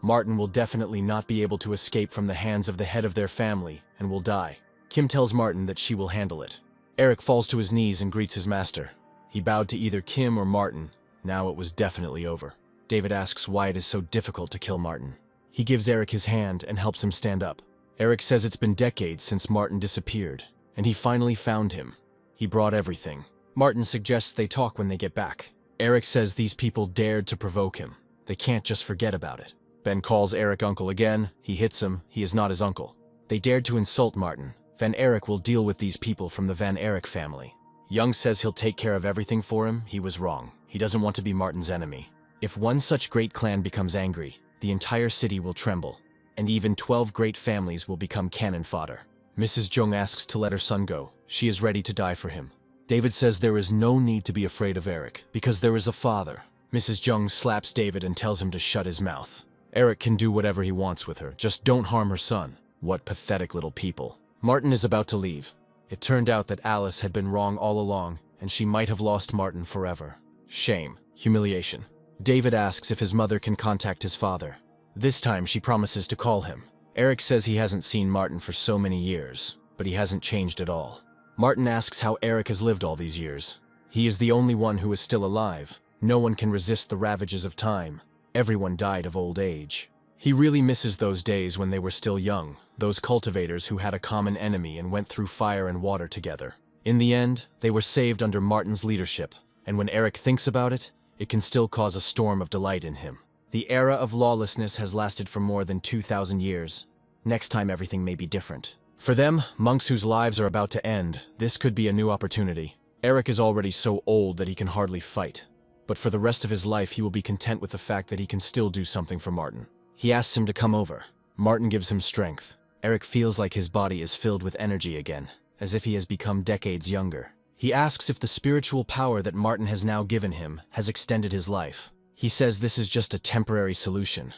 Martin will definitely not be able to escape from the hands of the head of their family and will die. Kim tells Martin that she will handle it. Eric falls to his knees and greets his master. He bowed to either Kim or Martin. Now it was definitely over. David asks why it is so difficult to kill Martin. He gives Eric his hand and helps him stand up. Eric says it's been decades since Martin disappeared, and he finally found him. He brought everything. Martin suggests they talk when they get back. Eric says these people dared to provoke him. They can't just forget about it. Ben calls Eric uncle again. He hits him. He is not his uncle. They dared to insult Martin. Van Eric will deal with these people from the Van Eric family. Young says he'll take care of everything for him. He was wrong. He doesn't want to be Martin's enemy. If one such great clan becomes angry, the entire city will tremble, and even 12 great families will become cannon fodder. Mrs. Jung asks to let her son go. She is ready to die for him. David says there is no need to be afraid of Eric, because there is a father. Mrs. Jung slaps David and tells him to shut his mouth. Eric can do whatever he wants with her, just don't harm her son. What pathetic little people. Martin is about to leave. It turned out that Alice had been wrong all along, and she might have lost Martin forever. Shame. Humiliation. David asks if his mother can contact his father. This time she promises to call him. Eric says he hasn't seen Martin for so many years, but he hasn't changed at all. Martin asks how Eric has lived all these years. He is the only one who is still alive. No one can resist the ravages of time. Everyone died of old age. He really misses those days when they were still young, those cultivators who had a common enemy and went through fire and water together. In the end, they were saved under Martin's leadership, and when Eric thinks about it, it can still cause a storm of delight in him. The era of lawlessness has lasted for more than 2,000 years. Next time everything may be different. For them, monks whose lives are about to end, this could be a new opportunity. Eric is already so old that he can hardly fight. But for the rest of his life he will be content with the fact that he can still do something for Martin. He asks him to come over. Martin gives him strength. Eric feels like his body is filled with energy again, as if he has become decades younger. He asks if the spiritual power that Martin has now given him has extended his life. He says this is just a temporary solution.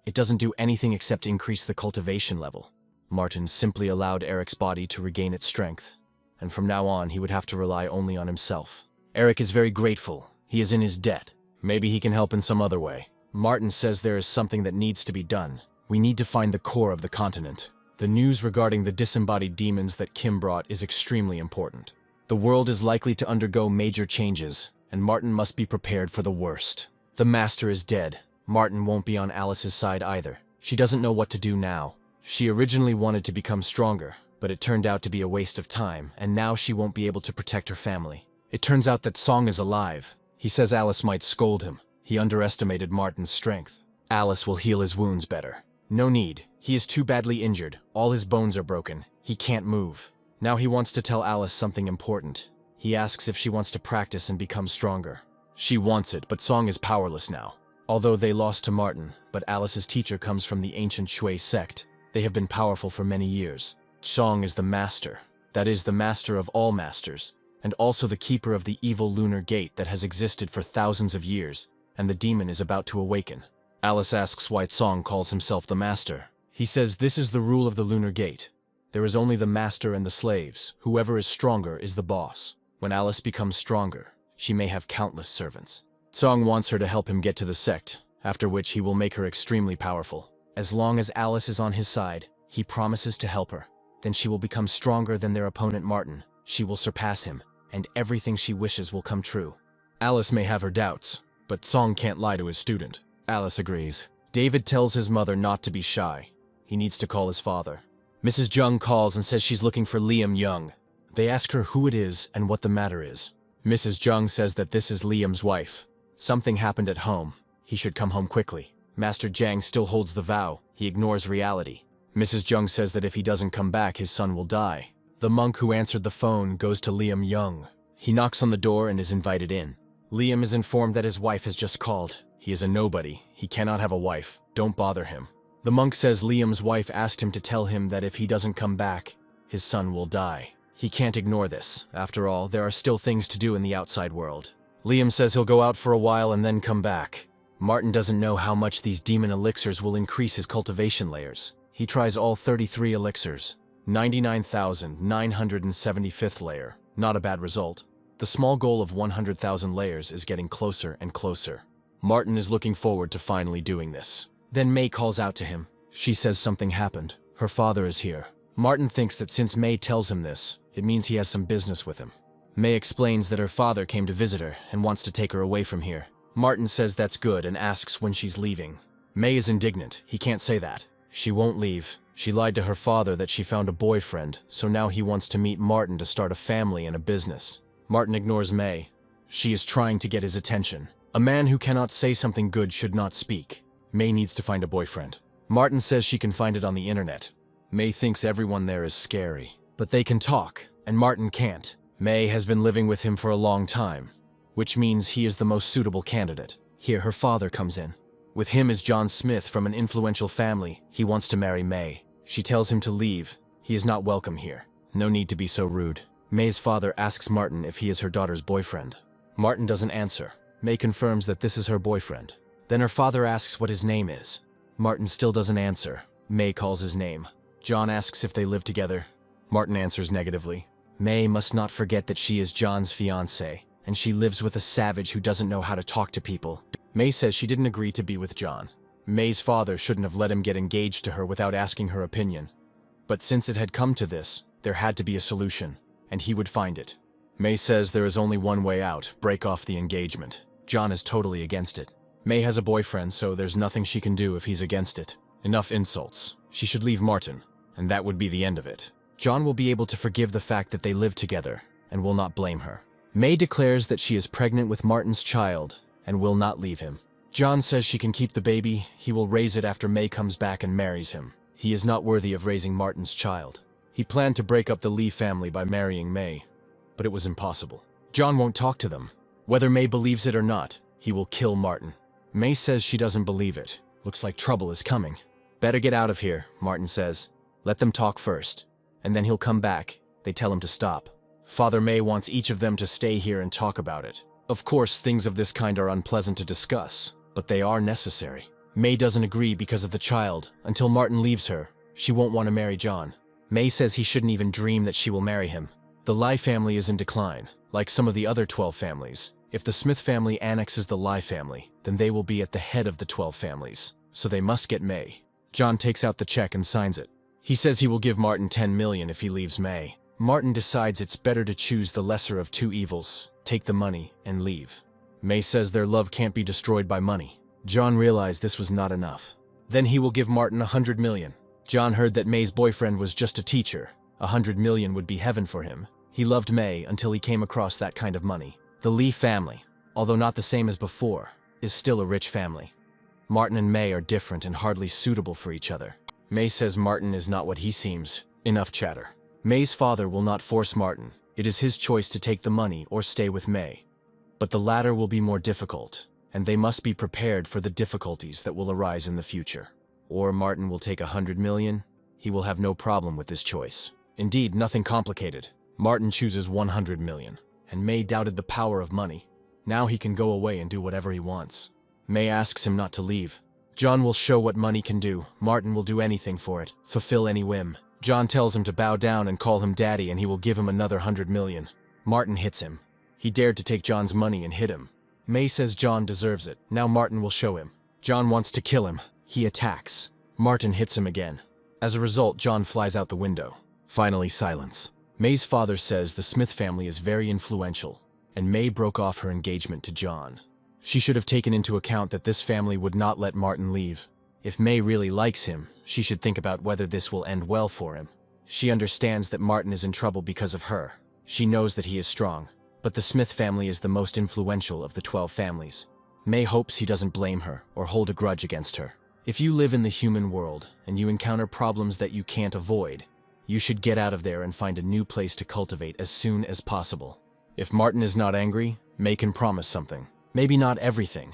It doesn't do anything except increase the cultivation level. Martin simply allowed Eric's body to regain its strength, and from now on he would have to rely only on himself. Eric is very grateful. He is in his debt. Maybe he can help in some other way. Martin says there is something that needs to be done. We need to find the core of the continent. The news regarding the disembodied demons that Kim brought is extremely important. The world is likely to undergo major changes, and Martin must be prepared for the worst. The master is dead. Martin won't be on Alice's side either. She doesn't know what to do now. She originally wanted to become stronger, but it turned out to be a waste of time, and now she won't be able to protect her family. It turns out that Song is alive. He says Alice might scold him. He underestimated Martin's strength. Alice will heal his wounds better. No need. He is too badly injured. All his bones are broken. He can't move. Now he wants to tell Alice something important. He asks if she wants to practice and become stronger. She wants it, but Song is powerless now. Although they lost to Martin, but Alice's teacher comes from the ancient Shui sect. They have been powerful for many years. Song is the master. That is, the master of all masters, and also the keeper of the evil lunar gate that has existed for thousands of years, and the demon is about to awaken. Alice asks why Song calls himself the master. He says this is the rule of the lunar gate. There is only the master and the slaves. Whoever is stronger is the boss. When Alice becomes stronger, she may have countless servants. Song wants her to help him get to the sect, after which he will make her extremely powerful. As long as Alice is on his side, he promises to help her. Then she will become stronger than their opponent Martin. She will surpass him, and everything she wishes will come true. Alice may have her doubts, but Song can't lie to his student. Alice agrees. David tells his mother not to be shy. He needs to call his father. Mrs. Jung calls and says she's looking for Liam Young. They ask her who it is and what the matter is. Mrs. Jung says that this is Liam's wife. Something happened at home. He should come home quickly. Master Jang still holds the vow. He ignores reality. Mrs. Jung says that if he doesn't come back, his son will die. The monk who answered the phone goes to Liam Young. He knocks on the door and is invited in. Liam is informed that his wife has just called. He is a nobody. He cannot have a wife. Don't bother him. The monk says Liam's wife asked him to tell him that if he doesn't come back, his son will die. He can't ignore this. After all, there are still things to do in the outside world. Liam says he'll go out for a while and then come back. Martin doesn't know how much these demon elixirs will increase his cultivation layers. He tries all 33 elixirs. 99,975th layer. Not a bad result. The small goal of 100,000 layers is getting closer and closer. Martin is looking forward to finally doing this. Then May calls out to him. She says something happened. Her father is here. Martin thinks that since May tells him this, it means he has some business with him. May explains that her father came to visit her and wants to take her away from here. Martin says that's good and asks when she's leaving. May is indignant. He can't say that. She won't leave. She lied to her father that she found a boyfriend, so now he wants to meet Martin to start a family and a business. Martin ignores May. She is trying to get his attention. A man who cannot say something good should not speak. May needs to find a boyfriend. Martin says she can find it on the internet. May thinks everyone there is scary, but they can talk, and Martin can't. May has been living with him for a long time, which means he is the most suitable candidate. Here her father comes in. With him is John Smith from an influential family. He wants to marry May. She tells him to leave. He is not welcome here. No need to be so rude. May's father asks Martin if he is her daughter's boyfriend. Martin doesn't answer. May confirms that this is her boyfriend. Then her father asks what his name is. Martin still doesn't answer. May calls his name. John asks if they live together. Martin answers negatively. May must not forget that she is John's fiancée, and she lives with a savage who doesn't know how to talk to people. May says she didn't agree to be with John. May's father shouldn't have let him get engaged to her without asking her opinion. But since it had come to this, there had to be a solution, and he would find it. May says there is only one way out: break off the engagement. John is totally against it. May has a boyfriend, so there's nothing she can do if he's against it. Enough insults. She should leave Martin, and that would be the end of it. John will be able to forgive the fact that they live together, and will not blame her. May declares that she is pregnant with Martin's child, and will not leave him. John says she can keep the baby. He will raise it after May comes back and marries him. He is not worthy of raising Martin's child. He planned to break up the Lee family by marrying May, but it was impossible. John won't talk to them. Whether May believes it or not, he will kill Martin. May says she doesn't believe it. Looks like trouble is coming. Better get out of here, Martin says. Let them talk first, and then he'll come back. They tell him to stop. Father May wants each of them to stay here and talk about it. Of course, things of this kind are unpleasant to discuss, but they are necessary. May doesn't agree because of the child. Until Martin leaves her, she won't want to marry John. May says he shouldn't even dream that she will marry him. The Lai family is in decline, like some of the other 12 families. If the Smith family annexes the Lai family, then they will be at the head of the 12 families, so they must get May. John takes out the check and signs it. He says he will give Martin 10 million if he leaves May. Martin decides it's better to choose the lesser of two evils, take the money, and leave. May says their love can't be destroyed by money. John realized this was not enough. Then he will give Martin 100 million. John heard that May's boyfriend was just a teacher. 100 million would be heaven for him. He loved May until he came across that kind of money. The Lee family, although not the same as before, is still a rich family. Martin and May are different and hardly suitable for each other. May says Martin is not what he seems. Enough chatter. May's father will not force Martin. It is his choice to take the money or stay with May. But the latter will be more difficult, and they must be prepared for the difficulties that will arise in the future. Or Martin will take 100 million. He will have no problem with this choice. Indeed, nothing complicated. Martin chooses 100 million, and May doubted the power of money. Now he can go away and do whatever he wants. May asks him not to leave. John will show what money can do. Martin will do anything for it, fulfill any whim. John tells him to bow down and call him daddy, and he will give him another 100 million. Martin hits him. He dared to take John's money and hit him. May says John deserves it. Now Martin will show him. John wants to kill him. He attacks. Martin hits him again. As a result, John flies out the window. Finally, silence. May's father says the Smith family is very influential, and May broke off her engagement to John. She should have taken into account that this family would not let Martin leave. If May really likes him, she should think about whether this will end well for him. She understands that Martin is in trouble because of her. She knows that he is strong, but the Smith family is the most influential of the 12 families. May hopes he doesn't blame her or hold a grudge against her. If you live in the human world and you encounter problems that you can't avoid, you should get out of there and find a new place to cultivate as soon as possible. If Martin is not angry, May can promise something. Maybe not everything,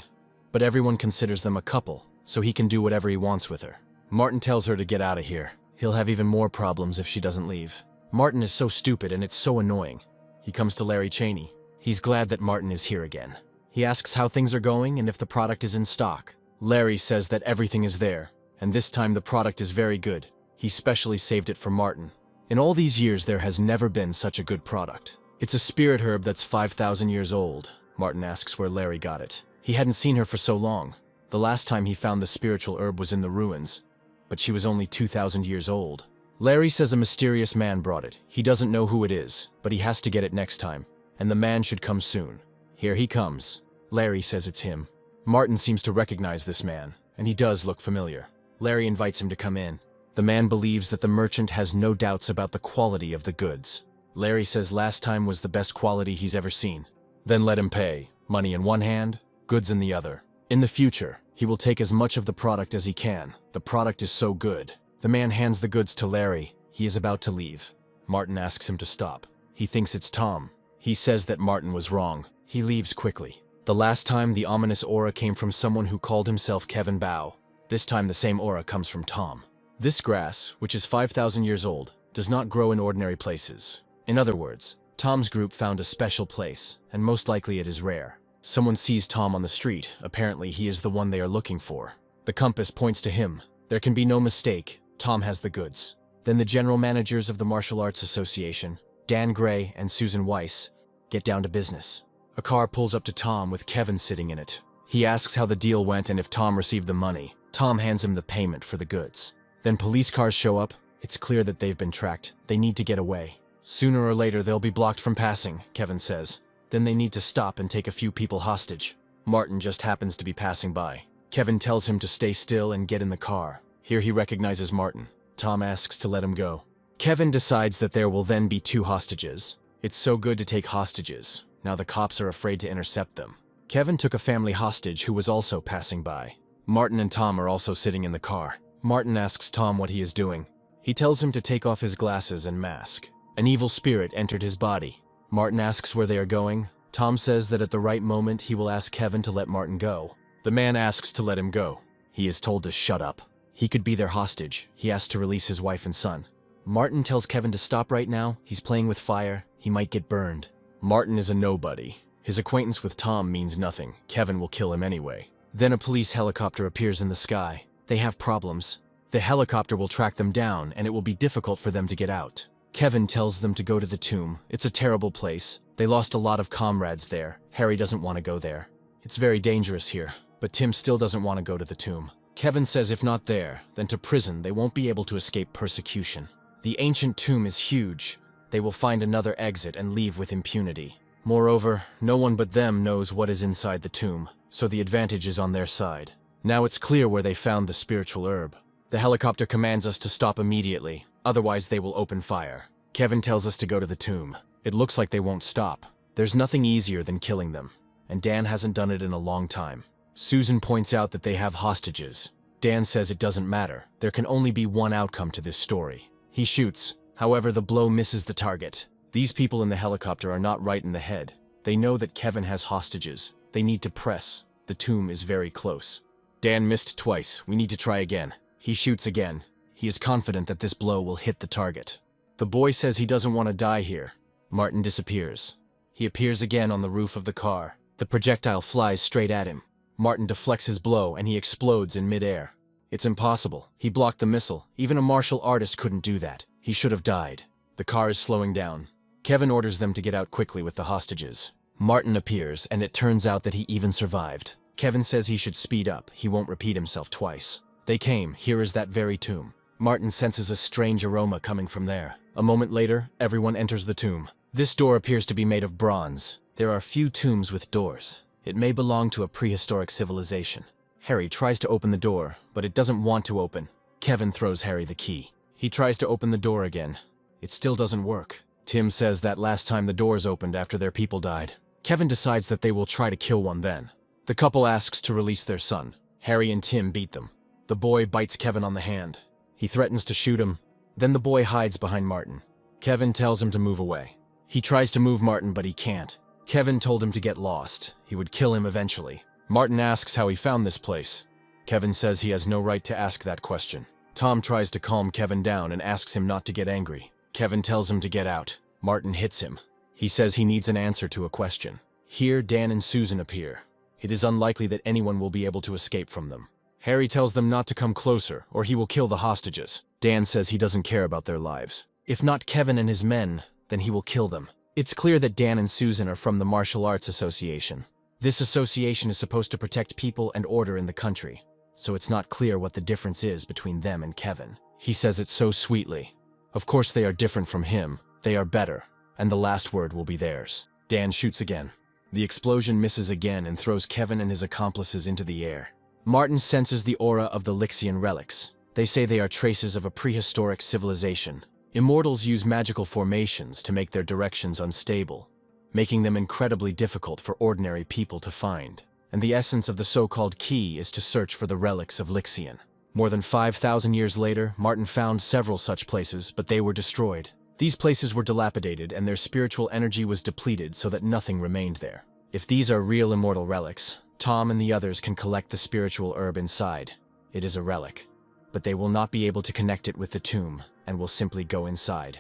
but everyone considers them a couple, so he can do whatever he wants with her. Martin tells her to get out of here. He'll have even more problems if she doesn't leave. Martin is so stupid and it's so annoying. He comes to Larry Cheney. He's glad that Martin is here again. He asks how things are going and if the product is in stock. Larry says that everything is there, and this time the product is very good. He specially saved it for Martin. In all these years, there has never been such a good product. It's a spirit herb that's 5,000 years old. Martin asks where Larry got it. He hadn't seen her for so long. The last time he found the spiritual herb was in the ruins, but she was only 2,000 years old. Larry says a mysterious man brought it. He doesn't know who it is, but he has to get it next time, and the man should come soon. Here he comes. Larry says it's him. Martin seems to recognize this man, and he does look familiar. Larry invites him to come in. The man believes that the merchant has no doubts about the quality of the goods. Larry says last time was the best quality he's ever seen. Then let him pay. Money in one hand, goods in the other. In the future, he will take as much of the product as he can. The product is so good. The man hands the goods to Larry. He is about to leave. Martin asks him to stop. He thinks it's Tom. He says that Martin was wrong. He leaves quickly. The last time, the ominous aura came from someone who called himself Kevin Bao. This time, the same aura comes from Tom. This grass, which is 5,000 years old, does not grow in ordinary places. In other words, Tom's group found a special place, and most likely it is rare. Someone sees Tom on the street. Apparently, he is the one they are looking for. The compass points to him. There can be no mistake. Tom has the goods. Then the general managers of the Martial Arts Association, Dan Gray and Susan Weiss, get down to business. A car pulls up to Tom with Kevin sitting in it. He asks how the deal went and if Tom received the money. Tom hands him the payment for the goods. Then police cars show up. It's clear that they've been tracked. They need to get away. Sooner or later, they'll be blocked from passing, Kevin says. Then they need to stop and take a few people hostage. Martin just happens to be passing by. Kevin tells him to stay still and get in the car. Here he recognizes Martin. Tom asks to let him go. Kevin decides that there will then be 2 hostages. It's so good to take hostages. Now the cops are afraid to intercept them. Kevin took a family hostage who was also passing by. Martin and Tom are also sitting in the car. Martin asks Tom what he is doing. He tells him to take off his glasses and mask. An evil spirit entered his body. Martin asks where they are going. Tom says that at the right moment he will ask Kevin to let Martin go. The man asks to let him go. He is told to shut up. He could be their hostage. He asks to release his wife and son. Martin tells Kevin to stop right now. He's playing with fire. He might get burned. Martin is a nobody. His acquaintance with Tom means nothing. Kevin will kill him anyway. Then a police helicopter appears in the sky. They have problems. The helicopter will track them down, and it will be difficult for them to get out. Kevin tells them to go to the tomb. It's a terrible place. They lost a lot of comrades there. Harry doesn't want to go there. It's very dangerous here, but Tim still doesn't want to go to the tomb. Kevin says if not there, then to prison. They won't be able to escape persecution. The ancient tomb is huge. They will find another exit and leave with impunity. Moreover, no one but them knows what is inside the tomb, so the advantage is on their side. Now it's clear where they found the spiritual herb. The helicopter commands us to stop immediately, otherwise they will open fire. Kevin tells us to go to the tomb. It looks like they won't stop. There's nothing easier than killing them, and Dan hasn't done it in a long time. Susan points out that they have hostages. Dan says it doesn't matter. There can only be one outcome to this story. He shoots. However, the blow misses the target. These people in the helicopter are not right in the head. They know that Kevin has hostages. They need to press. The tomb is very close. Dan missed twice. We need to try again. He shoots again. He is confident that this blow will hit the target. The boy says he doesn't want to die here. Martin disappears. He appears again on the roof of the car. The projectile flies straight at him. Martin deflects his blow and he explodes in midair. It's impossible. He blocked the missile. Even a martial artist couldn't do that. He should have died. The car is slowing down. Kevin orders them to get out quickly with the hostages. Martin appears, and it turns out that he even survived. Kevin says he should speed up. He won't repeat himself twice. They came. Here is that very tomb. Martin senses a strange aroma coming from there. A moment later, everyone enters the tomb. This door appears to be made of bronze. There are few tombs with doors. It may belong to a prehistoric civilization. Harry tries to open the door, but it doesn't want to open. Kevin throws Harry the key. He tries to open the door again. It still doesn't work. Tim says that last time the doors opened after their people died. Kevin decides that they will try to kill one then. The couple asks to release their son. Harry and Tim beat them. The boy bites Kevin on the hand. He threatens to shoot him. Then the boy hides behind Martin. Kevin tells him to move away. He tries to move Martin, but he can't. Kevin told him to get lost. He would kill him eventually. Martin asks how he found this place. Kevin says he has no right to ask that question. Tom tries to calm Kevin down and asks him not to get angry. Kevin tells him to get out. Martin hits him. He says he needs an answer to a question. Here, Dan and Susan appear. It is unlikely that anyone will be able to escape from them. Harry tells them not to come closer, or he will kill the hostages. Dan says he doesn't care about their lives. If not Kevin and his men, then he will kill them. It's clear that Dan and Susan are from the Martial Arts Association. This association is supposed to protect people and order in the country, so it's not clear what the difference is between them and Kevin. He says it so sweetly. Of course they are different from him, they are better, and the last word will be theirs. Dan shoots again. The explosion misses again and throws Kevin and his accomplices into the air. Martin senses the aura of the Lixian relics. They say they are traces of a prehistoric civilization. Immortals use magical formations to make their directions unstable, making them incredibly difficult for ordinary people to find. And the essence of the so-called key is to search for the relics of Lixian. More than 5,000 years later, Martin found several such places, but they were destroyed. These places were dilapidated and their spiritual energy was depleted so that nothing remained there. If these are real immortal relics, Tom and the others can collect the spiritual herb inside. It is a relic, but they will not be able to connect it with the tomb and will simply go inside.